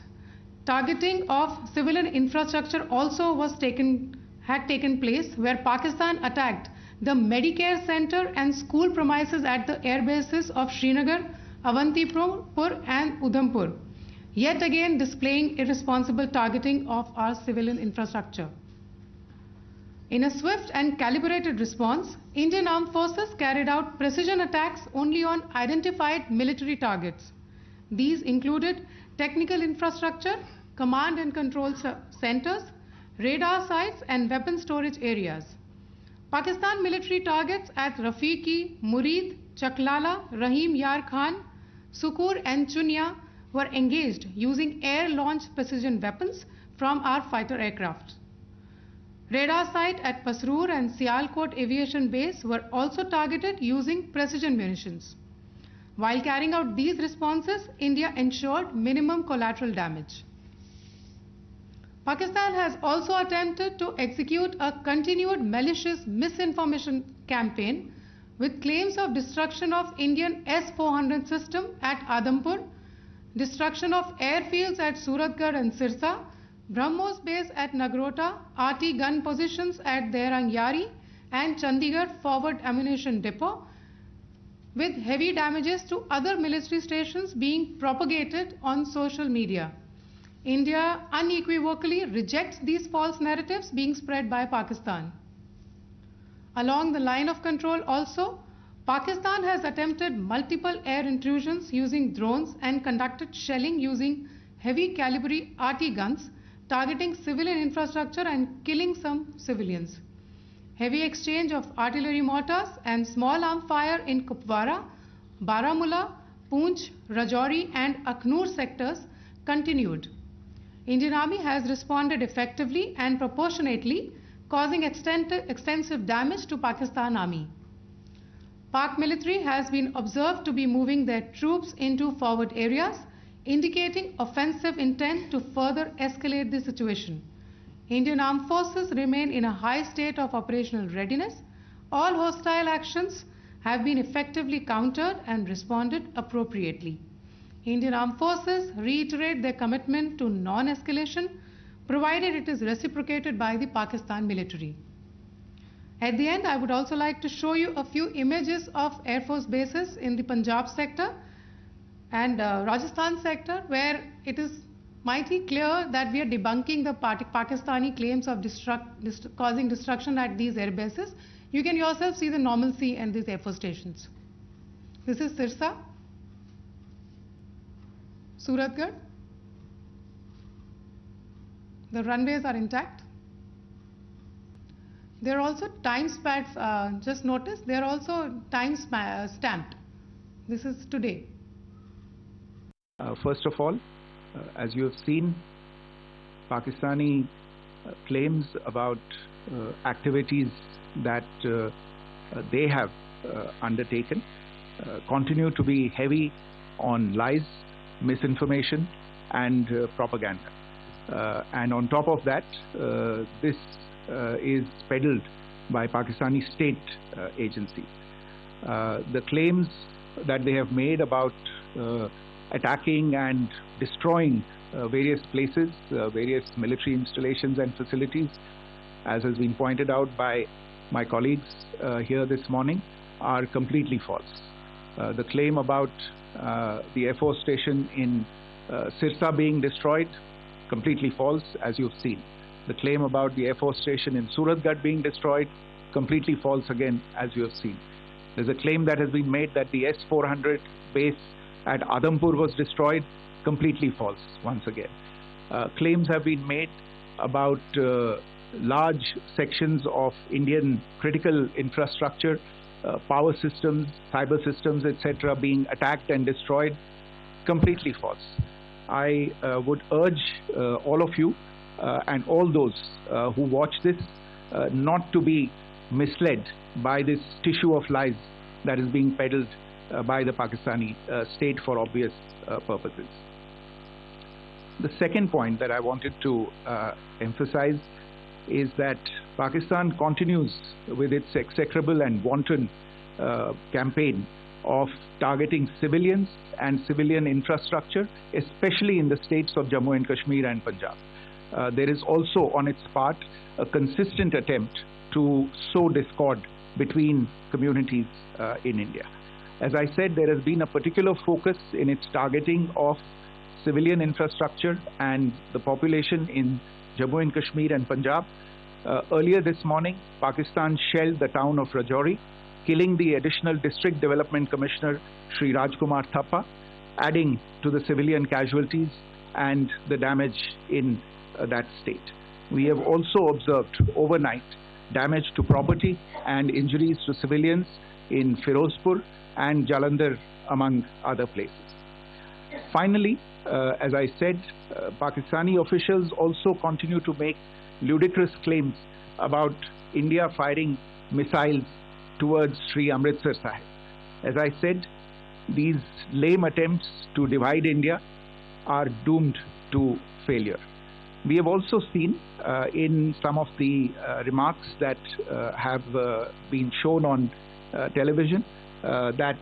targeting of civilian infrastructure also had taken place, where Pakistan attacked the Medicare Center and school premises at the air bases of Srinagar, Avantipur and Udhampur, yet again displaying irresponsible targeting of our civilian infrastructure. In a swift and calibrated response, Indian Armed Forces carried out precision attacks only on identified military targets. These included technical infrastructure, command and control centers, radar sites and weapon storage areas. Pakistan military targets at Rafiqi, Murid, Chaklala, Rahim Yar Khan, Sukur and Chunya were engaged using air-launched precision weapons from our fighter aircraft. Radar site at Pasrur and Sialkot Aviation Base were also targeted using precision munitions. While carrying out these responses, India ensured minimum collateral damage. Pakistan has also attempted to execute a continued malicious misinformation campaign with claims of destruction of Indian S-400 system at Adampur, destruction of airfields at Suratgarh and Sirsa, BrahMos base at Nagrota, RT gun positions at Derang Yari and Chandigarh forward ammunition depot, with heavy damages to other military stations being propagated on social media. India unequivocally rejects these false narratives being spread by Pakistan. Along the line of control also, Pakistan has attempted multiple air intrusions using drones and conducted shelling using heavy caliber RT guns, targeting civilian infrastructure and killing some civilians. Heavy exchange of artillery mortars and small arm fire in Kupwara, Baramulla, Poonch, Rajouri and Akhnur sectors continued. Indian Army has responded effectively and proportionately, causing extensive damage to Pakistan Army. Pak military has been observed to be moving their troops into forward areas, indicating offensive intent to further escalate the situation. Indian Armed Forces remain in a high state of operational readiness. All hostile actions have been effectively countered and responded appropriately. Indian Armed Forces reiterate their commitment to non-escalation, provided it is reciprocated by the Pakistan military. At the end, I would also like to show you a few images of Air Force bases in the Punjab sector and Rajasthan sector, where it is mighty clear that we are debunking the Pakistani claims of causing destruction at these air bases. You can yourself see the normalcy in these Air Force stations. This is Sirsa, Suratgarh. The runways are intact. There are also time stamped, just notice, they are also time stamped. This is today.
First of all, as you have seen, Pakistani claims about activities that they have undertaken continue to be heavy on lies, misinformation and propaganda. And on top of that, this is peddled by Pakistani state agencies. The claims that they have made about attacking and destroying various places, various military installations and facilities, as has been pointed out by my colleagues here this morning, are completely false. The claim about the Air Force station in Sirsa being destroyed, completely false, as you've seen. The claim about the Air Force station in Suratgarh being destroyed, completely false again, as you have seen. There's a claim that has been made that the S-400 base at Adampur was destroyed, completely false once again. Claims have been made about large sections of Indian critical infrastructure, power systems, cyber systems, etc. being attacked and destroyed, completely false. I would urge all of you and all those who watch this not to be misled by this tissue of lies that is being peddled by the Pakistani state for obvious purposes. The second point that I wanted to emphasize is that Pakistan continues with its execrable and wanton campaign of targeting civilians and civilian infrastructure, especially in the states of Jammu and Kashmir and Punjab. There is also on its part a consistent attempt to sow discord between communities in India. As I said, there has been a particular focus in its targeting of civilian infrastructure and the population in Jammu and Kashmir and Punjab. Earlier this morning, Pakistan shelled the town of Rajouri, killing the additional District Development Commissioner Shri Rajkumar Thappa, adding to the civilian casualties and the damage in that state. We have also observed overnight damage to property and injuries to civilians in Firozpur and Jalandhar, among other places. Finally, as I said, Pakistani officials also continue to make ludicrous claims about India firing missiles towards Sri Amritsar Sahib. As I said, these lame attempts to divide India are doomed to failure. We have also seen in some of the remarks that have been shown on television that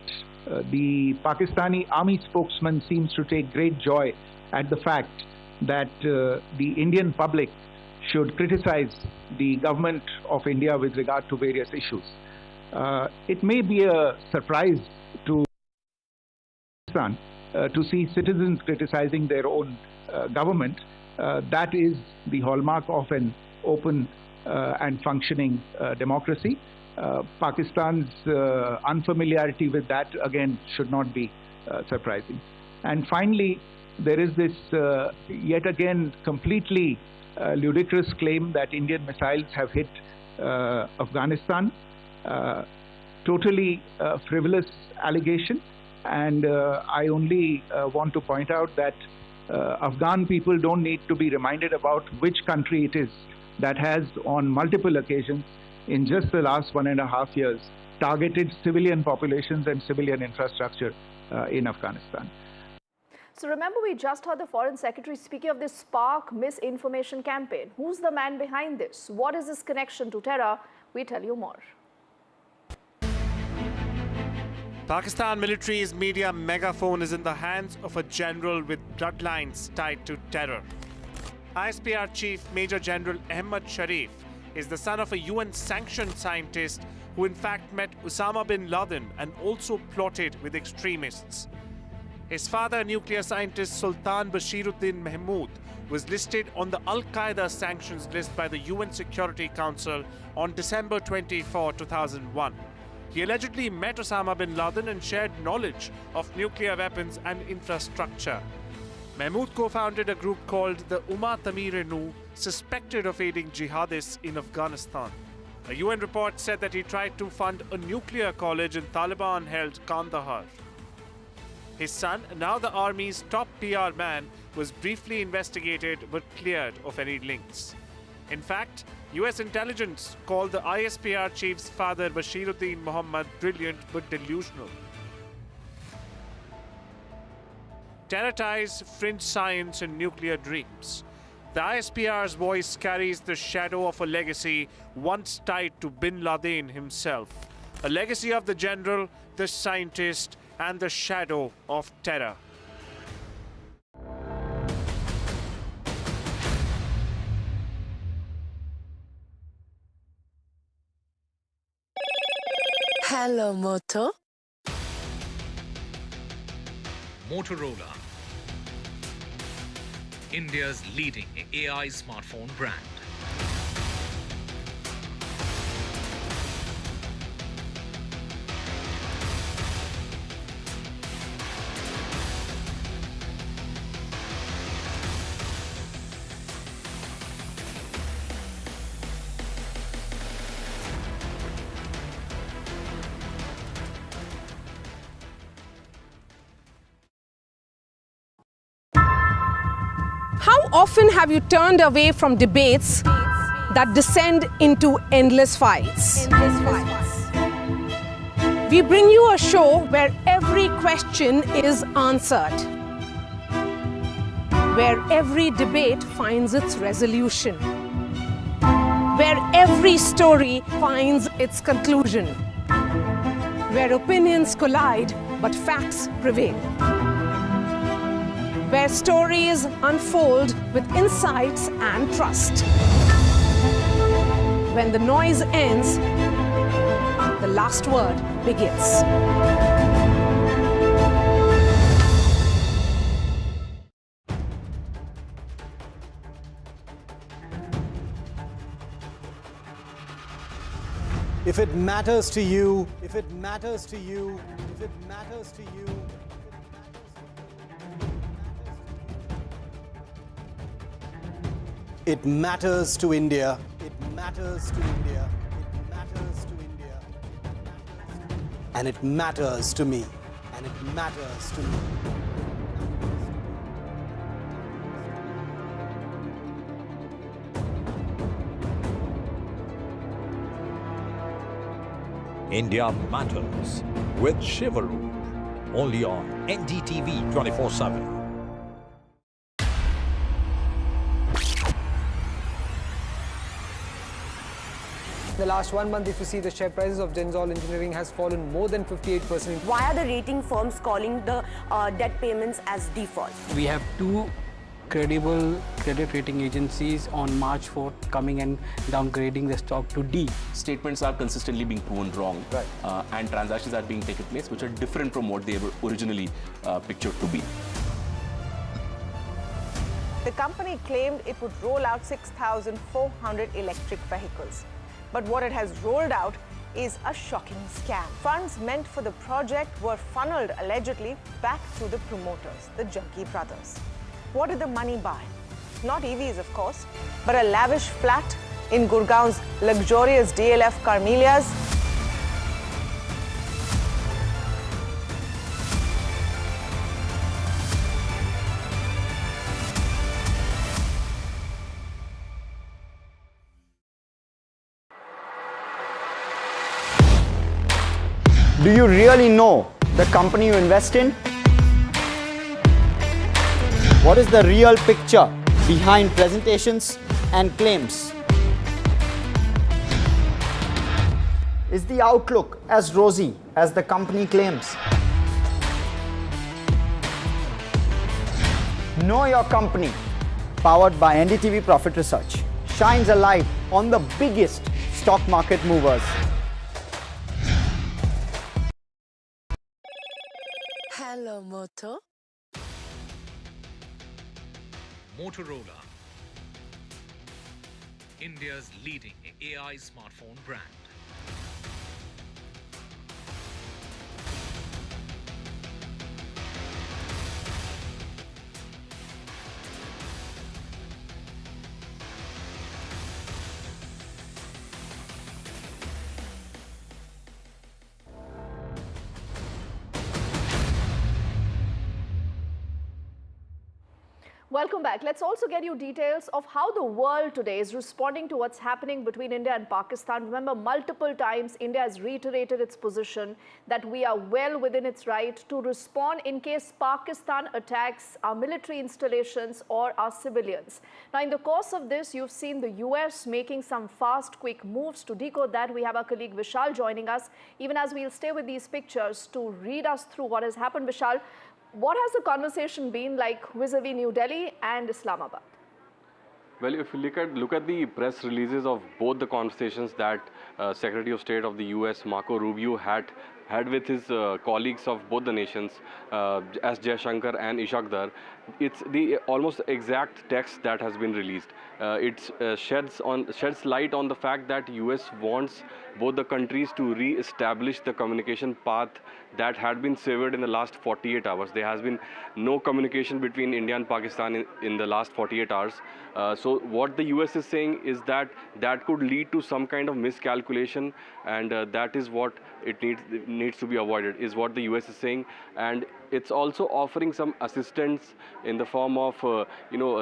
the Pakistani army spokesman seems to take great joy at the fact that the Indian public should criticize the government of India with regard to various issues. It may be a surprise to Pakistan to see citizens criticizing their own government. That is the hallmark of an open and functioning democracy. Pakistan's unfamiliarity with that, again, should not be surprising. And finally, there is this yet again completely ludicrous claim that Indian missiles have hit Afghanistan. Totally frivolous allegation, and I only want to point out that Afghan people don't need to be reminded about which country it is that has on multiple occasions in just the last 1.5 years targeted civilian populations and civilian infrastructure in Afghanistan.
So remember, we just heard the Foreign Secretary speaking of this Spark misinformation campaign. Who's the man behind this? What is his connection to terror? We tell you more.
Pakistan military's media megaphone is in the hands of a general with bloodlines tied to terror. ISPR Chief Major General Ahmad Sharif is the son of a UN-sanctioned scientist who in fact met Osama bin Laden and also plotted with extremists. His father, nuclear scientist Sultan Bashiruddin Mahmood, was listed on the Al-Qaeda sanctions list by the UN Security Council on December 24, 2001. He allegedly met Osama bin Laden and shared knowledge of nuclear weapons and infrastructure. Mahmood co-founded a group called the Umma Tamir-e-Nu, suspected of aiding jihadists in Afghanistan. A UN report said that he tried to fund a nuclear college in Taliban-held Kandahar. His son, now the army's top PR man, was briefly investigated but cleared of any links. In fact, US intelligence called the ISPR chief's father Bashiruddin Muhammad brilliant but delusional. Terror ties, fringe science and nuclear dreams. The ISPR's voice carries the shadow of a legacy once tied to bin Laden himself. A legacy of the general, the scientist, and the shadow of terror.
Hello, Moto.
Motorola, India's leading AI smartphone brand.
How often have you turned away from debates that descend into endless fights? We bring you a show where every question is answered, where every debate finds its resolution, where every story finds its conclusion, where opinions collide but facts prevail, where stories unfold with insights and trust. When the noise ends, the last word begins.
If it matters to you, if it matters to you, if it matters to you, if it matters to you. It matters to India. It matters to India. It matters to India. And it matters to me. And it matters to me.
India Matters with Shivaru, only on NDTV 24/7.
In the last 1 month, if you see, the share prices of Genzol Engineering has fallen more than 58%.
Why are the rating firms calling the debt payments as default?
We have two credible credit rating agencies on March 4th coming and downgrading the stock to D.
Statements are consistently being proven wrong, and transactions are being taken place which are different from what they were originally pictured to be.
The company claimed it would roll out 6,400 electric vehicles. But what it has rolled out is a shocking scam. Funds meant for the project were funneled allegedly back to the promoters, the Junkie brothers. What did the money buy? Not EVs, of course, but a lavish flat in Gurgaon's luxurious DLF Carmelias.
Do you really know the company you invest in? What is the real picture behind presentations and claims? Is the outlook as rosy as the company claims? Know Your Company, powered by NDTV Profit Research, shines a light on the biggest stock market movers.
Hello, Moto.
Motorola, India's leading AI smartphone brand.
Welcome back. Let's also get you details of how the world today is responding to what's happening between India and Pakistan. Remember, multiple times India has reiterated its position that we are well within its right to respond in case Pakistan attacks our military installations or our civilians. Now, in the course of this, you've seen the US making some fast, quick moves. To decode that, we have our colleague Vishal joining us, even as we'll stay with these pictures to read us through what has happened. Vishal, what has the conversation been like vis-a-vis New Delhi and Islamabad?
Well, if you look at the press releases of both the conversations that Secretary of State of the US, Marco Rubio, had with his colleagues of both the nations, S. Jaishankar and Ishaqdar, it's the almost exact text that has been released. It sheds light on the fact that US wants both the countries to re-establish the communication path that had been severed in the last 48 hours. There has been no communication between India and Pakistan in the last 48 hours. So what the US is saying is that could lead to some kind of miscalculation, and that is what it needs to be avoided, is what the US is saying. And it's also offering some assistance in the form of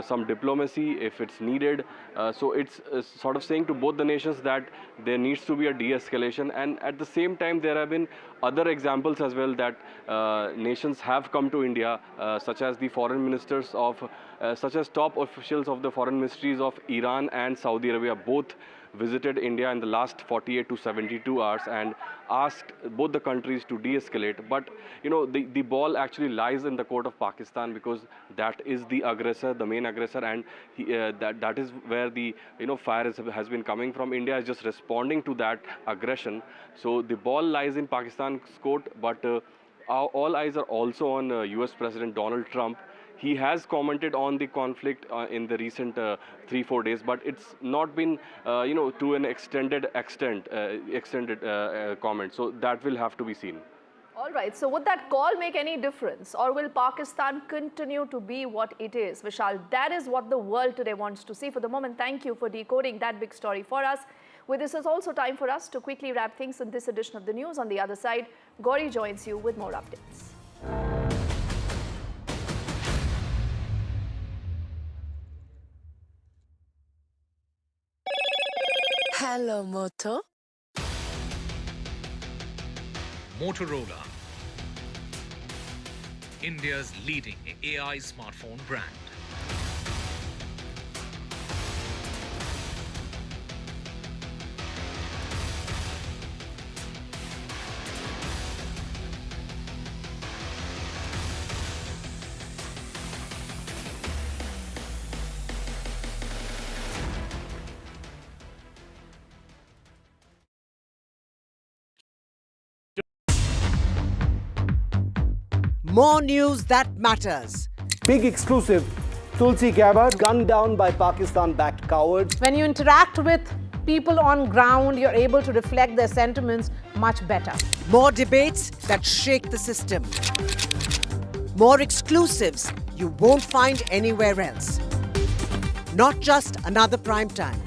some diplomacy if it's needed. So it's sort of saying to both the nations that there needs to be a de-escalation, and at the same time there have been other examples as well that nations have come to India, such as the foreign ministers of such as top officials of the foreign ministries of Iran and Saudi Arabia both visited India in the last 48 to 72 hours and asked both the countries to de-escalate. But the ball actually lies in the court of Pakistan, because that is the aggressor, the main aggressor, and that is where the fire has been coming from. India is just responding to that aggression. So the ball lies in Pakistan's court, but all eyes are also on US President Donald Trump. He has commented on the conflict in the recent 3-4 days, but it's not been, to an extended comment. So that will have to be seen.
All right, so would that call make any difference, or will Pakistan continue to be what it is? Vishal, that is what the world today wants to see. For the moment, thank you for decoding that big story for us. With this, it's also time for us to quickly wrap things in this edition of the news. On the other side, Gauri joins you with more updates.
Hello, Moto.
Motorola, India's leading AI smartphone brand.
More news that matters.
Big exclusive. Tulsi Gabbard gunned down by Pakistan-backed cowards.
When you interact with people on ground, you're able to reflect their sentiments much better.
More debates that shake the system. More exclusives you won't find anywhere else. Not just another prime time.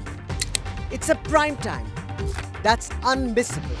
It's a prime time that's unmissable.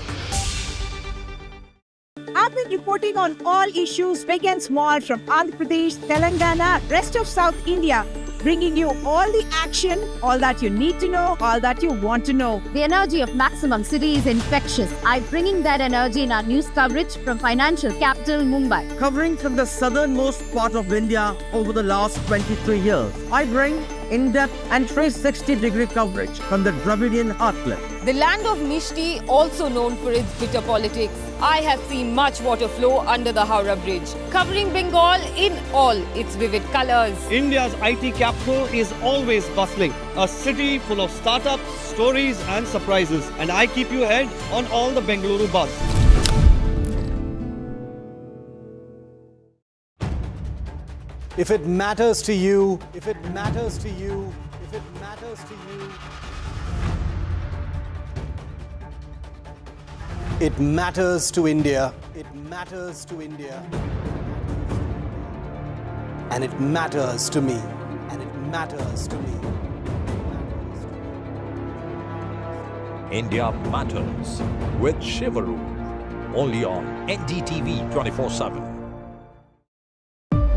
I've been reporting on all issues, big and small, from Andhra Pradesh, Telangana, rest of South India, bringing you all the action, all that you need to know, all that you want to know.
The energy of Maximum City is infectious. I'm bringing that energy in our news coverage from financial capital Mumbai.
Covering from the southernmost part of India over the last 23 years, I bring in-depth and 360-degree coverage from the Dravidian heartland.
The land of Mishti, also known for its bitter politics. I have seen much water flow under the Howrah Bridge, covering Bengal in all its vivid colors.
India's IT capital is always bustling, a city full of startups, stories and surprises. And I keep you ahead on all the Bengaluru buzz.
If it matters to you, if it matters to you, if it matters to you, it matters to India. It matters to India. And it matters to me. And it matters to me.
India Matters with Shivaru. Only on NDTV 24/7.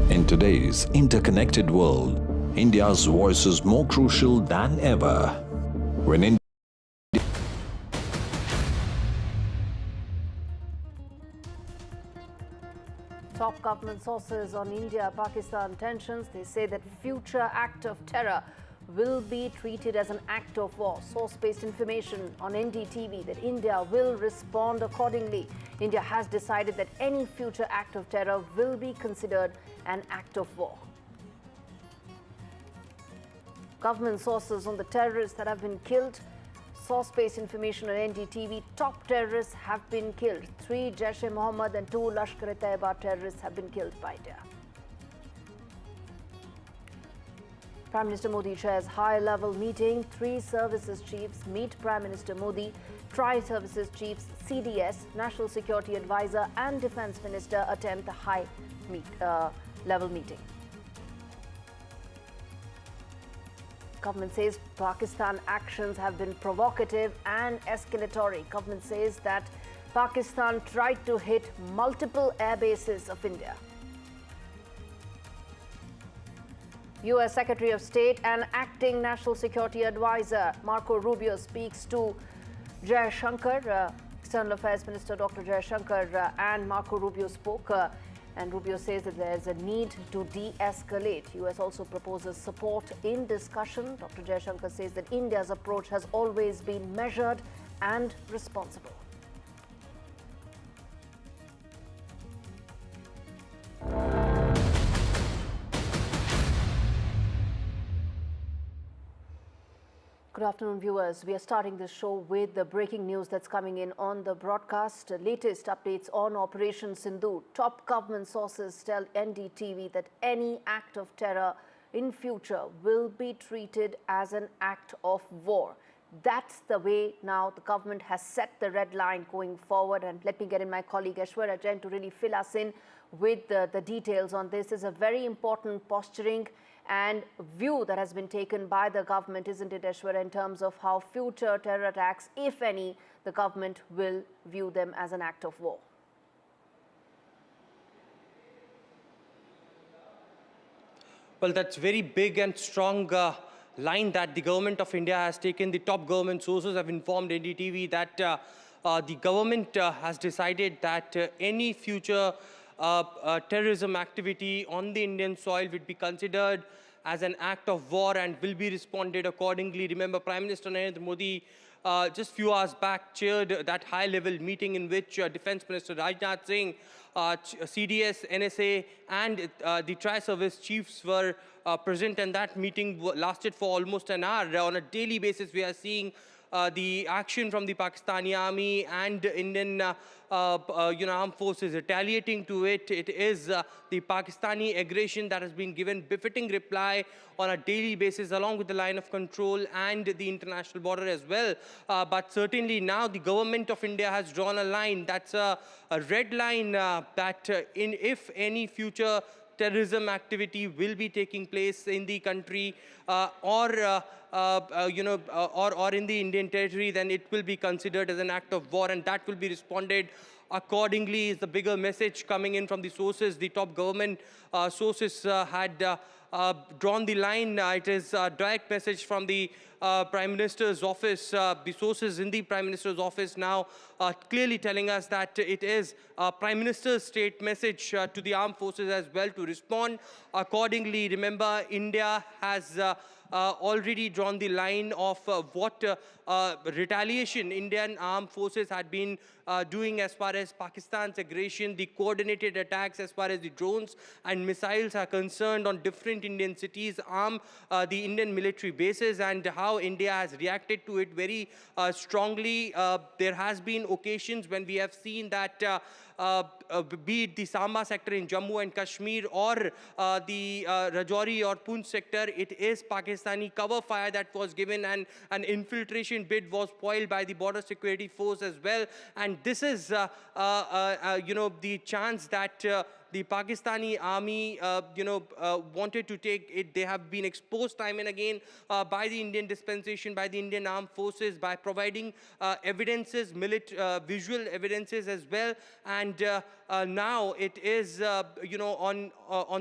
In today's interconnected world, India's voice is more crucial than ever. When India
Top government sources on India-Pakistan tensions, they say that future act of terror will be treated as an act of war. Source-based information on NDTV that India will respond accordingly. India has decided that any future act of terror will be considered an act of war. Government sources on the terrorists that have been killed. Source-based information on NDTV, top terrorists have been killed. 3 Jaish-e-Mohammed and 2 Lashkar-e-Taiba terrorists have been killed by India. Prime Minister Modi chairs high-level meeting. 3 services chiefs meet Prime Minister Modi. Tri-services chiefs, CDS, National Security Advisor and Defence Minister attend the high-level meeting. Government says Pakistan actions have been provocative and escalatory. Government says that Pakistan tried to hit multiple air bases of India. U.S. Secretary of State and Acting National Security Advisor Marco Rubio speaks to Jaishankar. External Affairs Minister Dr. Jaishankar and Marco Rubio spoke. And Rubio says that there is a need to de-escalate. U.S. also proposes support in discussion. Dr. Jaishankar says that India's approach has always been measured and responsible. Good afternoon, viewers. We are starting this show with the breaking news that's coming in on the broadcast. Latest updates on Operation Sindoor. Top government sources tell NDTV that any act of terror in future will be treated as an act of war. That's the way now the government has set the red line going forward. And let me get in my colleague Aishwarya Jain to really fill us in with the details on this. Is a very important posturing and view that has been taken by the government, isn't it, Aishwarya, in terms of how future terror attacks, if any, the government will view them as an act of war?
Well, that's very big and strong line that the government of India has taken. The top government sources have informed NDTV that the government has decided that any future terrorism activity on the Indian soil would be considered as an act of war and will be responded accordingly. Remember, Prime Minister Narendra Modi just few hours back chaired that high-level meeting in which Defence Minister Rajnath Singh, CDS, NSA and the tri-service chiefs were present, and that meeting lasted for almost an hour. On a daily basis, we are seeing the action from the Pakistani army and Indian armed forces retaliating to it. It is the Pakistani aggression that has been given befitting reply on a daily basis along with the line of control and the international border as well. But certainly now the government of India has drawn a line. That's a red line that if any future terrorism activity will be taking place in the country or in the Indian territory, then it will be considered as an act of war, and that will be responded accordingly. Is the bigger message coming in from the sources. The top government sources had drawn the line. It is a direct message from the Prime Minister's office. The sources in the Prime Minister's office now clearly telling us that it is Prime Minister's state message to the armed forces as well to respond accordingly. Remember, India has already drawn the line of what retaliation Indian armed forces had been doing as far as Pakistan's aggression, the coordinated attacks as far as the drones and missiles are concerned on different Indian cities, the Indian military bases, and how India has reacted to it very strongly. There has been occasions when we have seen that be it the Samba sector in Jammu and Kashmir or the Rajouri or Poonch sector, it is Pakistani cover fire that was given, and an infiltration bid was foiled by the border security force as well. And this is, the chance that the Pakistani army, wanted to take it. They have been exposed time and again by the Indian dispensation, by the Indian armed forces, by providing evidences, visual evidences as well. And now it is, on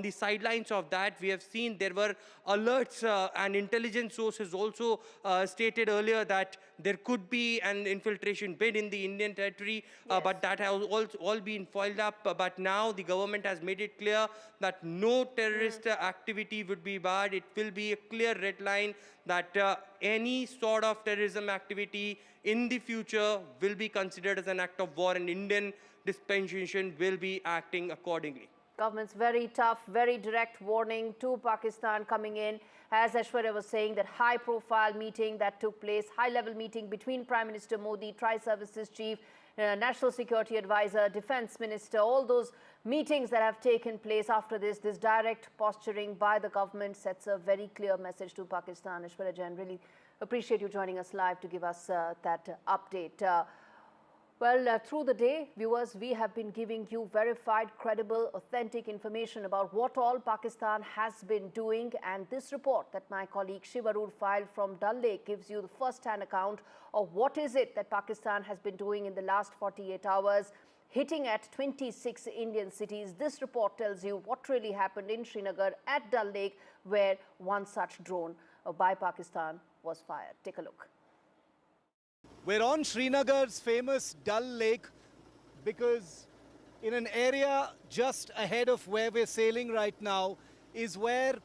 the sidelines of that, we have seen there were alerts and intelligence sources also stated earlier that there could be an infiltration bid in the Indian territory, but that has all been foiled up. But now the government has made it clear that no terrorist activity would be barred. It will be a clear red line that any sort of terrorism activity in the future will be considered as an act of war, and Indian dispensation will be acting accordingly.
Government's very tough, very direct warning to Pakistan coming in. As Aishwarya was saying, that high-profile meeting that took place, high-level meeting between Prime Minister Modi, Tri-Services Chief, National Security Advisor, Defence Minister, all those meetings that have taken place after this direct posturing by the government sets a very clear message to Pakistan. Aishwarya Jain, really appreciate you joining us live to give us that update. Through the day, viewers, we have been giving you verified, credible, authentic information about what all Pakistan has been doing. And this report that my colleague Shivarur filed from Dal Lake gives you the first-hand account of what is it that Pakistan has been doing in the last 48 hours, hitting at 26 Indian cities. This report tells you what really happened in Srinagar at Dal Lake, where one such drone by Pakistan was fired. Take a look.
We're on Srinagar's famous Dal Lake because in an area just ahead of where we're sailing right now is where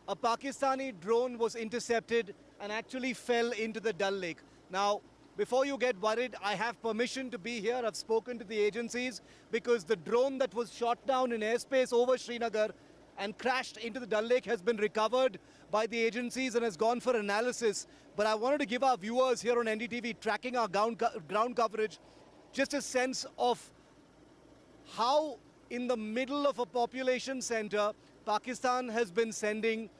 a Pakistani drone was intercepted and actually fell into the Dal Lake. Now, before you get worried, I have permission to be here. I've spoken to the agencies because the drone that was shot down in airspace over Srinagar and crashed into the Dal Lake has been recovered by the agencies and has gone for analysis. But I wanted to give our viewers here on NDTV tracking our ground coverage just a sense of how in the middle of a population center, Pakistan has been sending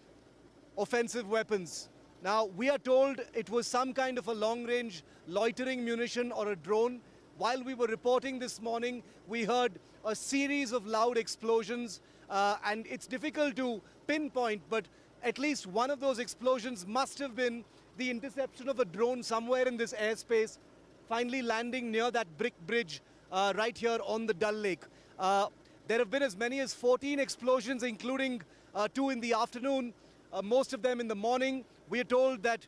offensive weapons. Now, we are told it was some kind of a long-range loitering munition or a drone. While we were reporting this morning, we heard a series of loud explosions, and it's difficult to pinpoint, but at least one of those explosions must have been the interception of a drone somewhere in this airspace, finally landing near that brick bridge right here on the Dal Lake. There have been as many as 14 explosions, including 2 in the afternoon, most of them in the morning. We are told that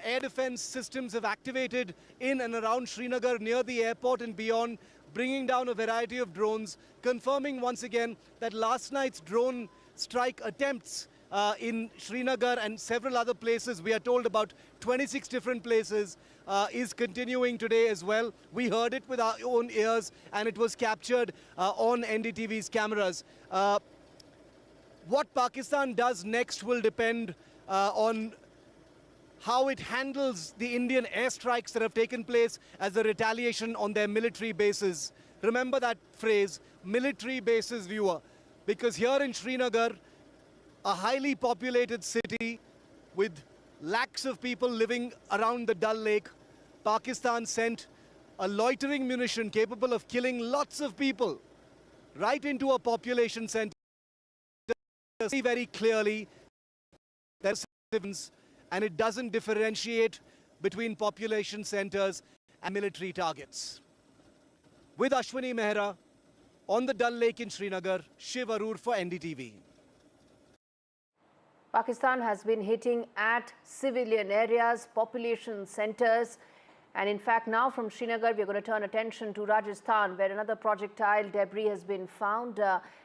air defense systems have activated in and around Srinagar near the airport and beyond, bringing down a variety of drones, confirming once again that last night's drone strike attempts in Srinagar and several other places, we are told about 26 different places, is continuing today as well. We heard it with our own ears and it was captured on NDTV's cameras. What Pakistan does next will depend on how it handles the Indian airstrikes that have taken place as a retaliation on their military bases. Remember that phrase, military bases, viewer, because here in Srinagar, a highly populated city with lakhs of people living around the Dal Lake, Pakistan sent a loitering munition capable of killing lots of people right into a population center. See very clearly there's and it doesn't differentiate between population centers and military targets. With Ashwini Mehra on the Dal Lake in Srinagar, Shiv Arur for NDTV.
Pakistan has been hitting at civilian areas, population centers. And in fact, now from Srinagar, we're going to turn attention to Rajasthan, where another projectile debris has been found.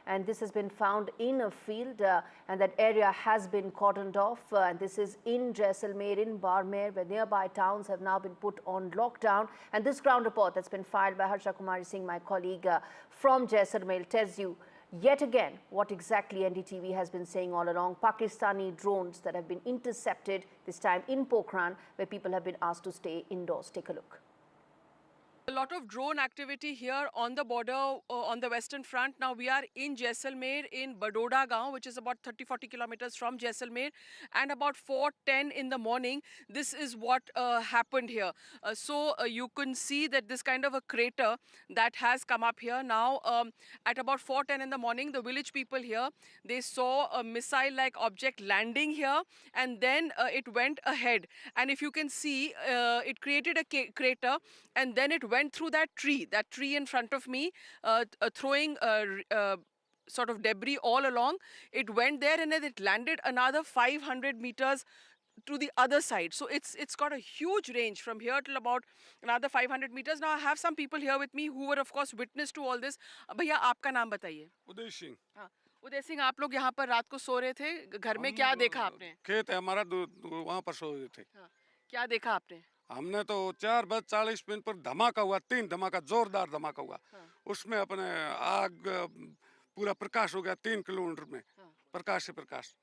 And this has been found in a field, and that area has been cordoned off. And this is in Jaisalmer, in Barmer, where nearby towns have now been put on lockdown. And this ground report that's been filed by Harsha Kumari Singh, my colleague from Jaisalmer, tells you yet again what exactly NDTV has been saying all along. Pakistani drones that have been intercepted, this time in Pokhran, where people have been asked to stay indoors. Take a look.
A lot of drone activity here on the border, on the western front. Now we are in Jaisalmer, in Badoda Gaon, which is about 30-40 kilometers from Jaisalmer, and about 4:10 in the morning, this is what happened here. So you can see that this kind of a crater that has come up here. Now at about 4:10 in the morning, the village people here, they saw a missile-like object landing here, and then it went ahead. And if you can see, it created a crater, and then it went through that tree in front of me, throwing sort of debris all along. It went there and then it landed another 500 meters to the other side. So it's got a huge range from here till about another 500 meters. Now I have some people here with me who were of course witness to all this. भैया आपका नाम बताइए.
उदय सिंह.
हाँ, उदय सिंह, आप लोग यहाँ पर रात को सो रहे थे. घर में क्या देखा आपने?
खेत है हमारा, वहाँ पर सो रहे थे.
क्या देखा आपने?
हमने तो 4:40 पर धमाका हुआ, 3 धमाका, जोरदार धमाका हुआ. उसमें अपने आग पूरा प्रकाश हो गया 3 किलोमीटर में, प्रकाश से प्रकाश.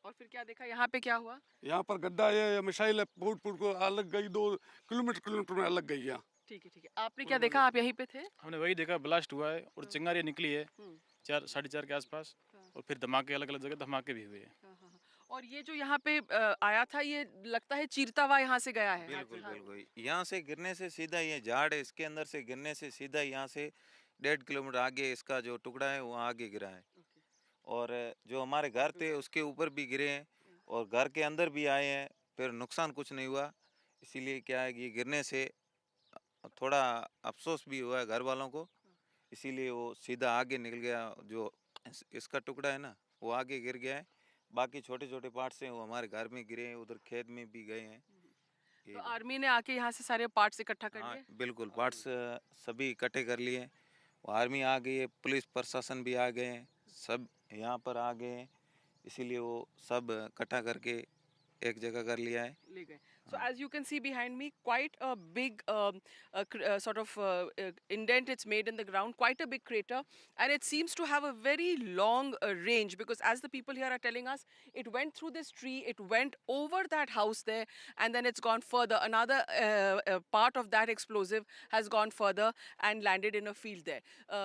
और फिर क्या देखा? यहाँ पे क्या हुआ?
यहाँ पर गड्ढा, ये मिसाइल फूट को अलग गई, 2 किलोमीटर में अलग गई. यहाँ
ठीक है. आपने क्या देखा? आप यहीं पे थे?
हमने वही देखा, ब्लास्ट हुआ है और चिंगारियाँ निकली है 4-4:30 के आसपास, और फिर धमाके, अलग अलग जगह धमाके भी हुए हैं.
और ये जो यहाँ पे आया था, ये लगता है चीरता हुआ यहाँ से गया है.
बिल्कुल बिल्कुल. यहाँ से गिरने से सीधा, ये झाड़ है, इसके अंदर से गिरने से सीधा यहाँ से 1.5 किलोमीटर आगे इसका जो टुकड़ा है वो आगे गिरा है. और जो हमारे घर थे उसके ऊपर भी गिरे हैं और घर के अंदर भी आए हैं, फिर नुकसान कुछ नहीं हुआ. इसीलिए क्या है कि गिरने से थोड़ा अफसोस भी हुआ है घर वालों को, इसीलिए वो सीधा आगे निकल गया. जो इसका टुकड़ा है ना, वो आगे गिर गया है. बाकी छोटे छोटे पार्ट्स हैं वो हमारे घर में गिरे हैं, उधर खेत में भी गए हैं.
तो आर्मी ने आके यहाँ से सारे पार्ट्स इकट्ठा कर लिए?
बिल्कुल, पार्ट्स सभी इकट्ठे कर लिए हैं. आर्मी आ गई है, पुलिस प्रशासन भी आ गए हैं, सब यहाँ पर आ गए हैं. इसीलिए वो सब इकट्ठा करके एक जगह कर लिया है.
ले गए. So as you can see behind me, quite a big sort of indent it's made in the ground, quite a big crater, and it seems to have a very long range, because as the people here are telling us, it went through this tree, it went over that house there, and then it's gone further. Another part of that explosive has gone further and landed in a field there.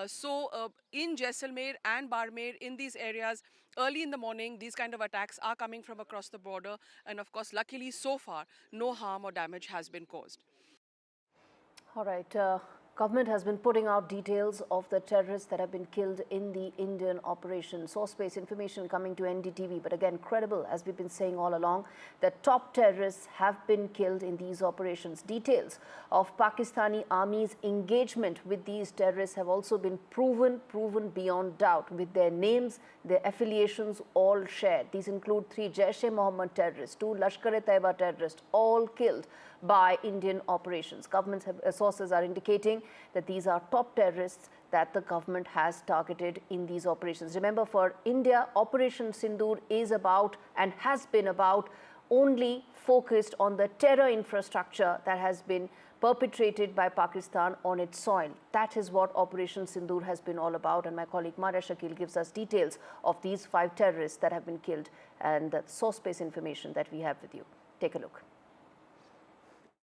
So in Jaisalmer and Barmer, in these areas, early in the morning, these kind of attacks are coming from across the border. And of course, luckily, so far, no harm or damage has been caused.
All right. Government has been putting out details of the terrorists that have been killed in the Indian operation. Source-based information coming to NDTV, but again, credible, as we've been saying all along, that top terrorists have been killed in these operations. Details of Pakistani army's engagement with these terrorists have also been proven beyond doubt, with their names, their affiliations all shared. These include 3 Jaish-e-Mohammed terrorists, 2 Lashkar-e-Taiba terrorists, all killed by Indian operations. Government sources are indicating that these are top terrorists that the government has targeted in these operations. Remember, for India, Operation Sindoor is about and has been about only focused on the terror infrastructure that has been perpetrated by Pakistan on its soil. That is what Operation Sindoor has been all about, and my colleague Maria Shakil gives us details of these 5 terrorists that have been killed and the source-based information that we have with you. Take a look.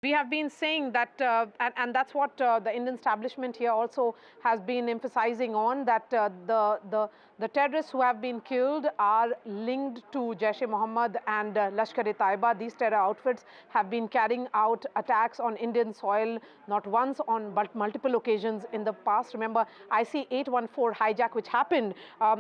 We have been saying that, and that's what the Indian establishment here also has been emphasizing on, that the terrorists who have been killed are linked to Jaish-e-Mohammed and Lashkar-e-Taiba. These terror outfits have been carrying out attacks on Indian soil not once but multiple occasions in the past. Remember, IC-814 hijack which happened.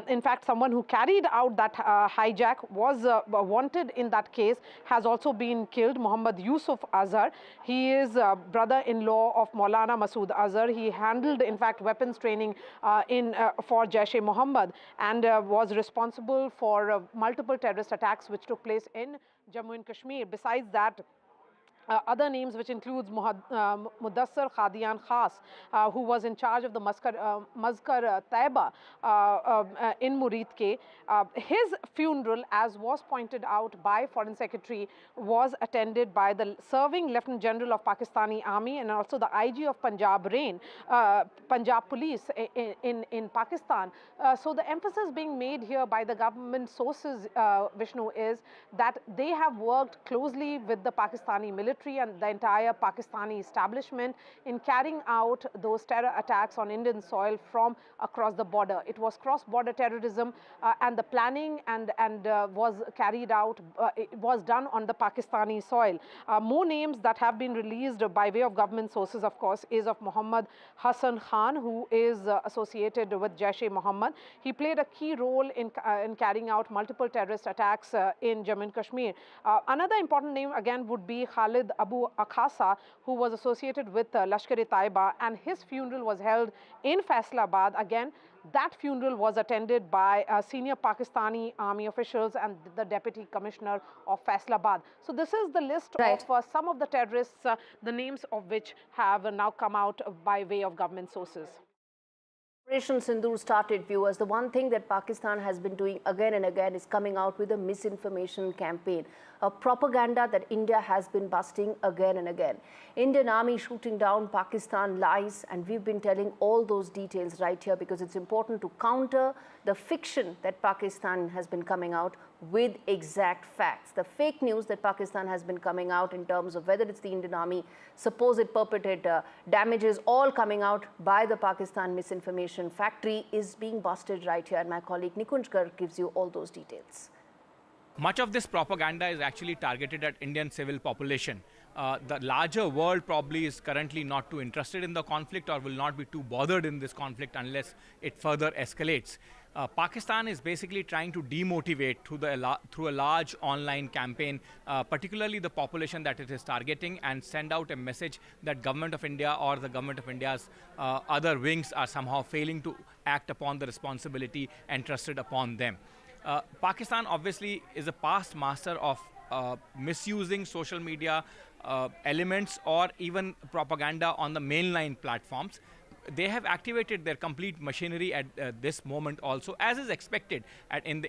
In fact, someone who carried out that hijack was wanted in that case, has also been killed, Muhammad Yusuf Azhar. He is brother-in-law of Maulana Masood Azhar. He handled, in fact, weapons training for Jaish-e-Mohammed and was responsible for multiple terrorist attacks which took place in Jammu and Kashmir. Besides that, other names, which includes Mudassar Khadian Khas, who was in charge of the Mazkar Taiba in Muridke. His funeral, as was pointed out by Foreign Secretary, was attended by the serving Lieutenant General of Pakistani Army and also the IG of Punjab Punjab Police in Pakistan. So the emphasis being made here by the government sources, Vishnu, is that they have worked closely with the Pakistani military and the entire Pakistani establishment in carrying out those terror attacks on Indian soil from across the border. It was cross-border terrorism and the planning and was carried out, it was done on the Pakistani soil. More names that have been released by way of government sources, of course, is of Muhammad Hassan Khan, who is associated with Jaish-e-Mohammed. He played a key role in carrying out multiple terrorist attacks in Jammu and Kashmir. Another important name again would be Khalid Abu Akhasa, who was associated with Lashkar-e-Taiba, and his funeral was held in Faisalabad. Again, that funeral was attended by senior Pakistani army officials and the deputy commissioner of Faisalabad. So this is the list of some of the terrorists, the names of which have now come out by way of government sources.
Operation Sindoor started, viewers. The one thing that Pakistan has been doing again and again is coming out with a misinformation campaign, a propaganda that India has been busting again and again. Indian army shooting down Pakistan lies, and we've been telling all those details right here because it's important to counter the fiction that Pakistan has been coming out with exact facts. The fake news that Pakistan has been coming out in terms of whether it's the Indian army, supposed perpetrated damages, all coming out by the Pakistan misinformation factory is being busted right here. And my colleague Nikunj Garg gives you all those details.
Much of this propaganda is actually targeted at Indian civil population. The larger world probably is currently not too interested in the conflict or will not be too bothered in this conflict unless it further escalates. Pakistan is basically trying to demotivate through a large online campaign, particularly the population that it is targeting, and send out a message that Government of India or the Government of India's other wings are somehow failing to act upon the responsibility entrusted upon them. Pakistan obviously is a past master of misusing social media elements or even propaganda on the mainline platforms. They have activated their complete machinery at this moment also, as is expected in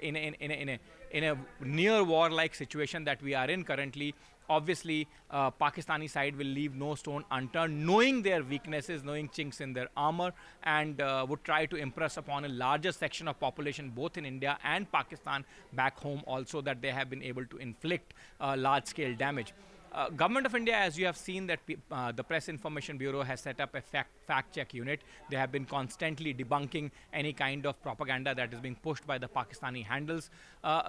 a near war-like situation that we are in currently. Obviously, Pakistani side will leave no stone unturned, knowing their weaknesses, knowing chinks in their armor, and would try to impress upon a larger section of population, both in India and Pakistan back home also, that they have been able to inflict large-scale damage. Government of India, as you have seen, that the Press Information Bureau has set up a fact check unit. They have been constantly debunking any kind of propaganda that is being pushed by the Pakistani handles.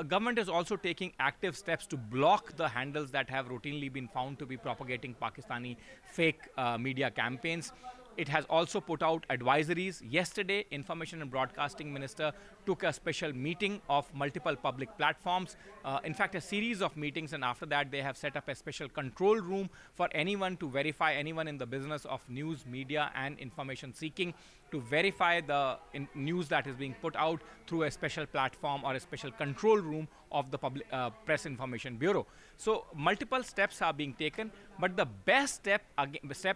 Government is also taking active steps to block the handles that have routinely been found to be propagating Pakistani fake media campaigns. It has also put out advisories. Yesterday, Information and Broadcasting Minister took a special meeting of multiple public platforms. In fact, a series of meetings, and after that, they have set up a special control room for anyone to verify, anyone in the business of news, media, and information seeking, to verify the news that is being put out through a special platform or a special control room of the Press Information Bureau. So multiple steps are being taken, but the best step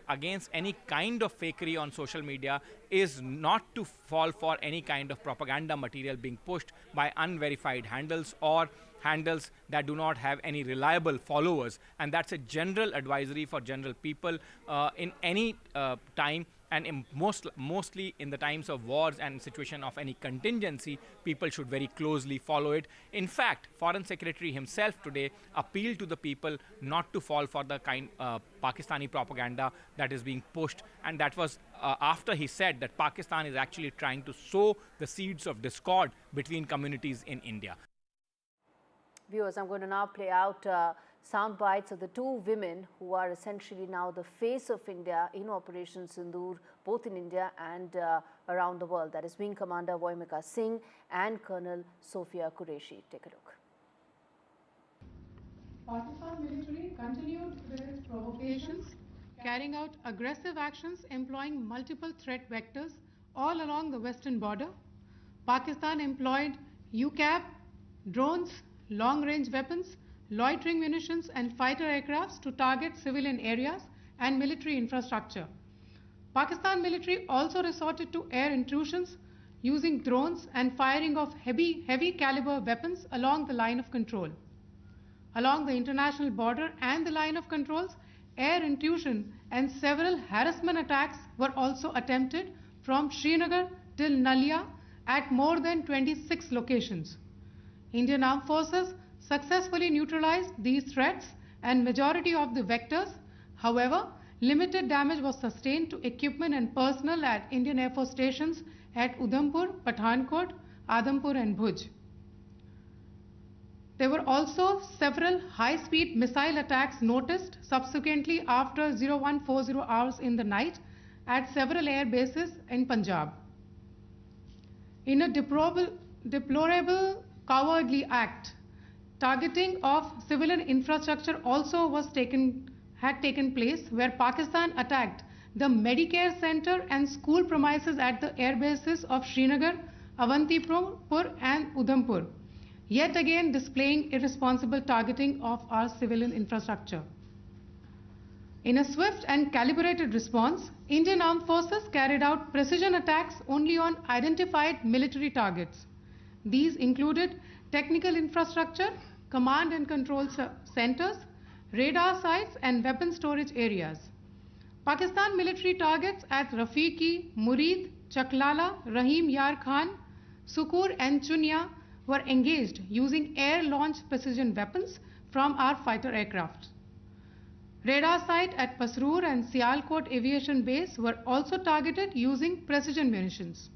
against any kind of fakery on social media is not to fall for any kind of propaganda material being pushed by unverified handles or handles that do not have any reliable followers. And that's a general advisory for general people in any time. And mostly in the times of wars and situation of any contingency, people should very closely follow it. In fact, Foreign Secretary himself today appealed to the people not to fall for the kind Pakistani propaganda that is being pushed. And that was after he said that Pakistan is actually trying to sow the seeds of discord between communities in India.
Viewers, I'm going to now play out sound bites of the two women who are essentially now the face of India in Operation Sindoor, both in India and around the world. That is Wing Commander Voimika Singh and Colonel Sophia Qureshi. Take a look.
Pakistan military continued with its provocations, carrying out aggressive actions employing multiple threat vectors all along the western border. Pakistan employed UCAV, drones, long-range weapons, loitering munitions and fighter aircrafts to target civilian areas and military infrastructure. Pakistan military also resorted to air intrusions using drones and firing of heavy caliber weapons along the line of control. Along the international border and the line of controls, air intrusion and several harassment attacks were also attempted from Srinagar till Nalia at more than 26 locations. Indian Armed Forces successfully neutralized these threats and majority of the vectors. However, limited damage was sustained to equipment and personnel at Indian Air Force stations at Udhampur, Pathankot, Adampur and Bhuj. There were also several high-speed missile attacks noticed subsequently after 0140 hours in the night at several air bases in Punjab. In a deplorable cowardly act, targeting of civilian infrastructure also had taken place, where Pakistan attacked the Medicare Center and school premises at the air bases of Srinagar, Avantipur and Udhampur, yet again displaying irresponsible targeting of our civilian infrastructure. In a swift and calibrated response, Indian Armed Forces carried out precision attacks only on identified military targets. These included technical infrastructure, command and control centers, radar sites and weapon storage areas. Pakistan military targets at Rafiqi, Murid, Chaklala, Rahim Yar Khan, Sukur and Chunya were engaged using air-launched precision weapons from our fighter aircraft. Radar site at Pasroor and Sialkot Aviation Base were also targeted using precision munitions.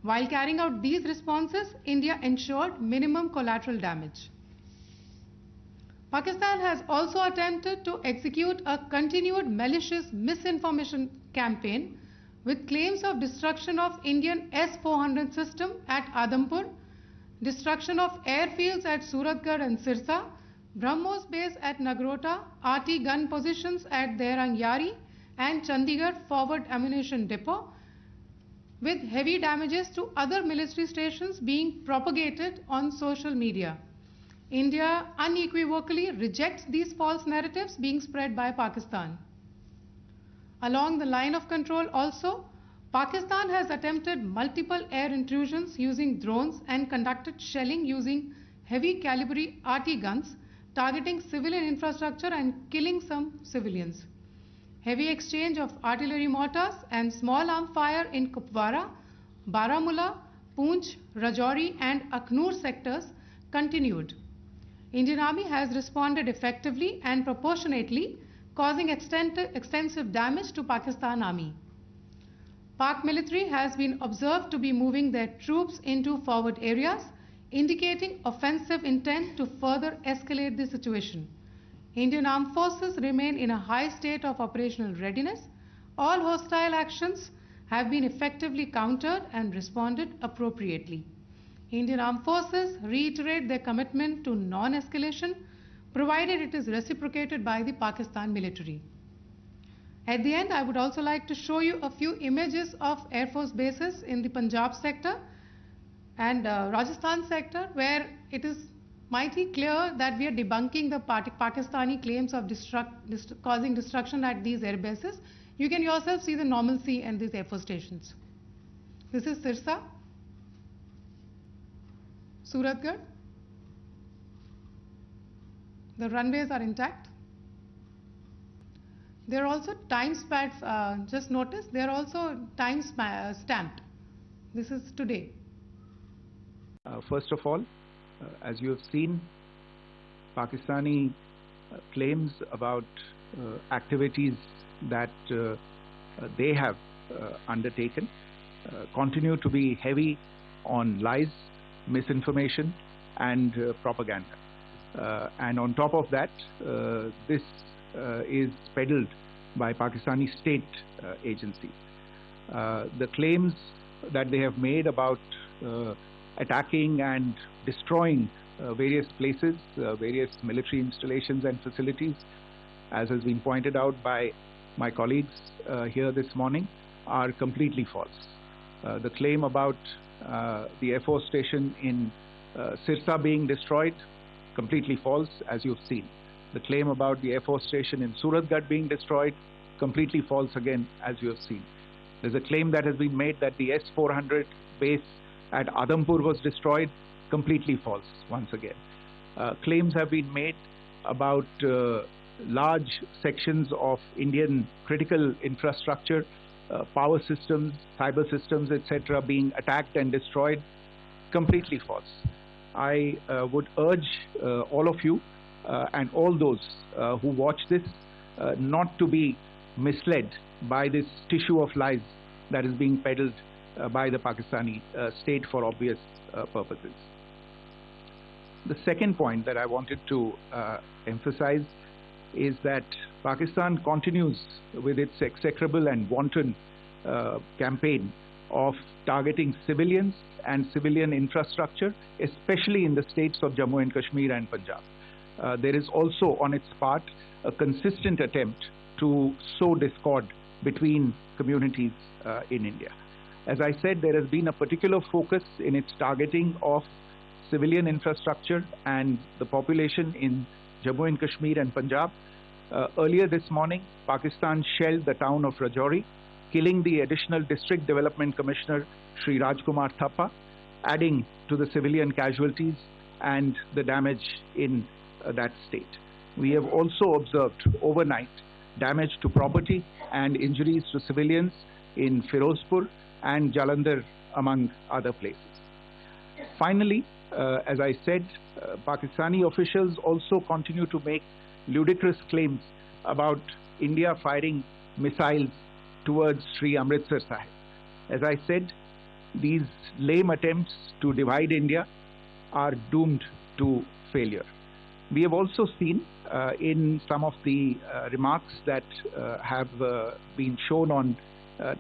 While carrying out these responses, India ensured minimum collateral damage. Pakistan has also attempted to execute a continued malicious misinformation campaign with claims of destruction of Indian S-400 system at Adampur, destruction of airfields at Suratgarh and Sirsa, BrahMos base at Nagrota, RT gun positions at Derang Yari and Chandigarh forward ammunition depot, with heavy damages to other military stations being propagated on social media. India unequivocally rejects these false narratives being spread by Pakistan. Along the line of control also, Pakistan has attempted multiple air intrusions using drones and conducted shelling using heavy caliber RT guns, targeting civilian infrastructure and killing some civilians. Heavy exchange of artillery mortars and small arm fire in Kupwara, Baramulla, Poonch, Rajouri and Akhnur sectors continued. Indian Army has responded effectively and proportionately, causing extensive damage to Pakistan Army. Pak military has been observed to be moving their troops into forward areas, indicating offensive intent to further escalate the situation. Indian Armed Forces remain in a high state of operational readiness. All hostile actions have been effectively countered and responded appropriately. Indian Armed Forces reiterate their commitment to non-escalation, provided it is reciprocated by the Pakistan military. At the end, I would also like to show you a few images of Air Force bases in the Punjab sector and Rajasthan sector, where it is mighty clear that we are debunking the Pakistani claims of causing destruction at these air bases. You can yourself see the normalcy in these Air Force stations. This is Sirsa, Suratgarh. The runways are intact. There are also time stamped, just notice, they are also time stamped. This is today.
First of all, as you have seen, Pakistani claims about activities that they have undertaken continue to be heavy on lies, misinformation and propaganda. And on top of that, this is peddled by Pakistani state agencies. The claims that they have made about attacking and destroying various places, various military installations and facilities, as has been pointed out by my colleagues here this morning, are completely false. The claim about the Air Force station in Sirsa being destroyed, completely false, as you've seen. The claim about the Air Force station in Suratgarh being destroyed, completely false again, as you have seen. There's a claim that has been made that the S-400 base at Adampur was destroyed, completely false once again. Claims have been made about large sections of Indian critical infrastructure, power systems, cyber systems, etc. being attacked and destroyed, completely false. I would urge all of you and all those who watch this not to be misled by this tissue of lies that is being peddled by the Pakistani state for obvious purposes. The second point that I wanted to emphasize is that Pakistan continues with its execrable and wanton campaign of targeting civilians and civilian infrastructure, especially in the states of Jammu and Kashmir and Punjab. There is also on its part a consistent attempt to sow discord between communities in India. As I said, there has been a particular focus in its targeting of civilian infrastructure and the population in Jammu and Kashmir and Punjab. Earlier this morning, Pakistan shelled the town of Rajouri, killing the additional District Development Commissioner, Shri Rajkumar Thappa, adding to the civilian casualties and the damage in that state. We have also observed overnight damage to property and injuries to civilians in Firozpur and Jalandhar, among other places. Finally, as I said, Pakistani officials also continue to make ludicrous claims about India firing missiles towards Sri Amritsar Sahib. As I said, these lame attempts to divide India are doomed to failure. We have also seen in some of the remarks that have been shown on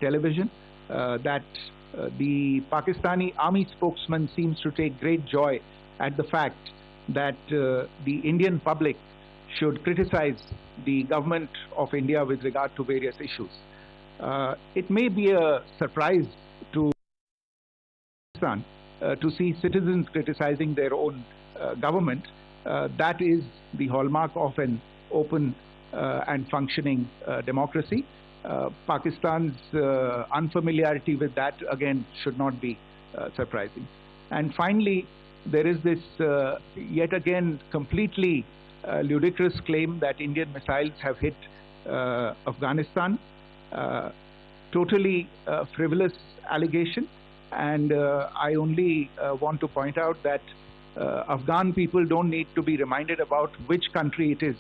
television that the Pakistani army spokesman seems to take great joy at the fact that the Indian public should criticize the government of India with regard to various issues. It may be a surprise to Pakistan to see citizens criticizing their own government. That is the hallmark of an open and functioning democracy. Pakistan's unfamiliarity with that, again, should not be surprising. And finally, there is this yet again completely ludicrous claim that Indian missiles have hit Afghanistan. Totally frivolous allegation, and I only want to point out that Afghan people don't need to be reminded about which country it is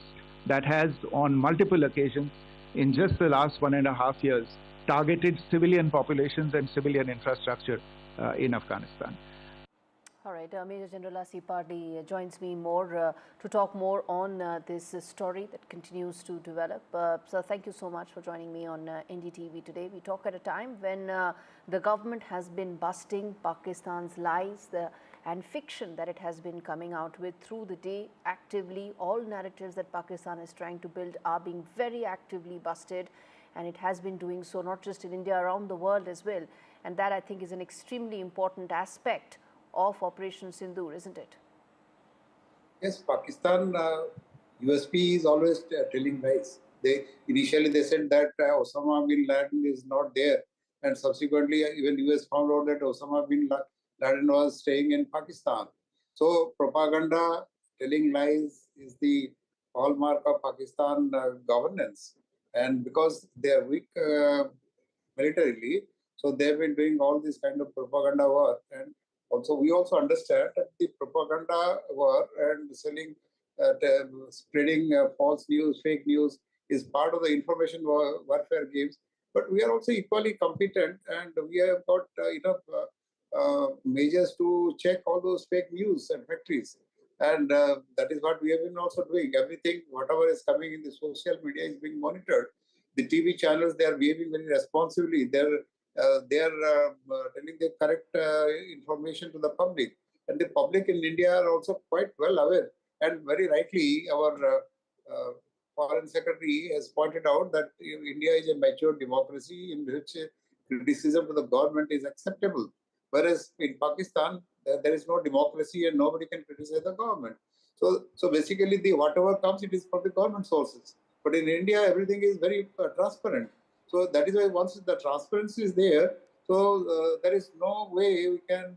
that has, on multiple occasions, in just the last 1.5 years, targeted civilian populations and civilian infrastructure in Afghanistan.
All right, Major General Asif Pardi joins me more to talk more on this story that continues to develop. So thank you so much for joining me on NDTV today. We talk at a time when the government has been busting Pakistan's lies and fiction that it has been coming out with through the day actively. All narratives that Pakistan is trying to build are being very actively busted, and it has been doing so not just in India, around the world as well. And that, I think, is an extremely important aspect of Operation Sindoor, isn't it?
Yes, Pakistan USP is always telling lies. Initially they said that Osama bin Laden is not there, and subsequently even US found out that Osama bin Laden was staying in Pakistan. So propaganda, telling lies is the hallmark of Pakistan governance, and because they are weak militarily, so they've been doing all this kind of propaganda work. And also, we also understand that the propaganda war and selling, spreading false news, fake news is part of the information warfare games. But we are also equally competent, and we have got enough measures to check all those fake news and factories. And that is what we have been also doing. Everything, whatever is coming in the social media is being monitored. The TV channels, they are behaving very responsibly. They're telling the correct information to the public. And the public in India are also quite well aware. And very rightly, our Foreign Secretary has pointed out that India is a mature democracy in which criticism to the government is acceptable. Whereas in Pakistan, there is no democracy and nobody can criticize the government. So basically, whatever comes, it is from the government sources. But in India, everything is very transparent. So that is why once the transparency is there, so there is no way we can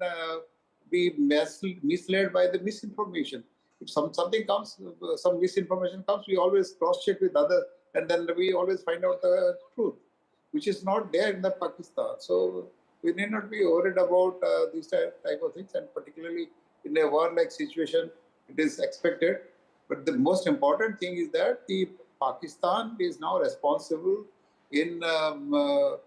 be misled by the misinformation. If something comes, some misinformation comes, we always cross-check with others, and then we always find out the truth, which is not there in the Pakistan. So we need not be worried about these type of things, and particularly in a war-like situation, it is expected. But the most important thing is that the Pakistan is now responsible in for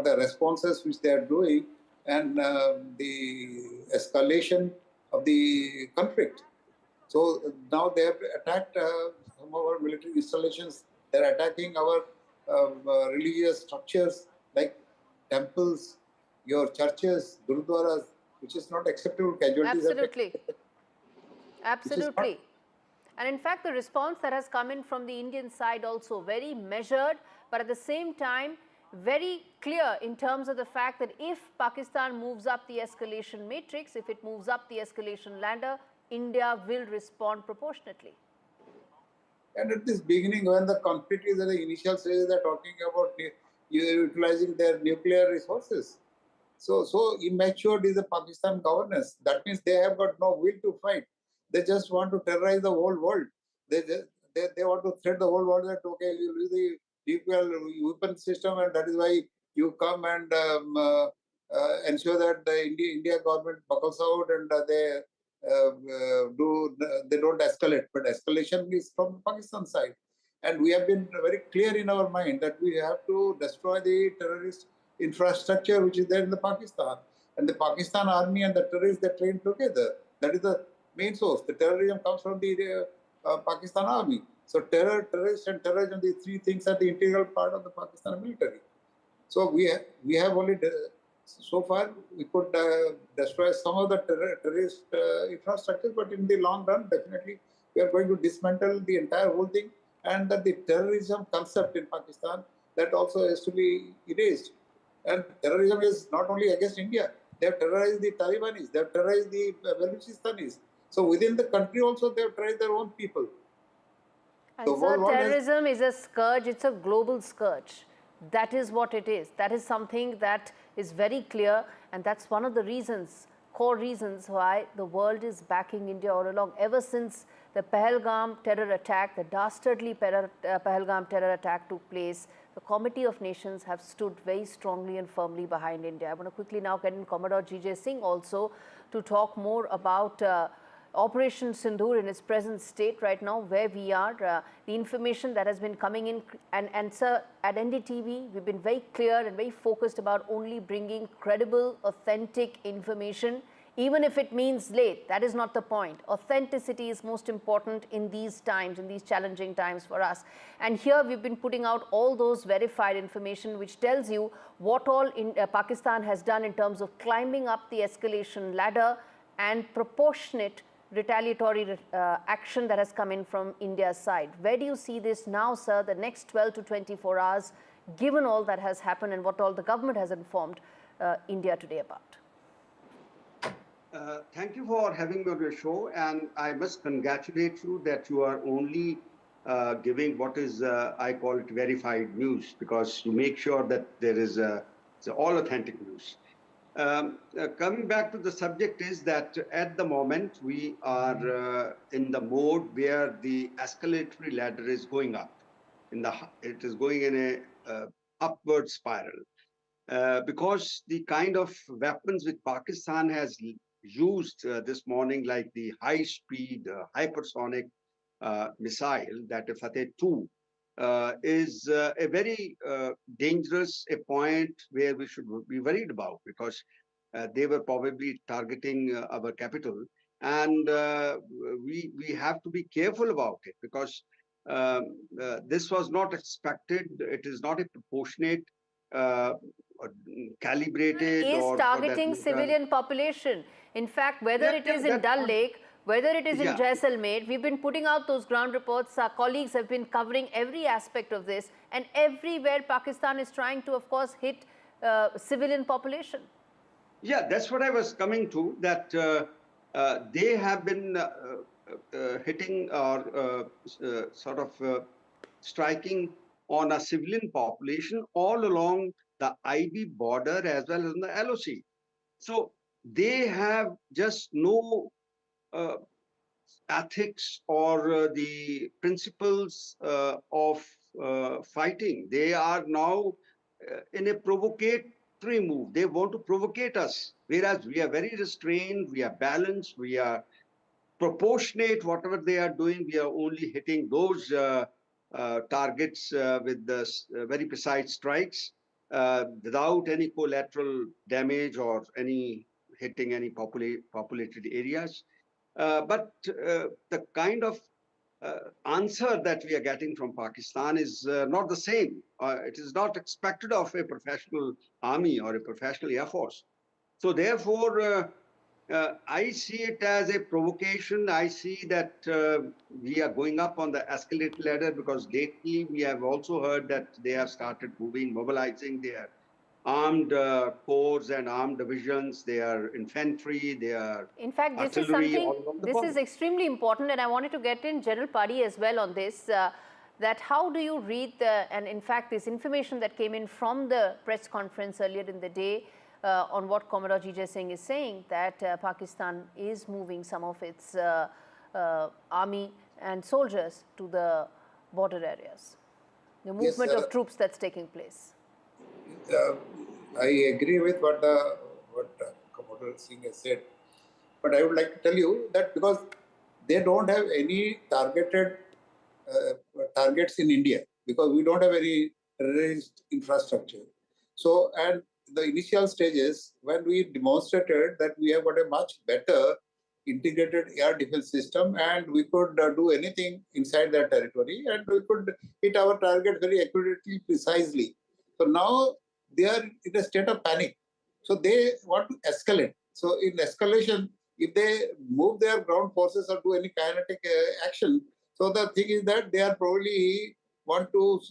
the responses which they are doing and the escalation of the conflict. So now they have attacked some of our military installations. They're attacking our religious structures like temples, your churches, gurudwaras, which is not acceptable. Casualties.
Absolutely. Absolutely. And in fact, the response that has come in from the Indian side also very measured, but at the same time, very clear in terms of the fact that if Pakistan moves up the escalation matrix, if it moves up the escalation ladder, India will respond proportionately.
And at this beginning, when the conflict is at the initial stage, they're talking about utilizing their nuclear resources. So immature is the Pakistan governance. That means they have got no will to fight. They just want to terrorize the whole world. They want to threat the whole world that, okay, you use the nuclear weapon system, and that is why you come and ensure that the India government buckles out and they don't escalate. But escalation is from the Pakistan side. And we have been very clear in our mind that we have to destroy the terrorist infrastructure which is there in the Pakistan. And the Pakistan army and the terrorists, they train together. That is the main source. The terrorism comes from the Pakistan army. So terrorists and terrorism, these three things are the integral part of the Pakistan military. So we have only, so far, we could destroy some of the terrorist infrastructure, but in the long run, definitely, we are going to dismantle the entire whole thing, and that the terrorism concept in Pakistan, that also has to be erased. And terrorism is not only against India. They have terrorized the Talibanis, they have terrorized the Baluchistanis. So within the country also, they have terrorized their own people.
And so terrorism is a scourge, it's a global scourge. That is what it is. That is something that is very clear, and that's one of the reasons, core reasons why the world is backing India all along. Ever since The Pahalgam terror attack, the dastardly Pahalgam terror attack took place. The Committee of Nations have stood very strongly and firmly behind India. I want to quickly now get in Commodore G.J. Singh also to talk more about Operation Sindoor in its present state right now, where we are, the information that has been coming in. And sir, at NDTV, we've been very clear and very focused about only bringing credible, authentic information, even if it means late. That is not the point. Authenticity is most important in these times, in these challenging times for us. And here we've been putting out all those verified information which tells you what all Pakistan has done in terms of climbing up the escalation ladder and proportionate retaliatory action that has come in from India's side. Where do you see this now, sir, the next 12 to 24 hours, given all that has happened and what all the government has informed India today about?
Thank you for having me on your show, and I must congratulate you that you are only giving what is, I call it verified news, because you make sure that there is all authentic news. Coming back to the subject is that at the moment we are in the mode where the escalatory ladder is going up. It is going in a upward spiral because the kind of weapons which Pakistan has used this morning, like the high-speed hypersonic missile, that Fateh 2, is a very dangerous point where we should be worried about, because they were probably targeting our capital, and we have to be careful about it, because this was not expected. It is not a proportionate, calibrated,
is
or
targeting civilian population. In fact, whether it is in Dal Lake, whether it is in Jaisalmer, we've been putting out those ground reports. Our colleagues have been covering every aspect of this, and everywhere Pakistan is trying to, of course, hit civilian population.
Yeah, that's what I was coming to, that they have been hitting or sort of striking on a civilian population all along the IB border as well as on the LOC. So they have just no ethics or the principles of fighting. They are now in a provocatory move. They want to provocate us, whereas we are very restrained, we are balanced, we are proportionate. Whatever they are doing, we are only hitting those targets with the very precise strikes without any collateral damage or any hitting any populated areas. But the kind of answer that we are getting from Pakistan is not the same. It is not expected of a professional army or a professional air force. So therefore, I see it as a provocation. I see that we are going up on the escalator ladder, because lately we have also heard that they have started mobilizing their armed corps and armed divisions, they are infantry, they are
in fact, this is
artillery,
something, this is extremely important, and I wanted to get in General Padi as well on this, that how do you read and in fact this information that came in from the press conference earlier in the day on what Commodore G.J. Singh is saying, that Pakistan is moving some of its army and soldiers to the border areas, the movement of troops that's taking place.
I agree with what Commodore Singh has said, but I would like to tell you that because they don't have any targeted targets in India, because we don't have any terrorist infrastructure. So, and the initial stages, when we demonstrated that we have got a much better integrated air defense system, and we could do anything inside that territory, and we could hit our target very accurately, precisely. So now they are in a state of panic. So they want to escalate. So in escalation, if they move their ground forces or do any kinetic action, so the thing is that they are probably want to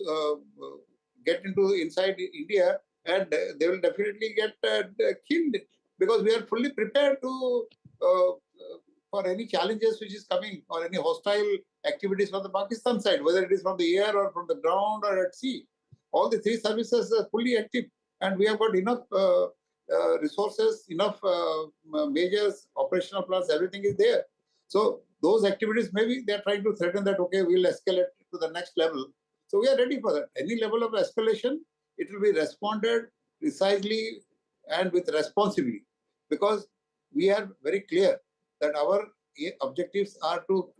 get into inside India, and they will definitely get killed, because we are fully prepared to for any challenges which is coming, or any hostile activities from the Pakistan side, whether it is from the air or from the ground or at sea. All the three services are fully active, and we have got enough resources, enough measures, operational plans, everything is there. So those activities, maybe they're trying to threaten that, okay, we'll escalate to the next level. So we are ready for that. Any level of escalation, it will be responded precisely and with responsibly, because we are very clear that our objectives are to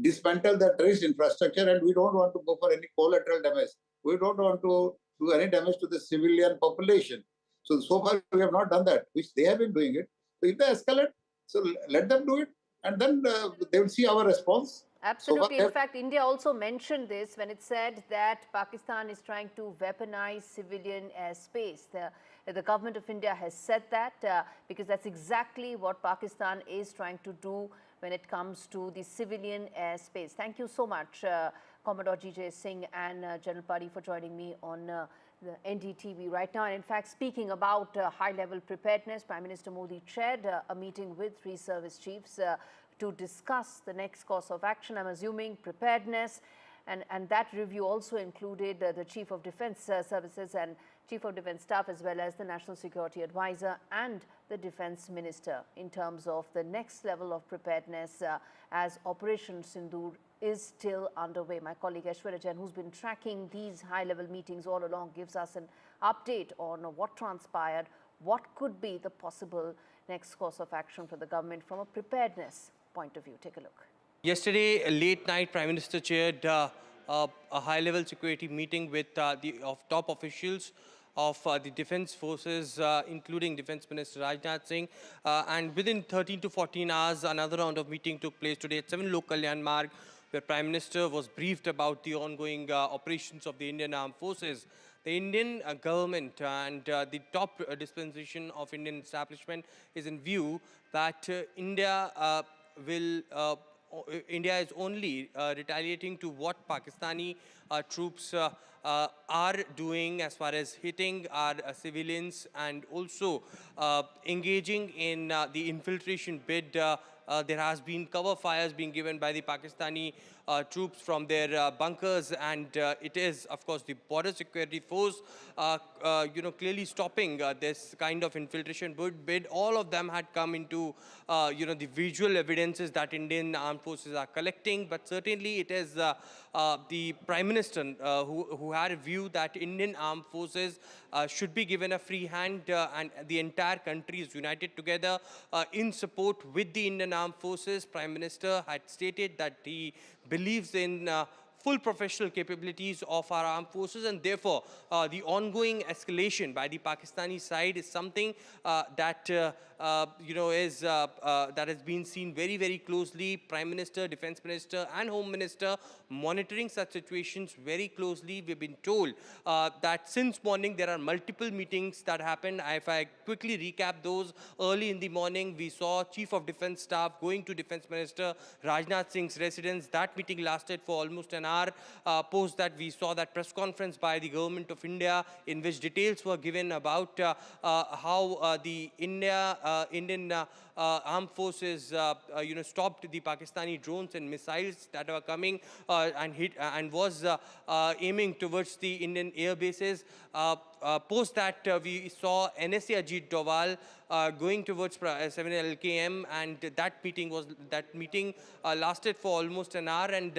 dismantle the terrorist infrastructure, and we don't want to go for any collateral damage. We don't want to do any damage to the civilian population. So far we have not done that, which they have been doing it. So if they escalate, so let them do it, and then they will see our response.
Absolutely. In fact, India also mentioned this when it said that Pakistan is trying to weaponize civilian airspace. The government of India has said that because that's exactly what Pakistan is trying to do when it comes to the civilian airspace. Thank you so much, Commodore G.J. Singh and General Padi, for joining me on the NDTV right now. And in fact, speaking about high-level preparedness, Prime Minister Modi chaired a meeting with three service chiefs to discuss the next course of action. I'm assuming preparedness, and that review also included the Chief of Defence Services and Chief of Defence Staff, as well as the National Security Advisor and the Defence Minister, in terms of the next level of preparedness as Operation Sindoor is still underway. My colleague Aishwarya Jain, who's been tracking these high-level meetings all along, gives us an update on what transpired, what could be the possible next course of action for the government from a preparedness point of view. Take a look.
Yesterday, late night, Prime Minister chaired a high-level security meeting with the top officials of the defense forces, including Defense Minister Rajnath Singh. And within 13 to 14 hours, another round of meeting took place today at 7 Lok Kalyan Marg, where Prime Minister was briefed about the ongoing operations of the Indian Armed Forces. The Indian government and the top dispensation of Indian establishment is in view that India is only retaliating to what Pakistani troops are doing as far as hitting our civilians and also engaging in the infiltration bid. There has been cover fires being given by the Pakistani troops from their bunkers, and it is, of course, the border security force, clearly stopping this kind of infiltration bid. All of them had come into, the visual evidences that Indian armed forces are collecting, but certainly it is the Prime Minister who had a view that Indian armed forces should be given a free hand, and the entire country is united together in support with the Indian armed forces. Prime Minister had stated that he believes in full professional capabilities of our armed forces, and therefore the ongoing escalation by the Pakistani side is something that that has been seen very, very closely. Prime Minister, Defense Minister and Home Minister monitoring such situations very closely. We've been told that since morning there are multiple meetings that happened. If I quickly recap those, early in the morning we saw Chief of Defence Staff going to Defence Minister Rajnath Singh's residence. That meeting lasted for almost an hour. Post that, we saw that press conference by the Government of India in which details were given about how the Indian armed forces stopped the Pakistani drones and missiles that were coming and hit and was aiming towards the Indian air bases. Post that, we saw NSA Ajit Doval going towards 7 LKM, and that meeting lasted for almost an hour, and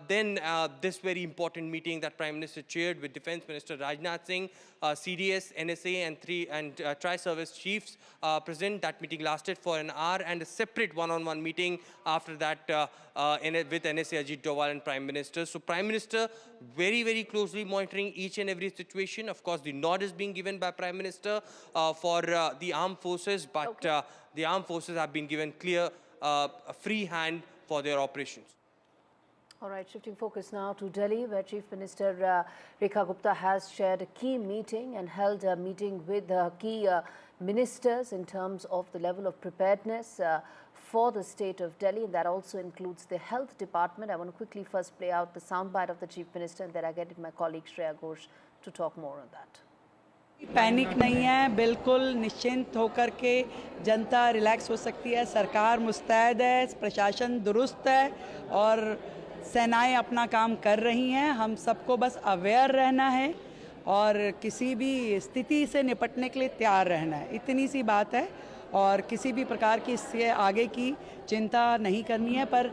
then this very important meeting that Prime Minister chaired with Defence Minister Rajnath Singh, CDS, NSA and tri-service chiefs present. That meeting lasted for an hour, and a separate one-on-one meeting after that with NSA Ajit Doval and Prime Minister. So Prime Minister very, very closely monitoring each and every situation. Of course, the nod is being given by Prime Minister for the armed forces, but the armed forces have been given clear free hand for their operations.
All right, shifting focus now to Delhi, where Chief Minister Rekha Gupta has chaired a key meeting and held a meeting with key ministers in terms of the level of preparedness for the state of Delhi, and that also includes the health department. I want to quickly first play out the soundbite of the Chief Minister, and then I get my colleague Shreya Ghosh to talk more on that.
Panic नहीं है, बिल्कुल निश्चिंत होकर के जनता relax हो सकती है। सरकार मुस्तैद है, प्रशासन दुरुस्त है और सेनाएं अपना काम कर रही हैं। हम सबको बस अवेयर रहना है और किसी भी स्थिति से निपटने के लिए तैयार रहना है, इतनी सी बात है। और किसी भी प्रकार की इससे आगे की चिंता नहीं करनी है। पर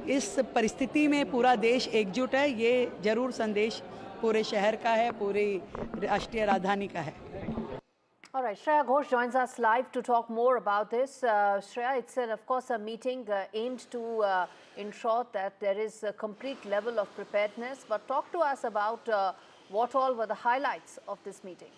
इस परिस्थिति में पूरा देश एकजुट है, ये जरूर संदेश पूरे शहर का है, पूरी राष्ट्रीय राजधानी का है।
All right, Shreya Ghosh joins us live to talk more about this. Shreya, it's of course a meeting aimed to ensure that there is a complete level of preparedness. But talk to us about what all were the highlights of this meeting.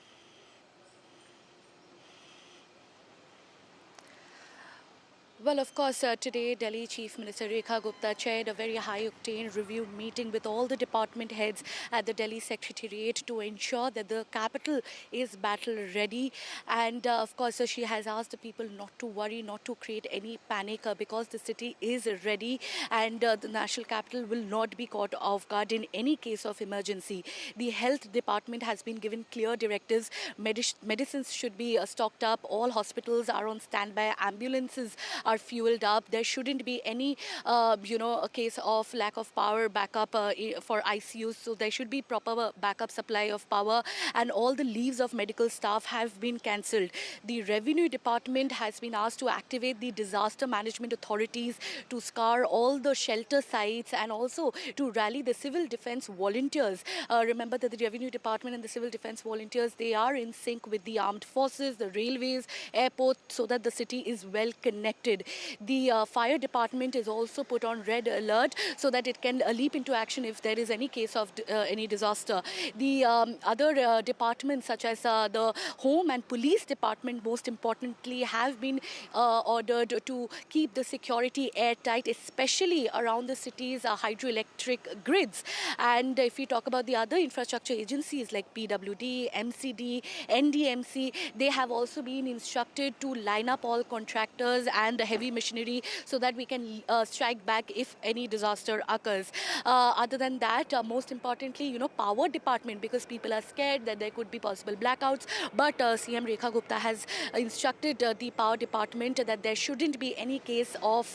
Well, of course, today Delhi Chief Minister Rekha Gupta chaired a very high-octane review meeting with all the department heads at the Delhi Secretariat to ensure that the capital is battle-ready. And, of course, she has asked the people not to worry, not to create any panic because the city is ready and the national capital will not be caught off guard in any case of emergency. The health department has been given clear directives. Medicines should be stocked up. All hospitals are on standby. Ambulances are fueled up. There shouldn't be any, a case of lack of power backup for ICUs. So there should be proper backup supply of power, and all the leaves of medical staff have been cancelled. The revenue department has been asked to activate the disaster management authorities to scour all the shelter sites and also to rally the civil defense volunteers. Remember that the revenue department and the civil defense volunteers, they are in sync with the armed forces, the railways, airports, so that the city is well connected. The fire department is also put on red alert so that it can leap into action if there is any case of any disaster. The other departments such as the home and police department, most importantly, have been ordered to keep the security airtight, especially around the city's hydroelectric grids. And if we talk about the other infrastructure agencies like PWD, MCD, NDMC, they have also been instructed to line up all contractors and heavy machinery so that we can strike back if any disaster occurs. Other than that, most importantly, power department, because people are scared that there could be possible blackouts, but CM Rekha Gupta has instructed the power department that there shouldn't be any case of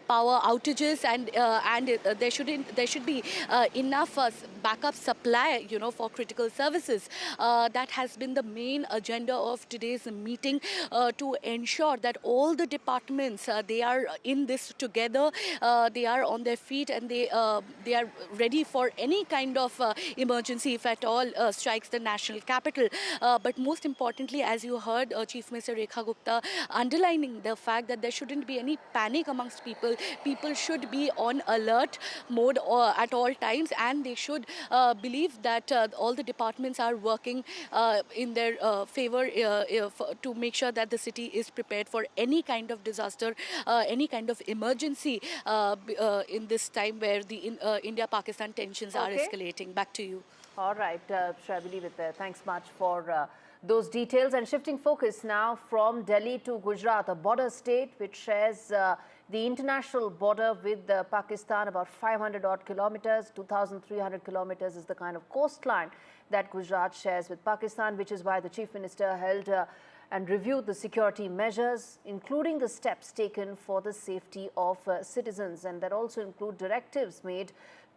power outages, and there should be enough backup supply, for critical services. That has been the main agenda of today's meeting, to ensure that all the departments, they are in this together, they are on their feet, and they are ready for any kind of emergency if at all strikes the national capital. But most importantly, as you heard Chief Minister Rekha Gupta underlining the fact that there shouldn't be any panic amongst people. People should be on alert mode at all times, and they should believe that all the departments are working in their favor to make sure that the city is prepared for any kind of disaster, any kind of emergency in this time where the India-Pakistan tensions are escalating. Back to you.
All right, shall we leave it there? Thanks much for those details. And shifting focus now from Delhi to Gujarat, a border state which shares the international border with Pakistan, about 500 odd kilometers, 2,300 kilometers is the kind of coastline that Gujarat shares with Pakistan, which is why the Chief Minister held and reviewed the security measures, including the steps taken for the safety of citizens, and that also include directives made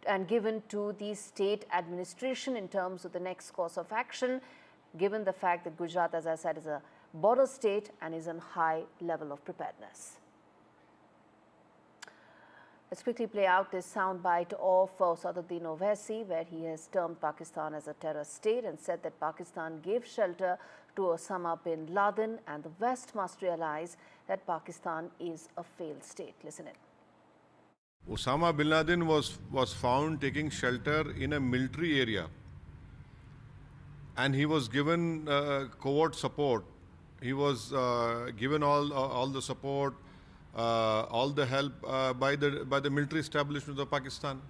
and given to the state administration in terms of the next course of action, given the fact that Gujarat, as I said, is a border state and is in high level of preparedness. Let's quickly play out this soundbite of Saduddin Owaisi, where he has termed Pakistan as a terror state and said that Pakistan gave shelter to Osama bin Laden and the West must realize that Pakistan is a failed state. Listen in.
Osama bin Laden was found taking shelter in a military area, and he was given covert support. He was given all the support, all the help by the military establishment of Pakistan.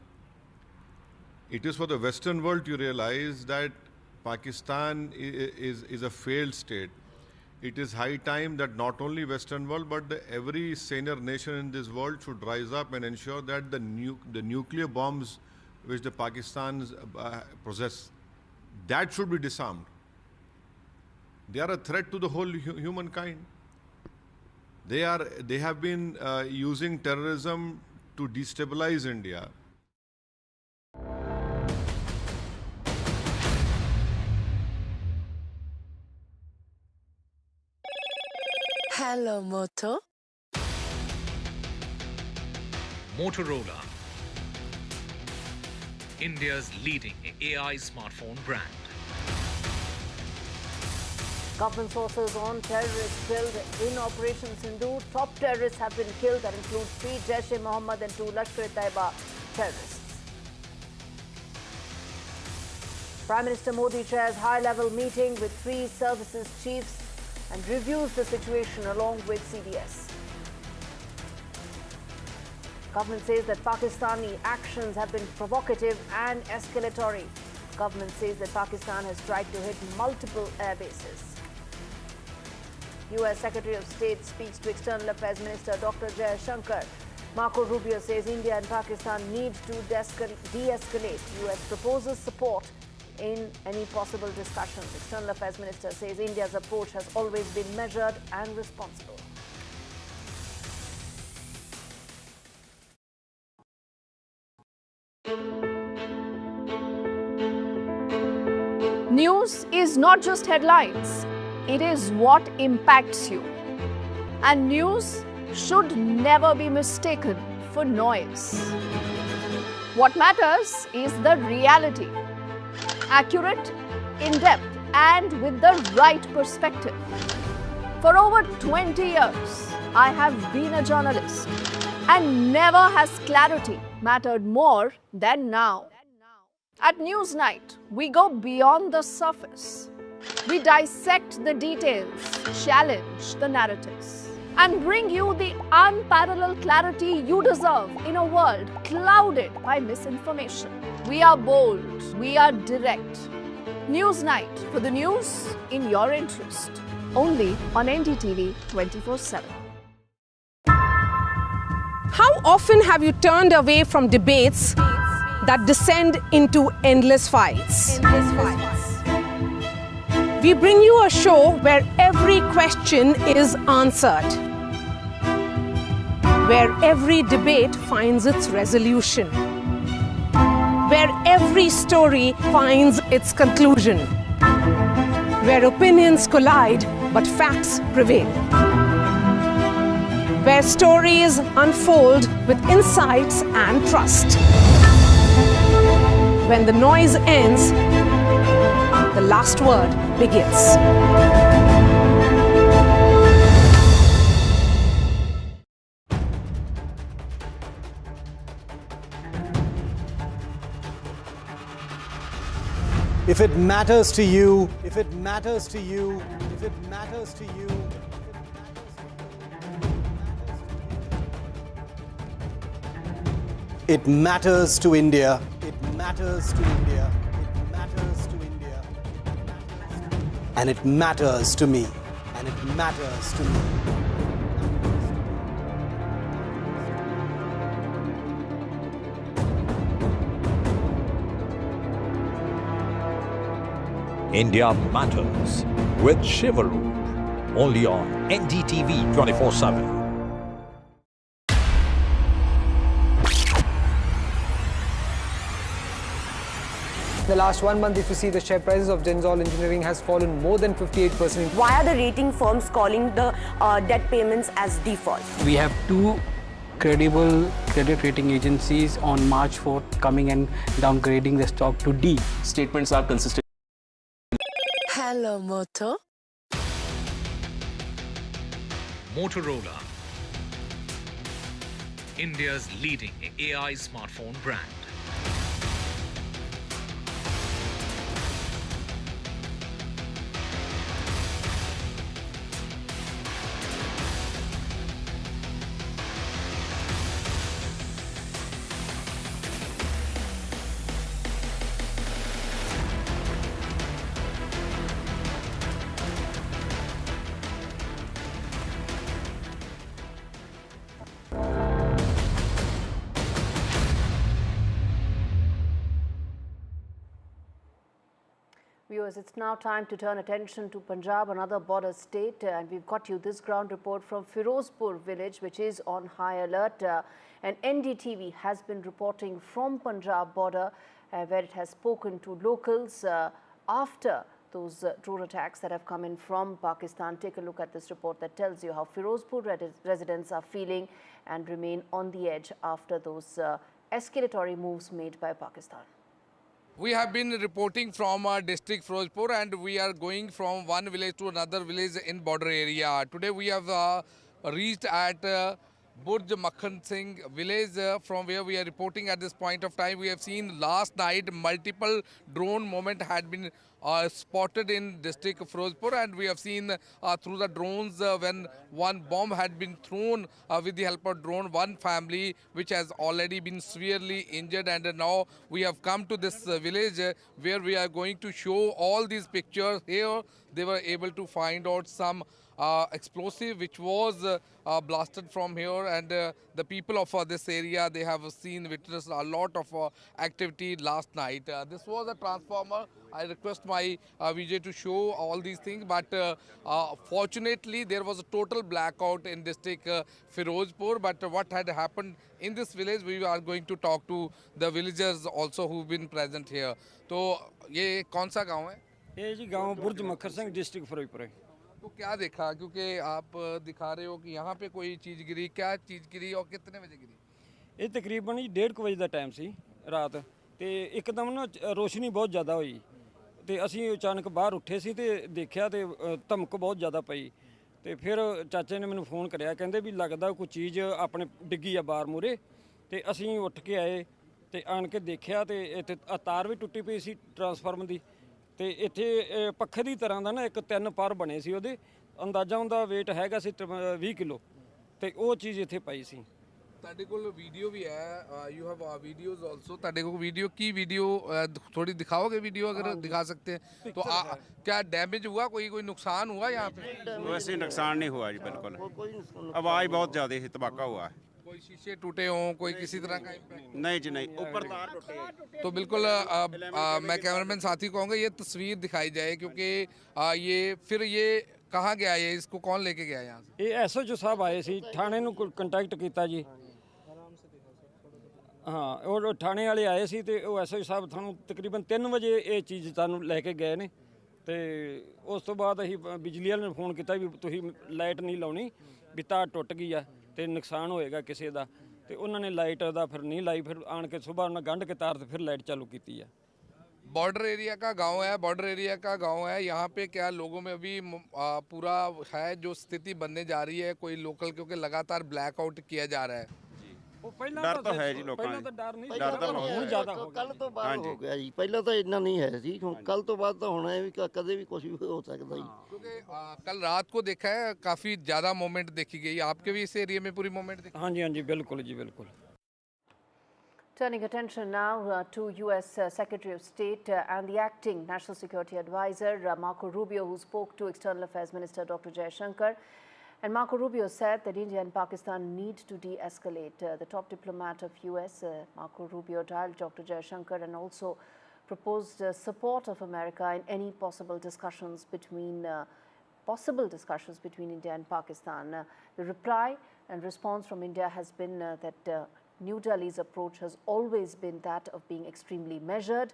It is for the Western world to realize that Pakistan is a failed state. It is high time that not only Western world but every senior nation in this world should rise up and ensure that the nuclear bombs which the Pakistans possess, that should be disarmed. They are a threat to the whole humankind. They have been using terrorism to destabilize India.
Hello, Moto.
Motorola, India's leading AI smartphone brand.
Government sources on terrorists killed in Operation Sindoor. Top terrorists have been killed. That includes 3 Jaish-e-Mohammed and 2 Lashkar-e-Taiba terrorists. Prime Minister Modi chairs high-level meeting with 3 services chiefs and reviews the situation along with CDS. Government says that Pakistani actions have been provocative and escalatory. Government says that Pakistan has tried to hit multiple air bases. U.S. Secretary of State speaks to External Affairs Minister Dr. Jaishankar. Marco Rubio says India and Pakistan need to de-escalate. U.S. proposes support in any possible discussions. External Affairs Minister says India's approach has always been measured and responsible.
News is not just headlines, it is what impacts you. And news should never be mistaken for noise. What matters is the reality. Accurate, in-depth, and with the right perspective. For over 20 years, I have been a journalist, and never has clarity mattered more than now. At Newsnight, we go beyond the surface. We dissect the details, challenge the narratives, and bring you the unparalleled clarity you deserve in a world clouded by misinformation. We are bold, we are direct. Newsnight, for the news in your interest. Only on NDTV 24/7.
How often have you turned away from debates that descend into endless fights? We bring you a show where every question is answered, where every debate finds its resolution, where every story finds its conclusion, where opinions collide but facts prevail, where stories unfold with insights and trust. When the noise ends, the last word begins.
If it matters to you, if it matters to you, if it matters to you, it matters to India. It matters to India. It matters to India. And it matters to me. And it matters to me.
India Matters with Shivaru, only on NDTV 24/7.
The last 1 month, if you see, the share prices of Genzol Engineering has fallen more than 58%.
Why are the rating firms calling the debt payments as default?
We have 2 credible credit rating agencies on March 4th coming and downgrading the stock to D.
Statements are consistent.
Hello, Moto.
Motorola, India's leading AI smartphone brand.
Viewers, it's now time to turn attention to Punjab, another border state, and we've got you this ground report from Firozpur village, which is on high alert. And NDTV has been reporting from Punjab border, where it has spoken to locals after those drone attacks that have come in from Pakistan. Take a look at this report that tells you how Firozpur residents are feeling and remain on the edge after those escalatory moves made by Pakistan.
We have been reporting from district Firozpur, and we are going from one village to another village in border area. Today we have reached at Burj Makhan Singh village, from where we are reporting at this point of time. We have seen last night multiple drone movement had been spotted in district Firozpur, and we have seen through the drones when one bomb had been thrown with the help of drone, one family which has already been severely injured, and now we have come to this village where we are going to show all these pictures. Here they were able to find out some explosive which was blasted from here, and the people of this area, they have witnessed a lot of activity last night. This was a transformer. I request my VJ to show all these things, but fortunately there was a total blackout in district Firozpur. But what had happened in this village, we are going to talk to the villagers also who've been present here. तो ये कौन सा गांव है?
ये जी गांव बुर्ज मक्खर Singh district Firozpur है।
तो क्या देखा, क्योंकि आप दिखा रहे हो कि यहाँ पे कोई चीज़ गिरी, क्या चीज़ गिरी और कितने बजे गिरी?
ये तकरीबन 1:30 ਵਜੇ ਦਾ ਟਾਈਮ ਸੀ ਰਾਤ, ਤੇ ਇੱਕਦਮ ਨਾ ਰੋਸ਼ਨੀ ਬਹੁਤ ਜ਼ਿਆਦਾ ਹੋਈ, ਤੇ ਅਸੀਂ ਅਚਾਨਕ ਬਾਹਰ ਉੱਠੇ ਸੀ ਤੇ ਦੇਖਿਆ ਤੇ ਧਮਕ ਬਹੁਤ ਜ਼ਿਆਦਾ ਪਈ, ਤੇ ਫਿਰ ਚਾਚੇ ਨੇ ਮੈਨੂੰ ਫੋਨ ਕਰਿਆ, ਕਹਿੰਦੇ ਵੀ ਲੱਗਦਾ ਕੋਈ ਚੀਜ਼ ਆਪਣੇ ਡਿੱਗੀ ਆ ਬਾਹਰ ਮੂਰੇ, ਤੇ ਅਸੀਂ ਉੱਠ ਕੇ ਆਏ ਤੇ ਆਣ ਕੇ ਦੇਖਿਆ ਤੇ ਇੱਥੇ ਤਾਰ ਵੀ ਟੁੱਟੀ ਪਈ ਸੀ ਟਰਾਂਸਫਾਰਮਰ ਦੀ, ਤੇ ਇੱਥੇ ਪੱਖੇ ਦੀ ਤਰ੍ਹਾਂ ਦਾ ਨਾ ਇੱਕ 3 ਪਰ ਬਣੇ ਸੀ, ਉਹਦੇ ਅੰਦਾਜ਼ਾ ਉਹਦਾ weight ਹੈਗਾ ਸੀ 20 ਕਿਲੋ, ਤੇ ਉਹ ਚੀਜ਼ ਇੱਥੇ ਪਈ ਸੀ।
ਤੁਹਾਡੇ ਕੋਲ ਵੀਡੀਓ ਵੀ ਹੈ, ਯੂ ਹੈਵ ਵੀਡੀਓਜ਼ ਆਲਸੋ, ਤੁਹਾਡੇ ਕੋਲ ਵੀਡੀਓ की वीडियो थोड़ी दिखाओगे वीडियो अगर दिखा सकते हैं तो? क्या डैमेज हुआ, कोई नुकसान हुआ यहाँ पे?
वैसे नुकसान नहीं हुआ जी, बिल्कुल आवाज़ बहुत ज़्यादा है, धमाका हुआ है।
कोई शीशे टूटे हों, कोई किसी तरह का इम्पैक्ट?
नहीं जी नहीं, ऊपर तार टूटे।
तो बिल्कुल मैं कैमरामैन साथी कहूँगा ये तस्वीर दिखाई जाए, क्योंकि ये कहाँ गया, ये इसको कौन लेके गया यहाँ से?
ये SHO साहब आए सी, थाने ਨੂੰ ਕੰਟੈਕਟ ਕੀਤਾ ਜੀ। ਹਾਂ, ਉਹ ਥਾਣੇ ਵਾਲੇ ਆਏ ਸੀ ਤੇ ਉਹ SHO ਸਾਹਿਬ ਤੁਹਾਨੂੰ ਤਕਰੀਬਨ 3 ਵਜੇ ਇਹ ਚੀਜ਼ ਤੁਹਾਨੂੰ ਲੈ ਕੇ ਗਏ ਨੇ, ਤੇ ਉਸ ਤੋਂ ਬਾਅਦ ਅਸੀਂ ਬਿਜਲੀ ਵਾਲੇ ਨੂੰ ਫੋਨ ਕੀਤਾ ਵੀ ਤੁਸੀਂ ਲਾਈਟ ਨਹੀਂ ਲਾਉਣੀ, ਵੀ ਤਾਰ ਟੁੱਟ ਗਈ ਆ ਤੇ ਨੁਕਸਾਨ ਹੋਏਗਾ ਕਿਸੇ ਦਾ, ਤੇ ਉਹਨਾਂ ਨੇ ਲਾਈਟ ਦਾ ਫਿਰ ਨਹੀਂ ਲਾਈ, ਫਿਰ ਆਣ ਕੇ ਸਵੇਰ ਉਹਨਾਂ ਗੰਢ ਕੇ ਤਾਰ ਤੇ ਫਿਰ ਲਾਈਟ ਚਾलू ਕੀਤੀ ਆ।
बॉर्डर एरिया का गांव है, बॉर्डर एरिया का गांव है, यहाँ पे क्या लोगों में अभी पूरा है जो स्थिति बनने जा रही है, कोई लोकल, क्योंकि लगातार ब्लैकआउट किया जा रहा है।
डर तो है जी लोगों में, डर तो बहुत ज़्यादा हो गया।
कल तो बाद हो गया जी, पहले तो इतना नहीं है जी, कल तो बाद तो होना है भी, कदे भी कुछ भी हो सकता है।
क्योंकि कल रात को देखा है काफ़ी ज़्यादा मूवमेंट देखी गई, आपके भी इस एरिया में पूरी मूवमेंट देखी?
हाँ जी, हाँ जी, बिल्कुल जी, बिल्कुल।
Turning attention now to US Secretary of State and the acting National Security Advisor Marco Rubio, who spoke to External Affairs Minister Dr. Jaishankar. And Marco Rubio said that India and Pakistan need to de-escalate. The top diplomat of US, Marco Rubio, dialed Dr. Jaishankar and also proposed support of America in any possible discussions between India and Pakistan. The reply and response from India has been that New Delhi's approach has always been that of being extremely measured,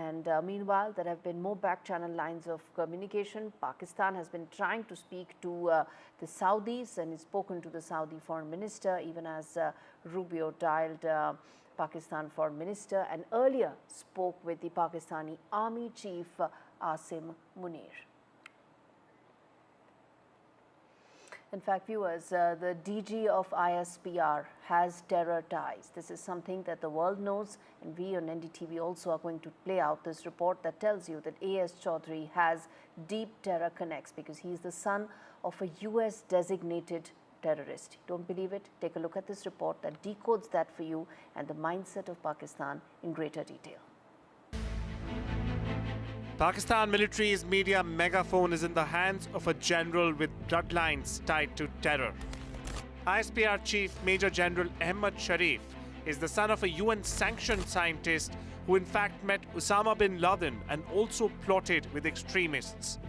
and meanwhile there have been more back-channel lines of communication. Pakistan has been trying to speak to the Saudis and has spoken to the Saudi foreign minister, even as Rubio dialed Pakistan foreign minister and earlier spoke with the Pakistani army chief Asim Munir. In fact, viewers, the DG of ISPR has terror ties. This is something that the world knows, and we on NDTV also are going to play out this report that tells you that A.S. Chaudhry has deep terror connects because he is the son of a US designated terrorist. Don't believe it? Take a look at this report that decodes that for you and the mindset of Pakistan in greater detail.
Pakistan military's media megaphone is in the hands of a general with bloodlines tied to terror. ISPR Chief Major General Ahmad Sharif is the son of a UN-sanctioned scientist who in fact met Osama bin Laden and also plotted with extremists.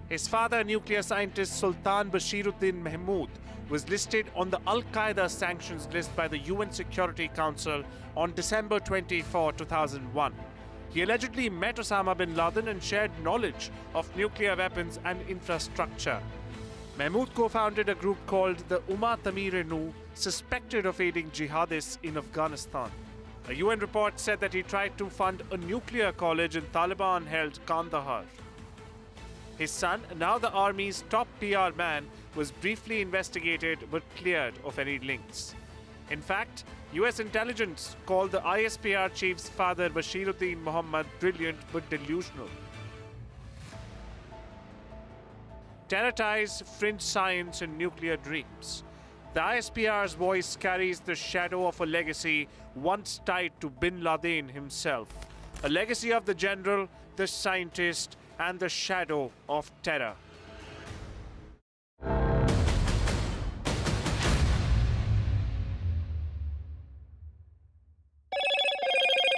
His father, nuclear scientist Sultan Bashiruddin Mahmood, was listed on the Al-Qaeda sanctions list by the UN Security Council on December 24, 2001. He allegedly met Osama bin Laden and shared knowledge of nuclear weapons and infrastructure. Mahmoud co-founded a group called the Umma Tamir-e-Nu, suspected of aiding jihadists in Afghanistan. A UN report said that he tried to fund a nuclear college in Taliban-held Kandahar. His son, now the army's top PR man, was briefly investigated but cleared of any links. In fact, US intelligence called the ISPR chief's father Bashiruddin Muhammad brilliant but delusional. Terror ties, fringe science and nuclear dreams. The ISPR's voice carries the shadow of a legacy once tied to bin Laden himself. A legacy of the general, the scientist, and the shadow of terror.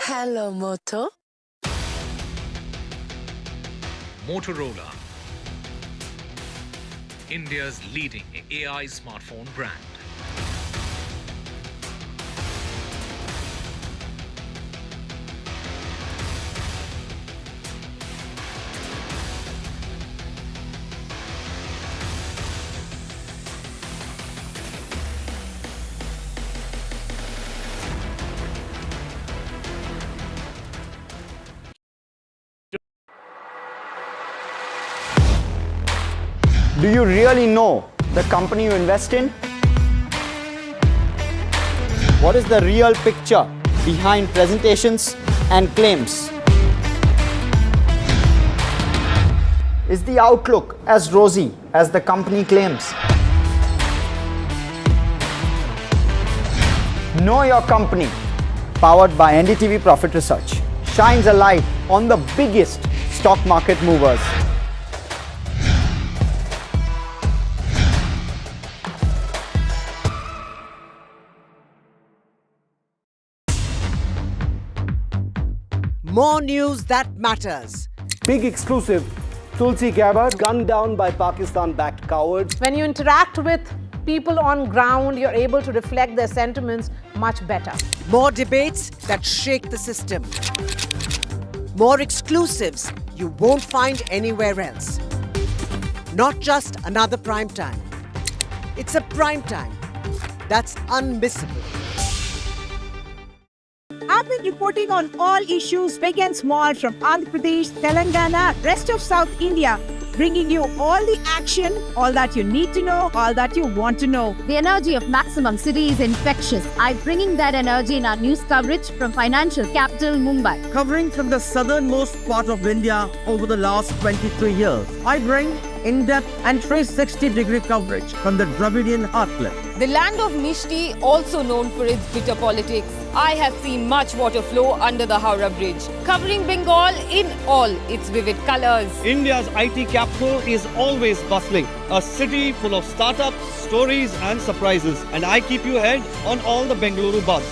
Hello, Moto.
Motorola, India's leading AI smartphone brand.
Do you really know the company you invest in? What is the real picture behind presentations and claims? Is the outlook as rosy as the company claims? Know Your Company, powered by NDTV Profit Research, shines a light on the biggest stock market movers.
More news that matters.
Big exclusive, Tulsi Gabbard gunned down by Pakistan-backed cowards.
When you interact with people on ground, you're able to reflect their sentiments much better.
More debates that shake the system. More exclusives you won't find anywhere else. Not just another prime time. It's a prime time that's unmissable.
I've been reporting on all issues big and small from Andhra Pradesh, Telangana, rest of South India, bringing you all the action, all that you need to know, all that you want to know.
The energy of Maximum City is infectious. I'm bringing that energy in our news coverage from financial capital Mumbai.
Covering from the southernmost part of India over the last 23 years, I bring in-depth and 360-degree coverage from the Dravidian heartland.
The land of Mishti, also known for its bitter politics. I have seen much water flow under the Howrah Bridge, covering Bengal in all its vivid colors.
India's IT capital is always bustling, a city full of startups, stories and surprises. And I keep you ahead on all the Bengaluru buzz.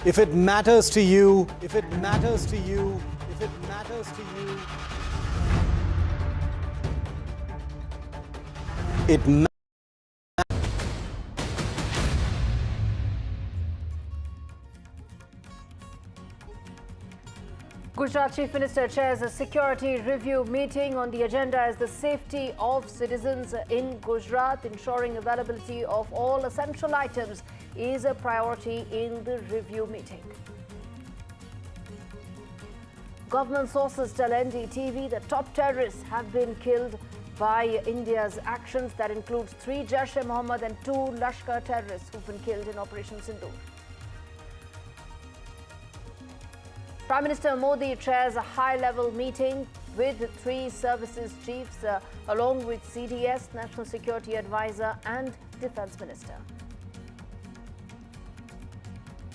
If it matters to you, if it matters to you, if it matters to you, it matters.
Gujarat Chief Minister chairs a security review meeting. On the agenda is the safety of citizens in Gujarat. Ensuring availability of all essential items is a priority in the review meeting. Government sources tell NDTV that top terrorists have been killed by India's actions. That includes 3 Jaish-e-Mohammed and 2 Lashkar terrorists who've been killed in Operation Sindoor. Prime Minister Modi chairs a high-level meeting with 3 services chiefs, along with CDS, National Security Advisor, and Defence Minister.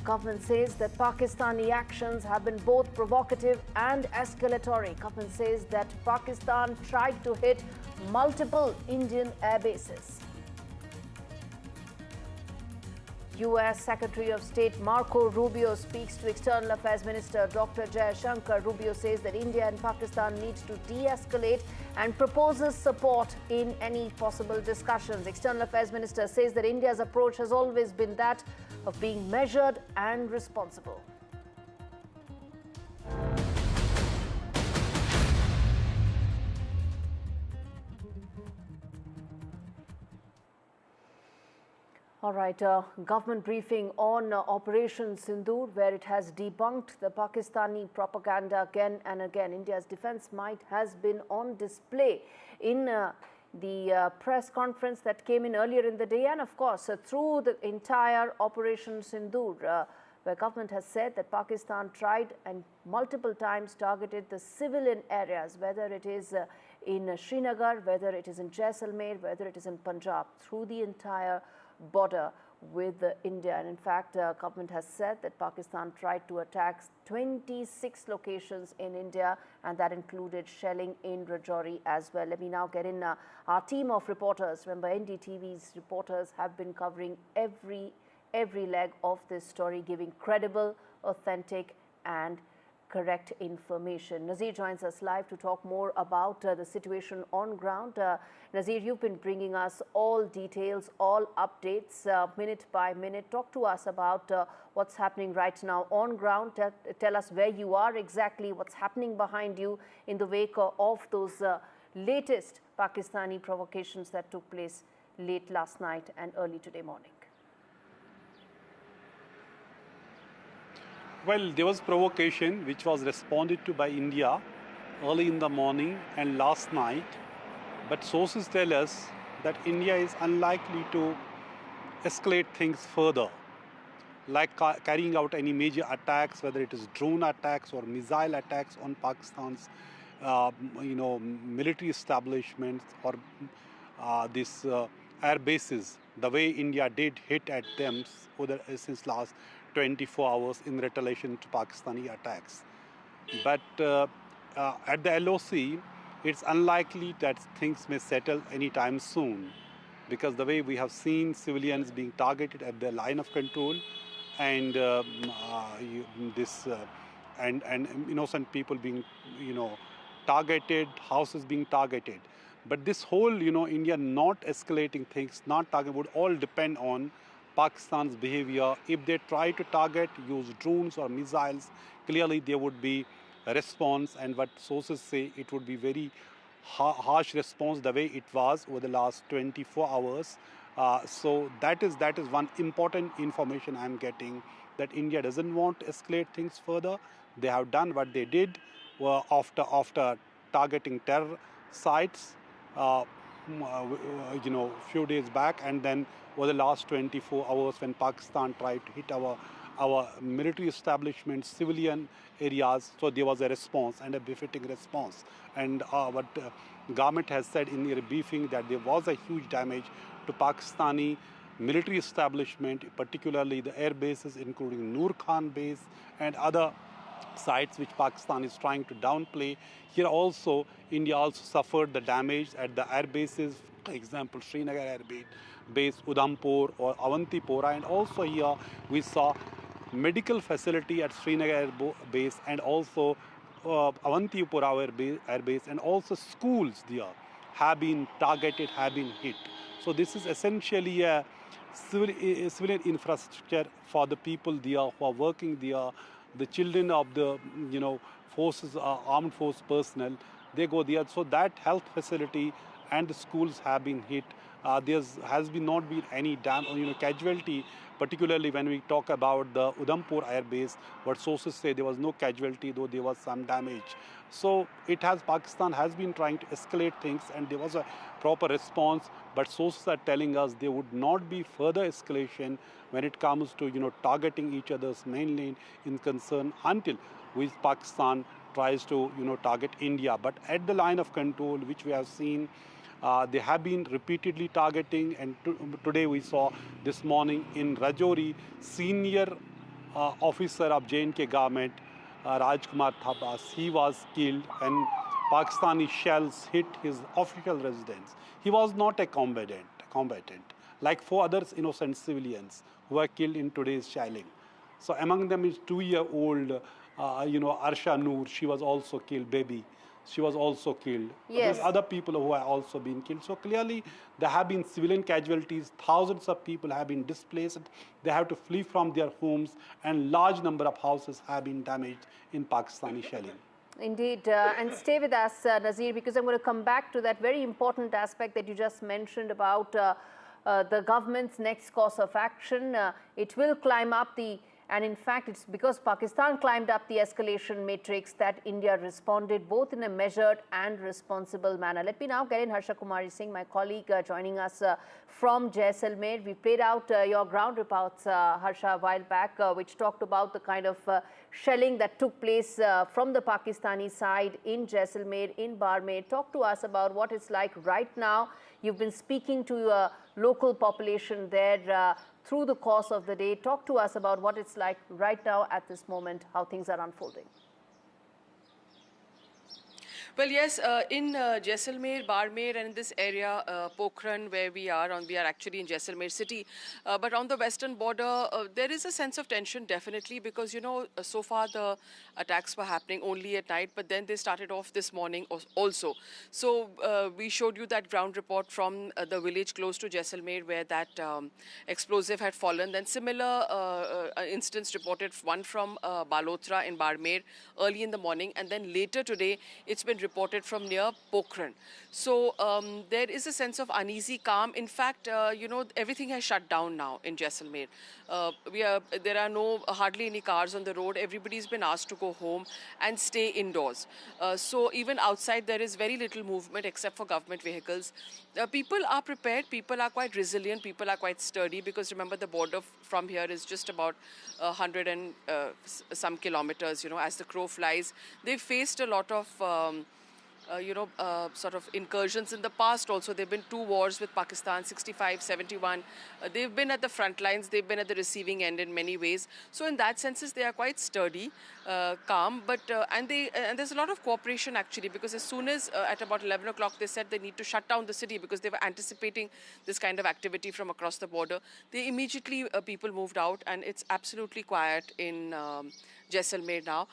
Government says that Pakistani actions have been both provocative and escalatory. Government says that Pakistan tried to hit multiple Indian air bases. U.S. Secretary of State Marco Rubio speaks to External Affairs Minister Dr. Jaishankar. Rubio says that India and Pakistan need to de-escalate and proposes support in any possible discussions. External Affairs Minister says that India's approach has always been that of being measured and responsible. All right, government briefing on Operation Sindoor, where it has debunked the Pakistani propaganda again and again. India's defense might has been on display in the press conference that came in earlier in the day, and of course through the entire Operation Sindoor, where government has said that Pakistan tried and multiple times targeted the civilian areas, whether it is in Srinagar, whether it is in Jaisalmer, whether it is in Punjab, through the entire border with India. And in fact, government has said that Pakistan tried to attack 26 locations in India, and that included shelling in Rajouri as well. Let me now get in our team of reporters. Remember, NDTV's reporters have been covering every leg of this story, giving credible, authentic and correct information. Nazir joins us live to talk more about the situation on ground. Nazir, you've been bringing us all details, all updates, minute by minute. Talk to us about what's happening right now on ground. Tell us where you are exactly, what's happening behind you in the wake of those latest Pakistani provocations that took place late last night and early today morning.
Well, there was provocation which was responded to by India early in the morning and last night. But sources tell us that India is unlikely to escalate things further, like carrying out any major attacks, whether it is drone attacks or missile attacks on Pakistan's, military establishments or these air bases, the way India did hit at them since last 24 hours in retaliation to Pakistani attacks. But at the LOC, it's unlikely that things may settle anytime soon, because the way we have seen civilians being targeted at the line of control, and and innocent people being targeted, houses being targeted. But this whole India not escalating things, not targeting, would all depend on Pakistan's behavior. If they try to target, use drones or missiles, clearly there would be a response, and what sources say, it would be very harsh response the way it was over the last 24 hours. So that is one important information I'm getting, that India doesn't want to escalate things further. They have done what they did after targeting terror sites few days back, and then over the last 24 hours when Pakistan tried to hit our military establishments, civilian areas, so there was a response, and a befitting response. And what government has said in their briefing, that there was a huge damage to Pakistani military establishment, particularly the air bases, including Nur Khan Base and other sites which Pakistan is trying to downplay. Here also, India also suffered the damage at the air bases, for example, Srinagar Air Base, Udhampur or Awantipora, and also here we saw medical facility at Srinagar Air Base, and also Awantipora Air Base, and also schools there have been targeted, have been hit. So this is essentially a civilian infrastructure for the people there who are working there. The children of the forces, armed force personnel, they go there. So that health facility and the schools have been hit. There has not been any casualty, particularly when we talk about the Udhampur Air Base. What sources say, there was no casualty, though there was some damage. So Pakistan has been trying to escalate things, and there was a proper response. But sources are telling us there would not be further escalation when it comes to targeting each other's mainland in concern, until Pakistan tries to target India. But at the line of control, which we have seen, they have been repeatedly targeting, and today we saw this morning in Rajouri, senior officer of J&K government, Rajkumar Thabas, he was killed, and Pakistani shells hit his official residence. He was not a combatant, like 4 other innocent civilians who were killed in today's shelling. So among them is 2-year-old, Arsha Noor, she was also killed, baby. she was also killed.
Yes.
There's other people who have also been killed. So clearly, there have been civilian casualties. Thousands of people have been displaced. They have to flee from their homes, and large number of houses have been damaged in Pakistani shelling.
Indeed, and stay with us, Nazir, because I'm going to come back to that very important aspect that you just mentioned about the government's next course of action. It will climb up the, and in fact, it's because Pakistan climbed up the escalation matrix that India responded both in a measured and responsible manner. Let me now get in Harsha Kumari Singh, my colleague, joining us from Jaisalmer. We played out your ground reports, Harsha, a while back, which talked about the kind of shelling that took place from the Pakistani side in Jaisalmer, in Barmer. Talk to us about what it's like right now. You've been speaking to local population there through the course of the day. Talk to us about what it's like right now at this moment, how things are unfolding.
Well, yes, in Jaisalmer, Barmer, and in this area, Pokhran, where we are actually in Jaisalmer city. But on the western border, there is a sense of tension, definitely, because, you know, so far the attacks were happening only at night, but then they started off this morning also. So we showed you that ground report from the village close to Jaisalmer, where that explosive had fallen. Then similar instance reported, one from Balotra in Barmer early in the morning, and then later today, it's been reported from near Pokhran. So there is a sense of uneasy calm. In fact, you know, everything has shut down now in Jaisalmer. There are hardly any cars on the road. Everybody's been asked to go home and stay indoors. So even outside there is very little movement except for government vehicles. People are prepared. People are quite resilient. People are quite sturdy, because remember, the border from here is just about 100 and some kilometers, you know, as the crow flies. They've faced a lot of sort of incursions in the past also. There have been 2 wars with Pakistan, 65, 71. They've been at the front lines. They've been at the receiving end in many ways. So in that sense, they are quite sturdy, calm. But and there's a lot of cooperation, actually, because as soon as at about 11 o'clock, they said they need to shut down the city because they were anticipating this kind of activity from across the border. They immediately, people moved out, and it's absolutely quiet in Jaisalmer now.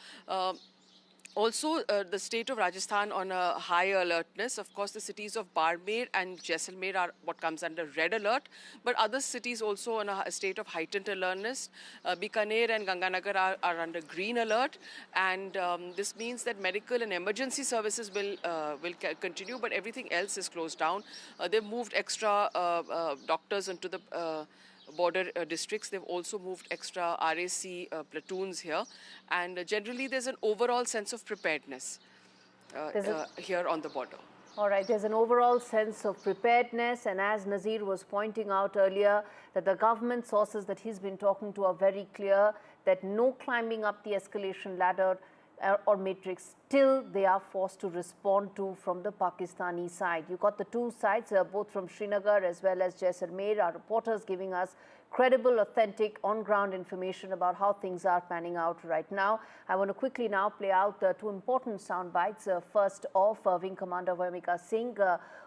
Also, the state of Rajasthan on a high alertness. Of course, the cities of Barmer and Jaisalmer are what comes under red alert, but other cities also on a state of heightened alertness. Bikaner and Ganganagar are under green alert, and this means that medical and emergency services will continue, but everything else is closed down. They've moved extra doctors into the border districts. They've also moved extra RAC platoons here, and generally there's an overall sense of preparedness here on the border.
All right, there's an overall sense of preparedness, and as Nazir was pointing out earlier, that the government sources that he's been talking to are very clear that no climbing up the escalation ladder or matrix till they are forced to respond to from the Pakistani side. You got the two sides, both from Srinagar as well as Jaisalmer. Our reporters giving us credible, authentic, on-ground information about how things are panning out right now. I want to quickly now play out 2 important sound bites. First off, Wing Commander Vamika Singh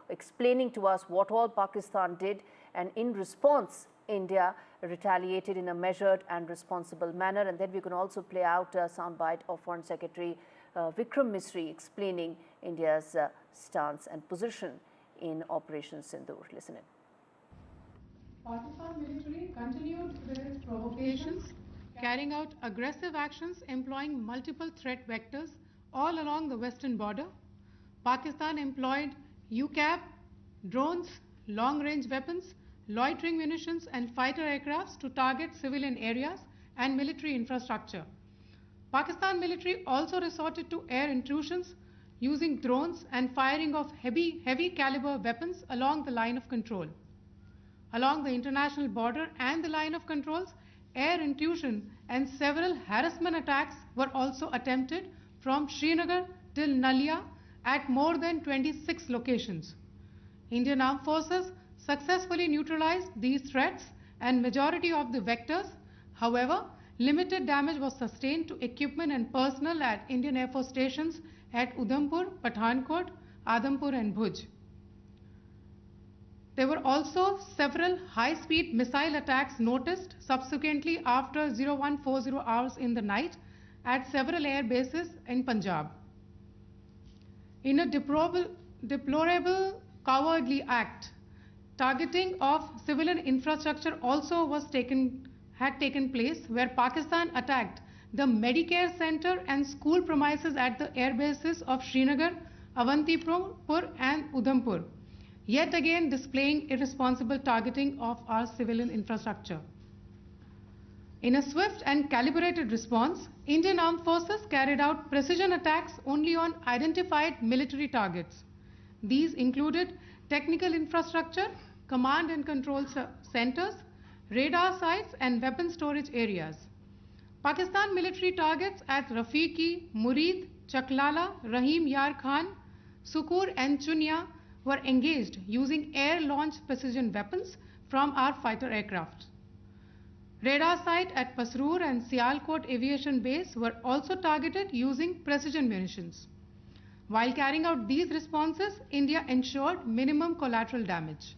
explaining to us what all Pakistan did, and in response, India retaliated in a measured and responsible manner. And then we can also play out a soundbite of Foreign Secretary Vikram Misri explaining India's stance and position in Operation Sindoor. Listen in.
Pakistan military continued with its provocations, carrying out aggressive actions employing multiple threat vectors all along the western border. Pakistan employed UCAV, drones, long-range weapons, loitering munitions and fighter aircrafts to target civilian areas and military infrastructure. Pakistan military also resorted to air intrusions using drones and firing of heavy caliber weapons along the line of control. Along the international border and the line of controls, air intrusion and several harassment attacks were also attempted from Srinagar till Nalia at more than 26 locations. Indian Armed Forces successfully neutralized these threats and majority of the vectors. However, limited damage was sustained to equipment and personnel at Indian Air Force stations at Udhampur, Pathankot, Adampur and Bhuj. There were also several high-speed missile attacks noticed subsequently after 0140 hours in the night at several air bases in Punjab. In a deplorable cowardly act, targeting of civilian infrastructure also had taken place, where Pakistan attacked the Medicare center and school premises at the air bases of Srinagar, Awantipur and Udhampur, yet again displaying irresponsible targeting of our civilian infrastructure. In a swift and calibrated response, Indian Armed Forces carried out precision attacks only on identified military targets. These included technical infrastructure, command and control centers, radar sites and weapon storage areas. Pakistan military targets at Rafiqi, Murid, Chaklala, Rahim Yar Khan, Sukur and Chunya were engaged using air-launched precision weapons from our fighter aircraft. Radar site at Pasroor and Sialkot Aviation Base were also targeted using precision munitions. While carrying out these responses, India ensured minimum collateral damage.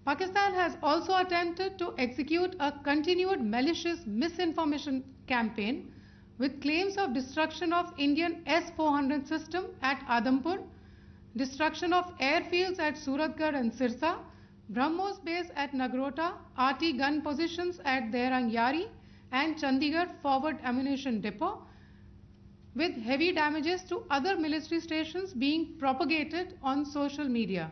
Pakistan has also attempted to execute a continued malicious misinformation campaign with claims of destruction of Indian S-400 system at Adampur, destruction of airfields at Suratgarh and Sirsa, BrahMos base at Nagrota, RT gun positions at Dehrangyari and Chandigarh forward ammunition depot, with heavy damages to other military stations being propagated on social media.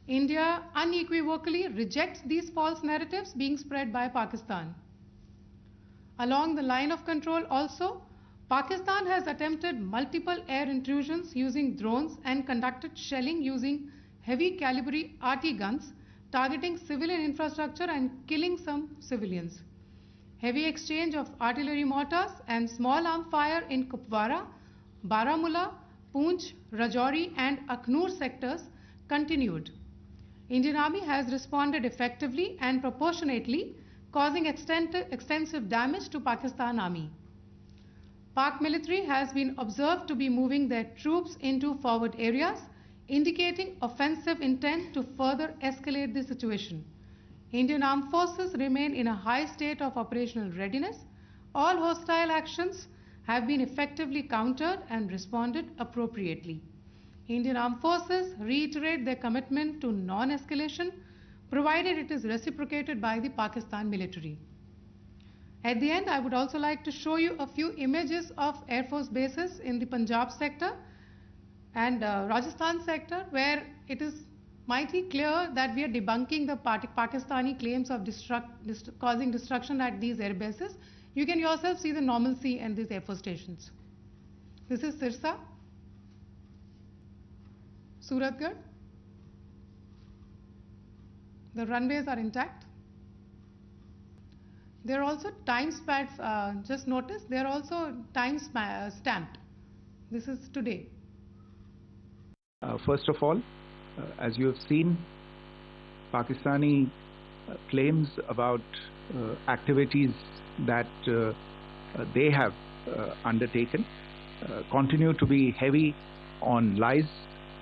India unequivocally rejects these false narratives being spread by Pakistan. Along the line of control also, Pakistan has attempted multiple air intrusions using drones and conducted shelling using heavy caliber RT guns, targeting civilian infrastructure and killing some civilians. Heavy exchange of artillery mortars and small arm fire in Kupwara, Baramulla, Poonch, Rajouri and Akhnur sectors continued. Indian Army has responded effectively and proportionately, causing extensive damage to Pakistan Army. Pak military has been observed to be moving their troops into forward areas, indicating offensive intent to further escalate the situation. Indian Armed Forces remain in a high state of operational readiness. All hostile actions have been effectively countered and responded appropriately. Indian Armed Forces reiterate their commitment to non-escalation, provided it is reciprocated by the Pakistan military. At the end, I would also like to show you a few images of Air Force bases in the Punjab sector and Rajasthan sector, where it is mighty clear that we are debunking the Pakistani claims of causing destruction at these air bases. You can yourself see the normalcy in these Air Force stations. This is Sirsa, Suratgarh. The runways are intact. They are also time stamped. Just notice they are also time stamped. This is today.
First of all, as you have seen, Pakistani claims about activities that they have undertaken continue to be heavy on lies,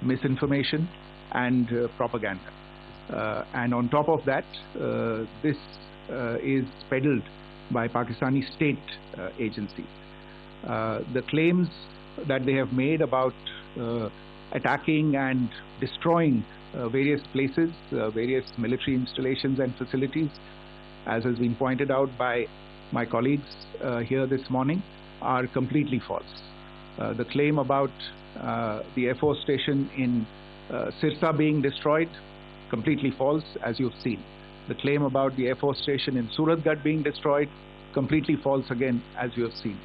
misinformation and propaganda. And on top of that, this is peddled by Pakistani state agencies. The claims that they have made about attacking and destroying various places, various military installations and facilities, as has been pointed out by my colleagues here this morning, are completely false. The claim about the Air Force station in Sirsa being destroyed, completely false, as you've seen. The claim about the Air Force station in Suratgarh being destroyed, completely false again, as you have seen.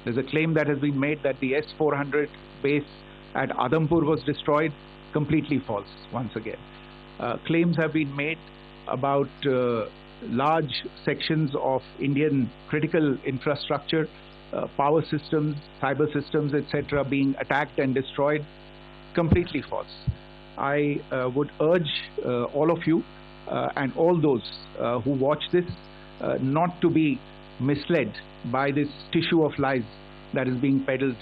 There's a claim that has been made that the S-400 base at Adampur was destroyed, completely false once again. Claims have been made about large sections of Indian critical infrastructure, power systems, cyber systems, etc. being attacked and destroyed, completely false. I would urge all of you and all those who watch this not to be misled by this tissue of lies that is being peddled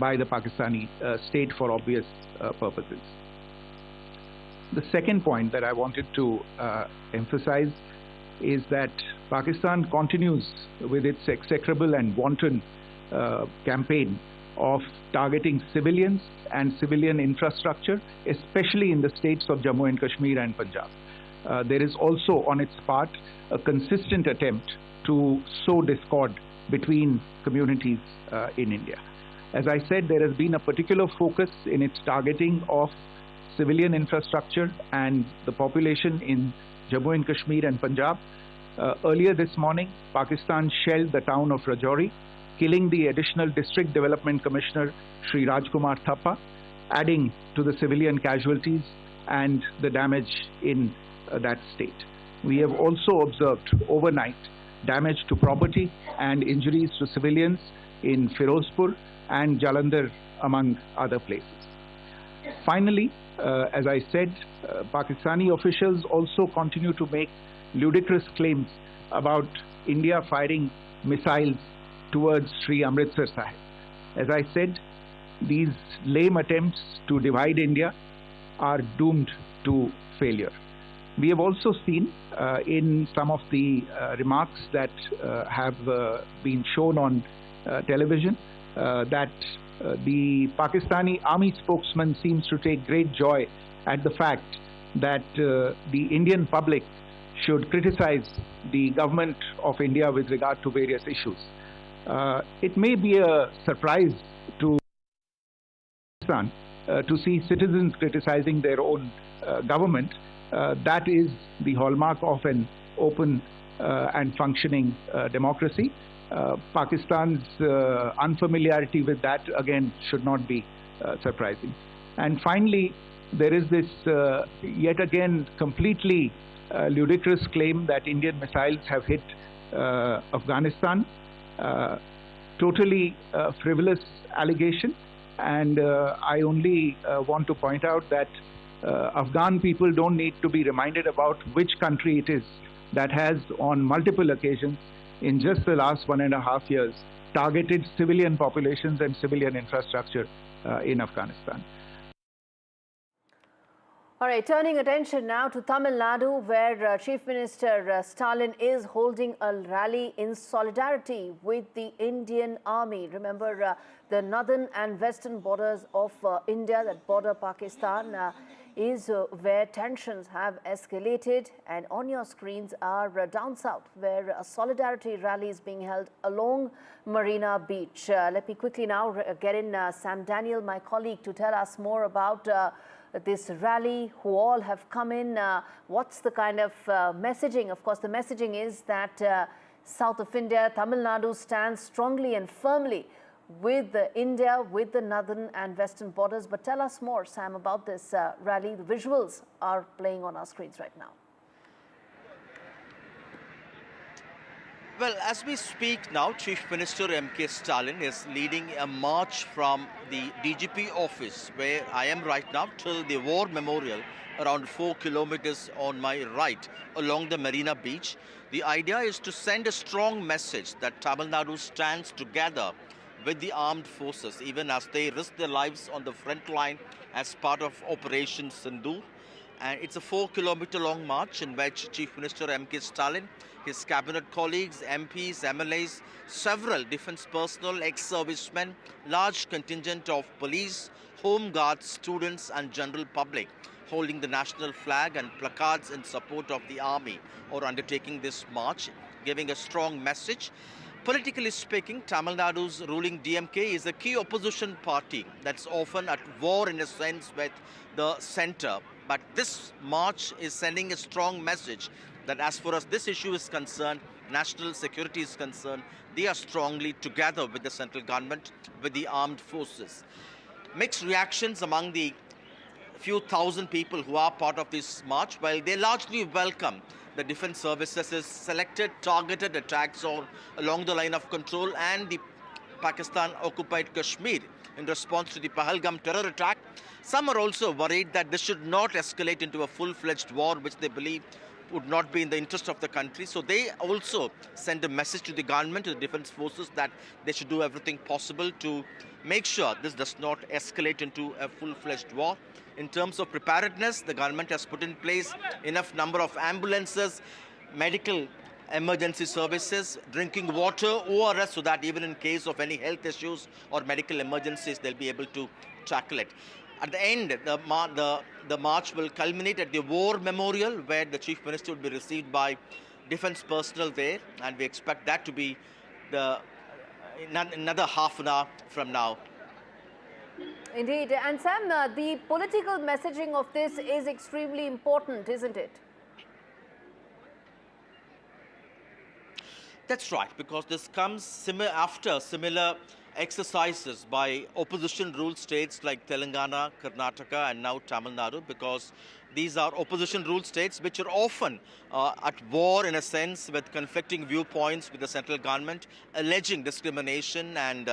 by the Pakistani state for obvious purposes. The second point that I wanted to emphasize is that Pakistan continues with its execrable and wanton campaign of targeting civilians and civilian infrastructure, especially in the states of Jammu and Kashmir and Punjab. There is also on its part a consistent attempt to sow discord between communities in India. As I said, there has been a particular focus in its targeting of civilian infrastructure and the population in Jammu and Kashmir and Punjab. Earlier this morning, Pakistan shelled the town of Rajouri, killing the additional District Development Commissioner Shri Rajkumar Thappa, adding to the civilian casualties and the damage in that state. We have also observed overnight damage to property and injuries to civilians in Firozpur and Jalandhar, among other places. Finally, as I said, Pakistani officials also continue to make ludicrous claims about India firing missiles towards Sri Amritsar Sahib. As I said, these lame attempts to divide India are doomed to failure. We have also seen in some of the remarks that have been shown on television that the Pakistani army spokesman seems to take great joy at the fact that the Indian public should criticize the government of India with regard to various issues. It may be a surprise to Pakistan to see citizens criticizing their own government. That is the hallmark of an open and functioning democracy. Pakistan's unfamiliarity with that, again, should not be surprising. And finally, there is this yet again completely ludicrous claim that Indian missiles have hit Afghanistan. Totally frivolous allegation, and I only want to point out that Afghan people don't need to be reminded about which country it is that has on multiple occasions in just the last 1.5 years targeted civilian populations and civilian infrastructure in Afghanistan.
All right, turning attention now to Tamil Nadu, where Chief Minister Stalin is holding a rally in solidarity with the Indian Army. Remember, the northern and western borders of India that border Pakistan is where tensions have escalated, and on your screens are down south, where a solidarity rally is being held along Marina Beach. Let me quickly now get in Sam Daniel, my colleague, to tell us more about this rally, who all have come in, what's the kind of messaging. Of course, the messaging is that south of India, Tamil Nadu stands strongly and firmly with India, with the northern and western borders. But tell us more, Sam, about this rally. The visuals are playing on our screens right now.
Well, as we speak now, Chief Minister M.K. Stalin is leading a march from the DGP office, where I am right now, till the war memorial, around 4 kilometers on my right, along the Marina Beach. The idea is to send a strong message that Tamil Nadu stands together with the armed forces, even as they risk their lives on the front line as part of Operation Sindoor. And it's a 4-kilometer long march in which Chief Minister M.K. Stalin, his cabinet colleagues, MPs, MLAs, several defense personnel, ex-servicemen, large contingent of police, home guards, students and general public holding the national flag and placards in support of the army or undertaking this march, giving a strong message. Politically speaking, Tamil Nadu's ruling DMK is a key opposition party that's often at war in a sense with the centre. But this march is sending a strong message that as far as this issue is concerned, national security is concerned, they are strongly together with the central government, with the armed forces. Mixed reactions among the few thousand people who are part of this march, while they largely welcome the defense services' selected targeted attacks along the line of control and the Pakistan-occupied Kashmir in response to the Pahalgam terror attack. Some are also worried that this should not escalate into a full-fledged war, which they believe would not be in the interest of the country. So they also send a message to the government, to the defense forces, that they should do everything possible to make sure this does not escalate into a full-fledged war. In terms of preparedness, the government has put in place enough number of ambulances, medical emergency services, drinking water, ORS, so that even in case of any health issues or medical emergencies, they'll be able to tackle it. At the end, the march will culminate at the War Memorial, where the Chief Minister will be received by defense personnel there, and we expect that to be another half an hour from now.
Indeed. And Sam, the political messaging of this is extremely important, isn't it?
That's right, because this comes after similar exercises by opposition-ruled states like Telangana, Karnataka, and now Tamil Nadu, because these are opposition-ruled states which are often at war, in a sense, with conflicting viewpoints with the central government, alleging discrimination and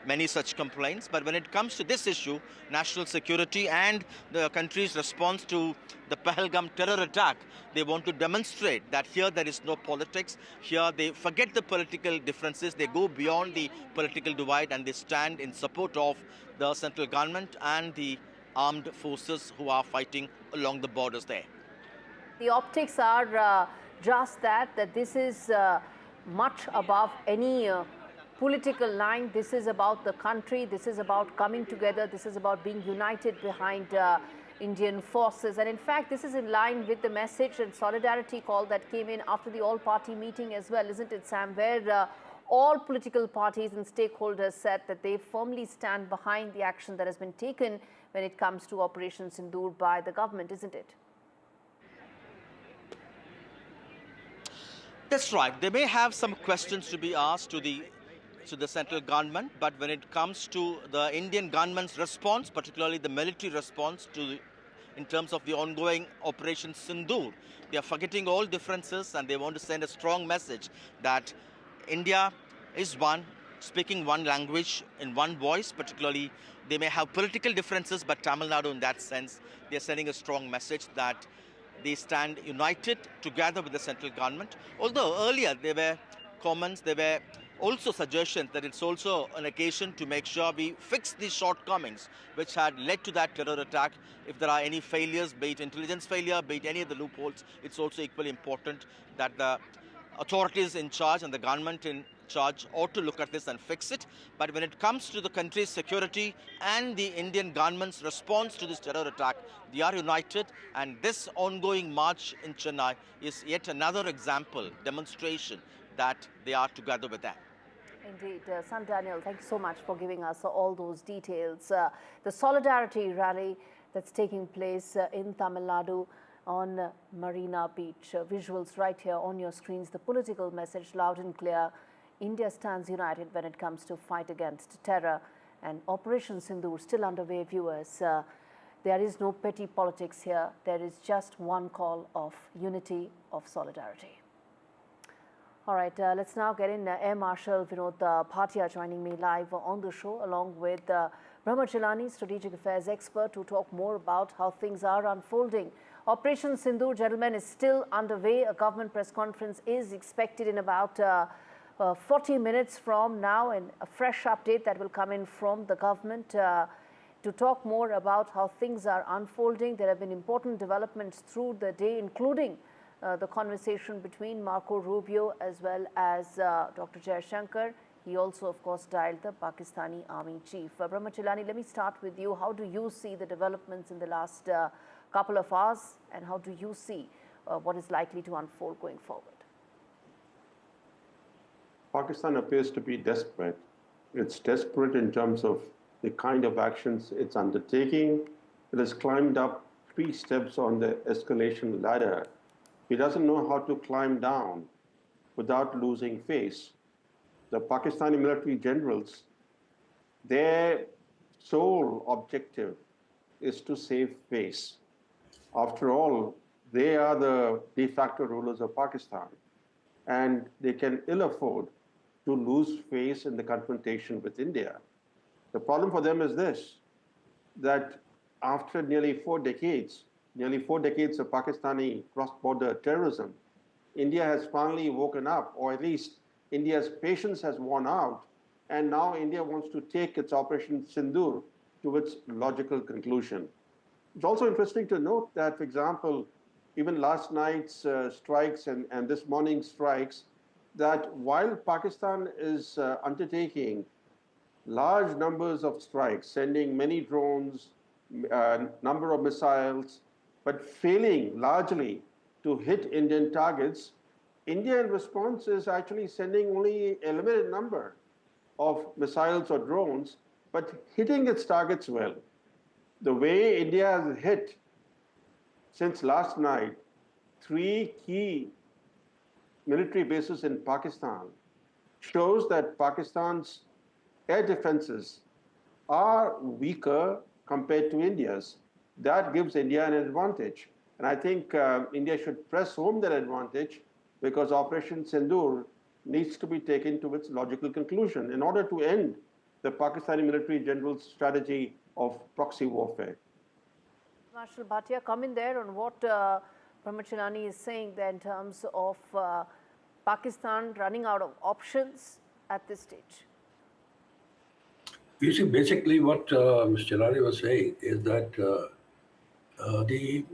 many such complaints. But when it comes to this issue, national security and the country's response to the Pahalgam terror attack, they want to demonstrate that here there is no politics. Here they forget the political differences. They go beyond the political divide and they stand in support of the central government and the armed forces who are fighting along the borders there.
The optics are just that this is much above any political line. This is about the country. This is about coming together. This is about being united behind Indian forces. And in fact, this is in line with the message and solidarity call that came in after the all-party meeting as well, isn't it, Sam, where all political parties and stakeholders said that they firmly stand behind the action that has been taken when it comes to Operation Sindoor by the government, isn't it?
That's right. They may have some questions to be asked to the central government, but when it comes to the Indian government's response, particularly the military response in terms of the ongoing Operation Sindoor, they are forgetting all differences and they want to send a strong message that India is one, speaking one language in one voice. Particularly, they may have political differences, but Tamil Nadu, in that sense, they are sending a strong message that they stand united together with the central government. Although earlier there were comments, there were also suggestions that it's also an occasion to make sure we fix the shortcomings which had led to that terror attack. If there are any failures, be it intelligence failure, be it any of the loopholes, it's also equally important that the authorities in charge and the government in charge ought to look at this and fix it. But when it comes to the country's security and the Indian government's response to this terror attack, they are united, and this ongoing march in Chennai is yet another example, demonstration that they are together with that.
Indeed. Sam Daniel, thank you so much for giving us all those details. The solidarity rally that's taking place in Tamil Nadu on Marina Beach. Visuals right here on your screens. The political message loud and clear. India stands united when it comes to fight against terror. And Operation Sindoor still underway, viewers. There is no petty politics here. There is just one call of unity, of solidarity. All right, let's now get in Air Marshal Vinod Bhatia joining me live on the show, along with Brahmachalani, strategic affairs expert, to talk more about how things are unfolding. Operation Sindoor, gentlemen, is still underway. A government press conference is expected in about 40 minutes from now, and a fresh update that will come in from the government to talk more about how things are unfolding. There have been important developments through the day, including the conversation between Marco Rubio as well as Dr. Jaishankar. He also, of course, dialed the Pakistani Army Chief. Brahmachalani, let me start with you. How do you see the developments in the last couple of hours, and how do you see what is likely to unfold going forward?
Pakistan appears to be desperate. It's desperate in terms of the kind of actions it's undertaking. It has climbed up 3 steps on the escalation ladder. It doesn't know how to climb down without losing face. The Pakistani military generals, their sole objective is to save face. After all, they are the de facto rulers of Pakistan, and they can ill afford to lose face in the confrontation with India. The problem for them is this, that after nearly 4 decades of Pakistani cross-border terrorism, India has finally woken up, or at least India's patience has worn out, and now India wants to take its Operation Sindoor to its logical conclusion. It's also interesting to note that, for example, even last night's strikes and this morning's strikes, that while Pakistan is undertaking large numbers of strikes, sending many drones, number of missiles, but failing largely to hit Indian targets, India in response is actually sending only a limited number of missiles or drones, but hitting its targets well. The way India has hit since last night 3 key military bases in Pakistan shows that Pakistan's air defenses are weaker compared to India's. That gives India an advantage. And I think India should press home that advantage, because Operation Sindoor needs to be taken to its logical conclusion in order to end the Pakistani military general's strategy of proxy warfare.
Marshal Bhatia, comment there on what Pramod Chelani is saying there in terms of Pakistan running out of options at this stage.
You see, basically what Mr. Chelani was saying is that the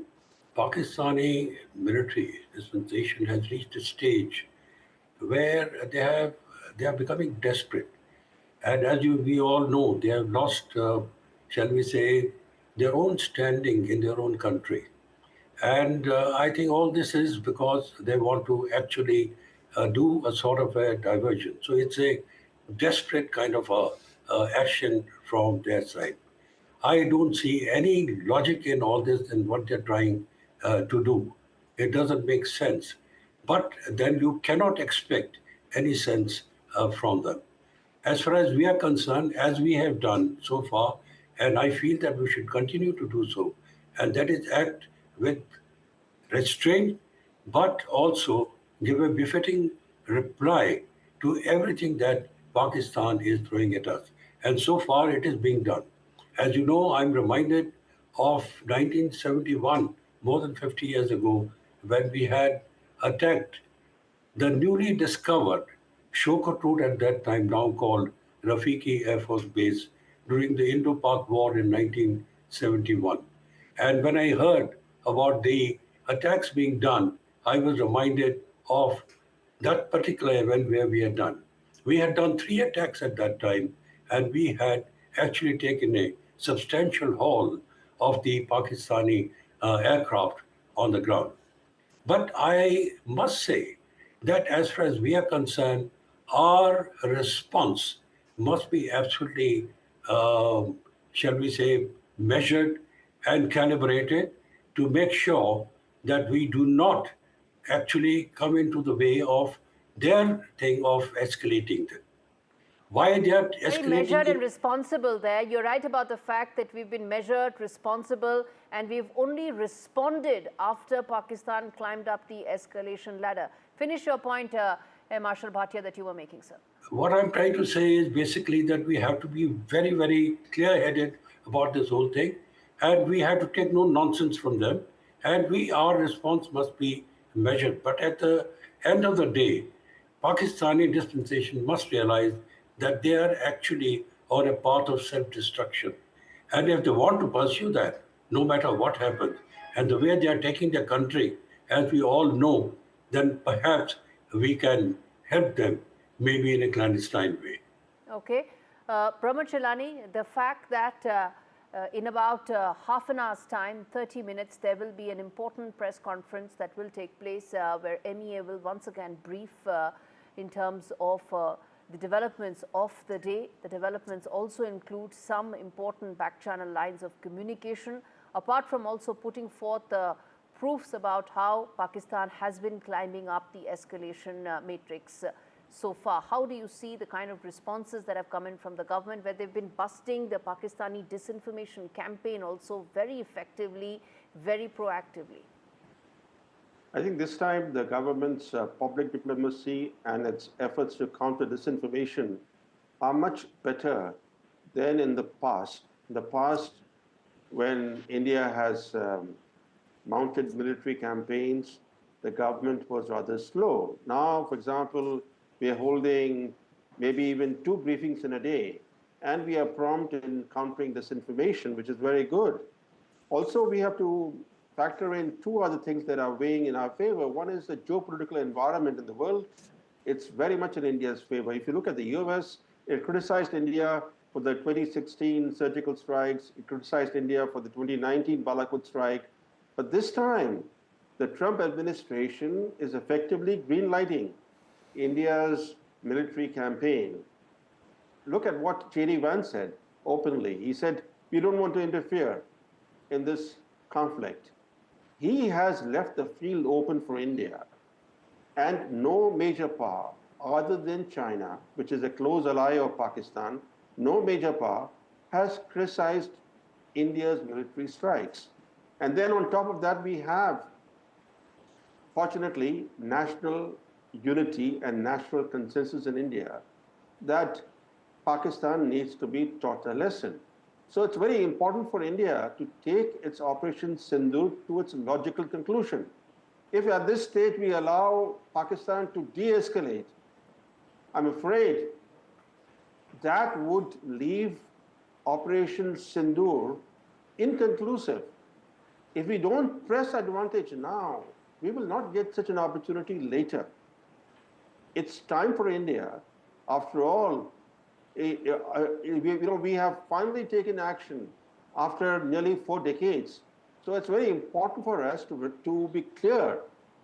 Pakistani military dispensation has reached a stage where they are becoming desperate. And as we all know, they have lost, shall we say, their own standing in their own country. And I think all this is because they want to actually do a sort of a diversion. So it's a desperate kind of action from their side. I don't see any logic in all this and what they're trying to do. It doesn't make sense. But then you cannot expect any sense from them. As far as we are concerned, as we have done so far, and I feel that we should continue to do so, and that is act with restraint, but also give a befitting reply to everything that Pakistan is throwing at us. And so far it is being done. As you know, I'm reminded of 1971, more than 50 years ago, when we had attacked the newly discovered Shokot Road at that time, now called Rafiki Air Force Base, during the Indo-Pak War in 1971. And when I heard about the attacks being done, I was reminded of that particular event where we had done. We had done 3 attacks at that time, and we had actually taken a substantial haul of the Pakistani aircraft on the ground. But I must say that as far as we are concerned, our response must be absolutely, shall we say, measured and calibrated to make sure that we do not actually come into the way of their thing of escalating them. Why they are escalating?
Very measured and responsible there. You're right about the fact that we've been measured, responsible, and we've only responded after Pakistan climbed up the escalation ladder. Finish your point, Marshal Bhatia, that you were making, sir.
What I'm trying to say is basically that we have to be very, very clear-headed about this whole thing, and we have to take no nonsense from them, and our response must be measured. But at the end of the day, Pakistani dispensation must realize that they are actually on a path of self-destruction. And if they want to pursue that, no matter what happens, and the way they are taking their country, as we all know, then perhaps we can help them, maybe in a clandestine way.
Okay. Pramod Chelani, the fact that in about half an hour's time, 30 minutes, there will be an important press conference that will take place where MEA will once again brief in terms of the developments of the day. The developments also include some important back-channel lines of communication, apart from also putting forth proofs about how Pakistan has been climbing up the escalation matrix so far. How do you see the kind of responses that have come in from the government, where they've been busting the Pakistani disinformation campaign also very effectively, very proactively?
I think this time the government's public diplomacy and its efforts to counter disinformation are much better than in the past. In the past, when India has mounted military campaigns, the government was rather slow. Now, for example, we are holding maybe even 2 briefings in a day, and we are prompt in countering disinformation, which is very good. Also, we have to factor in two other things that are weighing in our favor. One is the geopolitical environment in the world. It's very much in India's favor. If you look at the US, it criticized India for the 2016 surgical strikes. It criticized India for the 2019 Balakut strike. But this time, the Trump administration is effectively greenlighting India's military campaign. Look at what J.D. Vance said openly. He said, we don't want to interfere in this conflict. He has left the field open for India. And no major power, other than China, which is a close ally of Pakistan, no major power has criticized India's military strikes. And then on top of that, we have, fortunately, national unity and national consensus in India that Pakistan needs to be taught a lesson. So it's very important for India to take its Operation Sindoor to its logical conclusion. If at this stage we allow Pakistan to de-escalate, I'm afraid that would leave Operation Sindoor inconclusive. If we don't press advantage now, we will not get such an opportunity later. It's time for India. After all, we have finally taken action after nearly 4 decades. So it's very important for us to be clear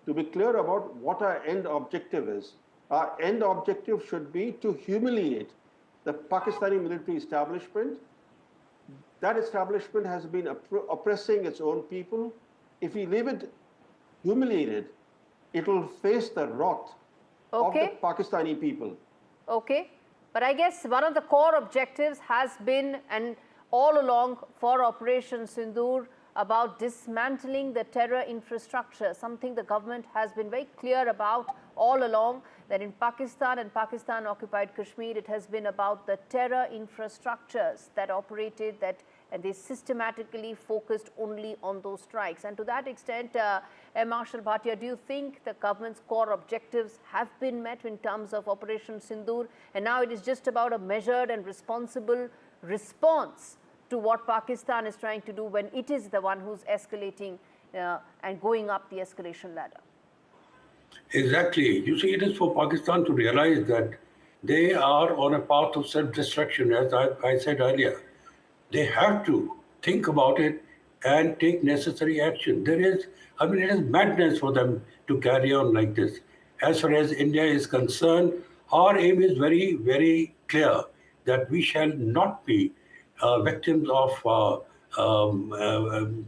about what our end objective is. Our end objective should be to humiliate the Pakistani military establishment. That establishment has been oppressing its own people. If we leave it humiliated, it will face the wrath of the Pakistani people.
Okay. But I guess one of the core objectives has been, and all along for Operation Sindoor, about dismantling the terror infrastructure, something the government has been very clear about all along, that in Pakistan and Pakistan-occupied Kashmir, it has been about the terror infrastructures that operated, and they systematically focused only on those strikes. And to that extent, Marshal Bhatia, do you think the government's core objectives have been met in terms of Operation Sindoor, and now it is just about a measured and responsible response to what Pakistan is trying to do when it is the one who's escalating and going up the escalation ladder?
Exactly. You see, it is for Pakistan to realize that they are on a path of self-destruction, as I said earlier. They have to think about it and take necessary action. It is madness for them to carry on like this. As far as India is concerned, our aim is very, very clear, that we shall not be victims of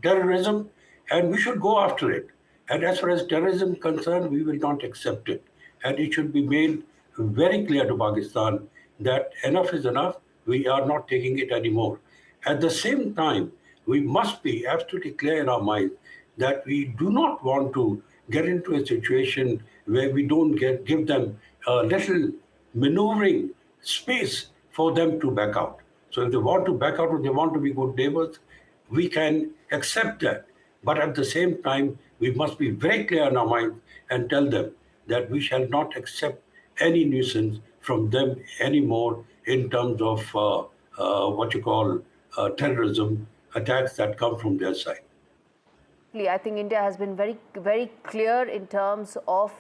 terrorism, and we should go after it. And as far as terrorism is concerned, we will not accept it. And it should be made very clear to Pakistan that enough is enough. We are not taking it anymore. At the same time, we must be absolutely clear in our minds that we do not want to get into a situation where we don't give them a little maneuvering space for them to back out. So if they want to back out or they want to be good neighbors, we can accept that. But at the same time, we must be very clear in our minds and tell them that we shall not accept any nuisance from them anymore in terms of terrorism attacks that come from their side.
I think India has been very, very clear in terms of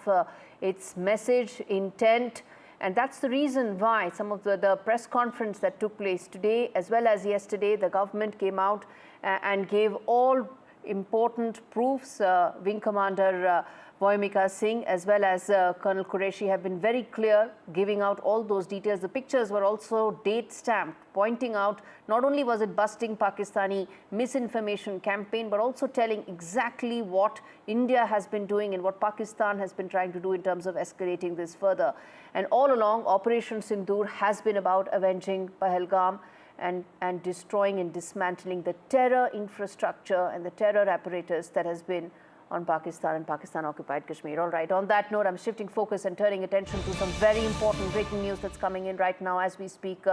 its message, intent, and that's the reason why some of the press conference that took place today as well as yesterday, the government came out and gave all important proofs. Wing Commander Voimika Singh as well as Colonel Qureshi have been very clear, giving out all those details. The pictures were also date stamped, pointing out not only was it busting Pakistani misinformation campaign, but also telling exactly what India has been doing and what Pakistan has been trying to do in terms of escalating this further. And all along, Operation Sindoor has been about avenging Pahalgam and destroying and dismantling the terror infrastructure and the terror apparatus that has been on Pakistan and Pakistan-occupied Kashmir. All right, on that note, I'm shifting focus and turning attention to some very important breaking news that's coming in right now as we speak.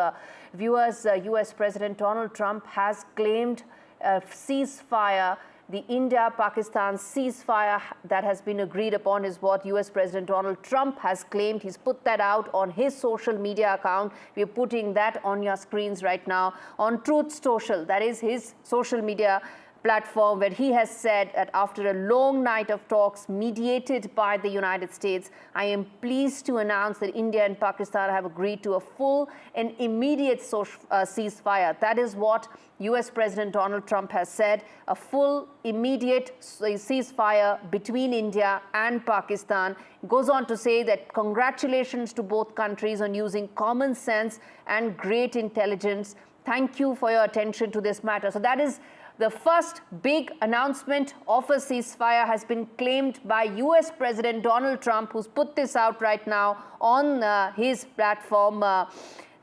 Viewers, US President Donald Trump has claimed a ceasefire. The India-Pakistan ceasefire that has been agreed upon is what US President Donald Trump has claimed. He's put that out on his social media account. We're putting that on your screens right now on Truth Social. That is his social media platform where he has said that after a long night of talks mediated by the United States, I am pleased to announce that India and Pakistan have agreed to a full and immediate ceasefire. That is what US President Donald Trump has said, a full, immediate ceasefire between India and Pakistan. Goes on to say that congratulations to both countries on using common sense and great intelligence. Thank you for your attention to this matter. So that is the first big announcement of a ceasefire has been claimed by US President Donald Trump, who's put this out right now on his platform,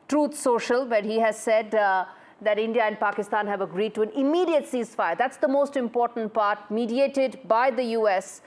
Truth Social, where he has said that India and Pakistan have agreed to an immediate ceasefire. That's the most important part, mediated by the US,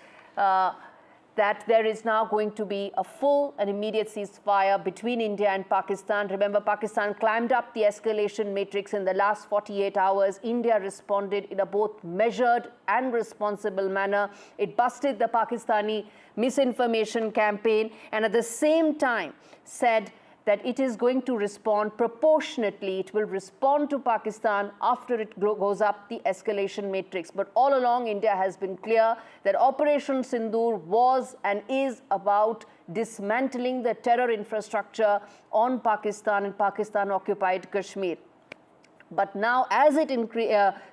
that there is now going to be a full and immediate ceasefire between India and Pakistan. Remember, Pakistan climbed up the escalation matrix in the last 48 hours. India responded in a both measured and responsible manner. It busted the Pakistani misinformation campaign and at the same time said that it is going to respond proportionately. It will respond to Pakistan after it goes up the escalation matrix. But all along, India has been clear that Operation Sindoor was and is about dismantling the terror infrastructure on Pakistan and Pakistan-occupied Kashmir. But now, as it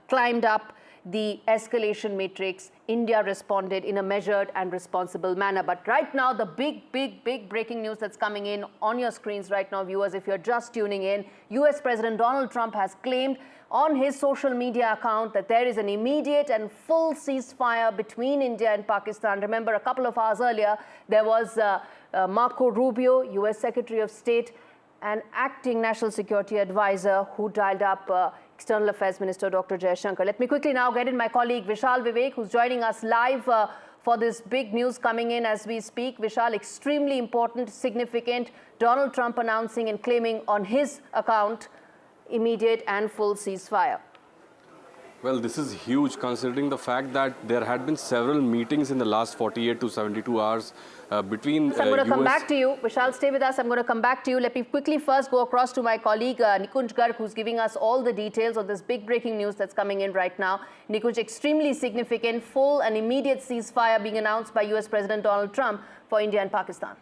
climbed up the escalation matrix, India responded in a measured and responsible manner. But right now, the big breaking news that's coming in on your screens right now, viewers, if you're just tuning in, US President Donald Trump has claimed on his social media account that there is an immediate and full ceasefire between India and Pakistan. Remember, a couple of hours earlier, there was Marco Rubio, US Secretary of State, and acting National Security Advisor, who dialed up External Affairs Minister Dr. Jaishankar. Let me quickly now get in my colleague Vishal Vivek, who's joining us live for this big news coming in as we speak. Vishal, extremely important, significant. Donald Trump announcing and claiming on his account immediate and full ceasefire.
Well, this is huge considering the fact that there had been several meetings in the last 48 to 72 hours between
So I'm going to come back to you. Vishal, stay with us. I'm going to come back to you. Let me quickly first go across to my colleague Nikunj Garg, who's giving us all the details of this big breaking news that's coming in right now. Nikunj, extremely significant, full and immediate ceasefire being announced by US President Donald Trump for India and Pakistan.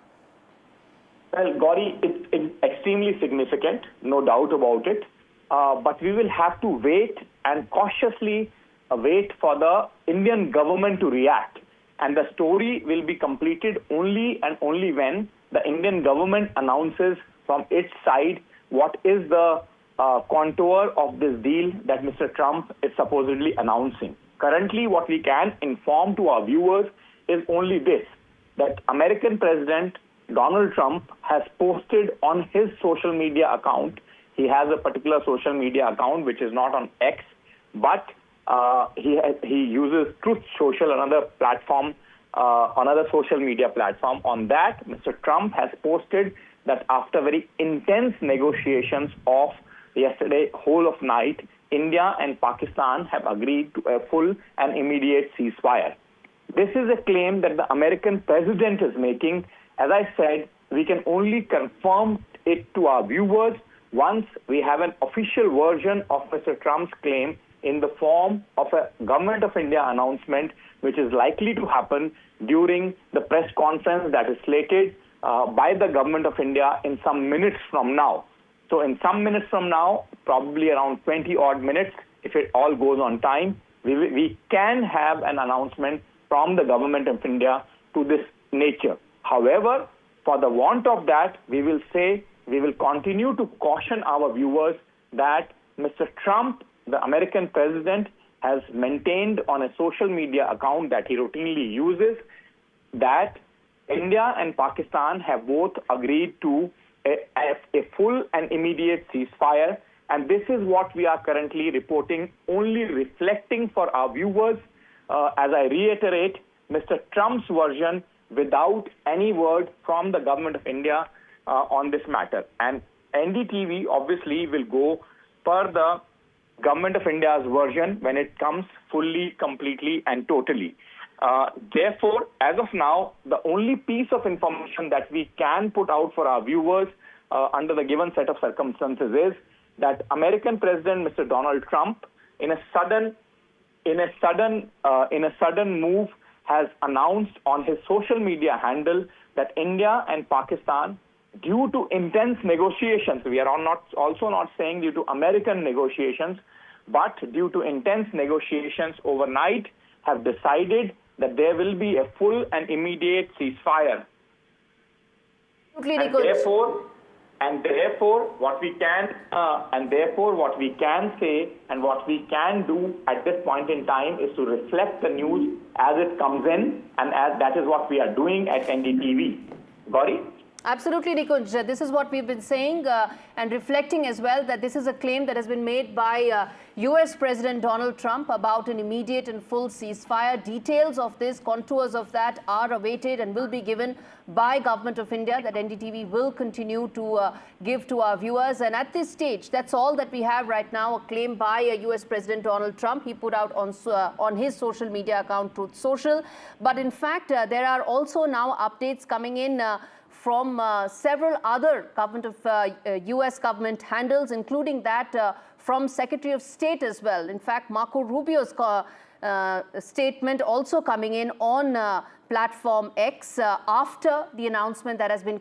Well, Gauri, it's extremely significant, no doubt about it. But we will have to wait and cautiously wait for the Indian government to react. And the story will be completed only and only when the Indian government announces from its side what is the contour of this deal that Mr. Trump is supposedly announcing. Currently, what we can inform to our viewers is only this, that American President Donald Trump has posted on his social media account. He has a particular social media account which is not on X, but he uses Truth Social, another platform, another social media platform. On that, Mr. Trump has posted that after very intense negotiations of yesterday, whole of night, India and Pakistan have agreed to a full and immediate ceasefire. This is a claim that the American president is making. As I said, we can only confirm it to our viewers once we have an official version of Mr. Trump's claim in the form of a Government of India announcement, which is likely to happen during the press conference that is slated by the Government of India in some minutes from now. So in some minutes from now, probably around 20 odd minutes, if it all goes on time, we can have an announcement from the Government of India to this nature. However, for the want of that, we will continue to caution our viewers that Mr. Trump, the American president, has maintained on a social media account that he routinely uses that India and Pakistan have both agreed to a full and immediate ceasefire. And this is what we are currently reporting, only reflecting for our viewers, as I reiterate, Mr. Trump's version without any word from the Government of India on this matter. And NDTV obviously will go per the Government of India's version when it comes fully, completely and totally. Therefore, as of now, the only piece of information that we can put out for our viewers under the given set of circumstances is that American President Mr. Donald Trump, in a sudden in a sudden move, has announced on his social media handle that India and Pakistan, due to intense negotiations, we are also not saying due to American negotiations, but due to intense negotiations overnight, have decided that there will be a full and immediate ceasefire. And therefore, what we can say and what we can do at this point in time is to reflect the news as it comes in, and as that is what we are doing at NDTV. Gauri?
Absolutely, Nikunj. This is what we've been saying and reflecting as well, that this is a claim that has been made by US President Donald Trump about an immediate and full ceasefire. Details of this, contours of that are awaited and will be given by Government of India, that NDTV will continue to give to our viewers. And at this stage, that's all that we have right now, a claim by US President Donald Trump. He put out on his social media account, Truth Social. But in fact, there are also now updates coming in from several other US government handles, including that from Secretary of State as well. In fact, Marco Rubio's statement also coming in on platform X after the announcement that has been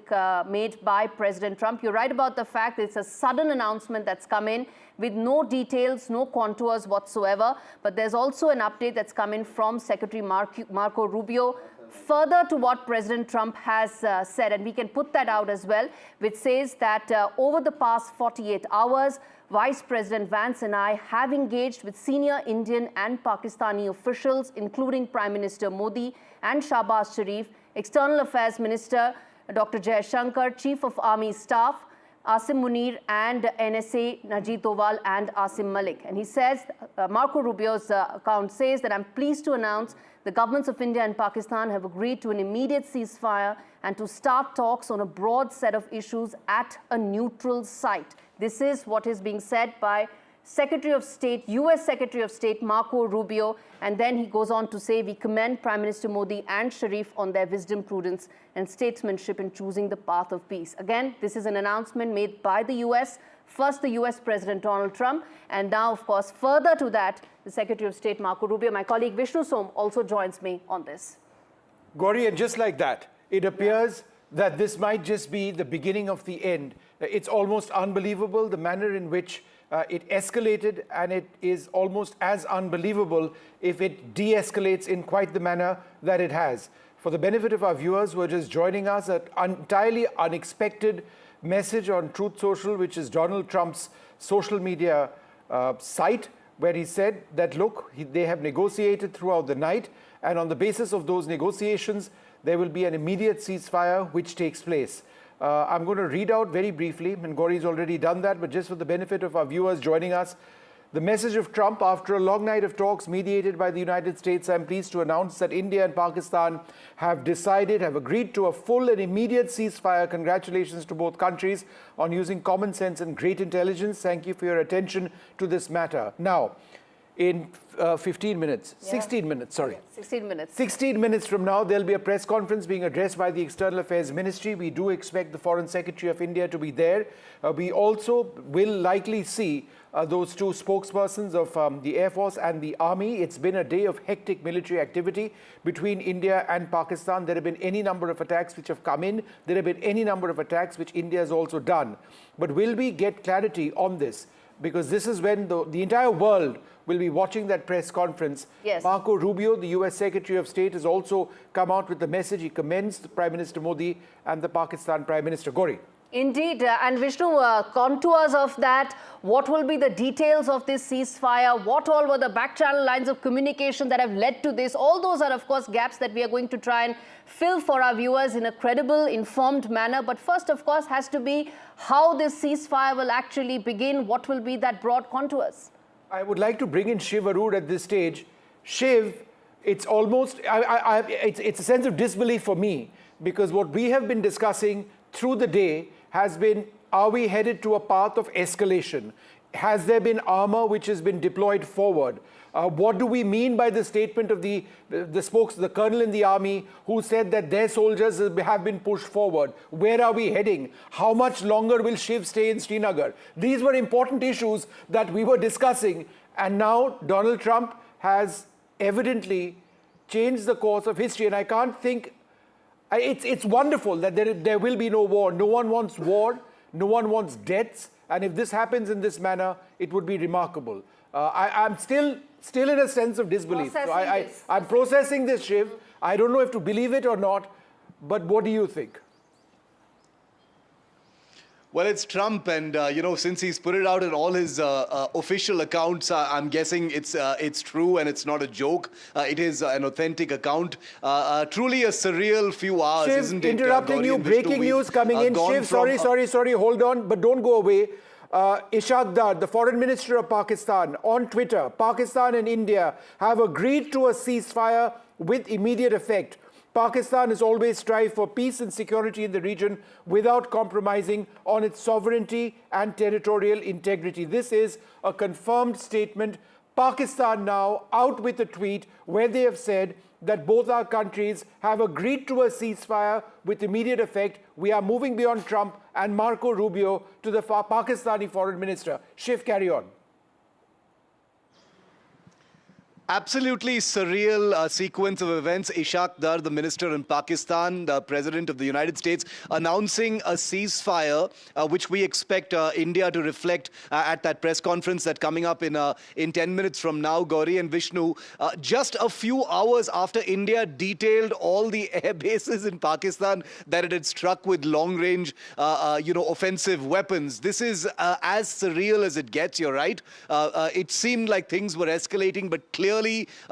made by President Trump. You're right about the fact that it's a sudden announcement that's come in with no details, no contours whatsoever. But there's also an update that's come in from Secretary Marco Rubio, further to what President Trump has said, and we can put that out as well, which says that over the past 48 hours, Vice President Vance and I have engaged with senior Indian and Pakistani officials, including Prime Minister Modi and Shahbaz Sharif, External Affairs Minister Dr. Jaishankar, Chief of Army Staff Asim Munir, and NSA Najib Doval and Asim Malik. And he says, Marco Rubio's account says that I'm pleased to announce the governments of India and Pakistan have agreed to an immediate ceasefire and to start talks on a broad set of issues at a neutral site. This is what is being said by Secretary of State, US Secretary of State Marco Rubio, and then he goes on to say, we commend Prime Minister Modi and Sharif on their wisdom, prudence and statesmanship in choosing the path of peace. Again, this is an announcement made by the US, first the US President Donald Trump, and now, of course, further to that, the Secretary of State Marco Rubio. My colleague Vishnu Som also joins me on this.
Gauri, and just like that, it appears that this might just be the beginning of the end. It's almost unbelievable the manner in which it escalated, and it is almost as unbelievable if it de-escalates in quite the manner that it has. For the benefit of our viewers who are just joining us, an entirely unexpected message on Truth Social, which is Donald Trump's social media site, where he said that, look, they have negotiated throughout the night, and on the basis of those negotiations, there will be an immediate ceasefire which takes place. I'm going to read out very briefly, and Gauri's already done that, but just for the benefit of our viewers joining us, the message of Trump: after a long night of talks mediated by the United States, I'm pleased to announce that India and Pakistan have agreed to a full and immediate ceasefire. Congratulations to both countries on using common sense and great intelligence. Thank you for your attention to this matter. Now, in 16 minutes, sorry. 16 minutes from now, there'll be a press conference being addressed by the External Affairs Ministry. We do expect the Foreign Secretary of India to be there. We also will likely see those two spokespersons of the Air Force and the Army. It's been a day of hectic military activity between India and Pakistan. There have been any number of attacks which have come in. There have been any number of attacks which India has also done. But will we get clarity on this? Because this is when the entire world will be watching that press conference.
Yes.
Marco Rubio, the US Secretary of State, has also come out with the message. He commends Prime Minister Modi and the Pakistan Prime Minister. Gauri.
Indeed, and Vishnu, contours of that, what will be the details of this ceasefire, what all were the back-channel lines of communication that have led to this, all those are, of course, gaps that we are going to try and fill for our viewers in a credible, informed manner. But first, of course, has to be how this ceasefire will actually begin, what will be that broad contours.
I would like to bring in Shiv Arur at this stage. Shiv, it's almost, it's a sense of disbelief for me, because what we have been discussing through the day has been, are we headed to a path of escalation? Has there been armor which has been deployed forward? What do we mean by the statement of the colonel in the army who said that their soldiers have been pushed forward? Where are we heading? How much longer will Shiv stay in Srinagar? These were important issues that we were discussing, and now Donald Trump has evidently changed the course of history. And I can't think, it's wonderful that there will be no war. No one wants war, no one wants deaths. And if this happens in this manner, it would be remarkable. I'm still in a sense of disbelief. So I'm processing this, Shiv. I don't know if to believe it or not, but what do you think?
Well, it's Trump, and since he's put it out in all his official accounts, I'm guessing it's true and it's not a joke. It is an authentic account. Truly a surreal few hours,
Shiv,
isn't it?
Interrupting you, breaking news coming in. Shiv, sorry, hold on, but don't go away. Ishaq Dar, the Foreign Minister of Pakistan, on Twitter, Pakistan and India have agreed to a ceasefire with immediate effect. Pakistan has always strived for peace and security in the region without compromising on its sovereignty and territorial integrity. This is a confirmed statement. Pakistan now out with a tweet where they have said that both our countries have agreed to a ceasefire with immediate effect. We are moving beyond Trump and Marco Rubio to the Pakistani Foreign Minister. Shiv, carry on.
Absolutely surreal sequence of events. Ishaq Dar, the minister in Pakistan, the president of the United States, announcing a ceasefire, which we expect India to reflect at that press conference that's coming up in 10 minutes from now, Gauri and Vishnu. Just a few hours after India detailed all the air bases in Pakistan that it had struck with long-range, offensive weapons. This is as surreal as it gets, you're right. It seemed like things were escalating, but clearly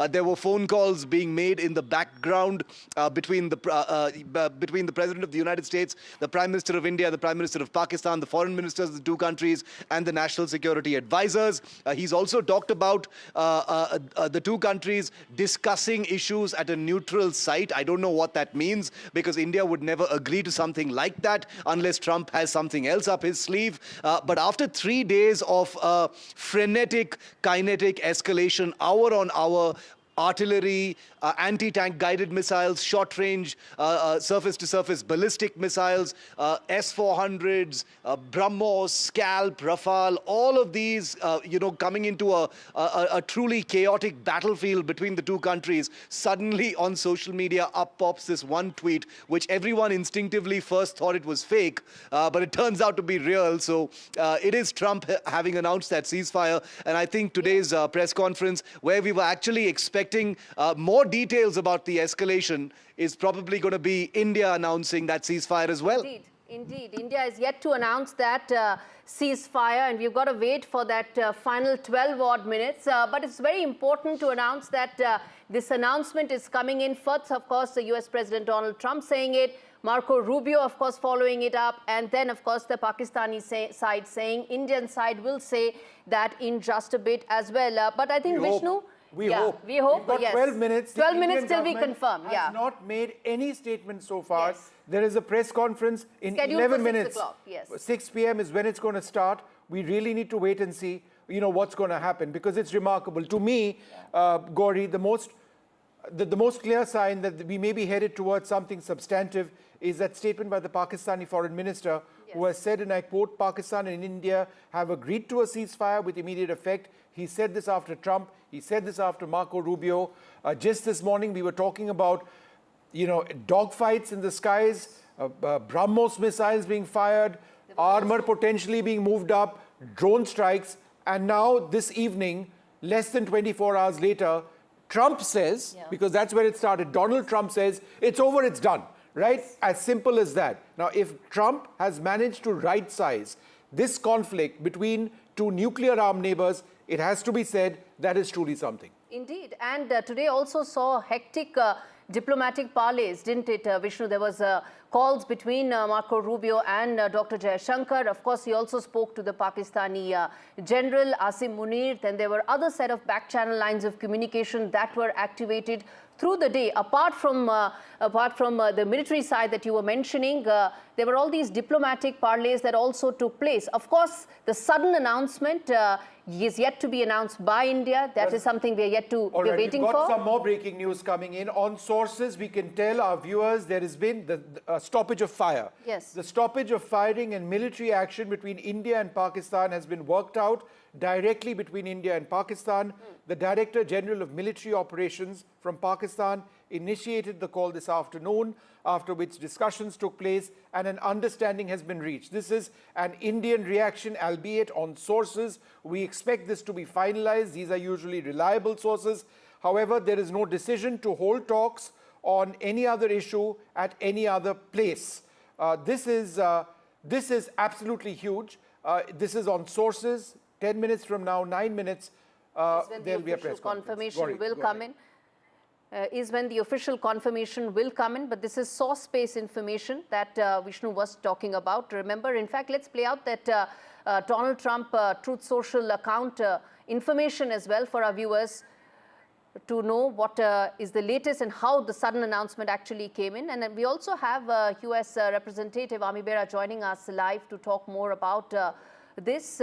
there were phone calls being made in the background between the President of the United States, the Prime Minister of India, the Prime Minister of Pakistan, the foreign ministers of the two countries, and the national security advisors. He's also talked about the two countries discussing issues at a neutral site. I don't know what that means, because India would never agree to something like that unless Trump has something else up his sleeve. But after 3 days of frenetic, kinetic escalation, hour on hour, artillery, anti-tank guided missiles, short-range surface-to-surface ballistic missiles, S-400s, BrahMos, Scalp, Rafale, all of these, coming into a truly chaotic battlefield between the two countries. Suddenly on social media up pops this one tweet, which everyone instinctively first thought it was fake, but it turns out to be real. So it is Trump having announced that ceasefire. And I think today's press conference, where we were actually expecting more details about the escalation, is probably going to be India announcing that ceasefire as well.
Indeed. India is yet to announce that ceasefire, and we've got to wait for that final 12-odd minutes. But it's very important to announce that this announcement is coming in first, of course, the US President Donald Trump saying it, Marco Rubio, of course, following it up, and then, of course, the Pakistani side saying, Indian side will say that in just a bit as well. But I think, Vishnu...
We hope.
We hope,
but yes. 12 minutes.
12 minutes till we confirm.
Has not made any statement so far. Yes. There is a press conference in scheduled 11 minutes. 6 o'clock, yes. 6 p.m. is when it's going to start. We really need to wait and see, what's going to happen, because it's remarkable. To me, Gauri, the most clear sign that we may be headed towards something substantive is that statement by the Pakistani foreign minister, who has said, and I quote, Pakistan and India have agreed to a ceasefire with immediate effect. He said this after Trump. He said this after Marco Rubio. Just this morning, we were talking about, dogfights in the skies, BrahMos missiles being fired, armor potentially being moved up, drone strikes. And now this evening, less than 24 hours later, Trump says, because that's where it started, Donald Trump says, it's over, it's done. Right? As simple as that. Now, if Trump has managed to right-size this conflict between two nuclear-armed neighbors, it has to be said that is truly something.
Indeed. And today also saw hectic diplomatic parleys, didn't it, Vishnu? There was calls between Marco Rubio and Dr. Jaishankar. Of course, he also spoke to the Pakistani General Asim Munir. Then there were other set of back-channel lines of communication that were activated through the day. Apart from the military side that you were mentioning, there were all these diplomatic parleys that also took place. Of course, the sudden announcement is yet to be announced by India. That is something we are yet to be waiting for.
We've got some more breaking news coming in. On sources, we can tell our viewers there has been the stoppage of fire.
Yes.
The stoppage of firing and military action between India and Pakistan has been worked out. directly between India and Pakistan. The Director General of Military Operations from Pakistan initiated the call this afternoon, after which discussions took place and an understanding has been reached. This is an Indian reaction, albeit on sources. We expect this to be finalized. These are usually reliable sources. However, there is no decision to hold talks on any other issue at any other place. This is absolutely huge. This is on sources. 10 minutes from now, 9 minutes, there will be a press conference.
Confirmation will come in. Is when the official confirmation will come in, but this is source-based information that Vishnu was talking about. Remember, in fact, let's play out that Donald Trump Truth Social account information as well for our viewers to know what is the latest and how the sudden announcement actually came in. And then we also have US Representative Ami Bera joining us live to talk more about this.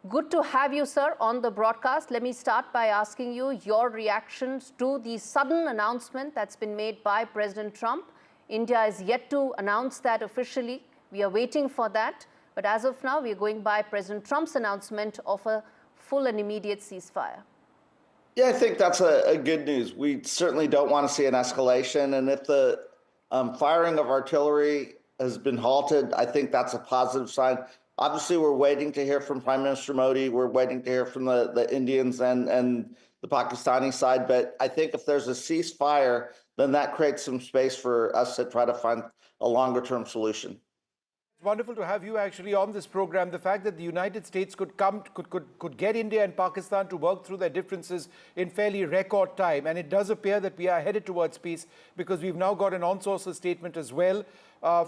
Good to have you, sir, on the broadcast. Let me start by asking you your reactions to the sudden announcement that's been made by President Trump. India is yet to announce that officially. We are waiting for that. But as of now, we are going by President Trump's announcement of a full and immediate ceasefire.
Yeah, I think that's a good news. We certainly don't want to see an escalation. And if the firing of artillery has been halted, I think that's a positive sign. Obviously, we're waiting to hear from Prime Minister Modi. We're waiting to hear from the Indians and the Pakistani side. But I think if there's a ceasefire, then that creates some space for us to try to find a longer-term solution.
It's wonderful to have you actually on this program. The fact that the United States could get India and Pakistan to work through their differences in fairly record time. And it does appear that we are headed towards peace, because we've now got an on-sources statement as well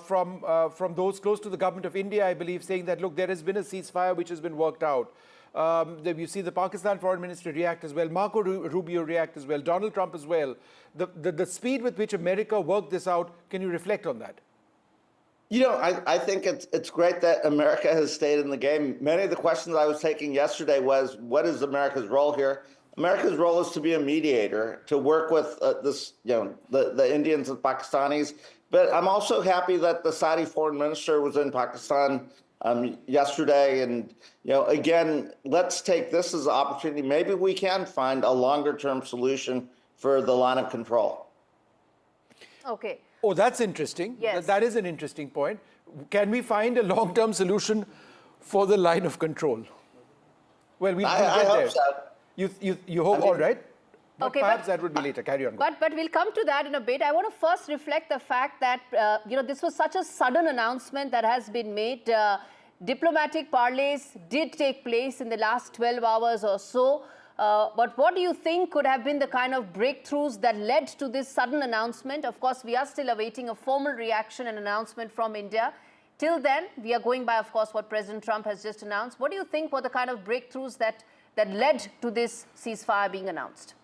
from those close to the government of India, I believe, saying that, look, there has been a ceasefire which has been worked out. You see the Pakistan Foreign Minister react as well, Marco Rubio react as well, Donald Trump as well. The speed with which America worked this out, can you reflect on that?
You know, I think it's great that America has stayed in the game. Many of the questions I was taking yesterday was, what is America's role here? America's role is to be a mediator, to work with the Indians and Pakistanis. But I'm also happy that the Saudi foreign minister was in Pakistan yesterday. And, again, let's take this as an opportunity. Maybe we can find a longer-term solution for the line of control.
Okay.
Oh, that's interesting.
Yes.
That is an interesting point. Can we find a long-term solution for the line of control? Well, we'll get there.
I hope so.
You hope, all right? But
okay,
perhaps that would be later. Carry on.
But we'll come to that in a bit. I want to first reflect the fact that, this was such a sudden announcement that has been made. Diplomatic parleys did take place in the last 12 hours or so. But what do you think could have been the kind of breakthroughs that led to this sudden announcement? Of course, we are still awaiting a formal reaction and announcement from India. Till then, we are going by, of course, what President Trump has just announced. What do you think were the kind of breakthroughs that led to this ceasefire being announced?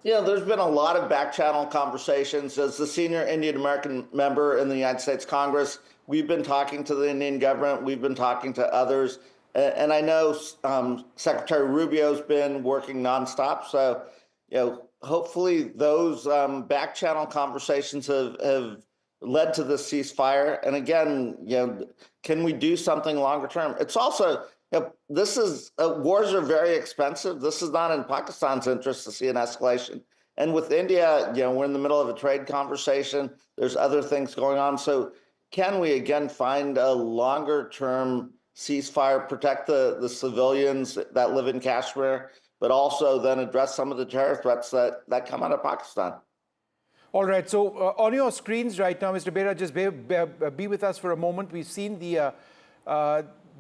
There's been a lot of back-channel conversations. As the senior Indian-American member in the United States Congress, we've been talking to the Indian government. We've been talking to others. And I know Secretary Rubio's been working nonstop. So, hopefully those back-channel conversations have led to this ceasefire. And again, can we do something longer term? It's also, wars are very expensive. This is not in Pakistan's interest to see an escalation. And with India, we're in the middle of a trade conversation. There's other things going on. So can we again find a longer term ceasefire, protect the civilians that live in Kashmir, but also then address some of the terror threats that come out of Pakistan?
All right. So on your screens right now, Mr. Bera, just be with us for a moment. We've seen the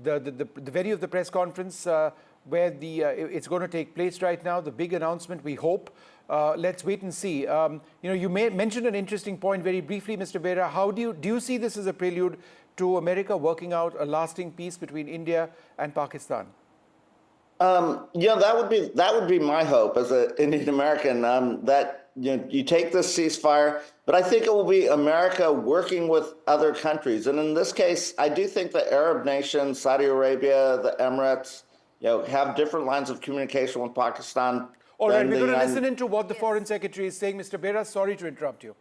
video of the press conference where it's going to take place right now. The big announcement, we hope. Let's wait and see. You mentioned an interesting point very briefly, Mr. Bera. How do you see this as a prelude to America working out a lasting peace between India and Pakistan?
That would be my hope as an Indian American, that you take this ceasefire, but I think it will be America working with other countries. And in this case, I do think the Arab nations, Saudi Arabia, the Emirates, have different lines of communication with Pakistan.
All right, we're going to listen into what the Foreign Secretary is saying. Mr. Bera, sorry to interrupt you.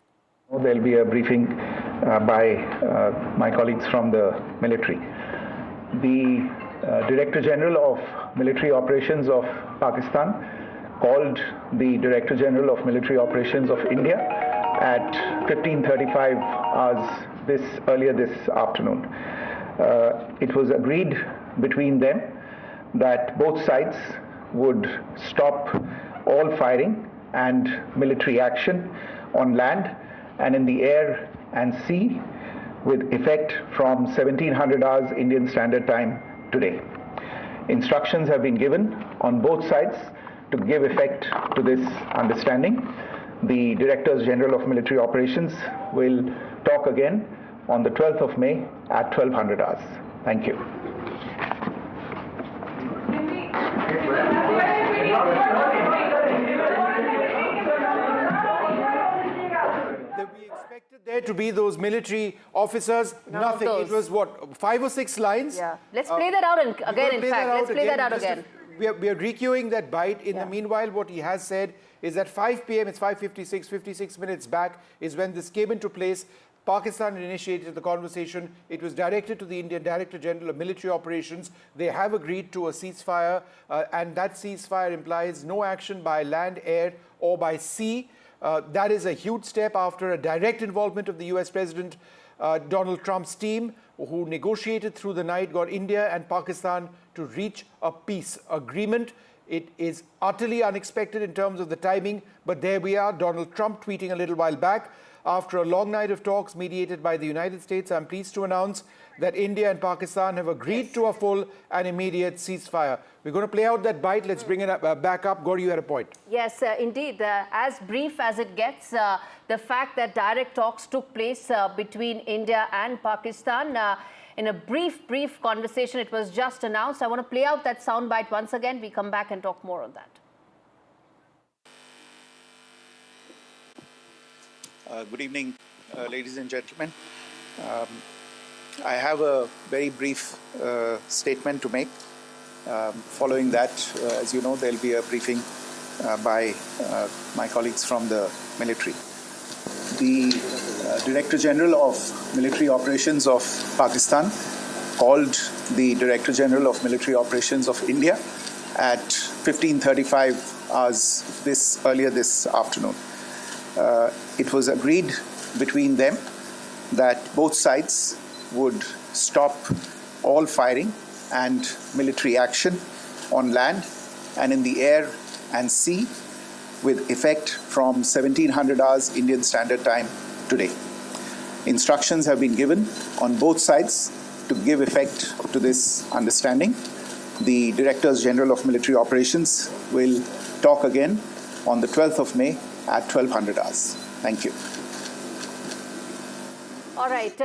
There will be a briefing by my colleagues from the military. The Director General of Military Operations of Pakistan called the Director General of Military Operations of India at 15:35 hours earlier this afternoon. It was agreed between them that both sides would stop all firing and military action on land and in the air and sea with effect from 1700 hours Indian Standard Time today. Instructions have been given on both sides to give effect to this understanding. The Directors General of Military Operations will talk again on the 12th of May at 1200 hours. Thank you.
We expected there to be those military officers. Nothing. It was what, 5 or 6 lines?
Yeah. Let's play that out again, in fact. Let's play that out again.
We are recueing that bite. In the meanwhile, what he has said is that 5 p.m., it's 5:56, 56 minutes back, is when this came into place. Pakistan initiated the conversation. It was directed to the Indian Director General of Military Operations. They have agreed to a ceasefire, and that ceasefire implies no action by land, air, or by sea. That is a huge step after a direct involvement of the US President Donald Trump's team, who negotiated through the night, got India and Pakistan to reach a peace agreement. It is utterly unexpected in terms of the timing, but there we are. Donald Trump tweeting a little while back, after a long night of talks mediated by the United States, I'm pleased to announce that India and Pakistan have agreed to a full and immediate ceasefire. We're going to play out that bite. Let's bring it back up. Gauri, you had a point.
Yes, indeed. As brief as it gets, the fact that direct talks took place between India and Pakistan, in a brief conversation, it was just announced. I want to play out that soundbite once again. We come back and talk more on that.
Good evening, ladies and gentlemen. I have a very brief statement to make. Following that, as you know, there will be a briefing by my colleagues from the military. The Director General of Military Operations of Pakistan called the Director General of Military Operations of India at 15:35 hours earlier this afternoon. It was agreed between them that both sides would stop all firing and military action on land and in the air and sea with effect from 1700 hours Indian Standard Time today. Instructions have been given on both sides to give effect to this understanding. The Directors General of Military Operations will talk again on the 12th of May at 1200 hours. Thank you.
All right.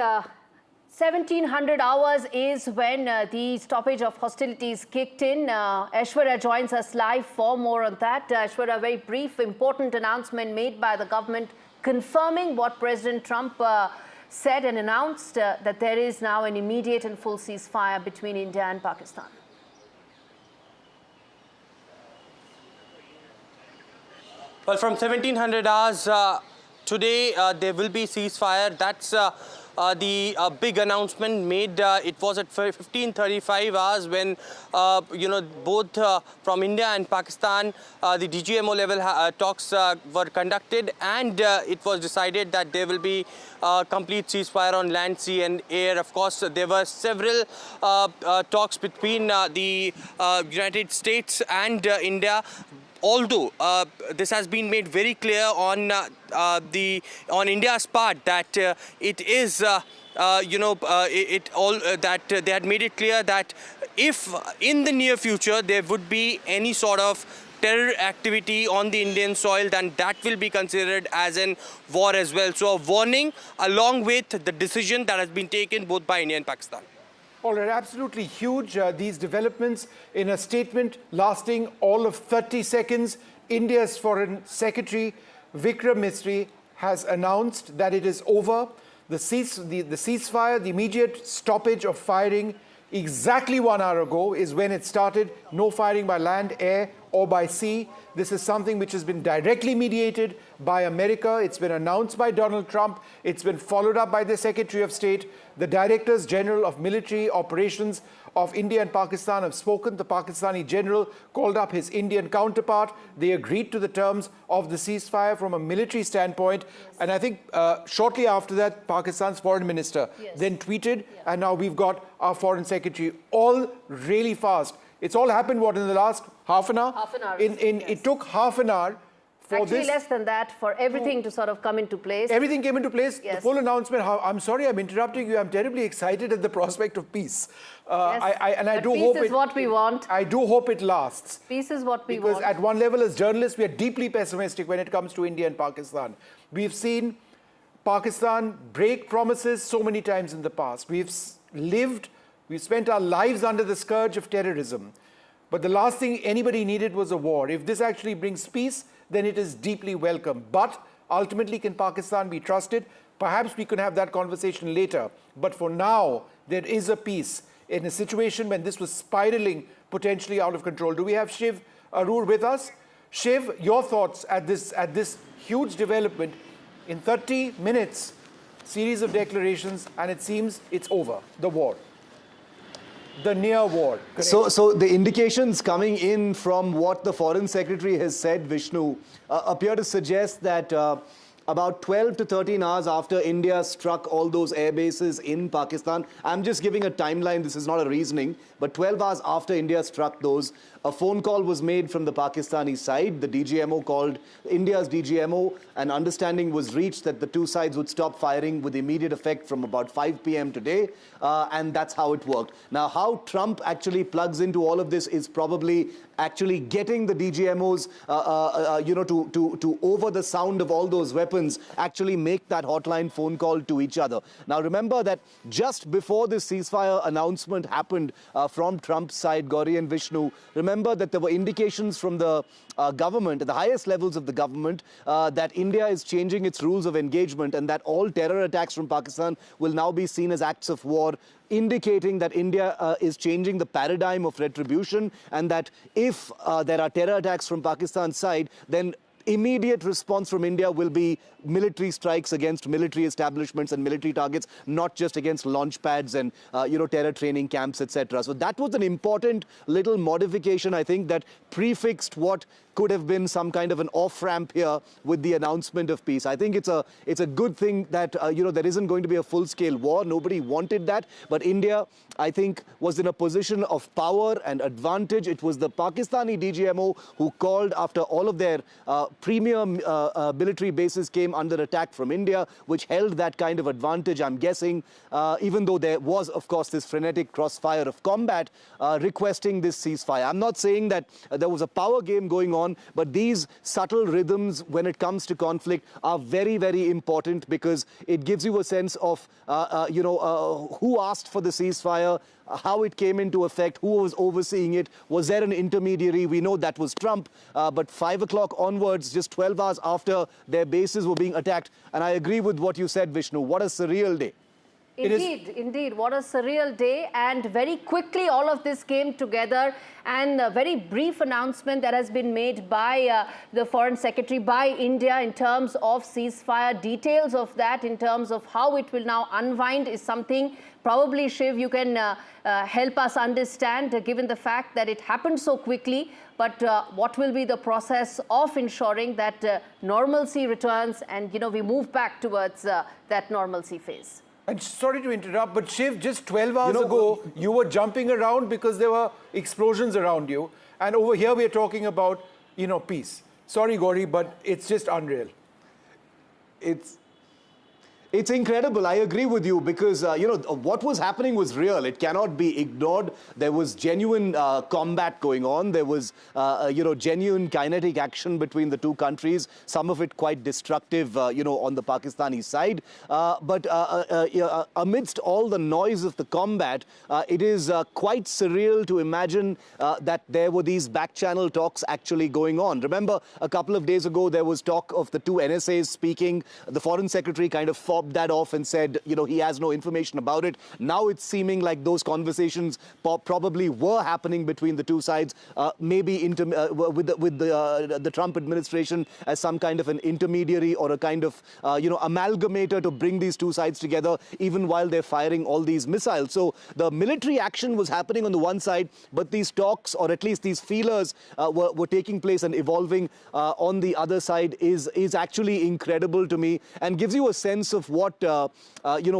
1700 hours is when the stoppage of hostilities kicked in. Aishwarya joins us live for more on that. Aishwarya, a very brief, important announcement made by the government confirming what President Trump said and announced, that there is now an immediate and full ceasefire between India and Pakistan.
Well, from 1700 hours today, there will be ceasefire. That's the big announcement made. It was at 15:35 hours when, both from India and Pakistan, the DGMO level talks were conducted, and it was decided that there will be complete ceasefire on land, sea and air. Of course, there were several talks between the United States and India. Although this has been made very clear on India's part that it is that they had made it clear that if in the near future there would be any sort of terror activity on the Indian soil, then that will be considered as an war as well. So a warning along with the decision that has been taken both by India and Pakistan.
All right, absolutely huge, these developments. In a statement lasting all of 30 seconds, India's Foreign Secretary Vikram Misri has announced that it is over. The ceasefire, the immediate stoppage of firing exactly 1 hour ago is when it started. No firing by land, air or by sea. This is something which has been directly mediated by America. It's been announced by Donald Trump. It's been followed up by the Secretary of State. The Directors General of Military Operations of India and Pakistan have spoken. The Pakistani general called up his Indian counterpart. They agreed to the terms of the ceasefire from a military standpoint. And I think shortly after that, Pakistan's foreign minister then tweeted, and now we've got our foreign secretary, all really fast. It's all happened, what, in the last half an hour?
Half an hour.
It took half an hour for
Actually,
this.
less than that, for everything to sort of come into place.
Everything came into place.
Yes.
The full announcement. I'm sorry, I'm interrupting you. I'm terribly excited at the prospect of peace. I do hope
peace is what we want.
I do hope it lasts.
Peace is what we want.
Because at one level, as journalists, we are deeply pessimistic when it comes to India and Pakistan. We've seen Pakistan break promises so many times in the past. We've spent our lives under the scourge of terrorism. But the last thing anybody needed was a war. If this actually brings peace, then it is deeply welcome. But ultimately, can Pakistan be trusted? Perhaps we could have that conversation later. But for now, there is a peace in a situation when this was spiraling potentially out of control. Do we have Shiv Arur with us? Shiv, your thoughts at this huge development. In 30 minutes, series of declarations, and it seems it's over, the war. The near war.
So the indications coming in from what the Foreign Secretary has said, Vishnu, appear to suggest that about 12 to 13 hours after India struck all those air bases in Pakistan, I'm just giving a timeline, this is not a reasoning, but 12 hours after India struck those, a phone call was made from the Pakistani side. The DGMO called India's DGMO. An understanding was reached that the two sides would stop firing with immediate effect from about 5 p.m. today. And that's how it worked. Now, how Trump actually plugs into all of this is probably actually getting the DGMOs, to over the sound of all those weapons, actually make that hotline phone call to each other. Now, remember that just before this ceasefire announcement happened from Trump's side, Gauri and Vishnu, remember that there were indications from the government, at the highest levels of the government, that India is changing its rules of engagement and that all terror attacks from Pakistan will now be seen as acts of war, indicating that India is changing the paradigm of retribution, and that if there are terror attacks from Pakistan's side, then immediate response from India will be military strikes against military establishments and military targets, not just against launch pads and terror training camps, etc. So that was an important little modification, I think, that prefixed what could have been some kind of an off-ramp here with the announcement of peace. I think it's a good thing that there isn't going to be a full-scale war. Nobody wanted that, but India, I think, was in a position of power and advantage. It was the Pakistani DGMO who called after all of their premier military bases came under attack from India, which held that kind of advantage, I'm guessing, even though there was, of course, this frenetic crossfire of combat requesting this ceasefire. I'm not saying that there was a power game going on, but these subtle rhythms when it comes to conflict are very, very important, because it gives you a sense of, who asked for the ceasefire, how it came into effect, who was overseeing it, was there an intermediary? We know that was Trump, but 5 o'clock onwards, just 12 hours after their bases were being attacked, and I agree with what you said, Vishnu, what a surreal day.
Indeed, what a surreal day, and very quickly all of this came together, and a very brief announcement that has been made by the Foreign Secretary, by India, in terms of ceasefire. Details of that in terms of how it will now unwind is something probably, Shiv, you can help us understand, given the fact that it happened so quickly. But what will be the process of ensuring that normalcy returns and we move back towards that normalcy phase?
And sorry to interrupt, but Shiv, just 12 hours ago, you were jumping around because there were explosions around you. And over here, we're talking about, peace. Sorry, Gauri, but it's just unreal.
It's incredible. I agree with you, because, what was happening was real. It cannot be ignored. There was genuine combat going on. There was, genuine kinetic action between the two countries, some of it quite destructive, on the Pakistani side. But amidst all the noise of the combat, it is quite surreal to imagine that there were these back-channel talks actually going on. Remember, a couple of days ago, there was talk of the two NSAs speaking. The Foreign Secretary kind of fobbed fobbed that off and said, he has no information about it. Now it's seeming like those conversations probably were happening between the two sides, maybe with the Trump administration as some kind of an intermediary or a kind of, amalgamator to bring these two sides together, even while they're firing all these missiles. So the military action was happening on the one side, but these talks, or at least these feelers, were taking place and evolving on the other side is actually incredible to me, and gives you a sense of what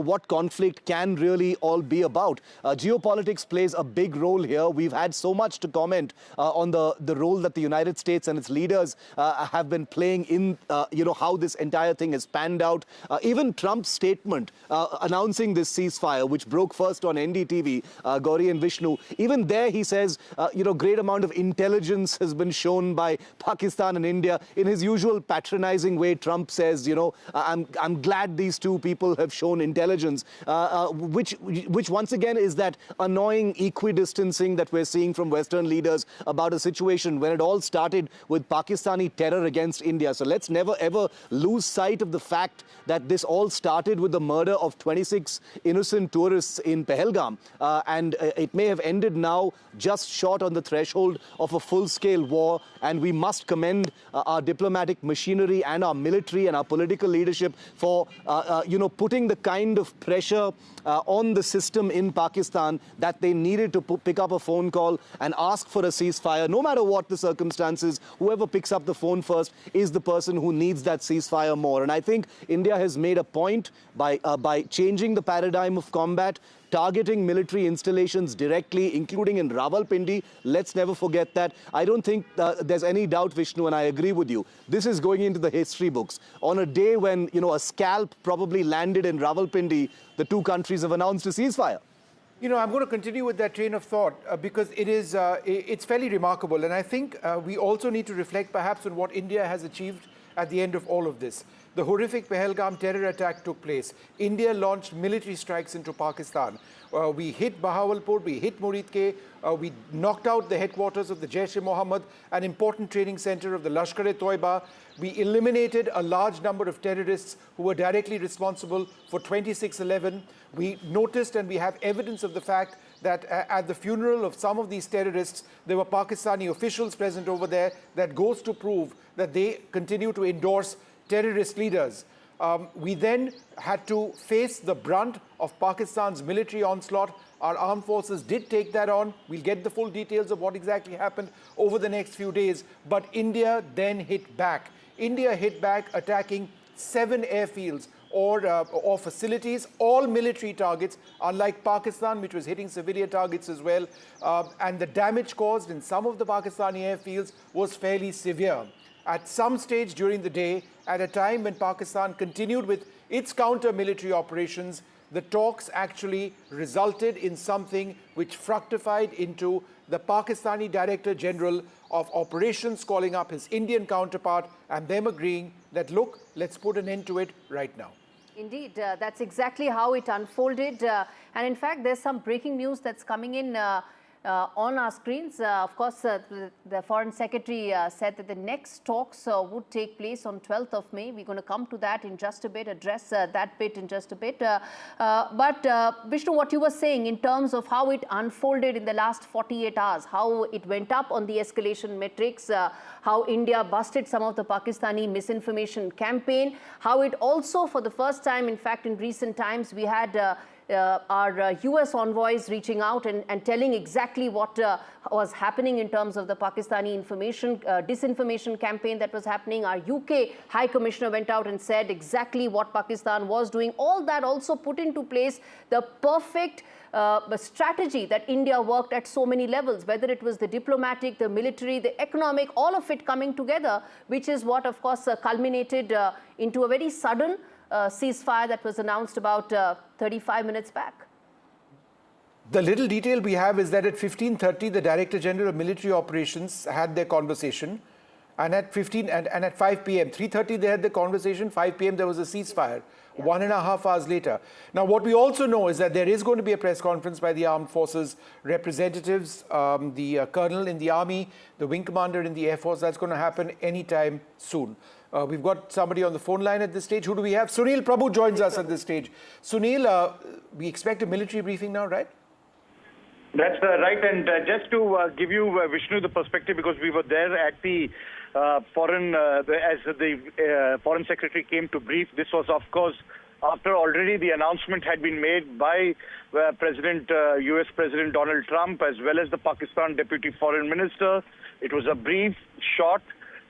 what conflict can really all be about. Geopolitics plays a big role here. We've had so much to comment on the role that the United States and its leaders have been playing in how this entire thing has panned out. Even Trump's statement announcing this ceasefire, which broke first on NDTV, Gauri and Vishnu, even there he says, great amount of intelligence has been shown by Pakistan and India. In his usual patronizing way, Trump says, I'm glad these two people have shown intelligence, which once again is that annoying equidistancing that we're seeing from Western leaders about a situation when it all started with Pakistani terror against India. So let's never ever lose sight of the fact that this all started with the murder of 26 innocent tourists in Pahalgam, and it may have ended now just short on the threshold of a full-scale war, and we must commend our diplomatic machinery and our military and our political leadership for putting the kind of pressure on the system in Pakistan that they needed to pick up a phone call and ask for a ceasefire. No matter what the circumstances, whoever picks up the phone first is the person who needs that ceasefire more. And I think India has made a point by changing the paradigm of combat, targeting military installations directly, including in Rawalpindi. Let's never forget that. I don't think there's any doubt, Vishnu, and I agree with you. This is going into the history books. On a day when, a scalp probably landed in Rawalpindi, the two countries have announced a ceasefire.
I'm going to continue with that train of thought because it's fairly remarkable. And I think we also need to reflect perhaps on what India has achieved at the end of all of this. The horrific Pahalgam terror attack took place. India launched military strikes into Pakistan. We hit Bahawalpur, we hit Muridke, we knocked out the headquarters of the Jaish-e-Mohammed, an important training center of the Lashkar-e-Toiba. We eliminated a large number of terrorists who were directly responsible for 26/11. We noticed and we have evidence of the fact that at the funeral of some of these terrorists, there were Pakistani officials present over there. That goes to prove that they continue to endorse terrorist leaders. We then had to face the brunt of Pakistan's military onslaught. Our armed forces did take that on. We'll get the full details of what exactly happened over the next few days. But India then hit back. India hit back, attacking 7 airfields or facilities, all military targets, unlike Pakistan, which was hitting civilian targets as well. And the damage caused in some of the Pakistani airfields was fairly severe. At some stage during the day, at a time when Pakistan continued with its counter-military operations, the talks actually resulted in something which fructified into the Pakistani Director General of Operations calling up his Indian counterpart and them agreeing that, look, let's put an end to it right now.
Indeed, that's exactly how it unfolded. And in fact, there's some breaking news that's coming in on our screens. Of course, the Foreign Secretary said that the next talks would take place on 12th of May. We're going to come to that in just a bit, address that bit in just a bit. But Vishnu, what you were saying in terms of how it unfolded in the last 48 hours, how it went up on the escalation metrics, how India busted some of the Pakistani misinformation campaign, how it also, for the first time, in fact, in recent times, we had our US envoys reaching out and telling exactly what was happening in terms of the Pakistani disinformation campaign that was happening. Our UK High Commissioner went out and said exactly what Pakistan was doing. All that also put into place the perfect strategy that India worked at so many levels, whether it was the diplomatic, the military, the economic, all of it coming together, which is what, of course, culminated into a very sudden ceasefire that was announced about 35 minutes back.
The little detail we have is that at 15:30, the Director General of Military Operations had their conversation. And at 5 p.m., 3:30 they had the conversation, 5 p.m. there was a ceasefire, 1.5 hours later. Now, what we also know is that there is going to be a press conference by the armed forces representatives, the colonel in the army, the wing commander in the Air Force. That's going to happen anytime soon. We've got somebody on the phone line at this stage. Who do we have? Sunil Prabhu joins us at this stage. Sunil, we expect a military briefing now, right?
That's right. And just to give you, Vishnu, the perspective, because we were there at the as the Foreign Secretary came to brief. This was, of course, after already the announcement had been made by US President Donald Trump, as well as the Pakistan Deputy Foreign Minister. It was a brief, short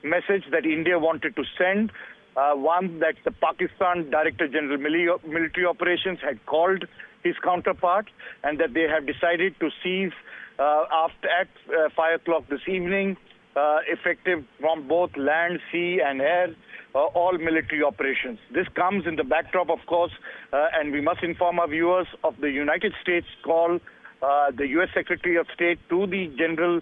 message that India wanted to send. One, that the Pakistan Director General Military Operations had called his counterpart, and that they have decided to cease at 5 o'clock this evening, effective from both land, sea and air, all military operations. This comes in the backdrop, of course, and we must inform our viewers of the United States call, the US Secretary of State to the General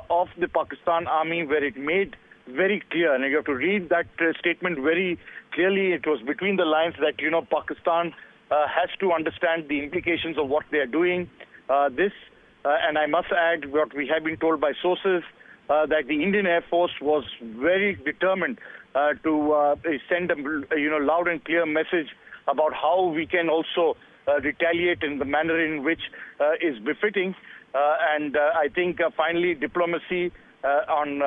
of the Pakistan Army, where it made very clear, and you have to read that statement very clearly. It was between the lines that, Pakistan has to understand the implications of what they are doing. And I must add, what we have been told by sources, that the Indian Air Force was very determined to send a loud and clear message about how we can also retaliate in the manner in which is befitting. And I think finally diplomacy on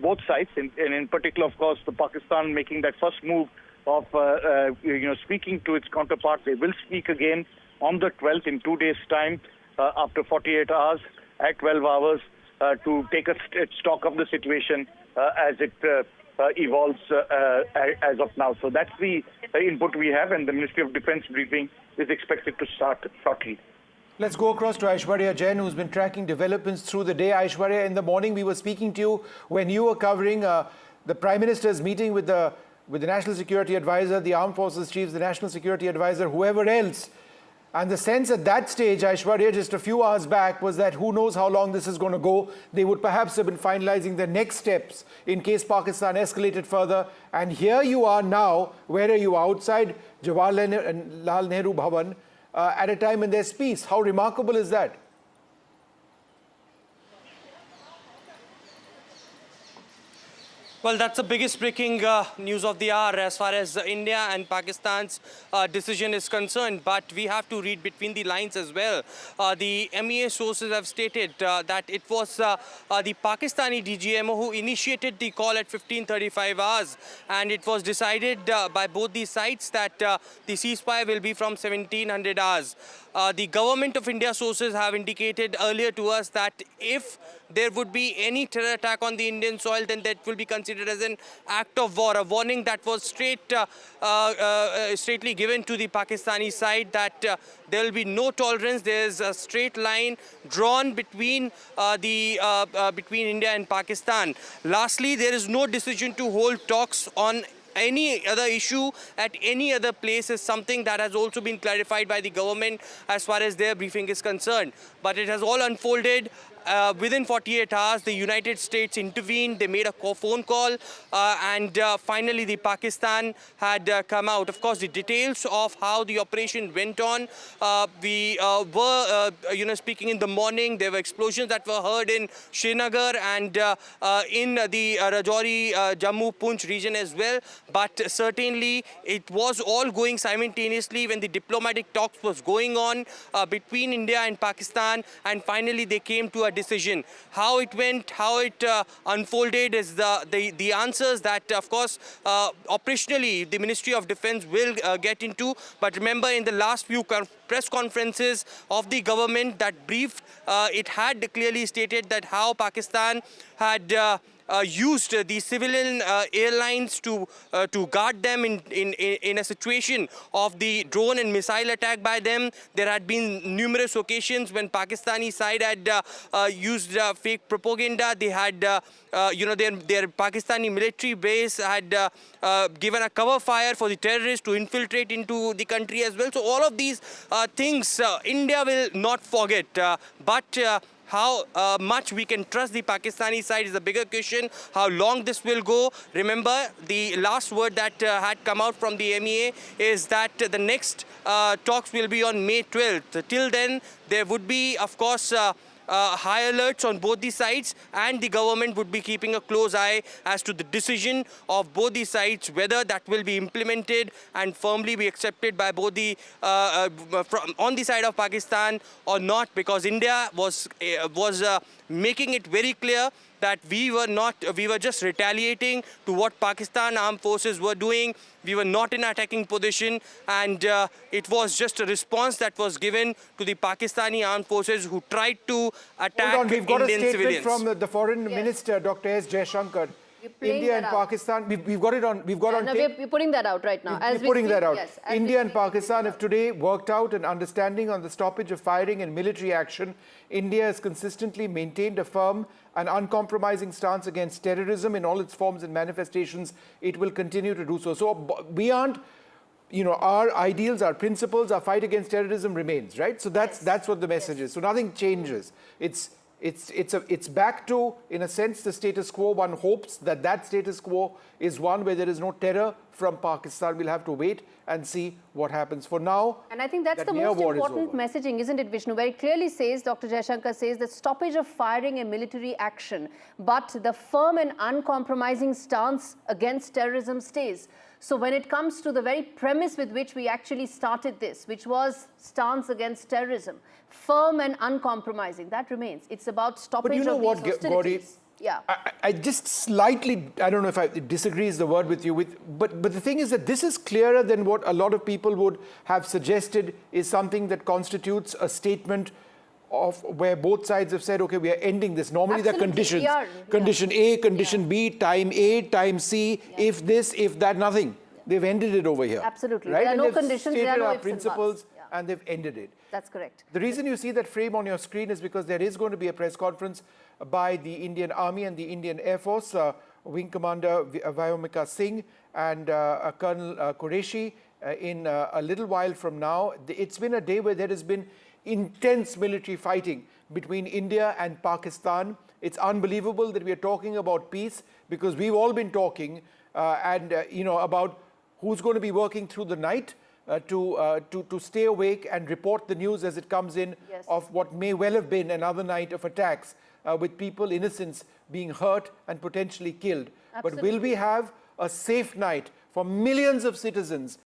both sides, and in particular, of course, the Pakistan making that first move of speaking to its counterpart. They will speak again on the 12th in 2 days' time, after 48 hours, at 12 hours, to take a stock of the situation as it evolves as of now. So that's the input we have, and the Ministry of Defense briefing is expected to start shortly.
Let's go across to Aishwarya Jain, who's been tracking developments through the day. Aishwarya, in the morning we were speaking to you when you were covering the Prime Minister's meeting with the National Security Advisor, the Armed Forces Chiefs, the National Security Advisor, whoever else. And the sense at that stage, Aishwarya, just a few hours back, was that who knows how long this is going to go. They would perhaps have been finalizing the next steps in case Pakistan escalated further. And here you are now. Where are you? Outside Jawaharlal Nehru Bhavan at a time when there's peace. How remarkable is that?
Well, that's the biggest breaking news of the hour as far as India and Pakistan's decision is concerned. But we have to read between the lines as well. The MEA sources have stated that it was the Pakistani DGMO who initiated the call at 15:35 hours. And it was decided by both the sides that the ceasefire will be from 1700 hours. The government of India sources have indicated earlier to us that if there would be any terror attack on the Indian soil, then that will be considered as an act of war. A warning that was straightly given to the Pakistani side that there will be no tolerance. There is a straight line drawn between between India and Pakistan. Lastly, there is no decision to hold talks on any other issue at any other place is something that has also been clarified by the government as far as their briefing is concerned. But it has all unfolded. Within 48 hours, the United States intervened. They made a phone call, and finally, the Pakistan had come out. Of course, the details of how the operation went on. We were, speaking in the morning. There were explosions that were heard in Srinagar and in the Rajouri, Jammu, Poonch region as well. But certainly, it was all going simultaneously when the diplomatic talks was going on between India and Pakistan, and finally, they came to a decision. How it went, how it unfolded is the answers that, of course, operationally the Ministry of Defense will get into. But remember, in the last few press conferences of the government that briefed, it had clearly stated that how Pakistan had used the civilian airlines to guard them in a situation of the drone and missile attack by them. There had been numerous occasions when Pakistani side had used fake propaganda. They had, their Pakistani military base had given a cover fire for the terrorists to infiltrate into the country as well. So all of these things India will not forget. But how much we can trust the Pakistani side is the bigger question. How long this will go. Remember, the last word that had come out from the MEA is that the next talks will be on May 12th. Till then, there would be, of course, high alerts on both the sides, and the government would be keeping a close eye as to the decision of both the sides, whether that will be implemented and firmly be accepted by both the on the side of Pakistan or not, because India was making it very clear that we were just retaliating to what Pakistan armed forces were doing. We were not in attacking position, and it was just a response that was given to the Pakistani armed forces who tried to attack
Hold on, we've got
Indian
a statement
civilians.
from the Foreign Minister, Dr. S. Jaishankar. India and Pakistan, we've got it on. We've got on.
We're putting that out right now.
We're putting that out. Yes, India and Pakistan have today worked out an understanding on the stoppage of firing and military action. India has consistently maintained a firm and uncompromising stance against terrorism in all its forms and manifestations. It will continue to do so. So we aren't, our ideals, our principles, our fight against terrorism remains, right? So that's what the message is. So nothing changes. It's back to, in a sense, the status quo. One hopes that status quo is one where there is no terror from Pakistan. We'll have to wait and see what happens. For now,
and I think that's the most important messaging, isn't it, Vishnu? Where it clearly says, Dr. Jaishankar says, the stoppage of firing and military action, but the firm and uncompromising stance against terrorism stays. So when it comes to the very premise with which we actually started this, which was stance against terrorism, firm and uncompromising, that remains. It's about stoppage of these hostilities. Yeah.
I just slightly, I don't know if I disagree is the word with you, but the thing is that this is clearer than what a lot of people would have suggested is something that constitutes a statement of where both sides have said, okay, we are ending this. Normally there are conditions. Condition A, condition B, time A, time C, if this, if that, nothing. They've ended it over here.
Absolutely.
Right?
There are no
and
conditions, there are no ifs and
principles,
buts.
and they've ended it.
That's correct.
The reason you see that frame on your screen is because there is going to be a press conference by the Indian Army and the Indian Air Force, Wing Commander Vyomika Singh and Colonel Qureshi in a little while from now. It's been a day where there has been intense military fighting between India and Pakistan. It's unbelievable that we are talking about peace, because we've all been talking about who's going to be working through the night to stay awake and report the news as it comes in of what may well have been another night of attacks with people, innocents, being hurt and potentially killed. Absolutely. But will we have a safe night for millions of citizens